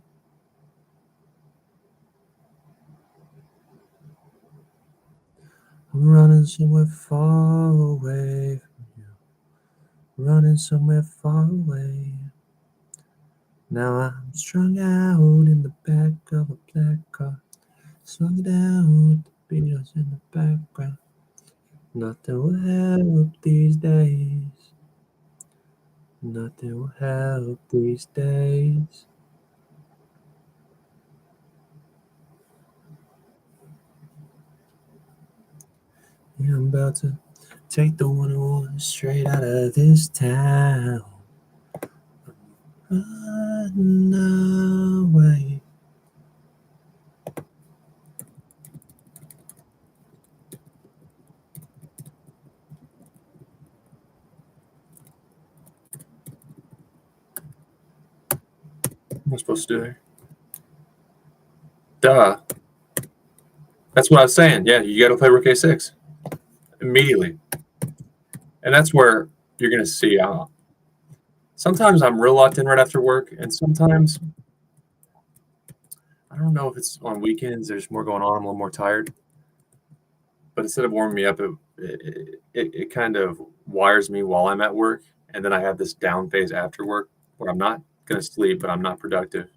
I'm running somewhere far away from you. running somewhere far away. Now I'm strung out in the back of a black car, slowing down with the Beatles in the background. Nothing will help these days. Nothing will help these days. Yeah, I'm about to take the 101 straight out of this town. Run away. What am I supposed to do here? Duh. That's what I was saying. Yeah, you got to play Rook A6 immediately. And that's where you're going to see sometimes I'm real locked in right after work, and sometimes I don't know if it's on weekends, there's more going on, I'm a little more tired. But instead of warming me up, it kind of wires me while I'm at work, and then I have this down phase after work where I'm not going to sleep, but I'm not productive.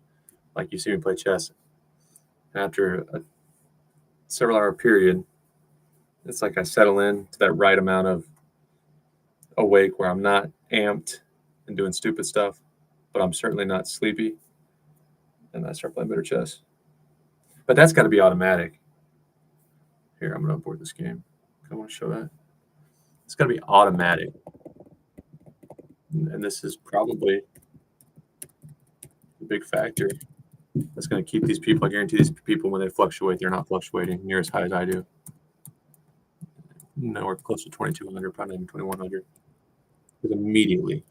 Like you see me play chess. And after a several-hour period, it's like I settle in to that right amount of awake where I'm not amped and doing stupid stuff, but I'm certainly not sleepy. And I start playing better chess. But that's got to be automatic. Here, I'm going to abort this game. I want to show that. It's got to be automatic. And this is probably a big factor that's going to keep these people. I guarantee these people, when they fluctuate, they're not fluctuating near as high as I do. Nowhere close to 2,200, probably even 2,100. Because immediately,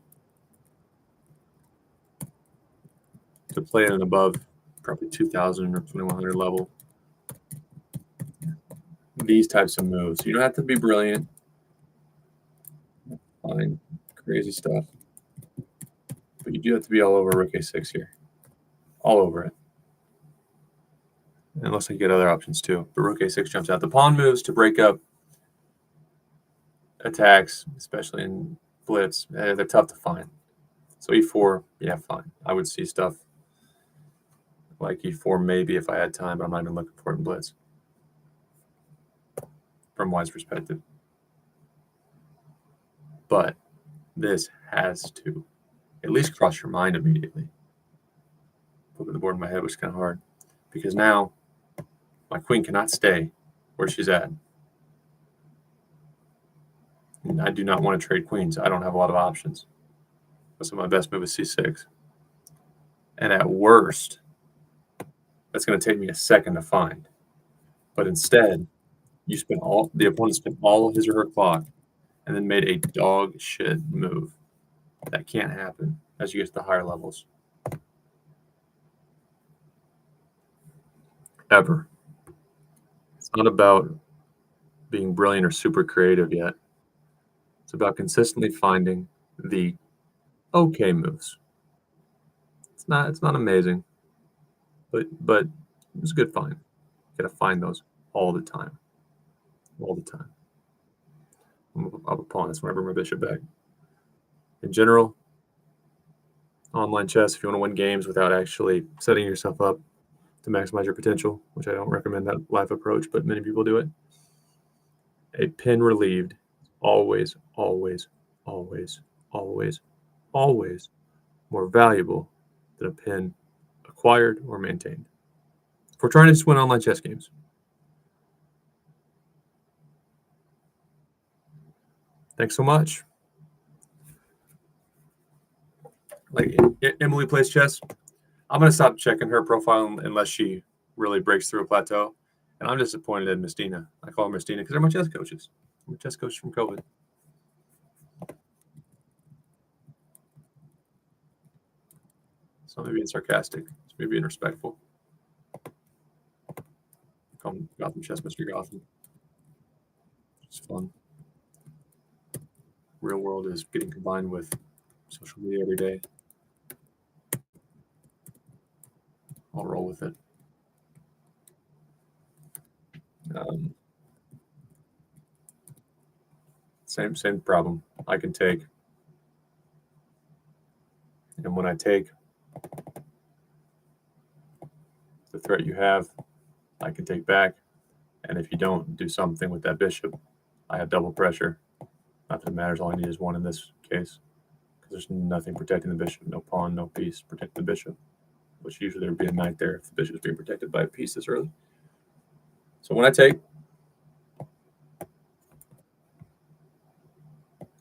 to play at an above probably 2,000 or 2,100 level, these types of moves. You don't have to be brilliant. Fine, crazy stuff. But you do have to be all over Rook A6 here. All over it. Unless I get other options too. But Rook A6 jumps out. The pawn moves to break up attacks, especially in blitz. They're tough to find. So E4, yeah, fine. I would see stuff like E4 maybe if I had time, but I'm not even looking for it in blitz. From Y's perspective. But this has to at least cross your mind immediately. Flipping the board in my head was kind of hard. Because now my queen cannot stay where she's at. And I do not want to trade queens. I don't have a lot of options. So my best move is C6. And at worst, that's going to take me a second to find. But instead, the opponent spent all of his or her clock and then made a dog shit move. That can't happen as you get to the higher levels. Ever. It's not about being brilliant or super creative yet. It's about consistently finding the okay moves. It's not amazing, but it's a good find. You gotta find those all the time. All the time. I'm a pawn. That's when I bring my bishop back. In general, online chess, if you want to win games without actually setting yourself up to maximize your potential, which I don't recommend that live approach, but many people do it, a pin relieved always, always, always, always, always more valuable than a pin acquired or maintained. If we're trying to just win online chess games. Thanks so much. Like Emily plays chess. I'm going to stop checking her profile unless she really breaks through a plateau. And I'm disappointed in Mistina. I call her Mistina because they're my chess coaches. I'm a chess coach from COVID. It's not me being sarcastic. It's me being respectful. Call him Gotham Chess, Mr. Gotham. It's fun. Real world is getting combined with social media every day. I'll roll with it. Same problem. I can take And when I take the threat you have, I can take back. And if you don't do something with that bishop, I have double pressure. Not that it matters. All I need is one in this case, because there's nothing protecting the bishop. No pawn, no piece protecting the bishop, which usually there would be a knight there if the bishop is being protected by a piece this early. So when I take,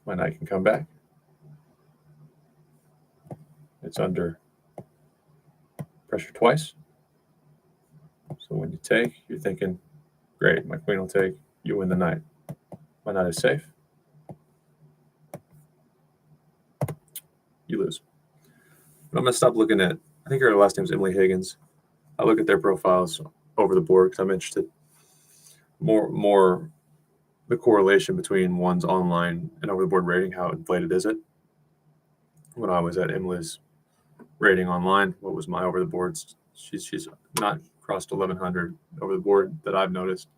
my knight can come back. It's under pressure twice. So when you take, you're thinking, great, my queen will take, you win the knight. My knight is safe. You lose. But I'm going to stop looking at, I think her last name is Emily Higgins. I look at their profiles over the board because I'm interested more the correlation between one's online and over the board rating. How inflated is it? When I was at Emily's rating online, what was my over the boards? She's not crossed 1100 over the board that I've noticed.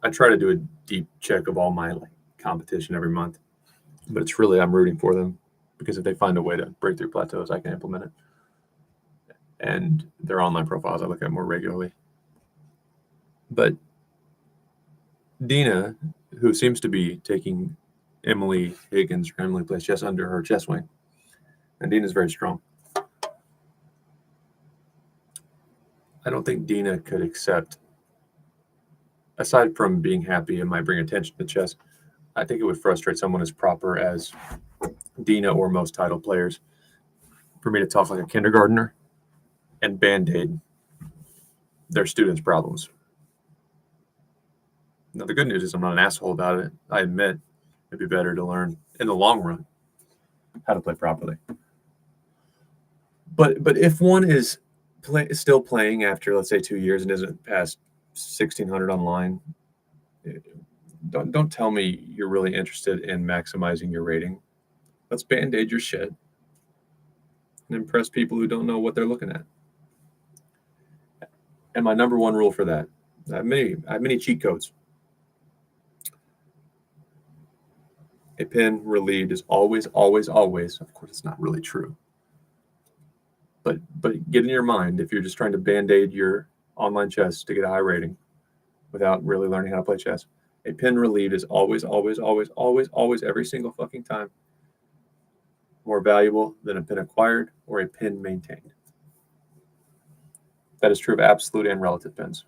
I try to do a deep check of all my competition every month, but it's really I'm rooting for them because if they find a way to break through plateaus, I can implement it. And their online profiles I look at more regularly. But Dina, who seems to be taking Emily Higgins or Emily Plays Chess under her chess wing, and Dina's very strong. I don't think Dina could accept, aside from being happy, it might bring attention to chess. I think it would frustrate someone as proper as Dina or most title players for me to talk like a kindergartner and band-aid their students' problems. Now, the good news is I'm not an asshole about it. I admit it'd be better to learn in the long run how to play properly. But if one is still playing after, let's say, 2 years and isn't past 1600 online, don't tell me you're really interested in maximizing your rating. Let's band-aid your shit and impress people who don't know what they're looking at. And my number one rule for that, I have many cheat codes. A pin relieved is always, always, always. Of course, it's not really true. But get in your mind, if you're just trying to band-aid your online chess to get a high rating without really learning how to play chess, a pin relieved is always, always, always, always, always, every single fucking time more valuable than a pin acquired or a pin maintained. That is true of absolute and relative pins.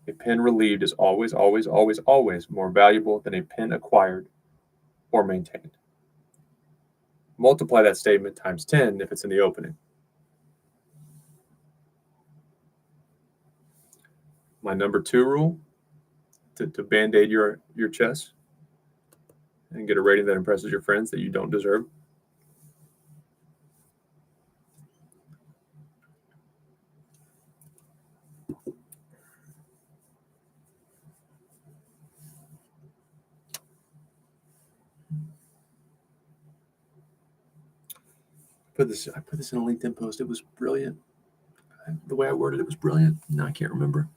A pin relieved is always, always, always, always more valuable than a pin acquired or maintained. Multiply that statement times 10 if it's in the opening. My number 2 rule to band-aid your chess and get a rating that impresses your friends that you don't deserve. I put this in a LinkedIn post. It was brilliant. The way I worded it was brilliant. No, I can't remember.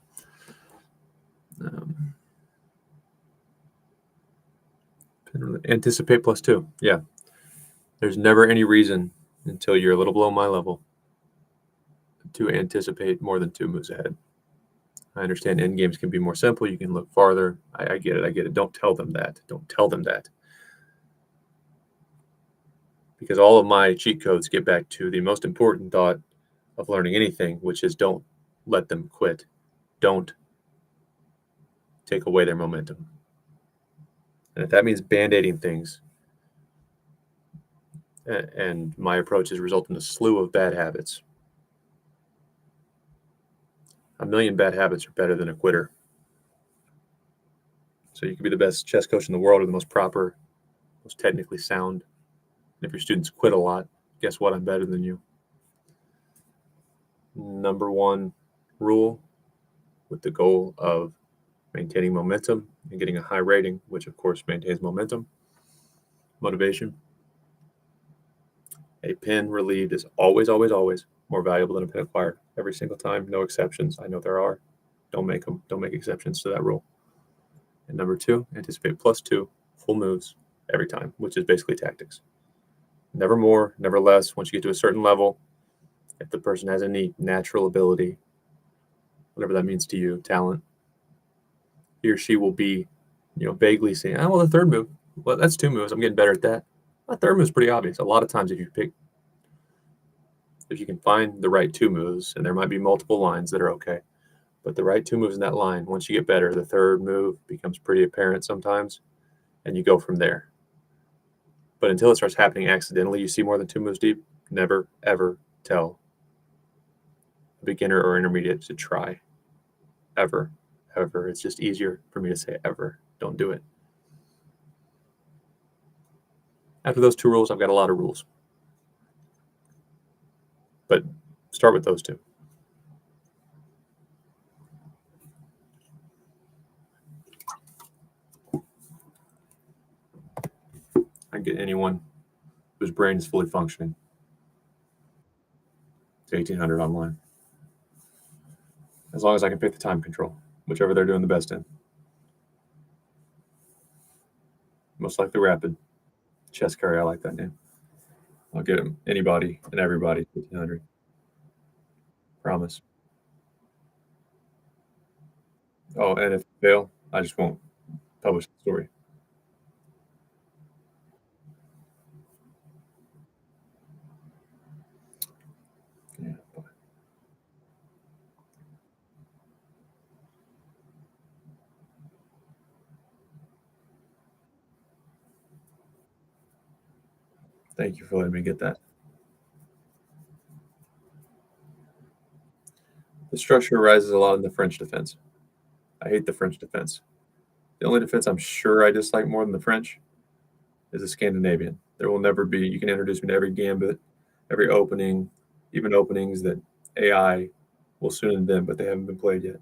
Anticipate +2. Yeah. There's never any reason until you're a little below my level to anticipate more than 2 moves ahead. I understand end games can be more simple. You can look farther. I get it. Don't tell them that. Don't tell them that. Because all of my cheat codes get back to the most important thought of learning anything, which is don't let them quit. Don't take away their momentum. And if that means band-aiding things, and my approach has resulted in a slew of bad habits. A million bad habits are better than a quitter. So you can be the best chess coach in the world or the most proper, most technically sound. And if your students quit a lot, guess what? I'm better than you. Number 1 rule with the goal of maintaining momentum and getting a high rating, which of course maintains momentum, motivation. A pin relieved is always, always, always more valuable than a pin acquired. Every single time, no exceptions. I know there are. Don't make them. Don't make exceptions to that rule. And number 2, anticipate +2 full moves every time, which is basically tactics. Never more, never less. Once you get to a certain level, if the person has any natural ability, whatever that means to you, talent, he or she will be, vaguely saying, oh, well, the third move, well, that's 2 moves. I'm getting better at that. The third move is pretty obvious. A lot of times if you can find the right 2 moves, and there might be multiple lines that are okay, but the right 2 moves in that line, once you get better, the third move becomes pretty apparent sometimes, and you go from there. But until it starts happening accidentally, you see more than 2 moves deep, never, ever tell a beginner or intermediate to try. Ever. Ever. It's just easier for me to say ever. Don't do it. After those 2 rules, I've got a lot of rules. But start with those 2. I can get anyone whose brain is fully functioning to 1800 online. As long as I can pick the time control, whichever they're doing the best in. Most likely rapid. Chess carry, I like that name. I'll get them anybody and everybody 1800. Promise. Oh, and if they fail, I just won't publish the story. Yeah. Thank you for letting me get that. The structure arises a lot in the French defense. I hate the French defense. The only defense I'm sure I dislike more than the French is the Scandinavian. There will never be, you can introduce me to every gambit, every opening, even openings that AI will soon invent, but they haven't been played yet.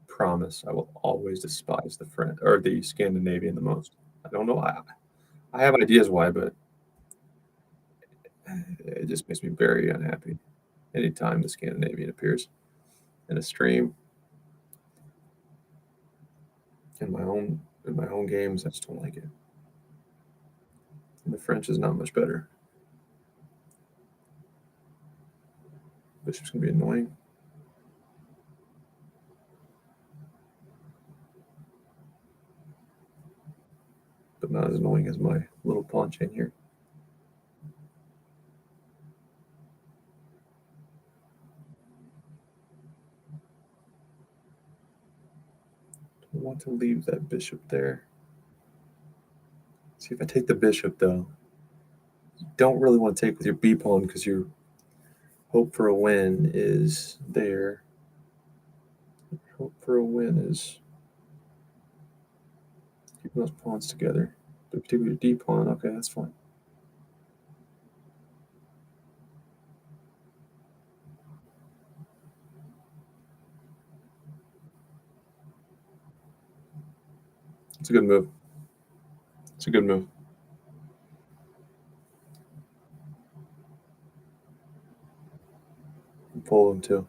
Promise, I will always despise the French or the Scandinavian the most. I don't know why. I have ideas why, but it just makes me very unhappy anytime the Scandinavian appears in a stream. In my own games, I just don't like it. And the French is not much better. Bishop's gonna be annoying. But not as annoying as my little pawn chain here. I want to leave that bishop there. See, if I take the bishop, though, you don't really want to take with your b pawn because your hope for a win is there. Hope for a win is keeping those pawns together. But particularly your d pawn, okay, that's fine. It's a good move. It's a good move. And pull them too.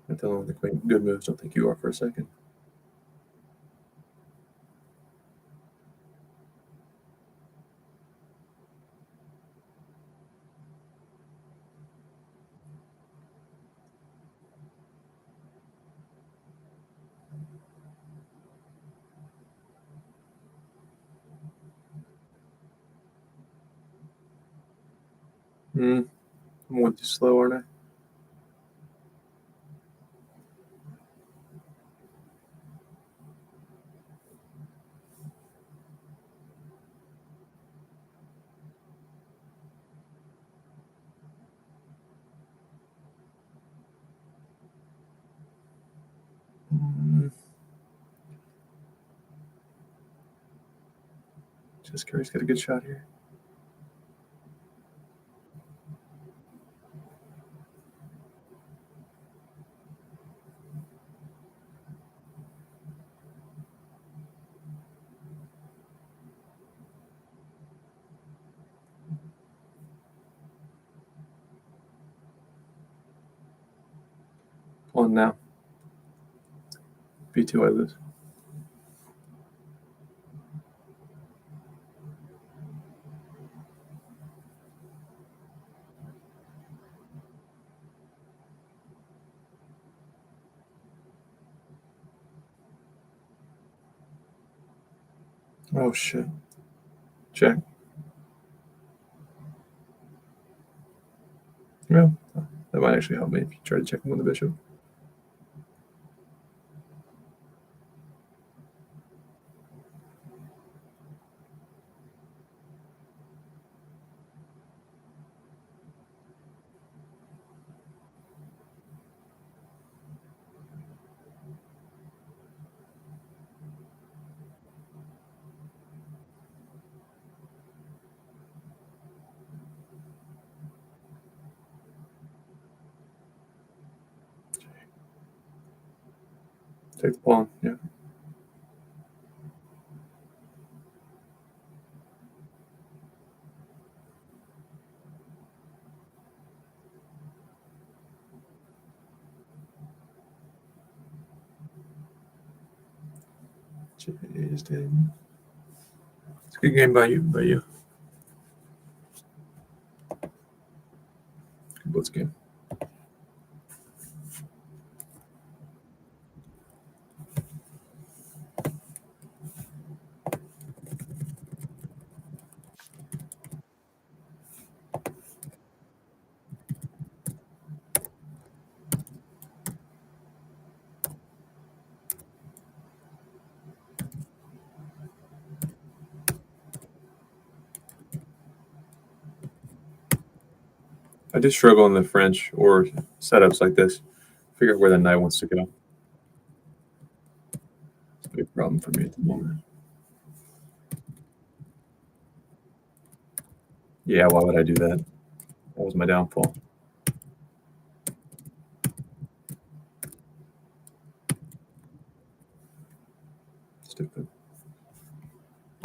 I tell them the queen, good moves. Don't think you are for a second. I'm one too slow, aren't I? Just Curry's got a good shot here. On now. B2, I lose. Oh shit. Check. Well, that might actually help me if you try to check him with the bishop. Take the pawn, yeah. Jeez, dude. It's a good game by you. Good blitz game. I just struggle in the French or setups like this. Figure out where the knight wants to go. It's a big problem for me at the moment. Yeah, why would I do that? That was my downfall. Stupid.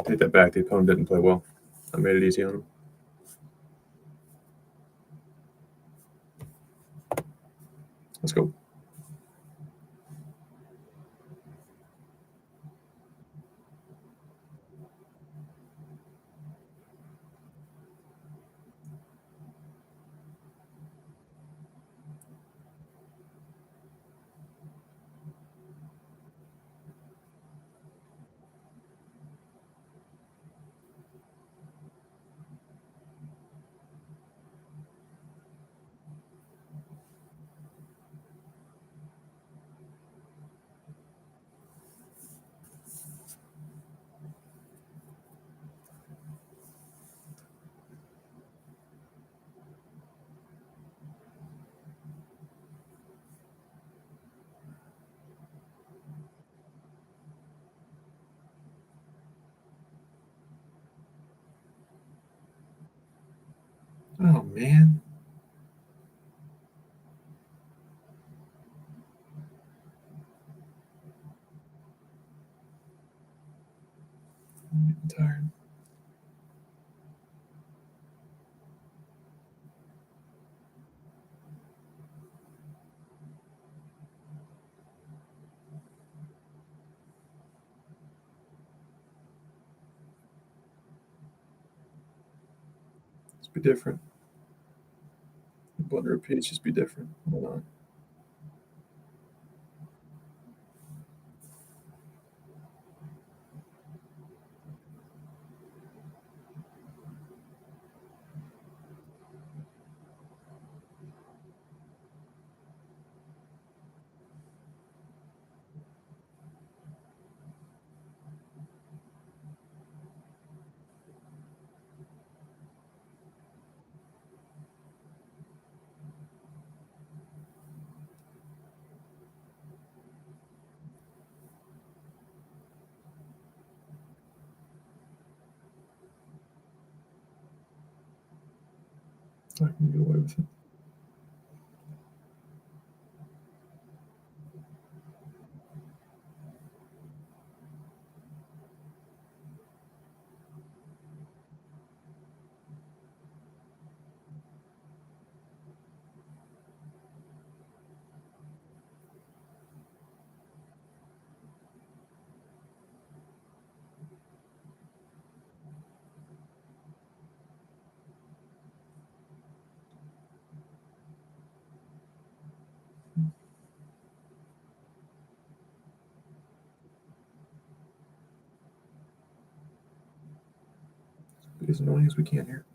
Take that back. The opponent didn't play well. I made it easy on him. Let's go. Oh, man. I'm getting tired. Let's be different. Blunder repeats, just be different. Hold on. I can get away with it. Be as annoying as we can here.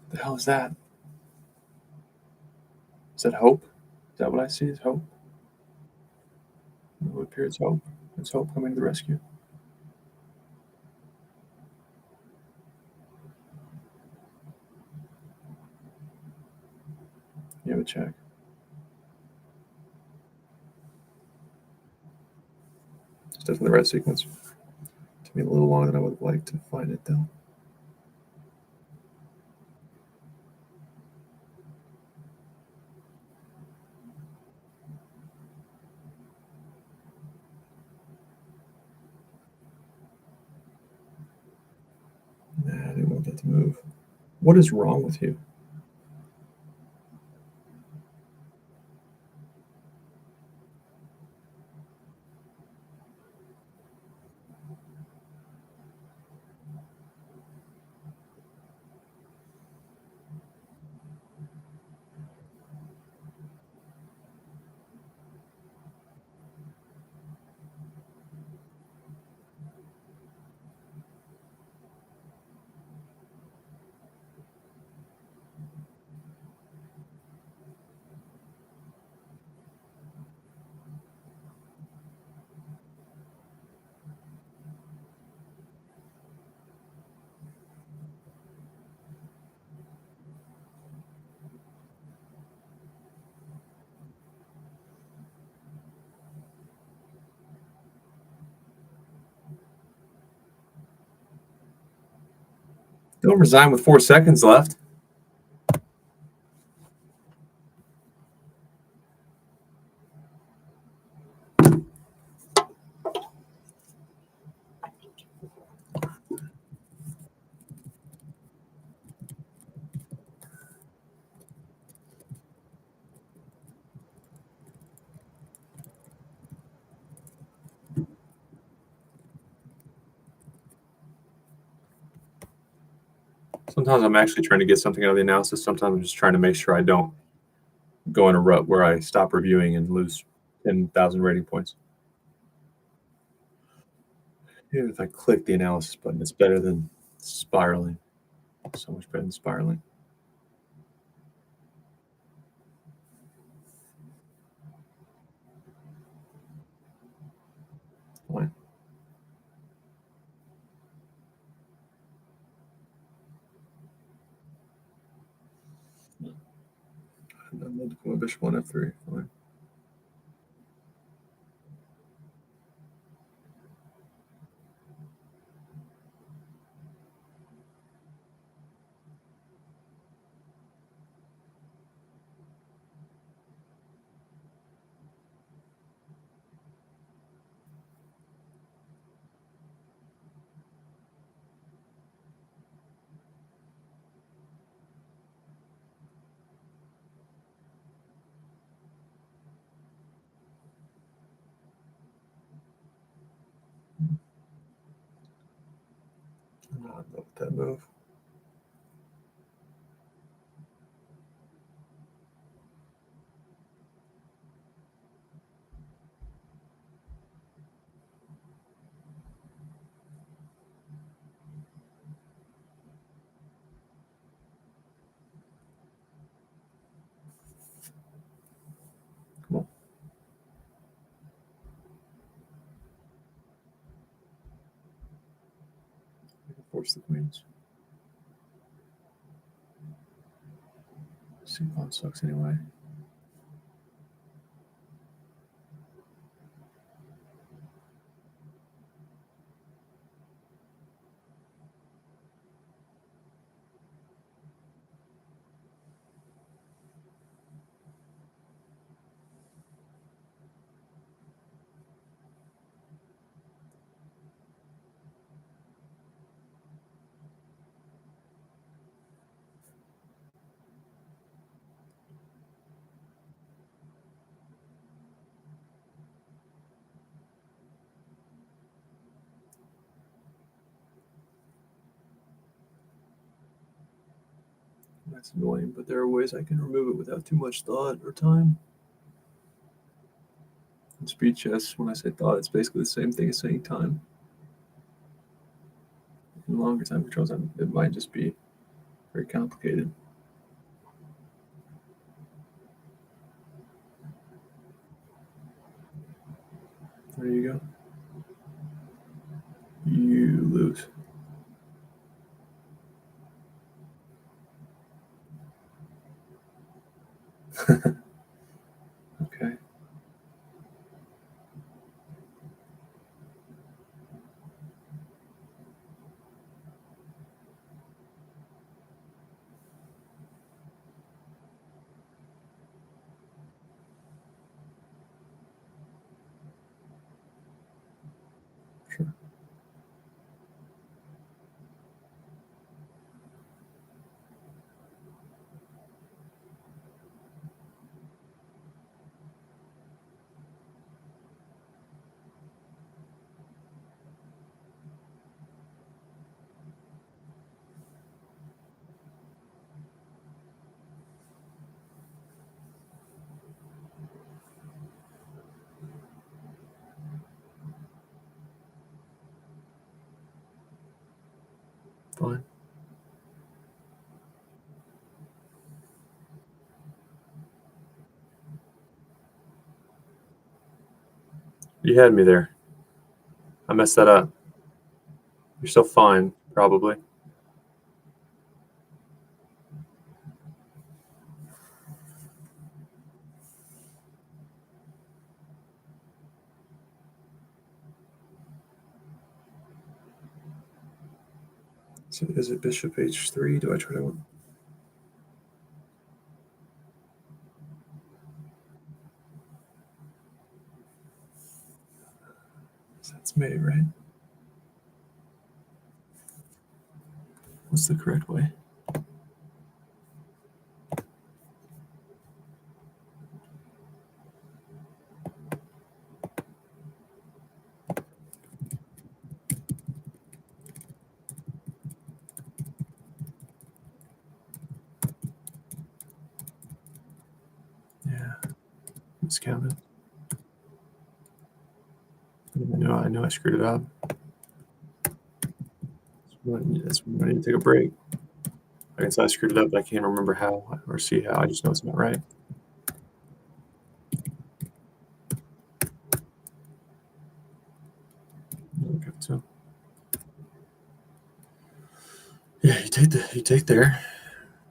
The hell is that? Is that hope? Is that what I see as hope? It would appear it's hope. It's hope coming to the rescue. You have a check. It's definitely the right sequence. Took me a little longer than I would have liked to find it, though. Nah, I didn't want that to move. What is wrong with you? Don't resign with 4 seconds left. Sometimes I'm actually trying to get something out of the analysis. Sometimes I'm just trying to make sure I don't go in a rut where I stop reviewing and lose 10,000 rating points. Even if I click the analysis button, it's better than spiraling. So much better than spiraling. Fine. I'm going to put my bishop on f3. Fine. I'm not in love with that move. force the queens. C pawn sucks anyway. That's annoying, but there are ways I can remove it without too much thought or time. In speed chess, when I say thought, it's basically the same thing as saying time. In longer time controls, it might just be very complicated. There you go. You lose. Okay. Sure. Fine. You had me there. I messed that up. You're still fine, probably. So is it bishop h3? Do I try to... That's mate, right? What's the correct way? Yeah, miscounted. I know I screwed it up. That's when I need to take a break. I guess I screwed it up, but I can't remember how or see how. I just know it's not right. Okay, so yeah, you take there,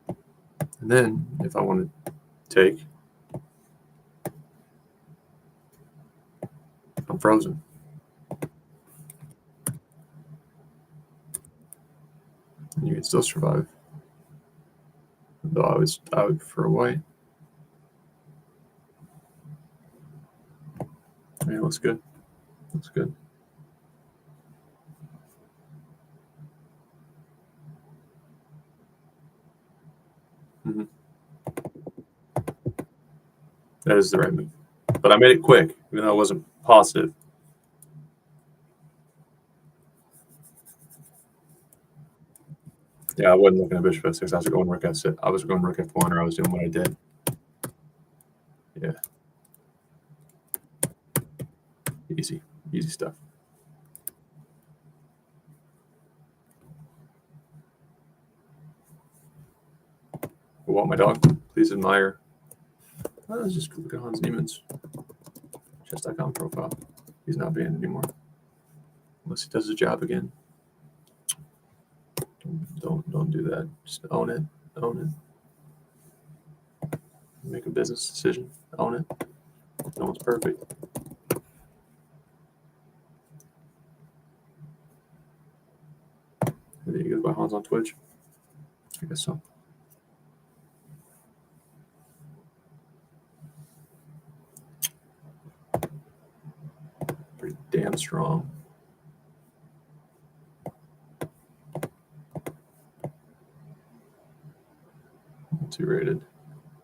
and then if I want to take, I'm frozen. And you can still survive. Though I would prefer white. I mean, it looks good. Looks good. Mm-hmm. That is the right move. But I made it quick, even though it wasn't positive. Yeah, I wasn't looking at bishop f6. I was going rook f6. I was going rook f1, or I was doing what I did. Yeah. Easy stuff. I want my dog. Please admire. Let's just look at Hans Niemann's chess.com profile. He's not banned anymore. Unless he does his job again. Don't do that. Just own it. Own it. Make a business decision. Own it. No one's perfect. I think you guys buy Hans on Twitch. I guess so. Pretty damn strong. Multi-rated,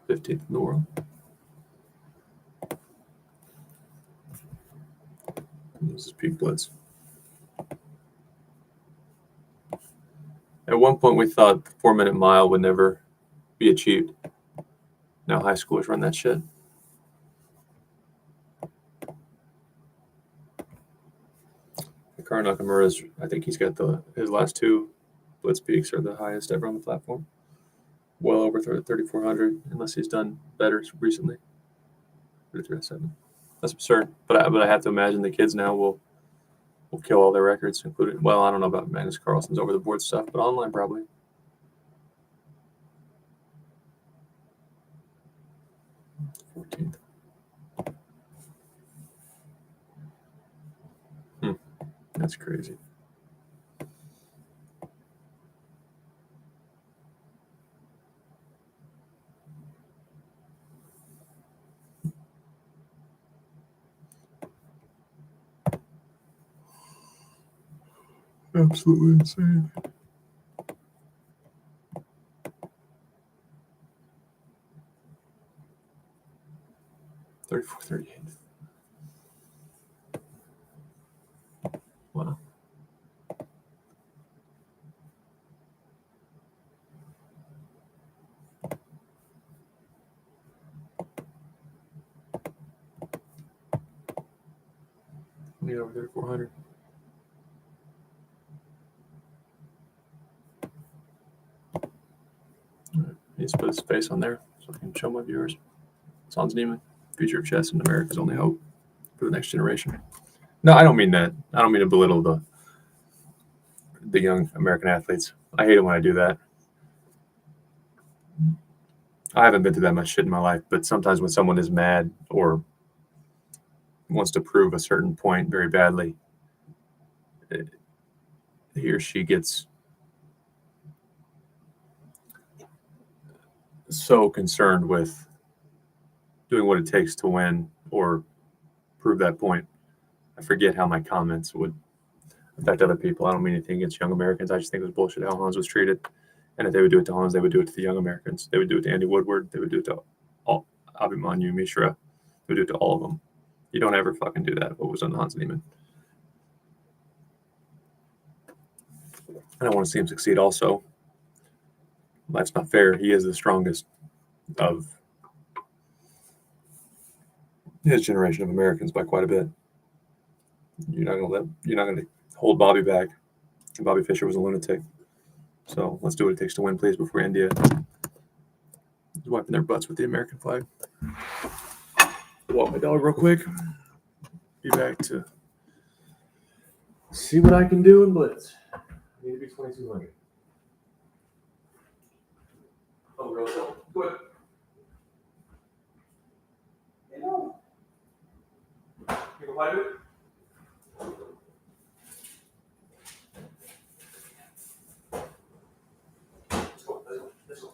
15th in the world. This is peak blitz. At one point, we thought the 4-minute mile would never be achieved. Now high schoolers run that shit. Hikaru Nakamura's, I think he's got his last 2 blitz peaks are the highest ever on the platform. Well over 3,400, unless he's done better recently. 33.7. That's absurd. But I have to imagine the kids now will kill all their records, including, well, I don't know about Magnus Carlsen's over the board stuff, but online probably. '14th. That's crazy. Absolutely insane. $34.38. Wow. We over 3,400. Needs to put his face on there so I can show my viewers. Sans Neiman, future of chess and America's only hope for the next generation. No, I don't mean that. I don't mean to belittle the young American athletes. I hate it when I do that. I haven't been through that much shit in my life, but sometimes when someone is mad or wants to prove a certain point very badly, he or she gets so concerned with doing what it takes to win or prove that point. I forget how my comments would affect other people. I don't mean anything against young Americans. I just think it was bullshit how Hans was treated. And if they would do it to Hans, they would do it to the young Americans. They would do it to Andy Woodward. They would do it to all Abhimanyu Mishra. They would do it to all of them. You don't ever fucking do that. What was done to Hans Neiman? I don't want to see him succeed also. Life's not fair. He is the strongest of his generation of Americans by quite a bit. You're not gonna hold Bobby back. Bobby Fischer was a lunatic. So let's do what it takes to win, please, before India is wiping their butts with the American flag. Walk my dog real quick. Be back to see what I can do in blitz. I need to be 2,200. Oh, real slow. Good. No. You can play with it? Let's go. Let's go.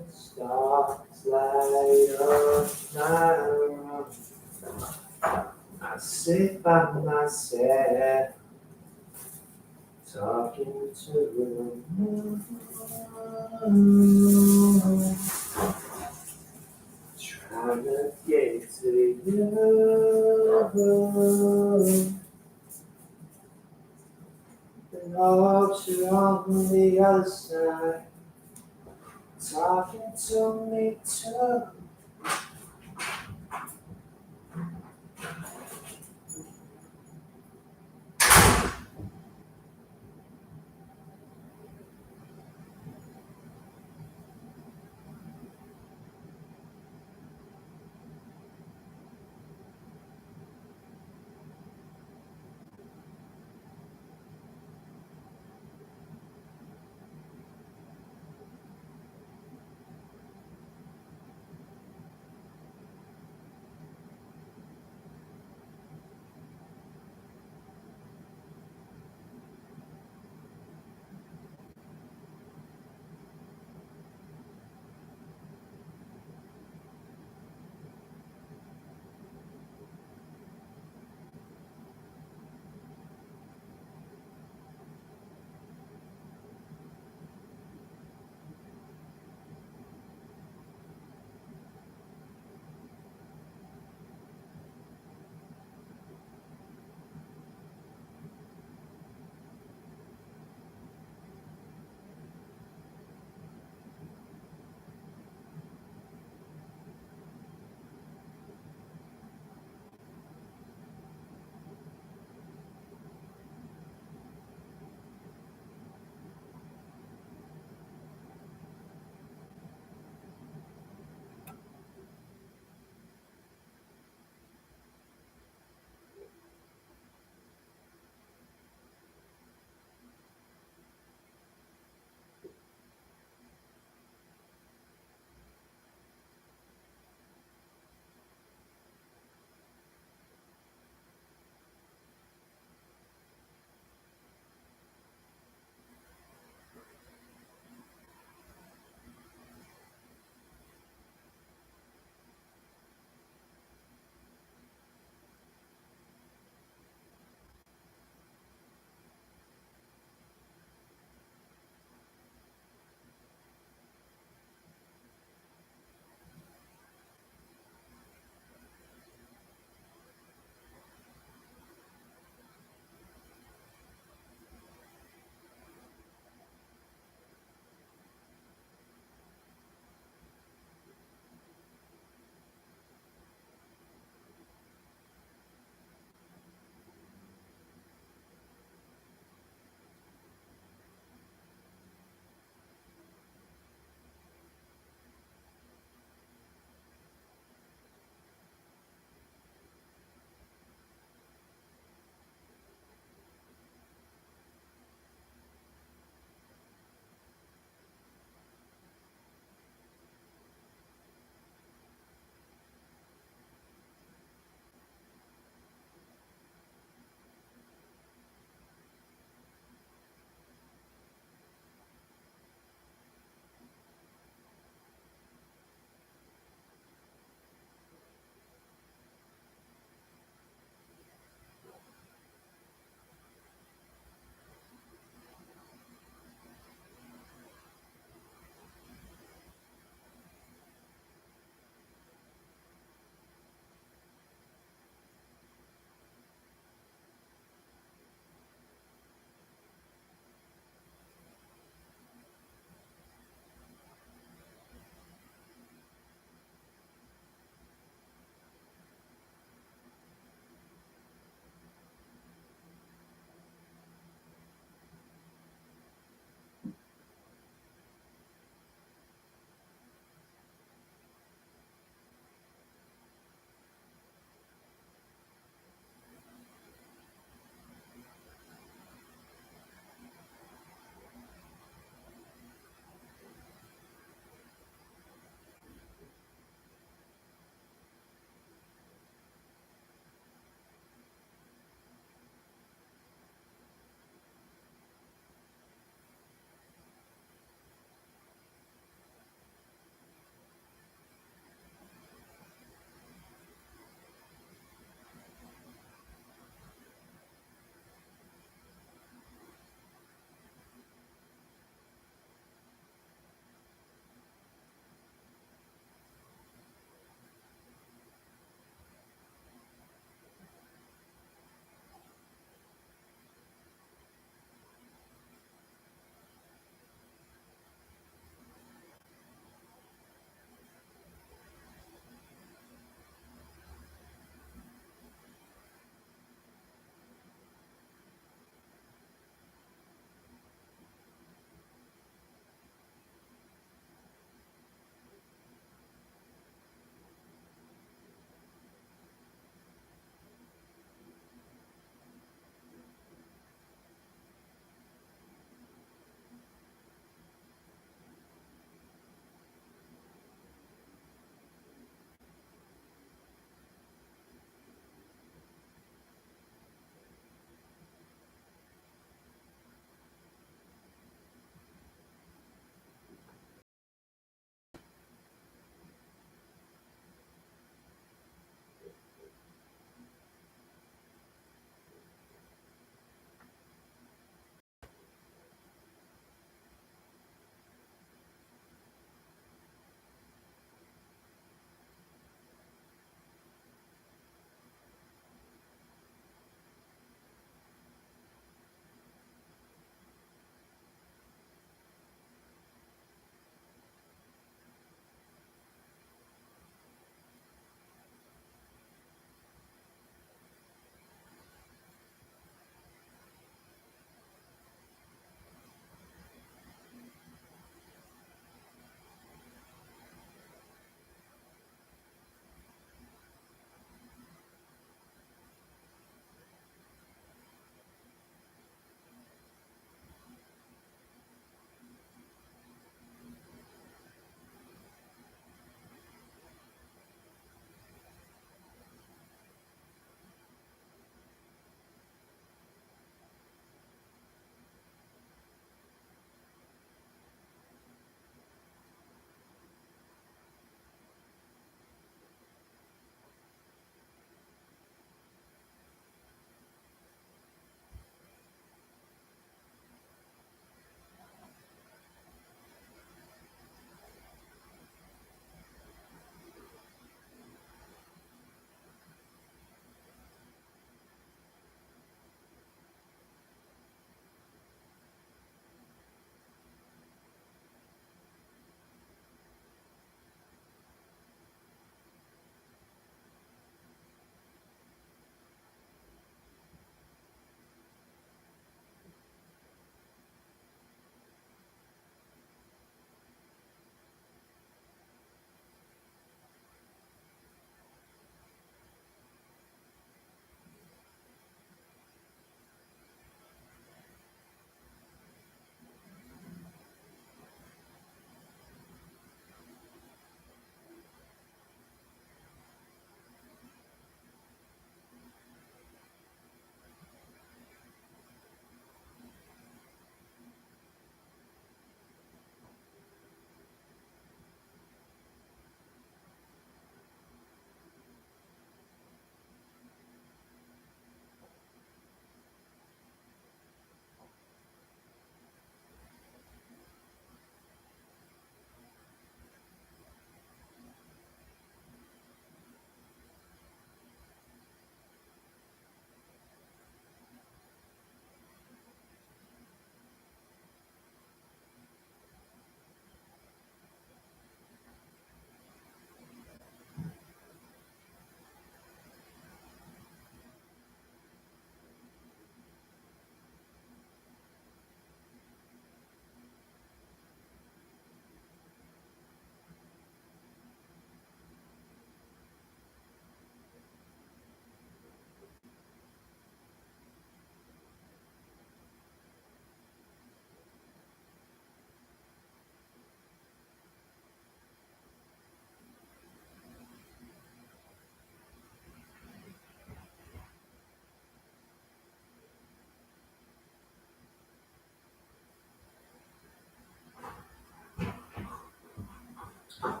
How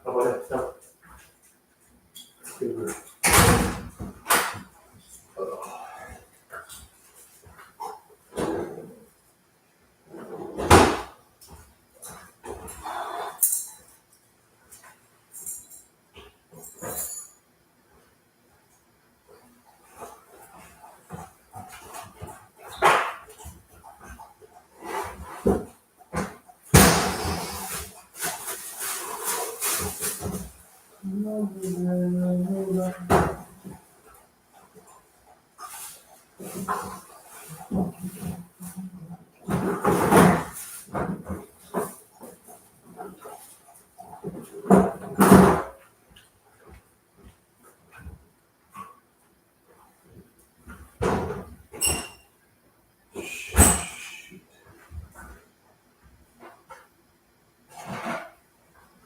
about that? No.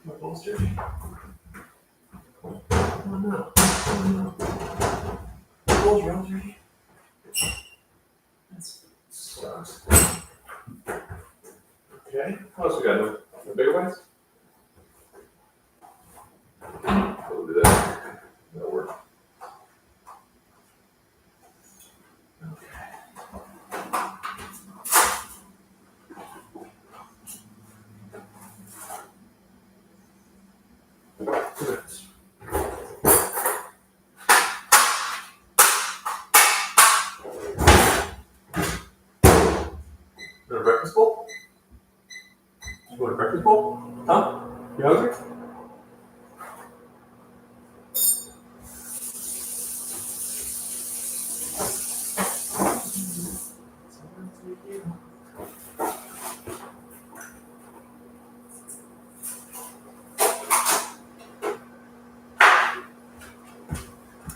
My ball's dirty. Oh no. Oh no. My balls are all dirty. That sucks. Okay. What else we got? No bigger ones? We'll do that. That'll work. A breakfast bowl? You want a breakfast bowl? Huh? You hungry?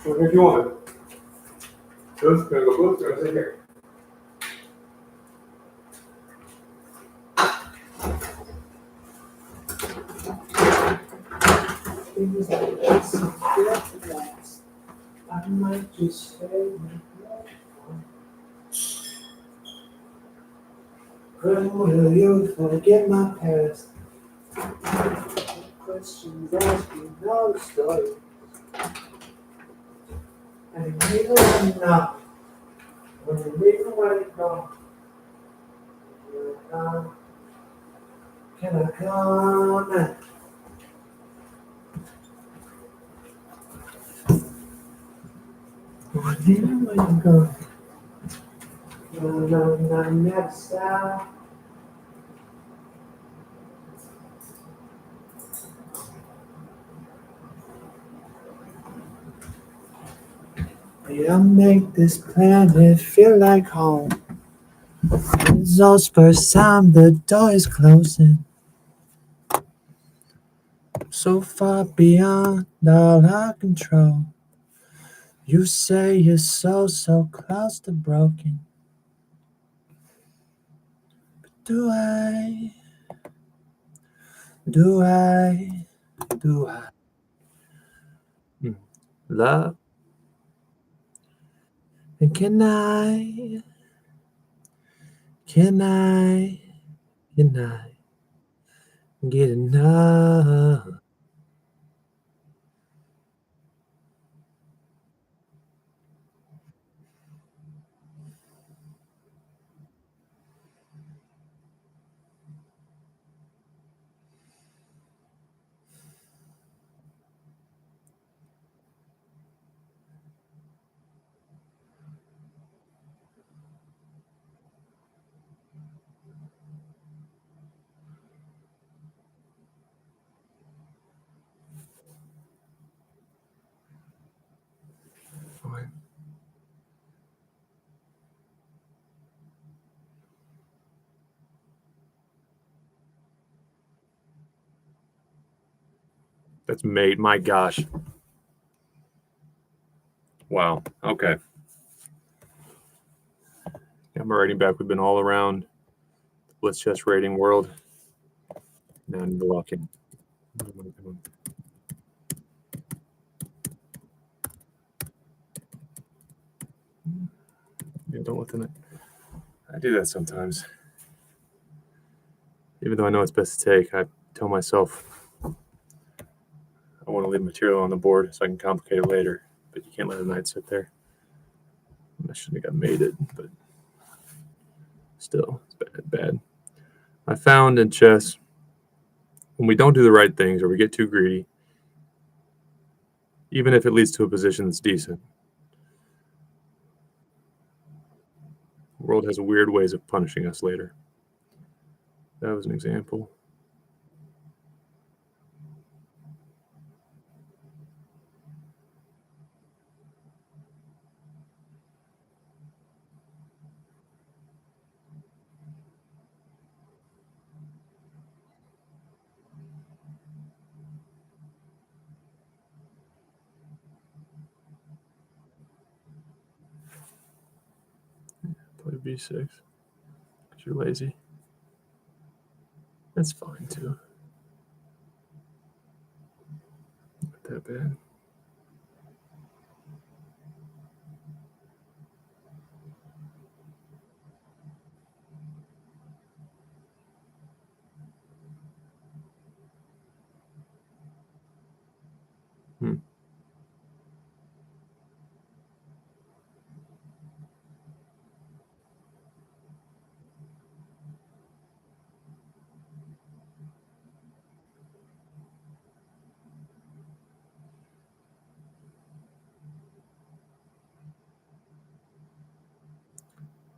If you want it. Good. Gonna go blue. Gonna sit here. Things like this, last. I might just stay when will you forget my past? Questions asked, you know the story. And even enough. When you leave away from can I come now? Where you go? No, never stop. I'll make this planet feel like home. It's all first time the door is closing. So far beyond all our control. You say you're so close to broken. But do I? Love? And can I get enough? Fine. That's made. My gosh. Wow. Okay. Got my rating back. We've been all around the Blitz Chess rating world. Now I need to walk in. Come on. Yeah, don't let them. I do that sometimes. Even though I know it's best to take, I tell myself I want to leave material on the board so I can complicate it later, but you can't let a knight sit there. I shouldn't have made it, but still, it's bad. I found in chess, when we don't do the right things or we get too greedy, even if it leads to a position that's decent, the world has weird ways of punishing us later. That was an example. Play b6 because you're lazy. That's fine too. Not that bad.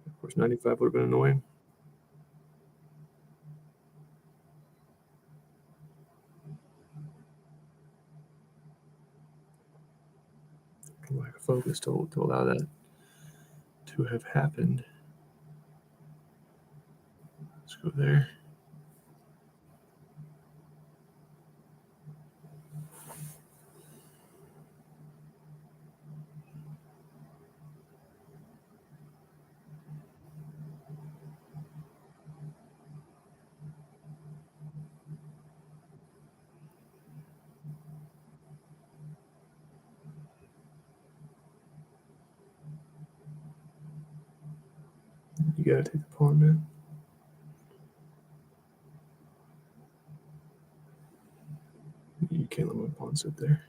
Of course, 95 would have been annoying. Lack of focus to allow that to have happened. Let's go there. You gotta take the pawn, man. You can't let my pawn sit there.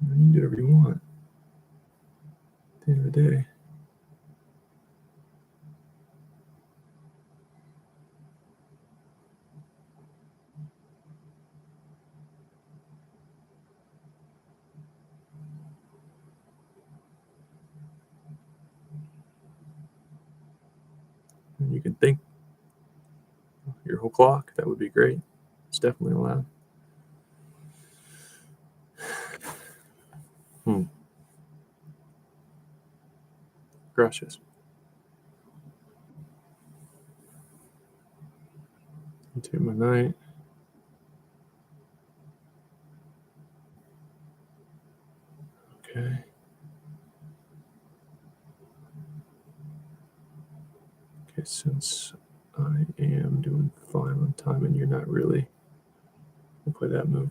You can do whatever you want. At the end of the day. And you can think your whole clock. That would be great. It's definitely allowed. Gracias. Take my knight. Okay. Okay, since I am doing fine on time and you're not really, we'll play that move.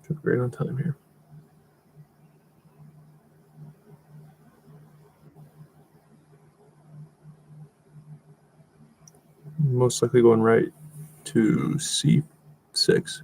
Took great on time here. Most likely going right to c6.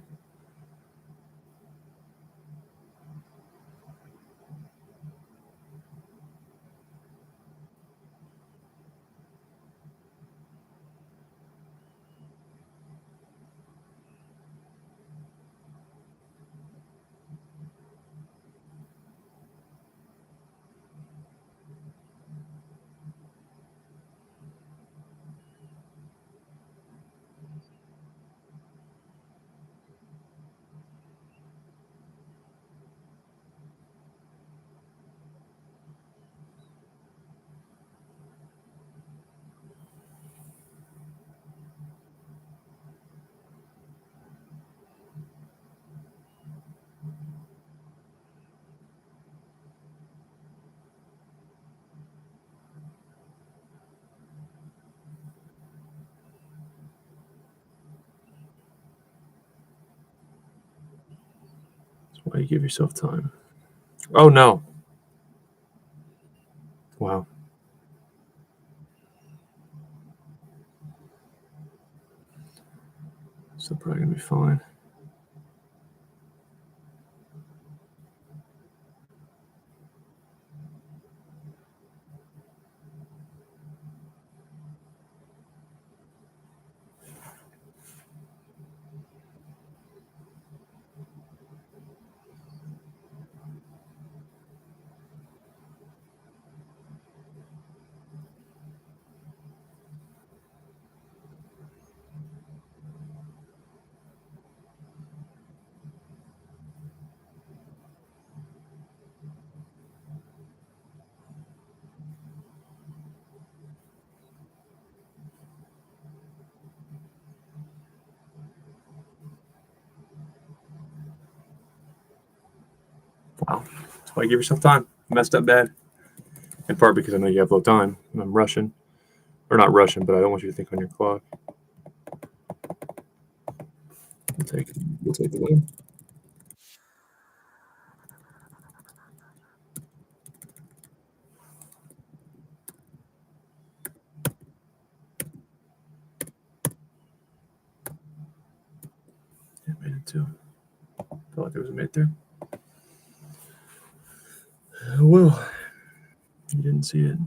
Why you give yourself time? Oh no! Wow. So probably gonna be fine. Wow. That's why you give yourself time. You messed up bad. In part because I know you have low time and I'm rushing. Or not rushing, but I don't want you to think on your clock. We'll take the win. Yeah, made it too. Felt like there was a mate there. Well, you didn't see it.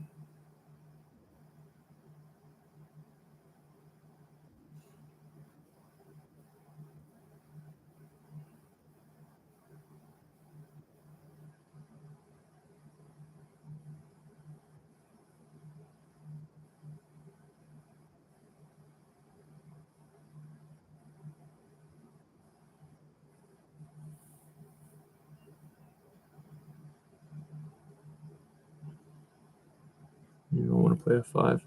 You don't want to play a 5.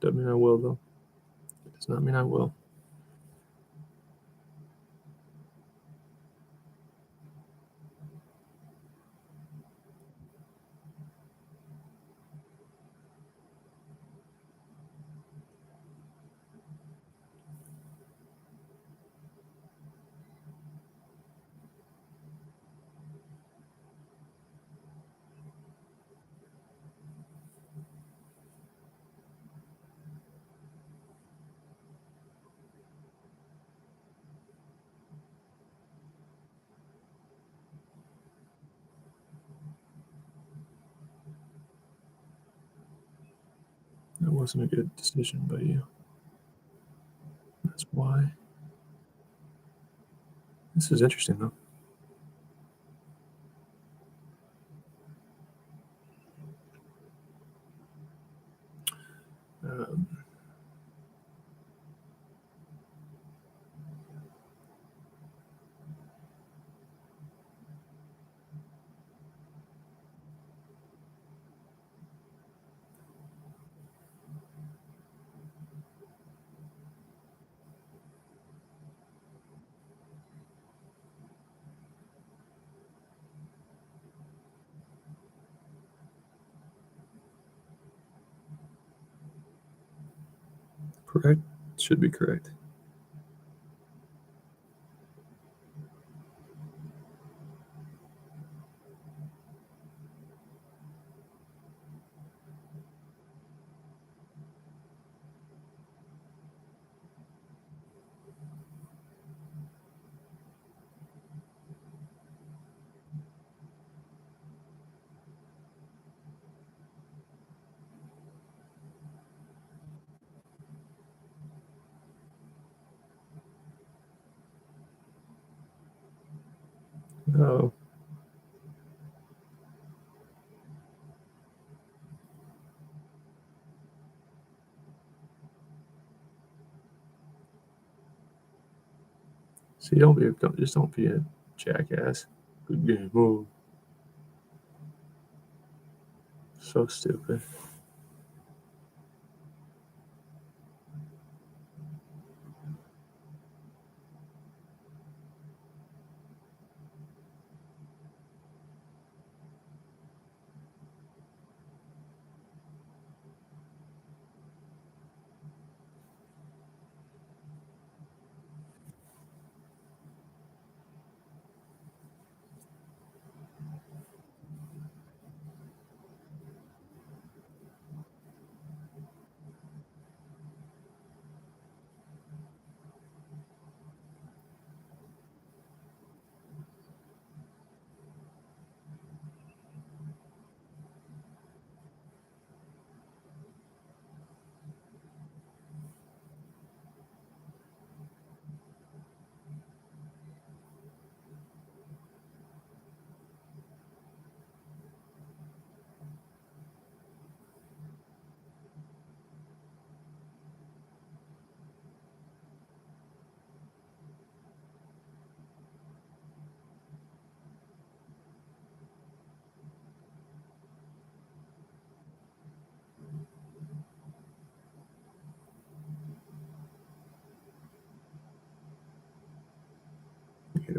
Doesn't mean I will, though. It does not mean I will. That wasn't a good decision by you. That's why. This is interesting, though. Um, correct? Should be correct. Oh, see, just don't be a jackass. Good game. Oh, so stupid.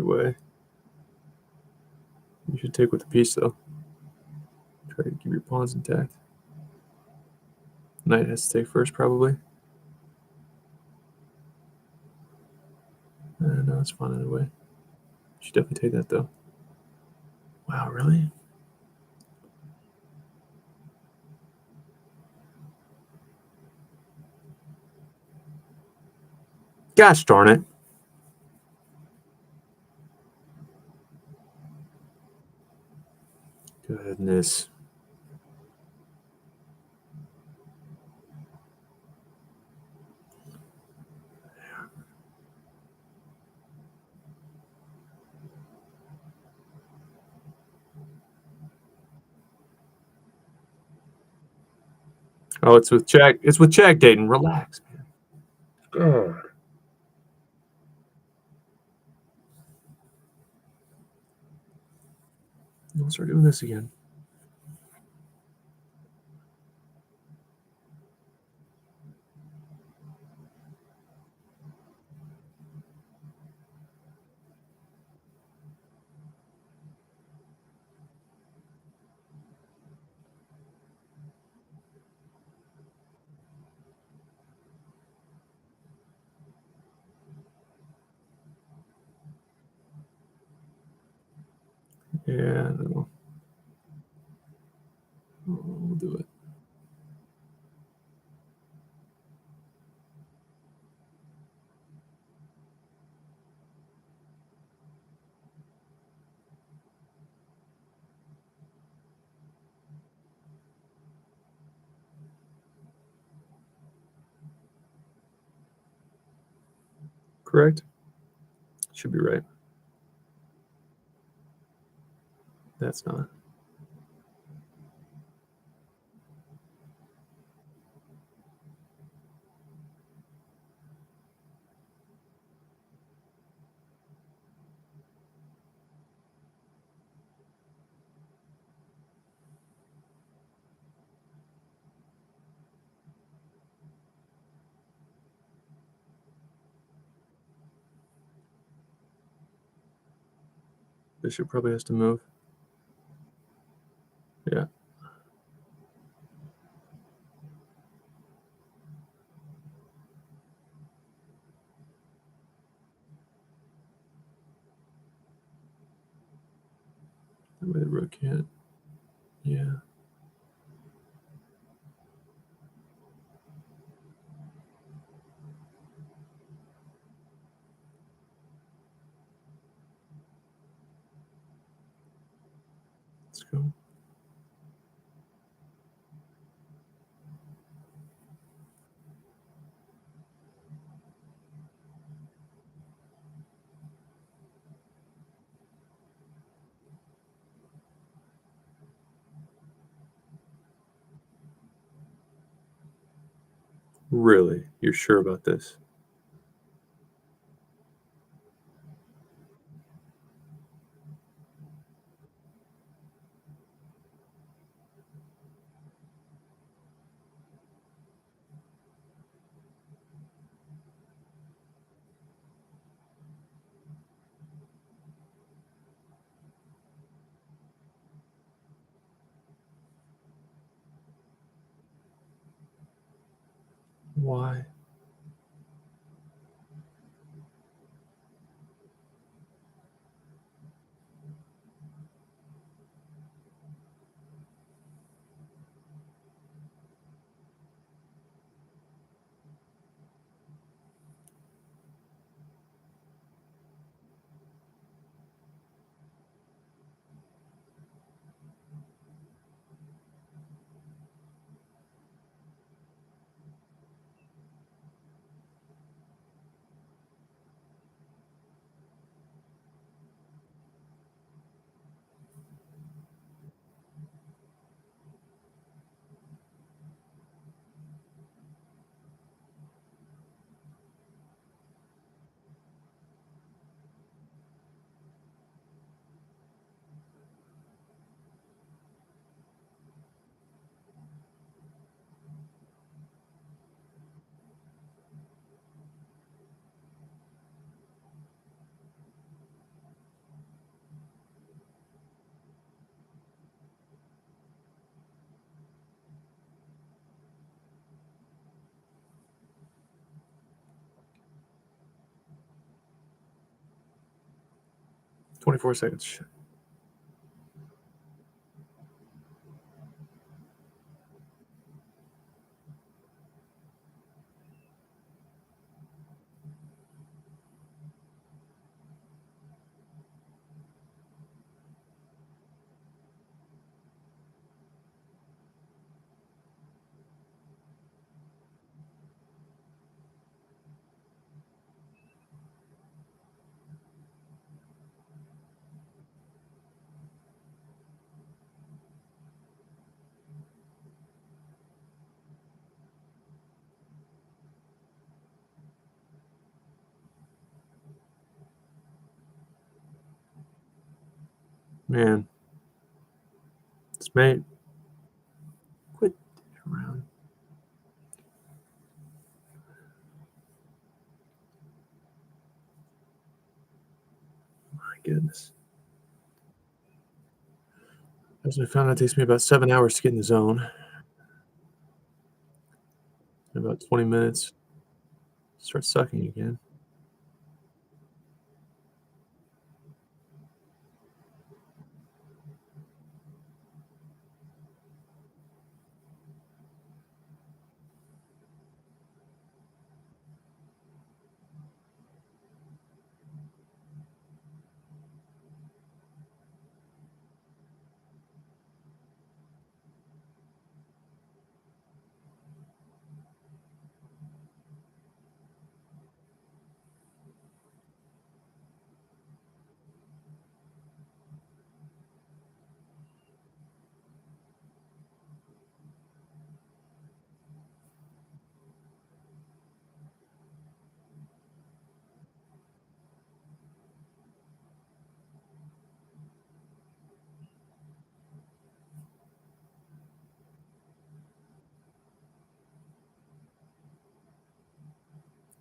way. You should take with the piece, though. Try to keep your pawns intact. Knight has to take first, probably. No, it's fine either way. You should definitely take that, though. Wow, really? Gosh darn it. Goodness. Oh, it's with check. It's with check, Dayton. Relax, man. God. Don't start doing this again. Yeah, no. We'll do it. Correct? Should be right. That's not. Bishop probably has to move. Yeah. That way the rook can't. Yeah. Let's go. Really? You're sure about this? Why? 24 seconds. Man, it's mate. Quit around. My goodness. As I found out, it takes me about 7 hours to get in the zone. In about 20 minutes, start sucking again.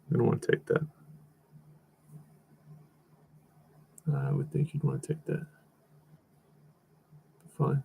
I don't want to take that. I would think you'd want to take that. Fine.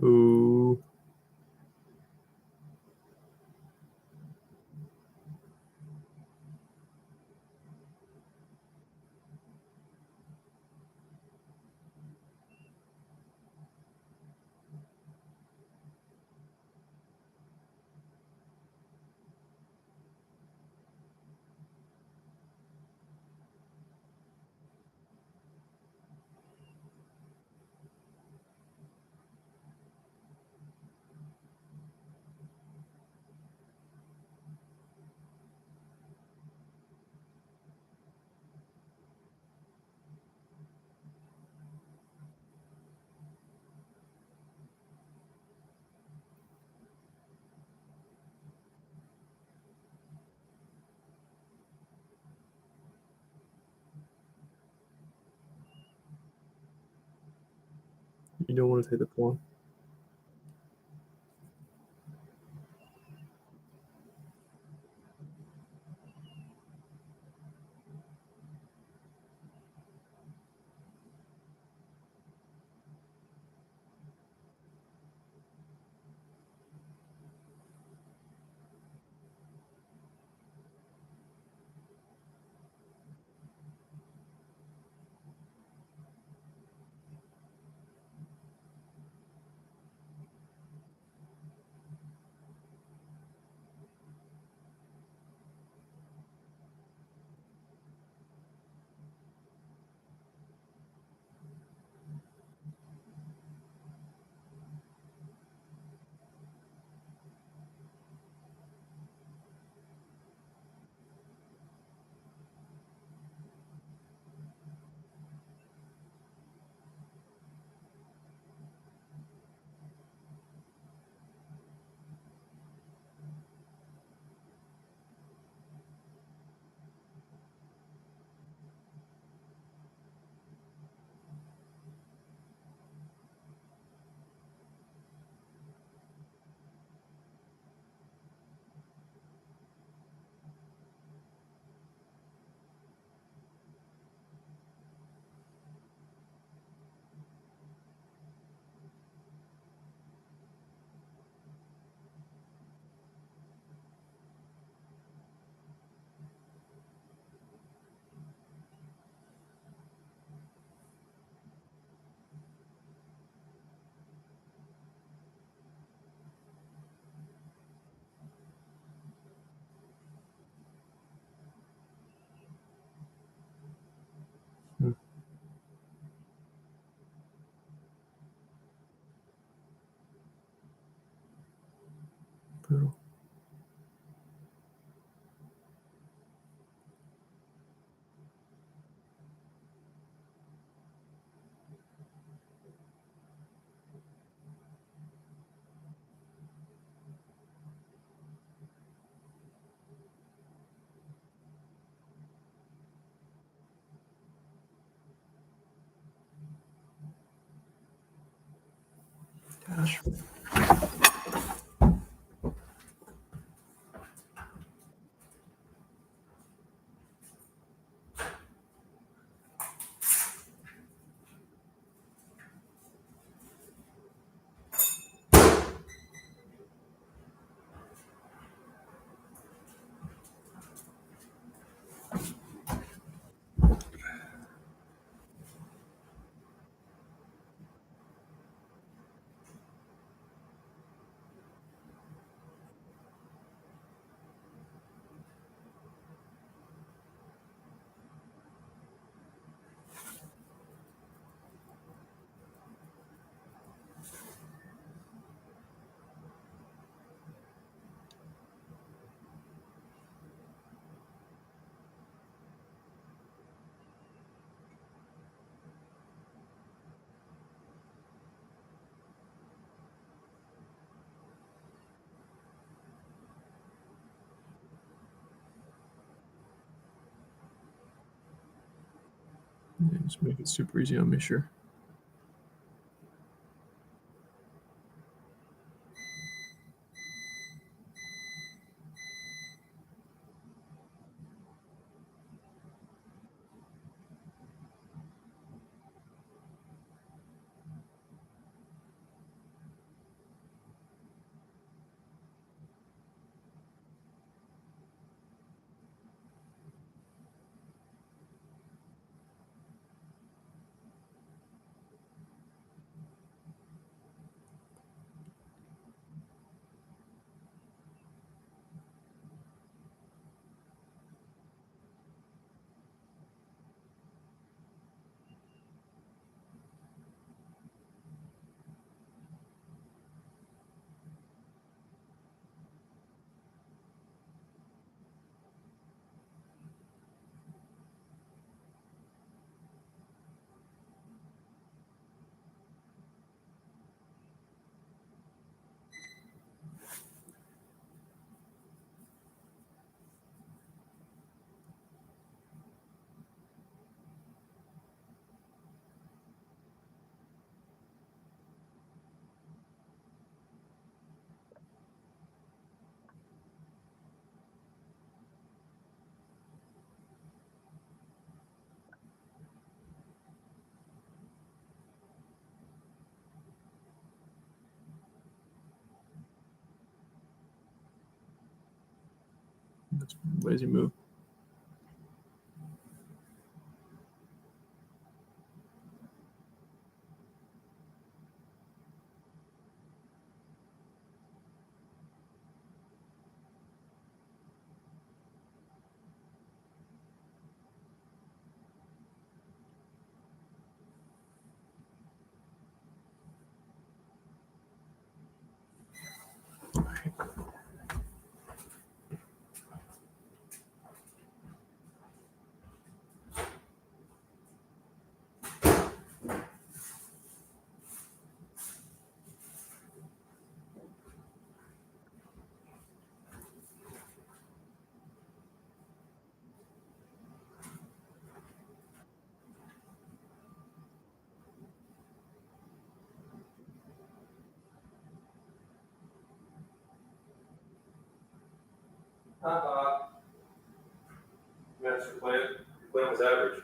Ooh. You don't want to take the pawn. Poodle. Gosh. Yeah, just make it super easy on me, sure. That's a lazy move. Master plan. Your plan was average.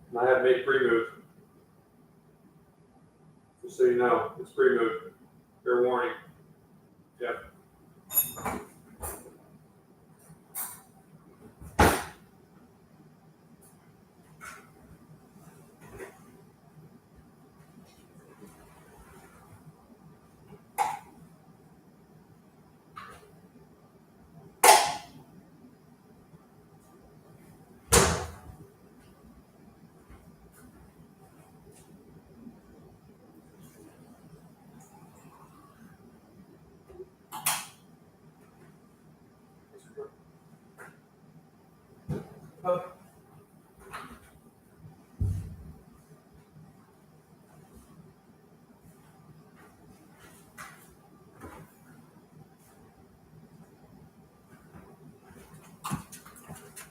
And I have made pre-move. Just so you know, it's pre-move. Fair warning. Yep.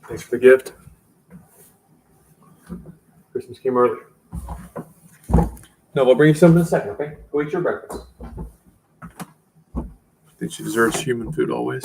Thanks for the gift. Christmas came early. No, we'll bring you something in a second, okay? Go eat your breakfast. I think she deserves human food always.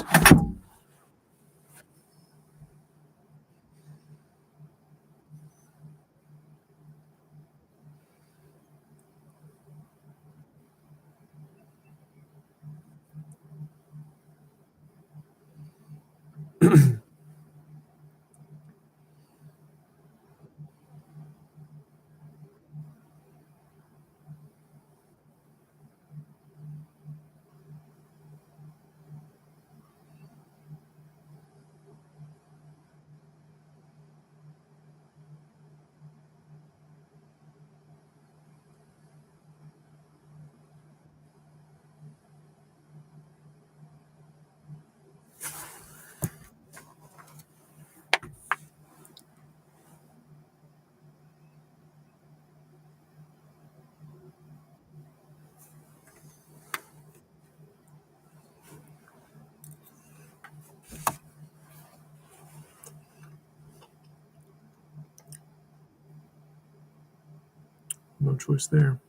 No choice there.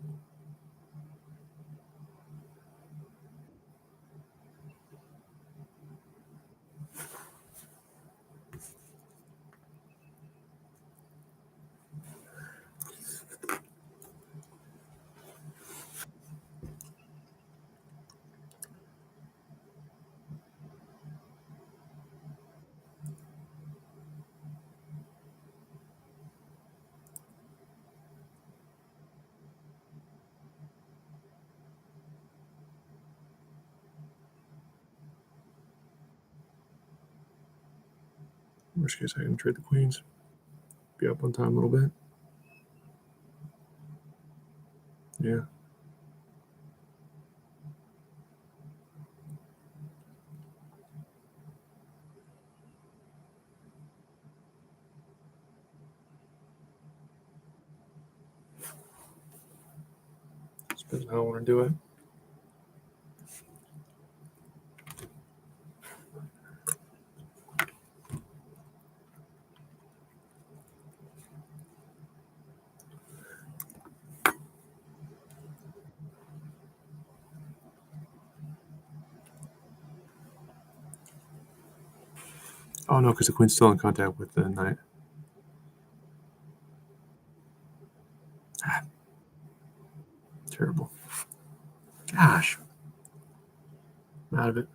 In which case, I can trade the queens. Be up on time a little bit. Yeah. Depends on how I want to do it. Oh no, because the queen's still in contact with the knight. Terrible. Gosh. I'm out of it.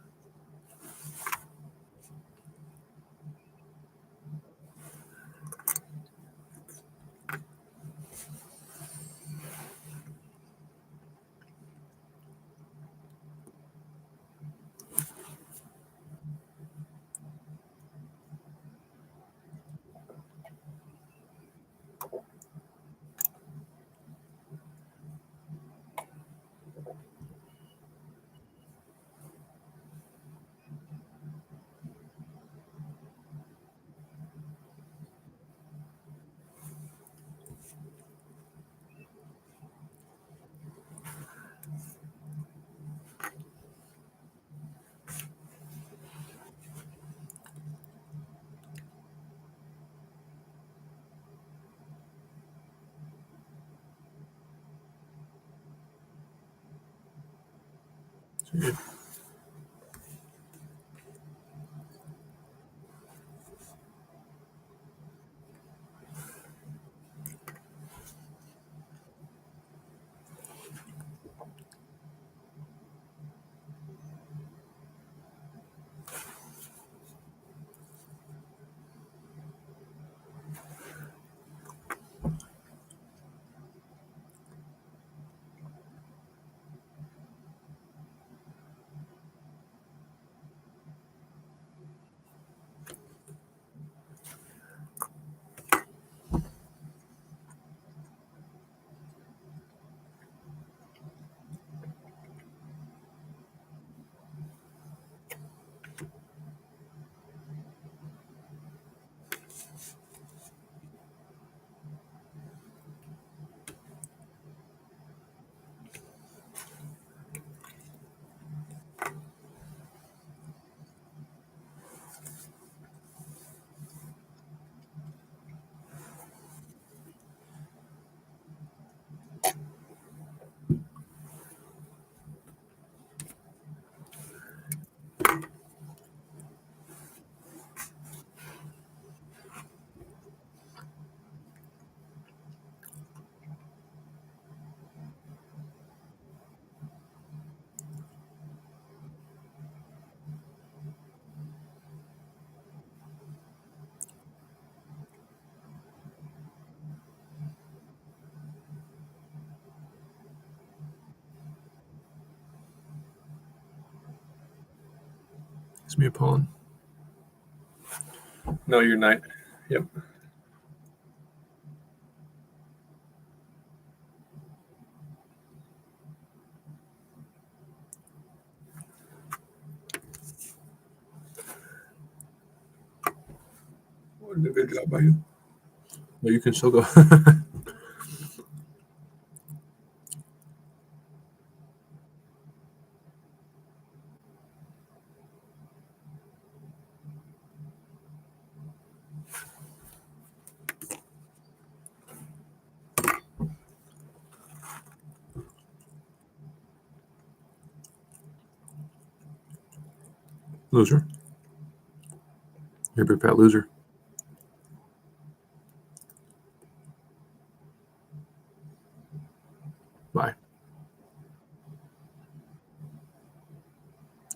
So Gives me a pawn. No, you're knight. Yep. What a good job by you. No, you can still go. Loser. You're a big fat loser. Bye.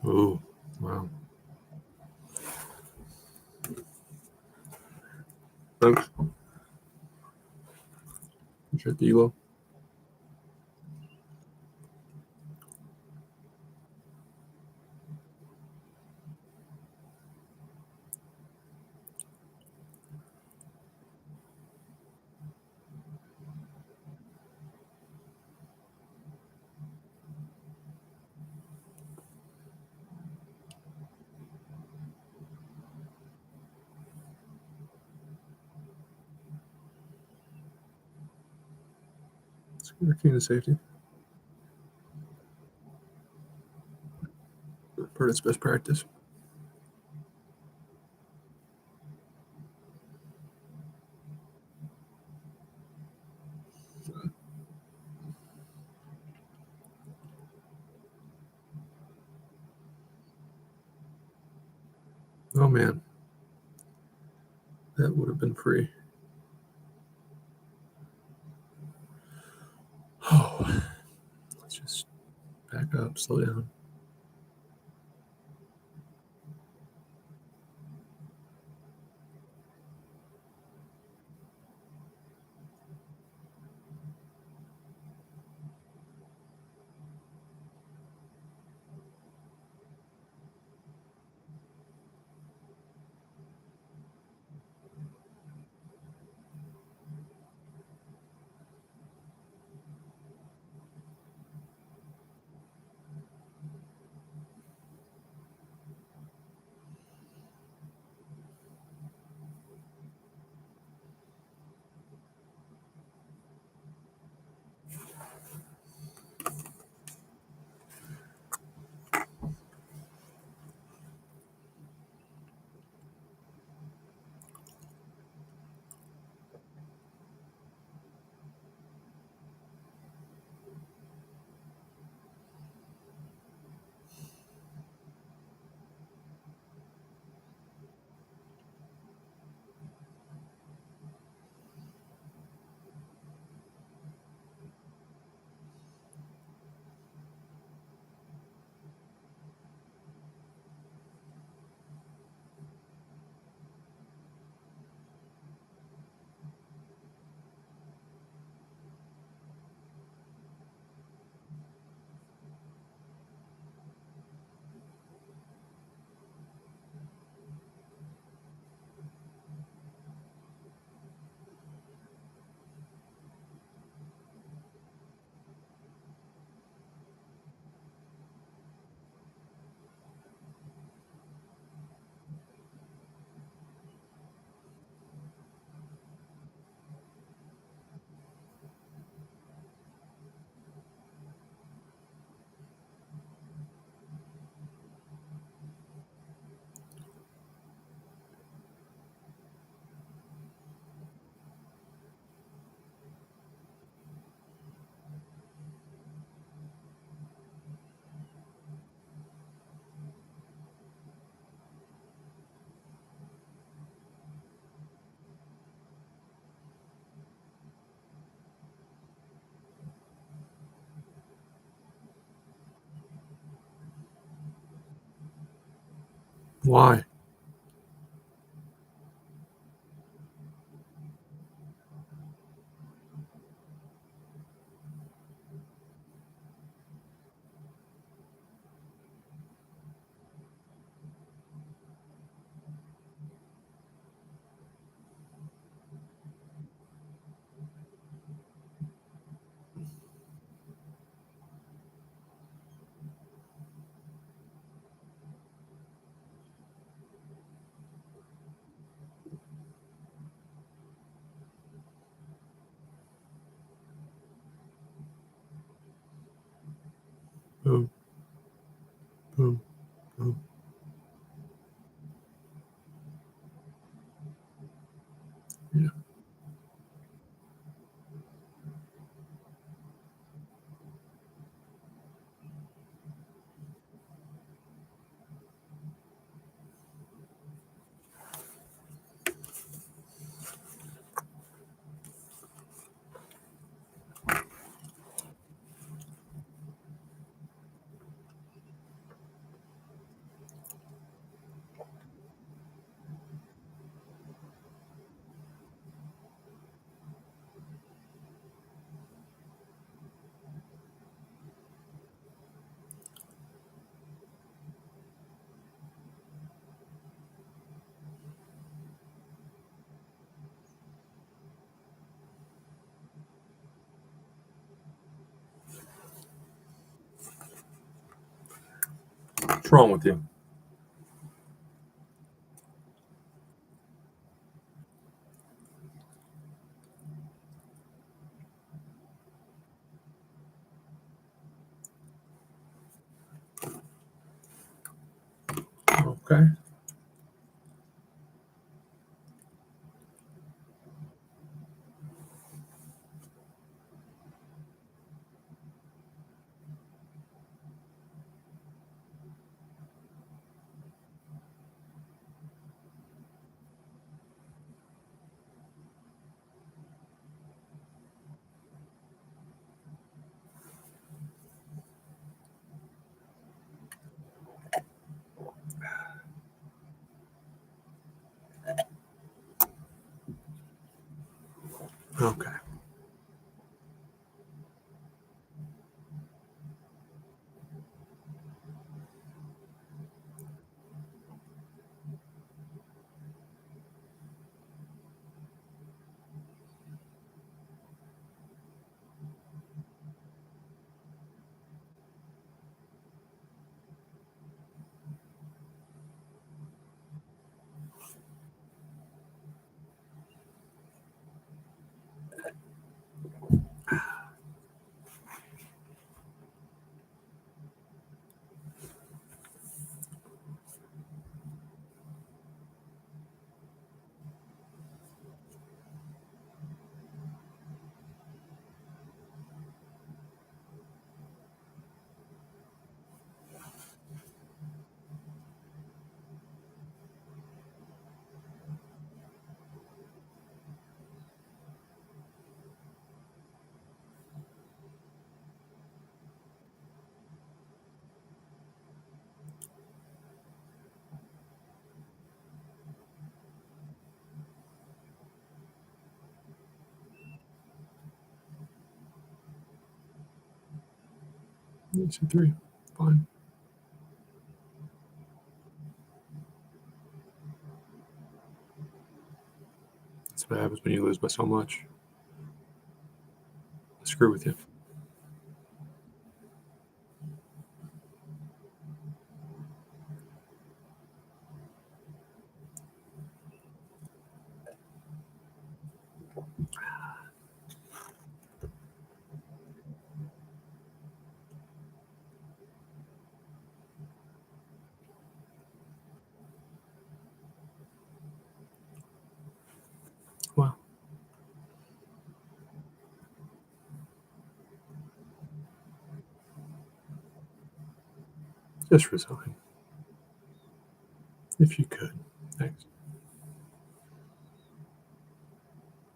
Oh, wow. Thanks. Appreciate the elo. Let's king to safety. Per its best practice. Oh man, that would have been free. Oh, let's just back up, slow down. Why? Boom. Boom. Boom. Yeah. What's wrong with you? Okay. Okay. It's a 3. Fine. That's what happens when you lose by so much. I screw with you. Well, just resign. If you could. Thanks.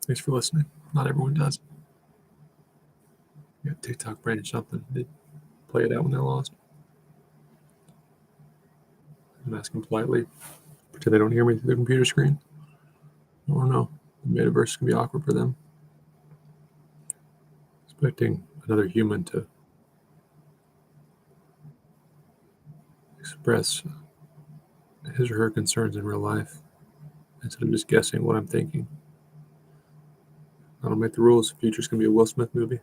Thanks for listening. Not everyone does. You got TikTok brain or something. They play it out when they lost. I'm asking politely. Pretend they don't hear me through the computer screen. I don't know. The metaverse can be awkward for them. Expecting another human to express his or her concerns in real life instead of just guessing what I'm thinking. I don't make the rules. The future's going to be a Will Smith movie.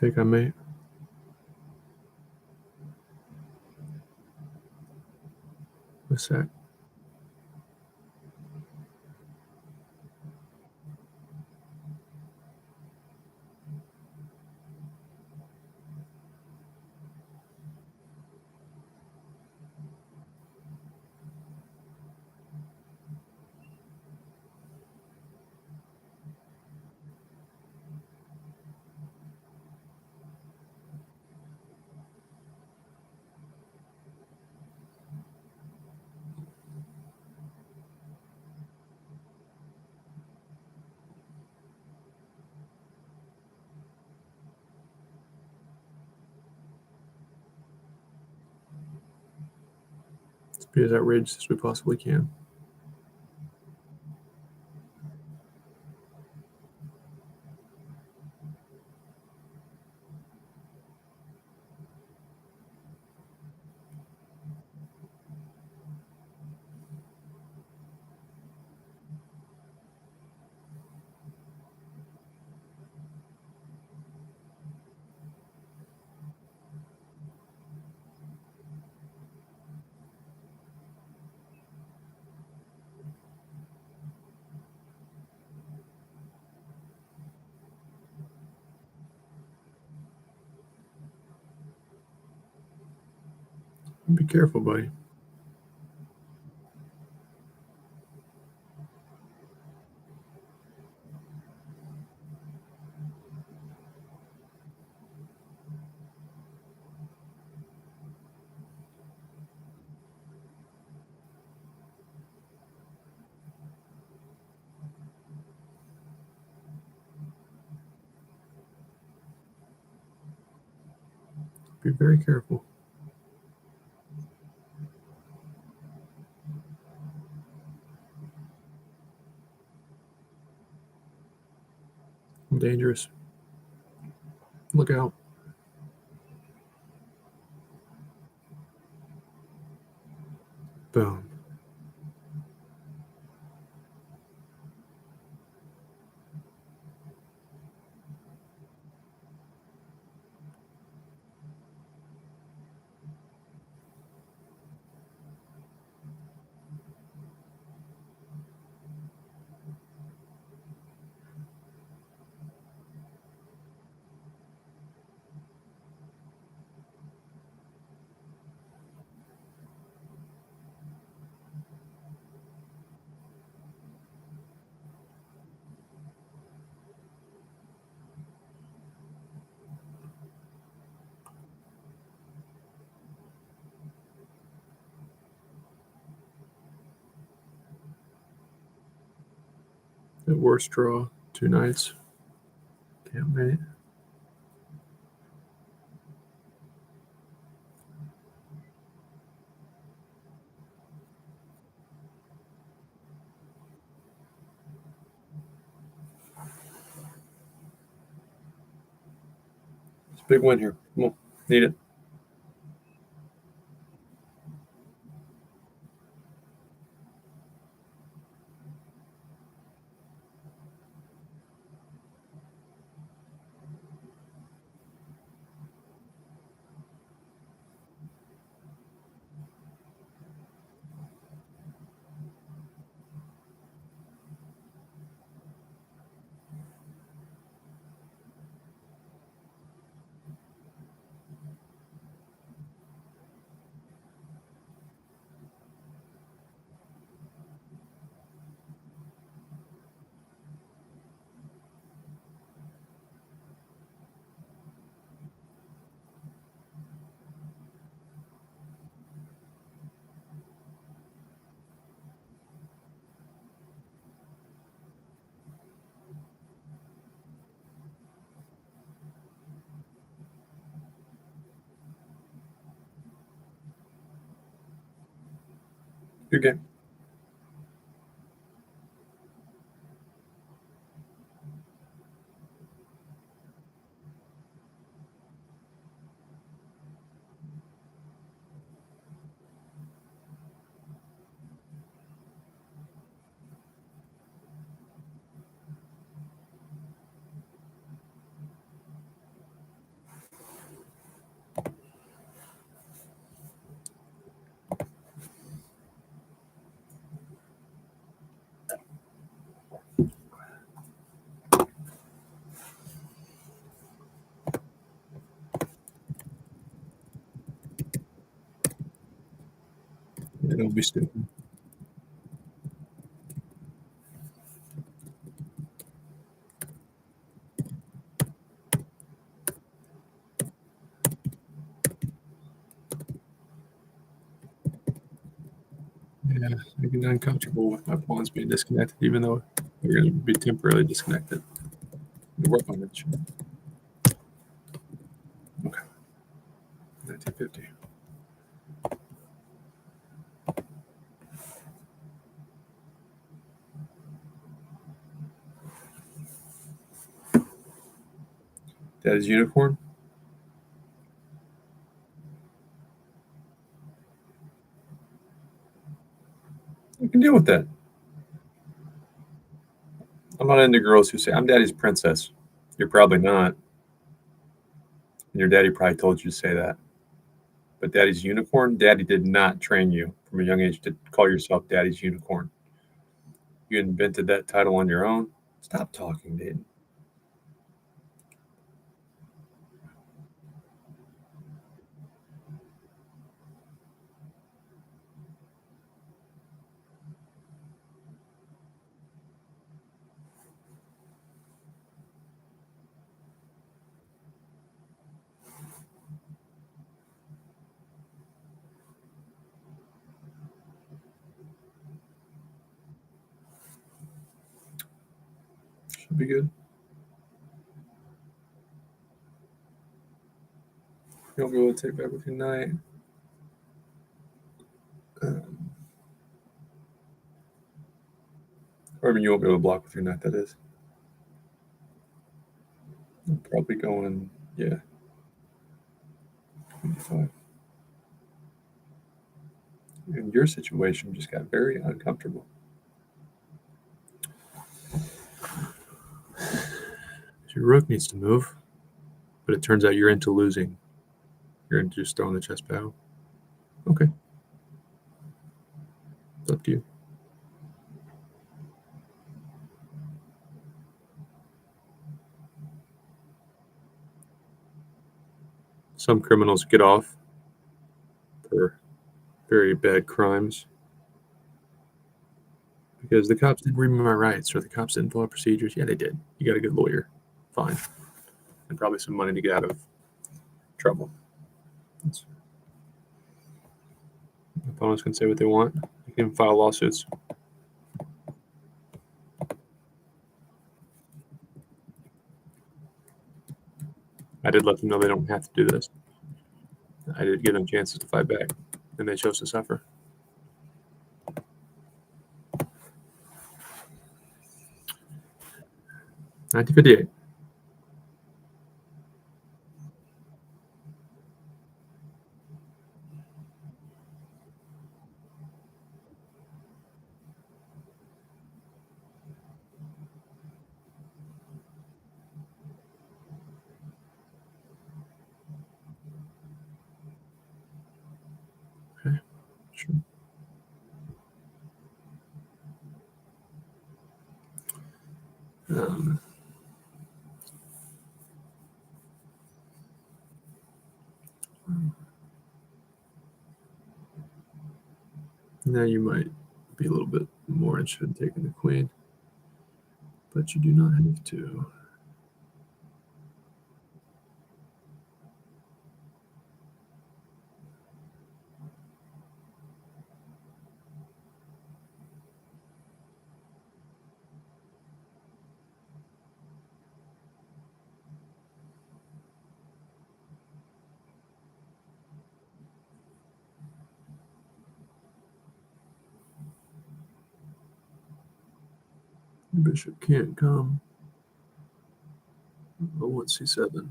think I may. What's that? Let's be as outrageous as we possibly can. Be careful, buddy. Be very careful. I'm dangerous. Look out. Boom. The worst draw. 2 knights. Can't win it. It's a big win here. Come on. Need it. Good game. Don't be stupid. Yeah, I get uncomfortable with my pawns being disconnected, even though they're going to be temporarily disconnected. We work on it. Okay. 1950. That is unicorn. I can deal with that. I'm not into girls who say, I'm daddy's princess. You're probably not. And your daddy probably told you to say that. But daddy's unicorn, daddy did not train you from a young age to call yourself daddy's unicorn. You invented that title on your own. Stop talking, Dayton. Should be good. You'll be able to take back with your knight. Or I mean, you won't be able to block with your knight, that is. I'm probably going, yeah. 25. And your situation just got very uncomfortable. Your rook needs to move, but it turns out you're into losing. You're into just throwing the chess battle. Okay. It's up to you. Some criminals get off for very bad crimes because the cops didn't read me my rights or the cops didn't follow procedures. Yeah, they did. You got a good lawyer. Fine. And probably some money to get out of trouble. Opponents can say what they want. They can file lawsuits. I did let them know they don't have to do this. I did give them chances to fight back, and they chose to suffer. $1958. Okay, sure. Now you might be a little bit more interested in taking the queen, but you do not have to. Bishop can't come. Oh, what C7?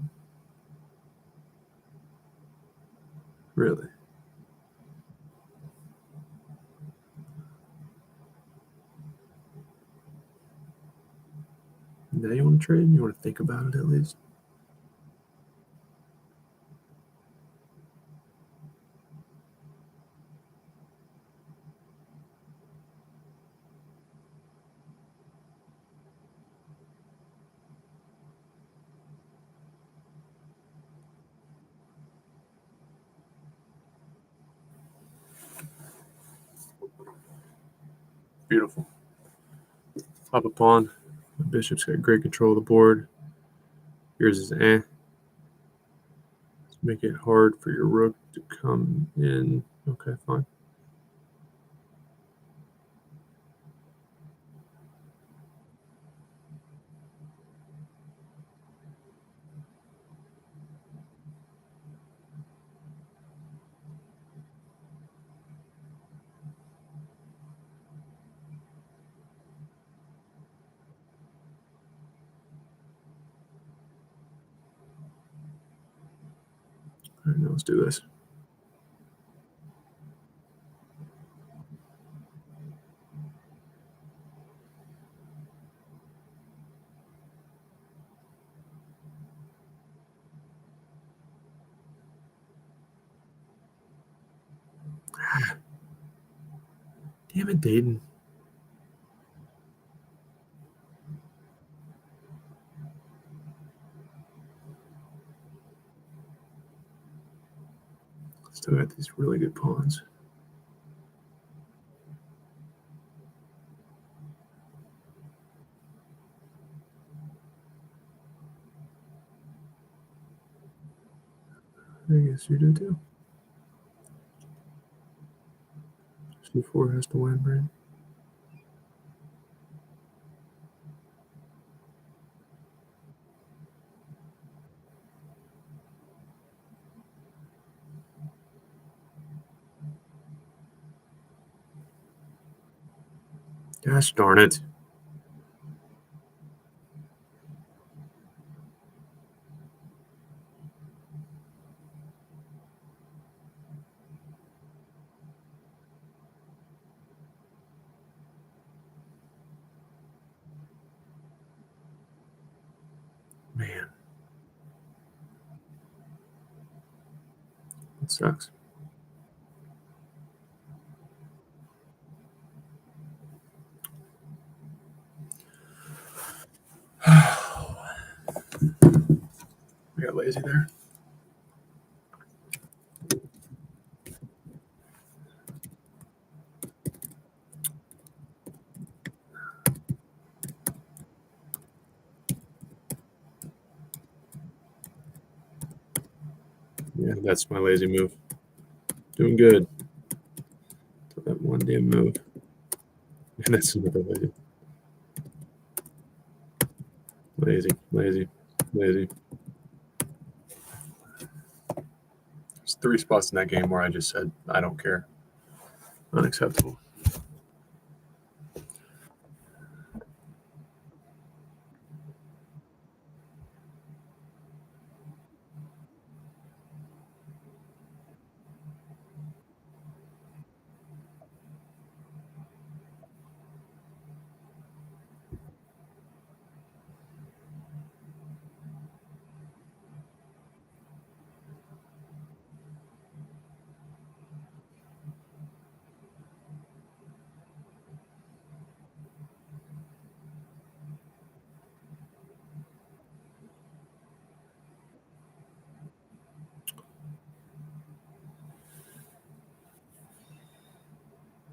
Really? Now you want to trade? You want to think about it at least? Beautiful. Pop a pawn. My bishop's got great control of the board. Yours is eh. Let's make it hard for your rook to come in. Okay, fine. All right, now let's do this. Damn it, Dayton. Still got these really good pawns. I guess you do too. C4 has to win, right? Gosh darn it. Man. It sucks. We got lazy there. Yeah, that's my lazy move. Doing good. That one damn move. And that's another lazy. Lazy, lazy, lazy. There's 3 spots in that game where I just said, I don't care. Unacceptable.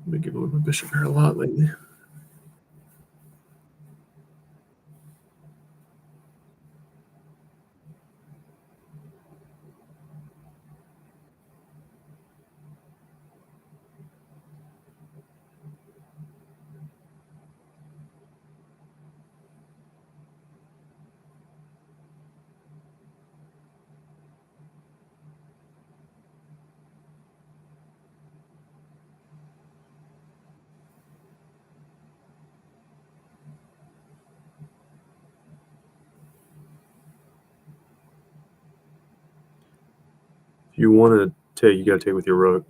I've been giving away my bishop here a lot lately. If you want to take, you got to take with your rook.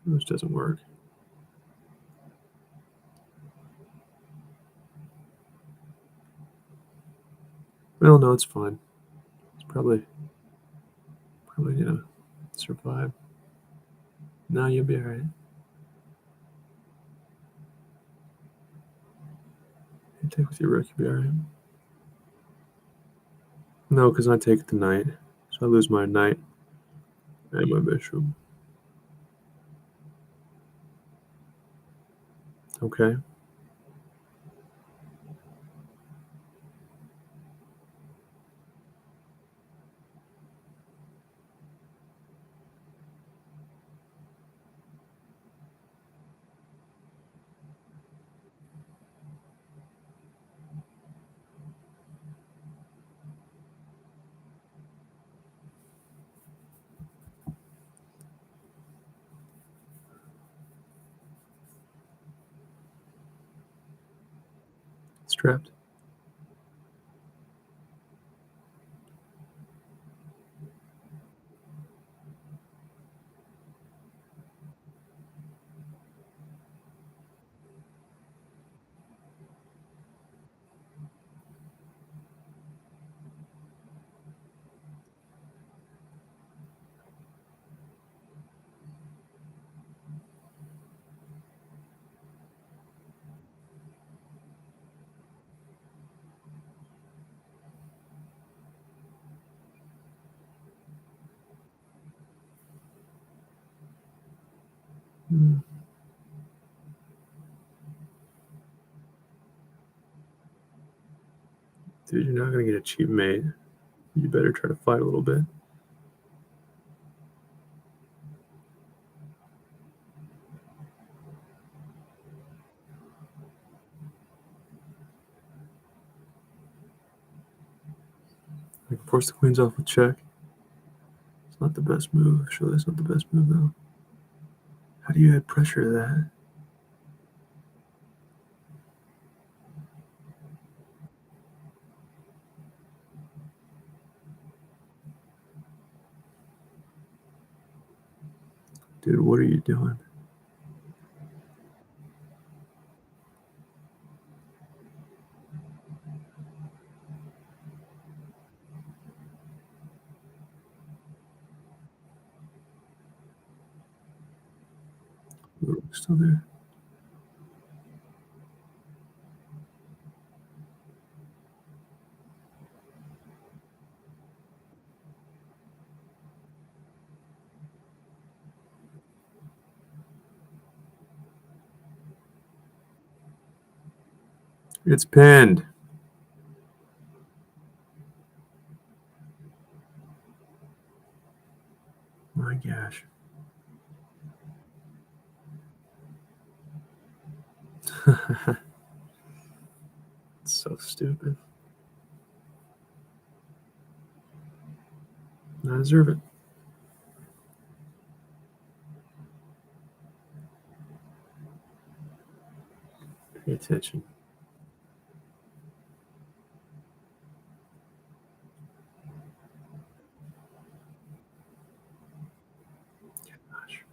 This doesn't work. Well, no, it's fine. It's probably gonna survive. No, you'll be all right. You take with your rook, you'll be all right. No, because I take the knight, so I lose my knight and my bishop. Okay. Strapped. Hmm. Dude, you're not going to get a cheap mate. You better try to fight a little bit. I can force the queens off with check. It's not the best move. Surely it's not the best move, though. How do you add pressure to that? Dude, what are you doing? The rook's still there. It's pinned. My gosh. It's so stupid. I deserve it. Pay attention. Gosh.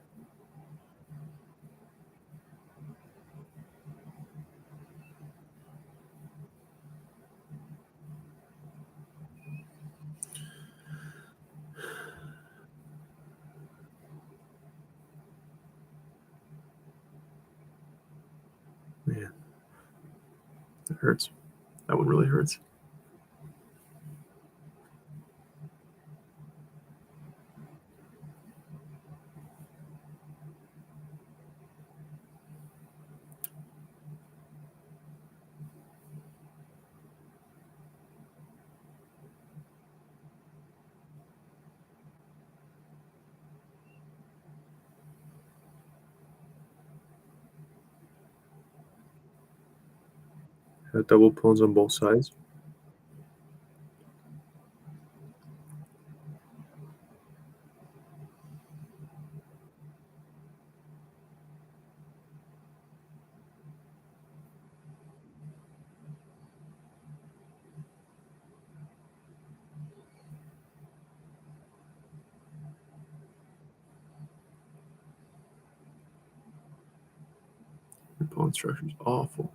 Man, that hurts. That one really hurts. Have double pawns on both sides. Your pawn structure is awful.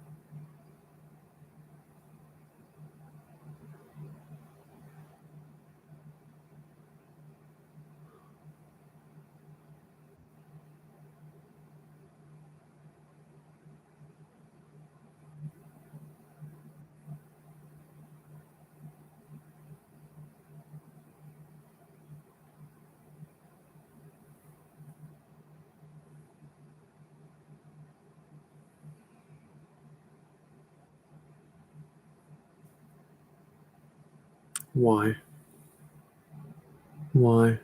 Why? Why?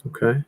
Okay.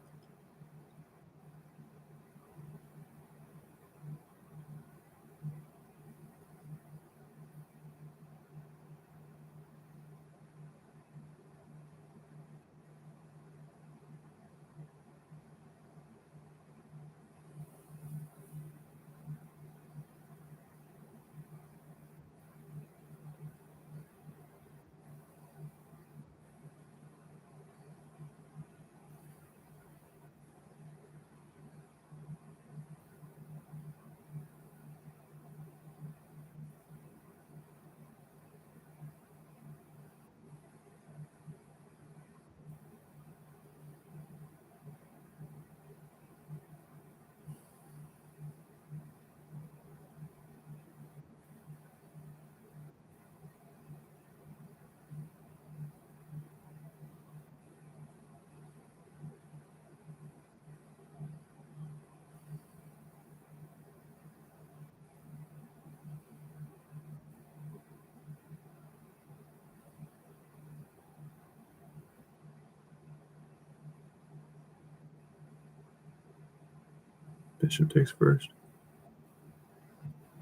Bishop takes first.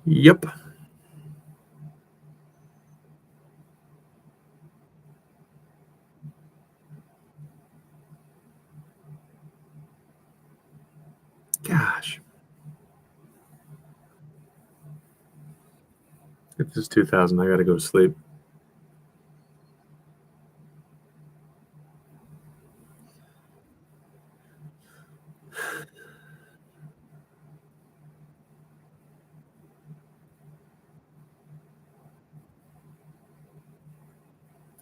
Yep. Gosh. If this is 2000, I got to go to sleep.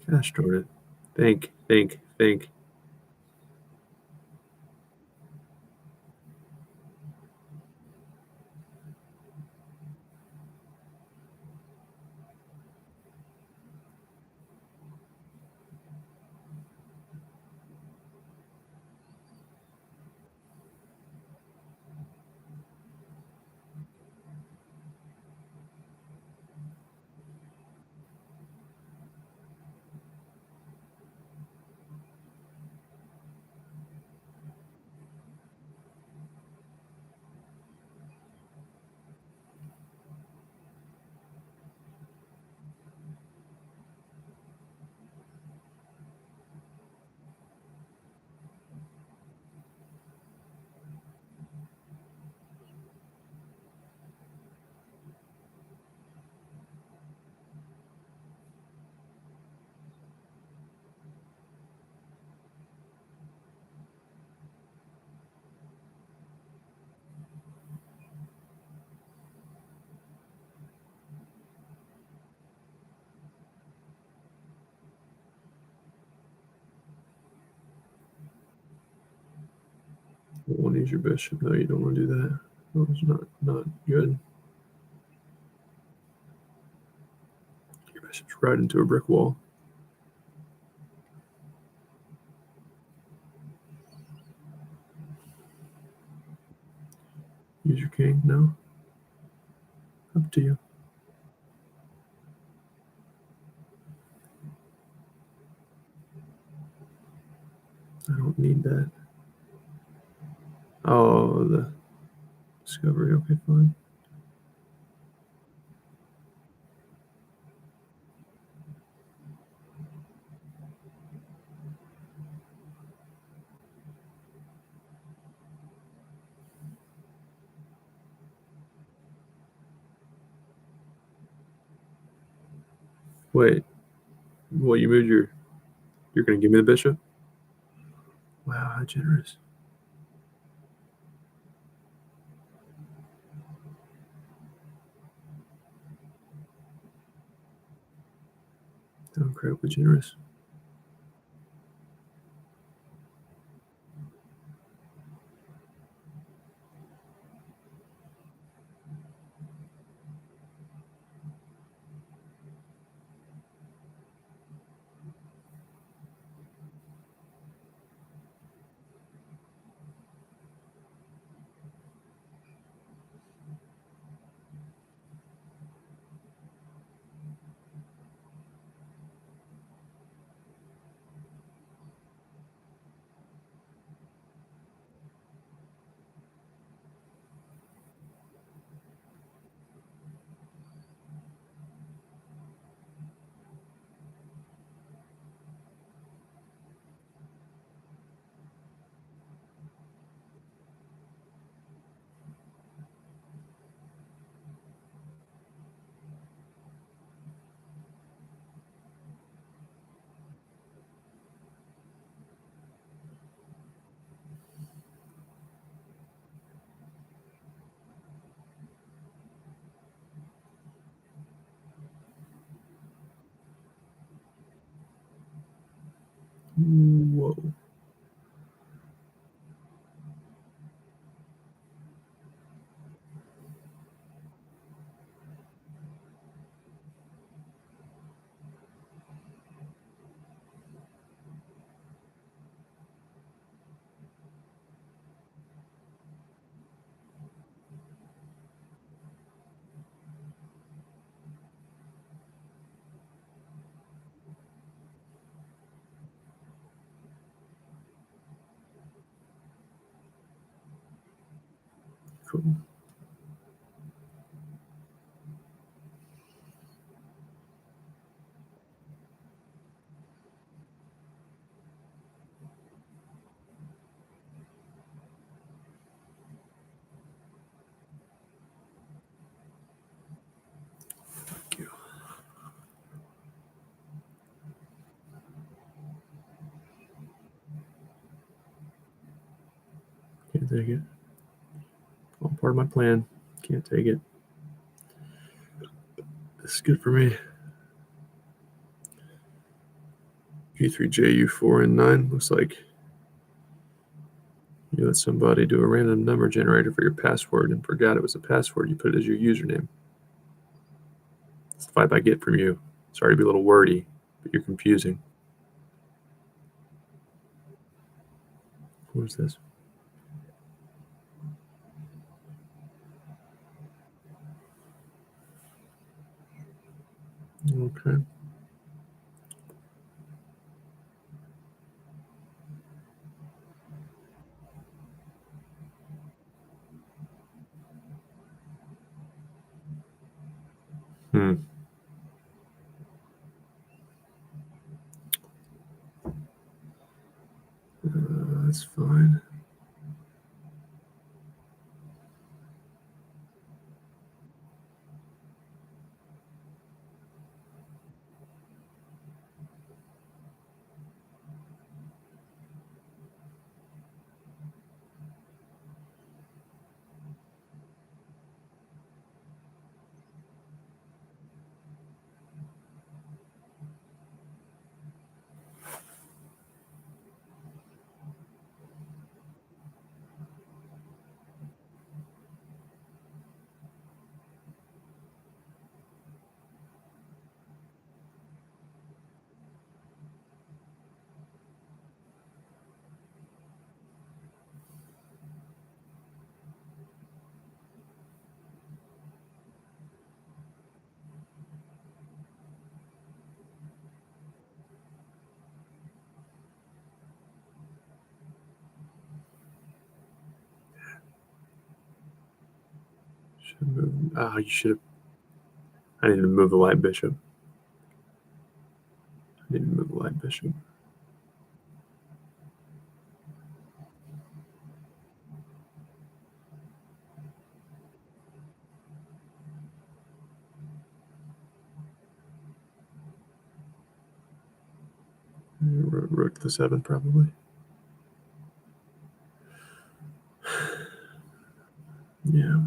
Gosh darn it. Think. You want to use your bishop. No, you don't want to do that. No, it's not good. Your bishop's right into a brick wall. Use your king. No. Up to you. I don't need that. Oh, the discovery. Okay, fine. Wait. Well, you moved your. You're going to give me the bishop? Wow, how generous. Incredibly generous. Whoa. Cool. Thank you. Can't take it. All part of my plan. Can't take it. This is good for me. U3J, U4, and 9. Looks like you let somebody do a random number generator for your password and forgot it was a password. You put it as your username. That's the vibe I get from you. Sorry to be a little wordy, but you're confusing. What is this? Okay. That's fine. Should move. You should have. I need to move the light bishop. I need to move the light bishop. Rook to the 7, probably. Yeah.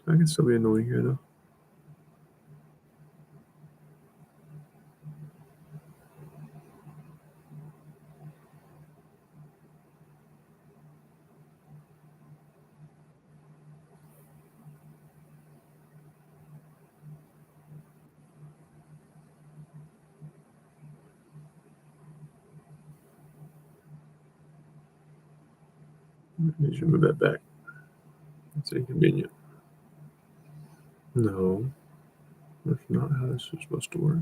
I can still be annoying here, though. You should move that back. It's inconvenient. No, that's not how this is supposed to work.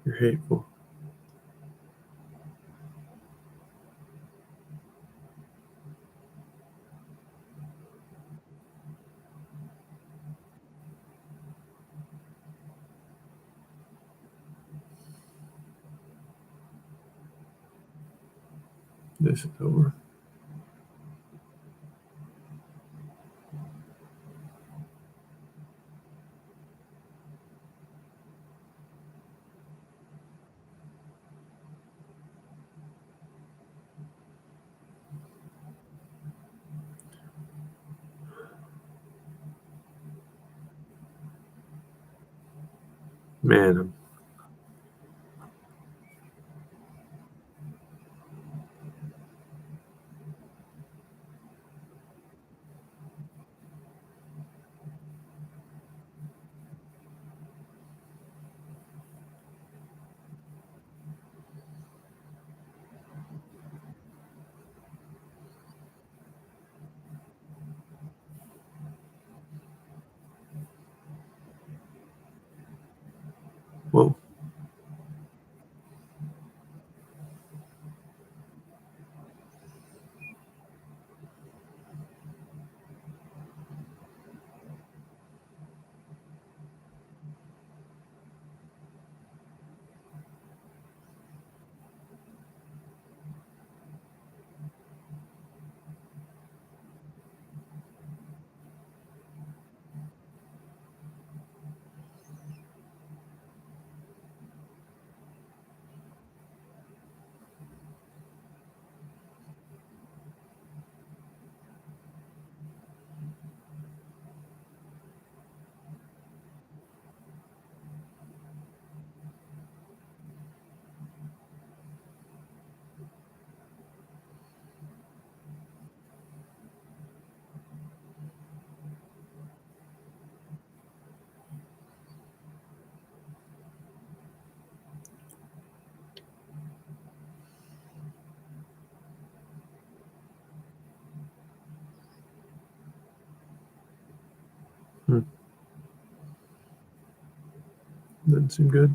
You're hateful. This is over. Man, whoa. Doesn't seem good.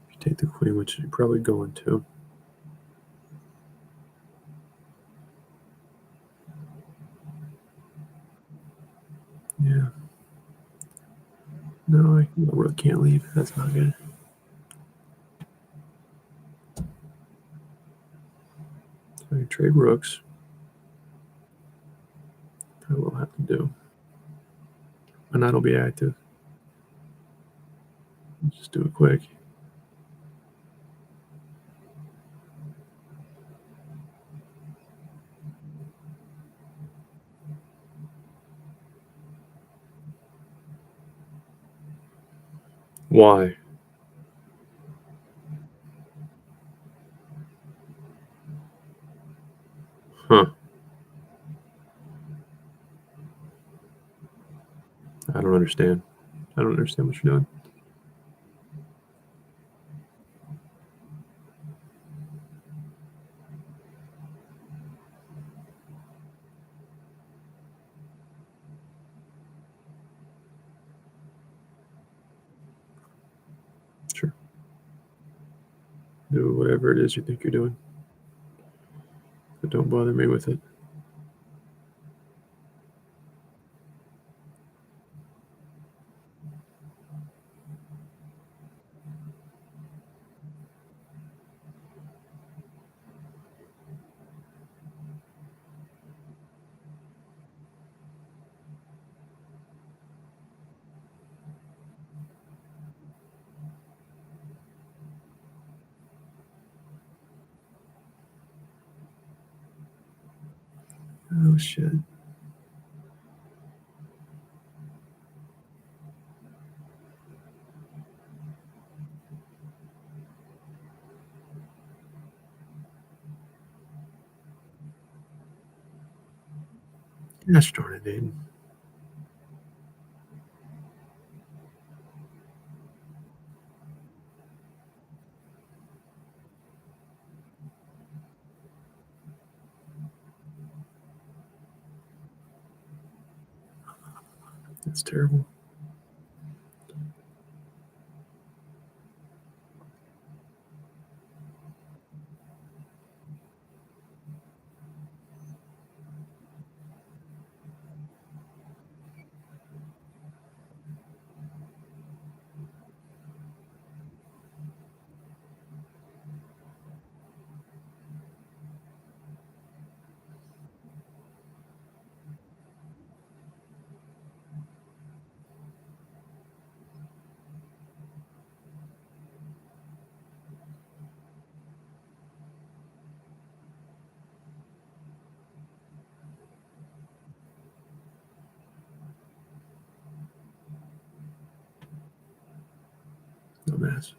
If you take the queen, which you're probably going to. Yeah. No, I really can't leave. That's not good. So I trade rooks. Probably what I'll have to do. And that'll be active. Just do it quick. Why? Huh. I don't understand. I don't understand what you're doing. Sure. Do whatever it is you think you're doing. But don't bother me with it. Oh, shit. Gosh darn it, Aiden. That's terrible. Dumbass.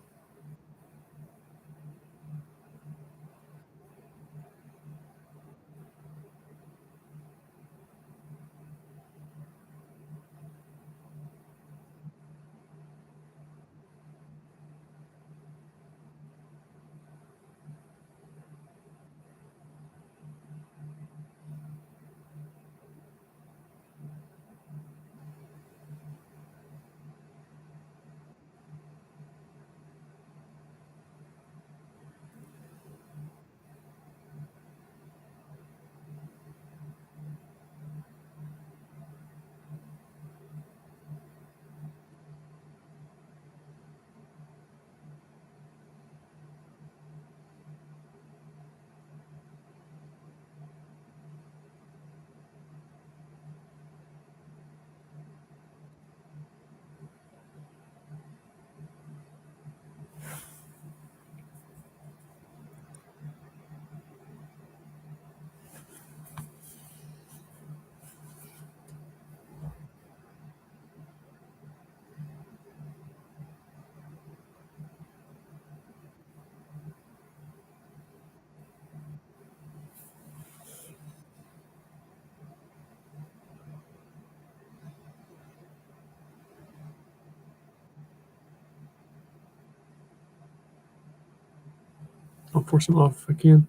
I'll force him off if I can.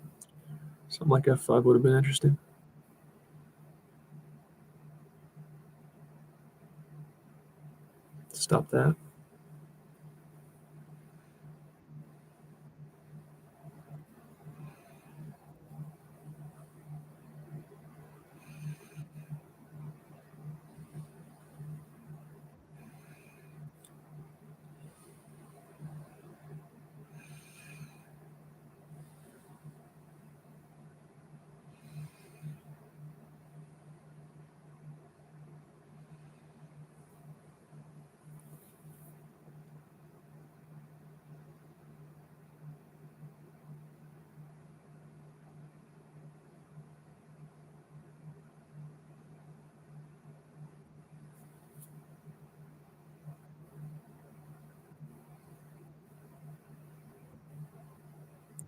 Something like F5 would have been interesting. Stop that.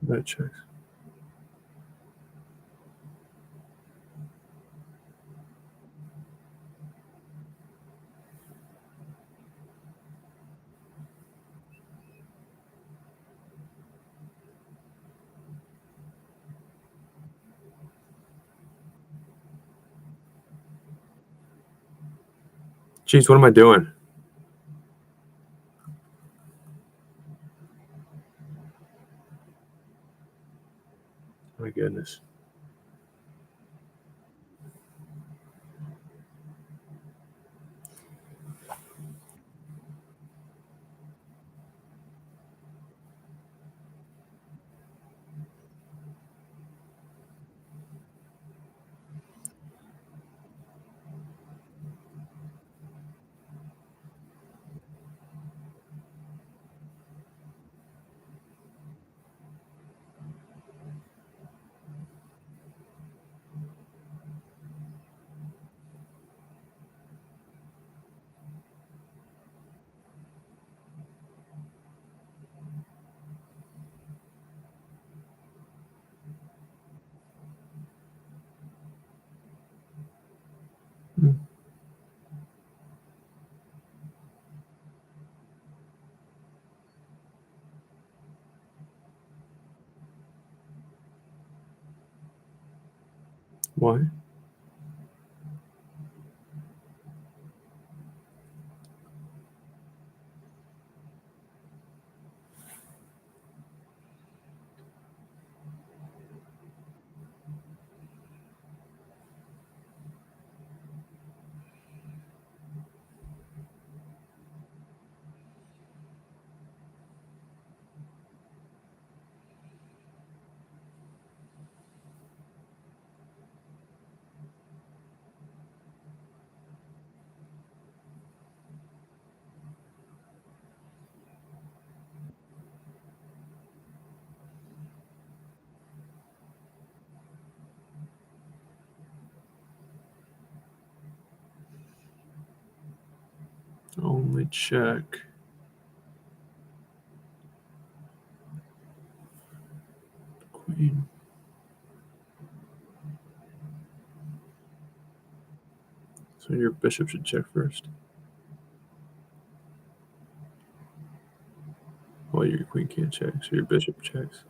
Knight checks. Jeez, what am I doing? My goodness. Why? Only check. Queen. So your bishop should check first. Well, your queen can't check, so your bishop checks.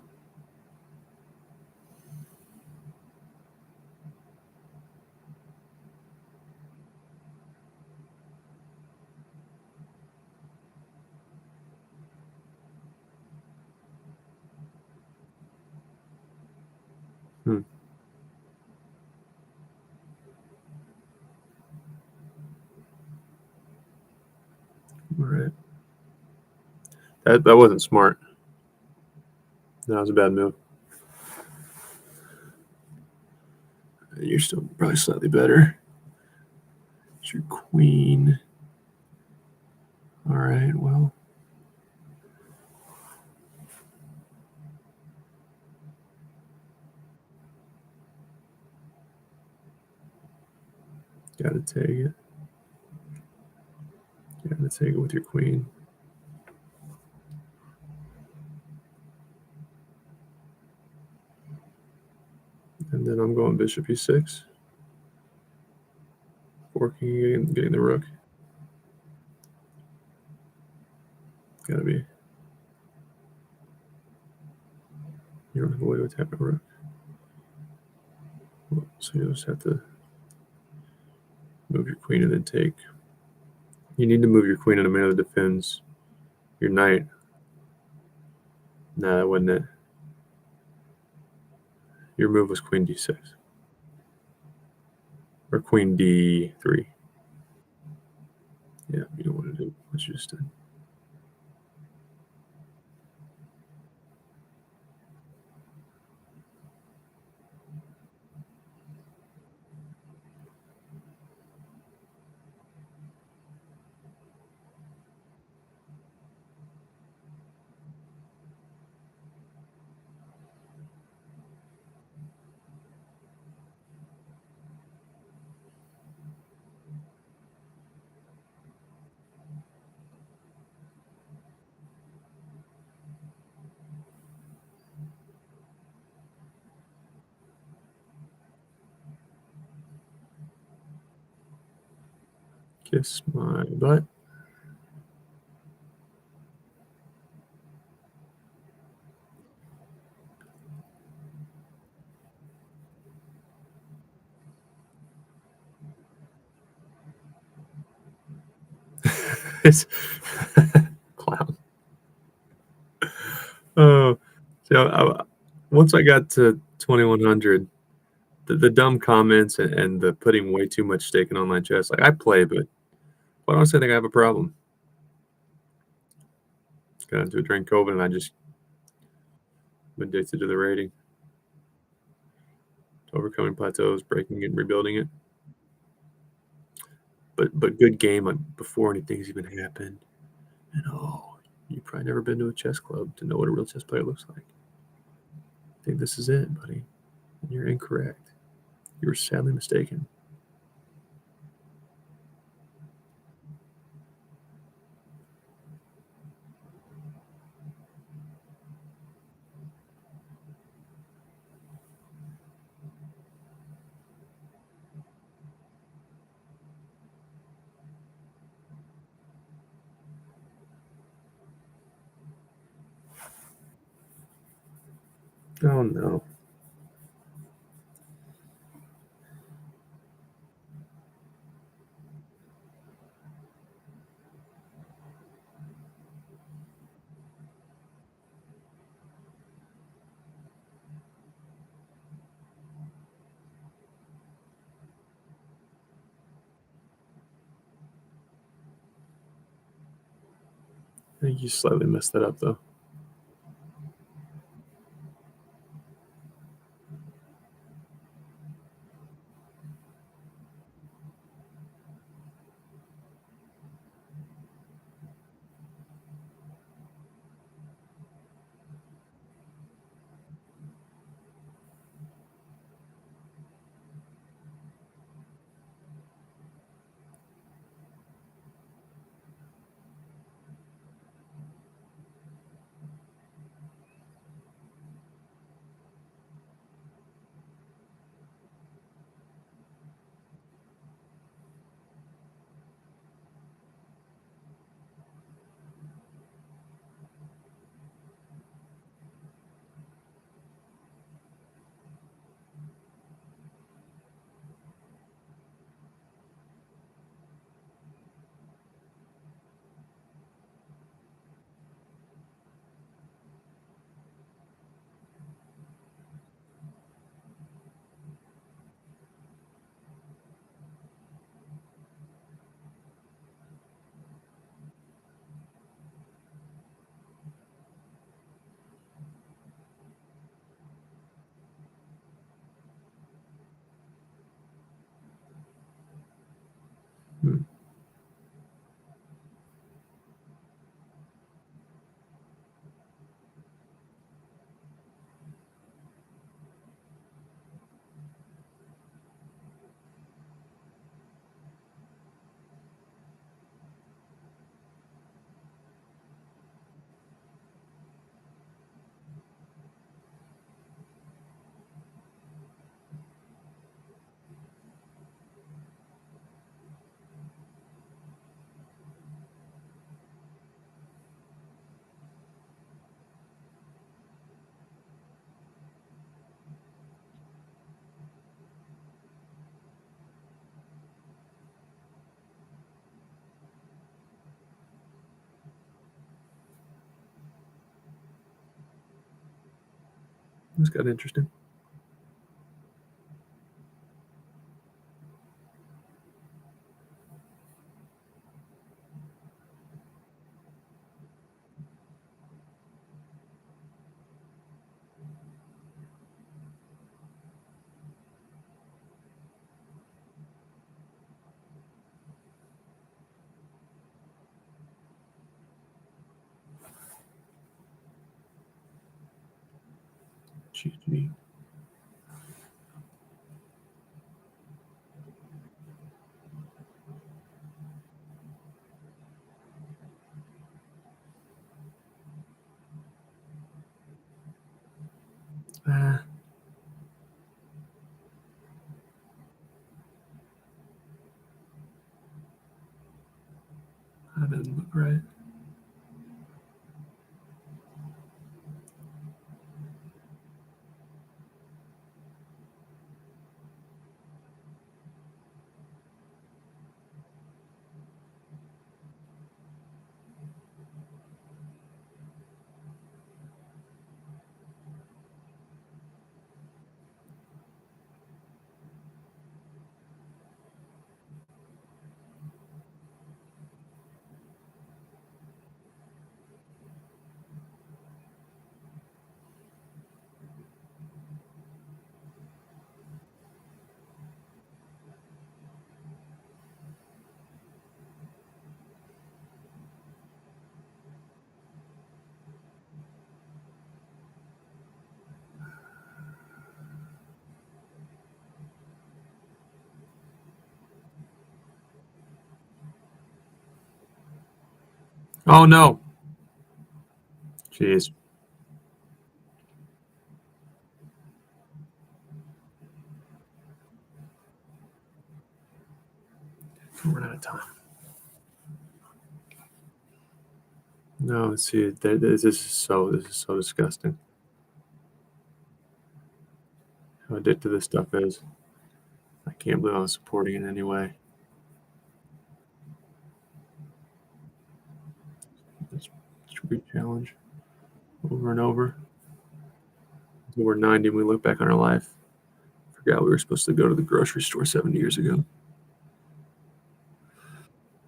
All right. That wasn't smart. That was a bad move. You're still probably slightly better. It's your queen. All right, well. Gotta take it. Gotta take it with your queen. And then I'm going bishop e6. Forking and getting the rook. Gotta be. You don't have a way to attack a rook. Well, so you just have to move your queen and then take. You need to move your queen in a manner that defends your knight. Nah, that wasn't it. Your move was queen d6. Or queen d3. Yeah, you don't want to do what you just did. Kiss my butt. It's clown. Oh, so once I got to 2100, the dumb comments and the putting way too much staking on my chest. Like I play, but quite honestly, I think I have a problem. Got into it during COVID, and I just been addicted to the rating. Overcoming plateaus, breaking it, and rebuilding it. But good game before anything's even happened. And you've probably never been to a chess club to know what a real chess player looks like. I think this is it, buddy. And you're incorrect. You were sadly mistaken. Oh no. I think you slightly messed that up though. Hmm. This got interesting. GG. Ah. doesn't look right. Oh no. Jeez. We're out of time. No, let's see. This is so disgusting. How addictive this stuff is. I can't believe I'm supporting it in any way. This street challenge over and over. Until we're 90 and we look back on our life. Forgot we were supposed to go to the grocery store 70 years ago.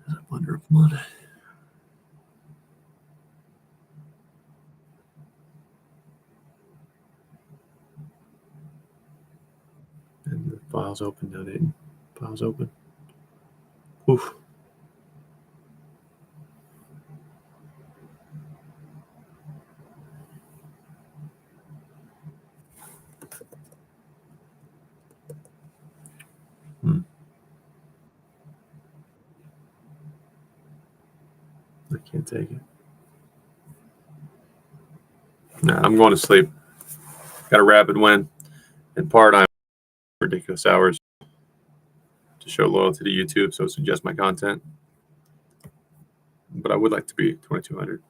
There's a wonder of blood. And the file's open now, Nathan. File's open. Oof. I can't take it. Nah, I'm going to sleep. Got a rapid win. In part, I'm ridiculous hours to show loyalty to YouTube, so suggest my content. But I would like to be 2200.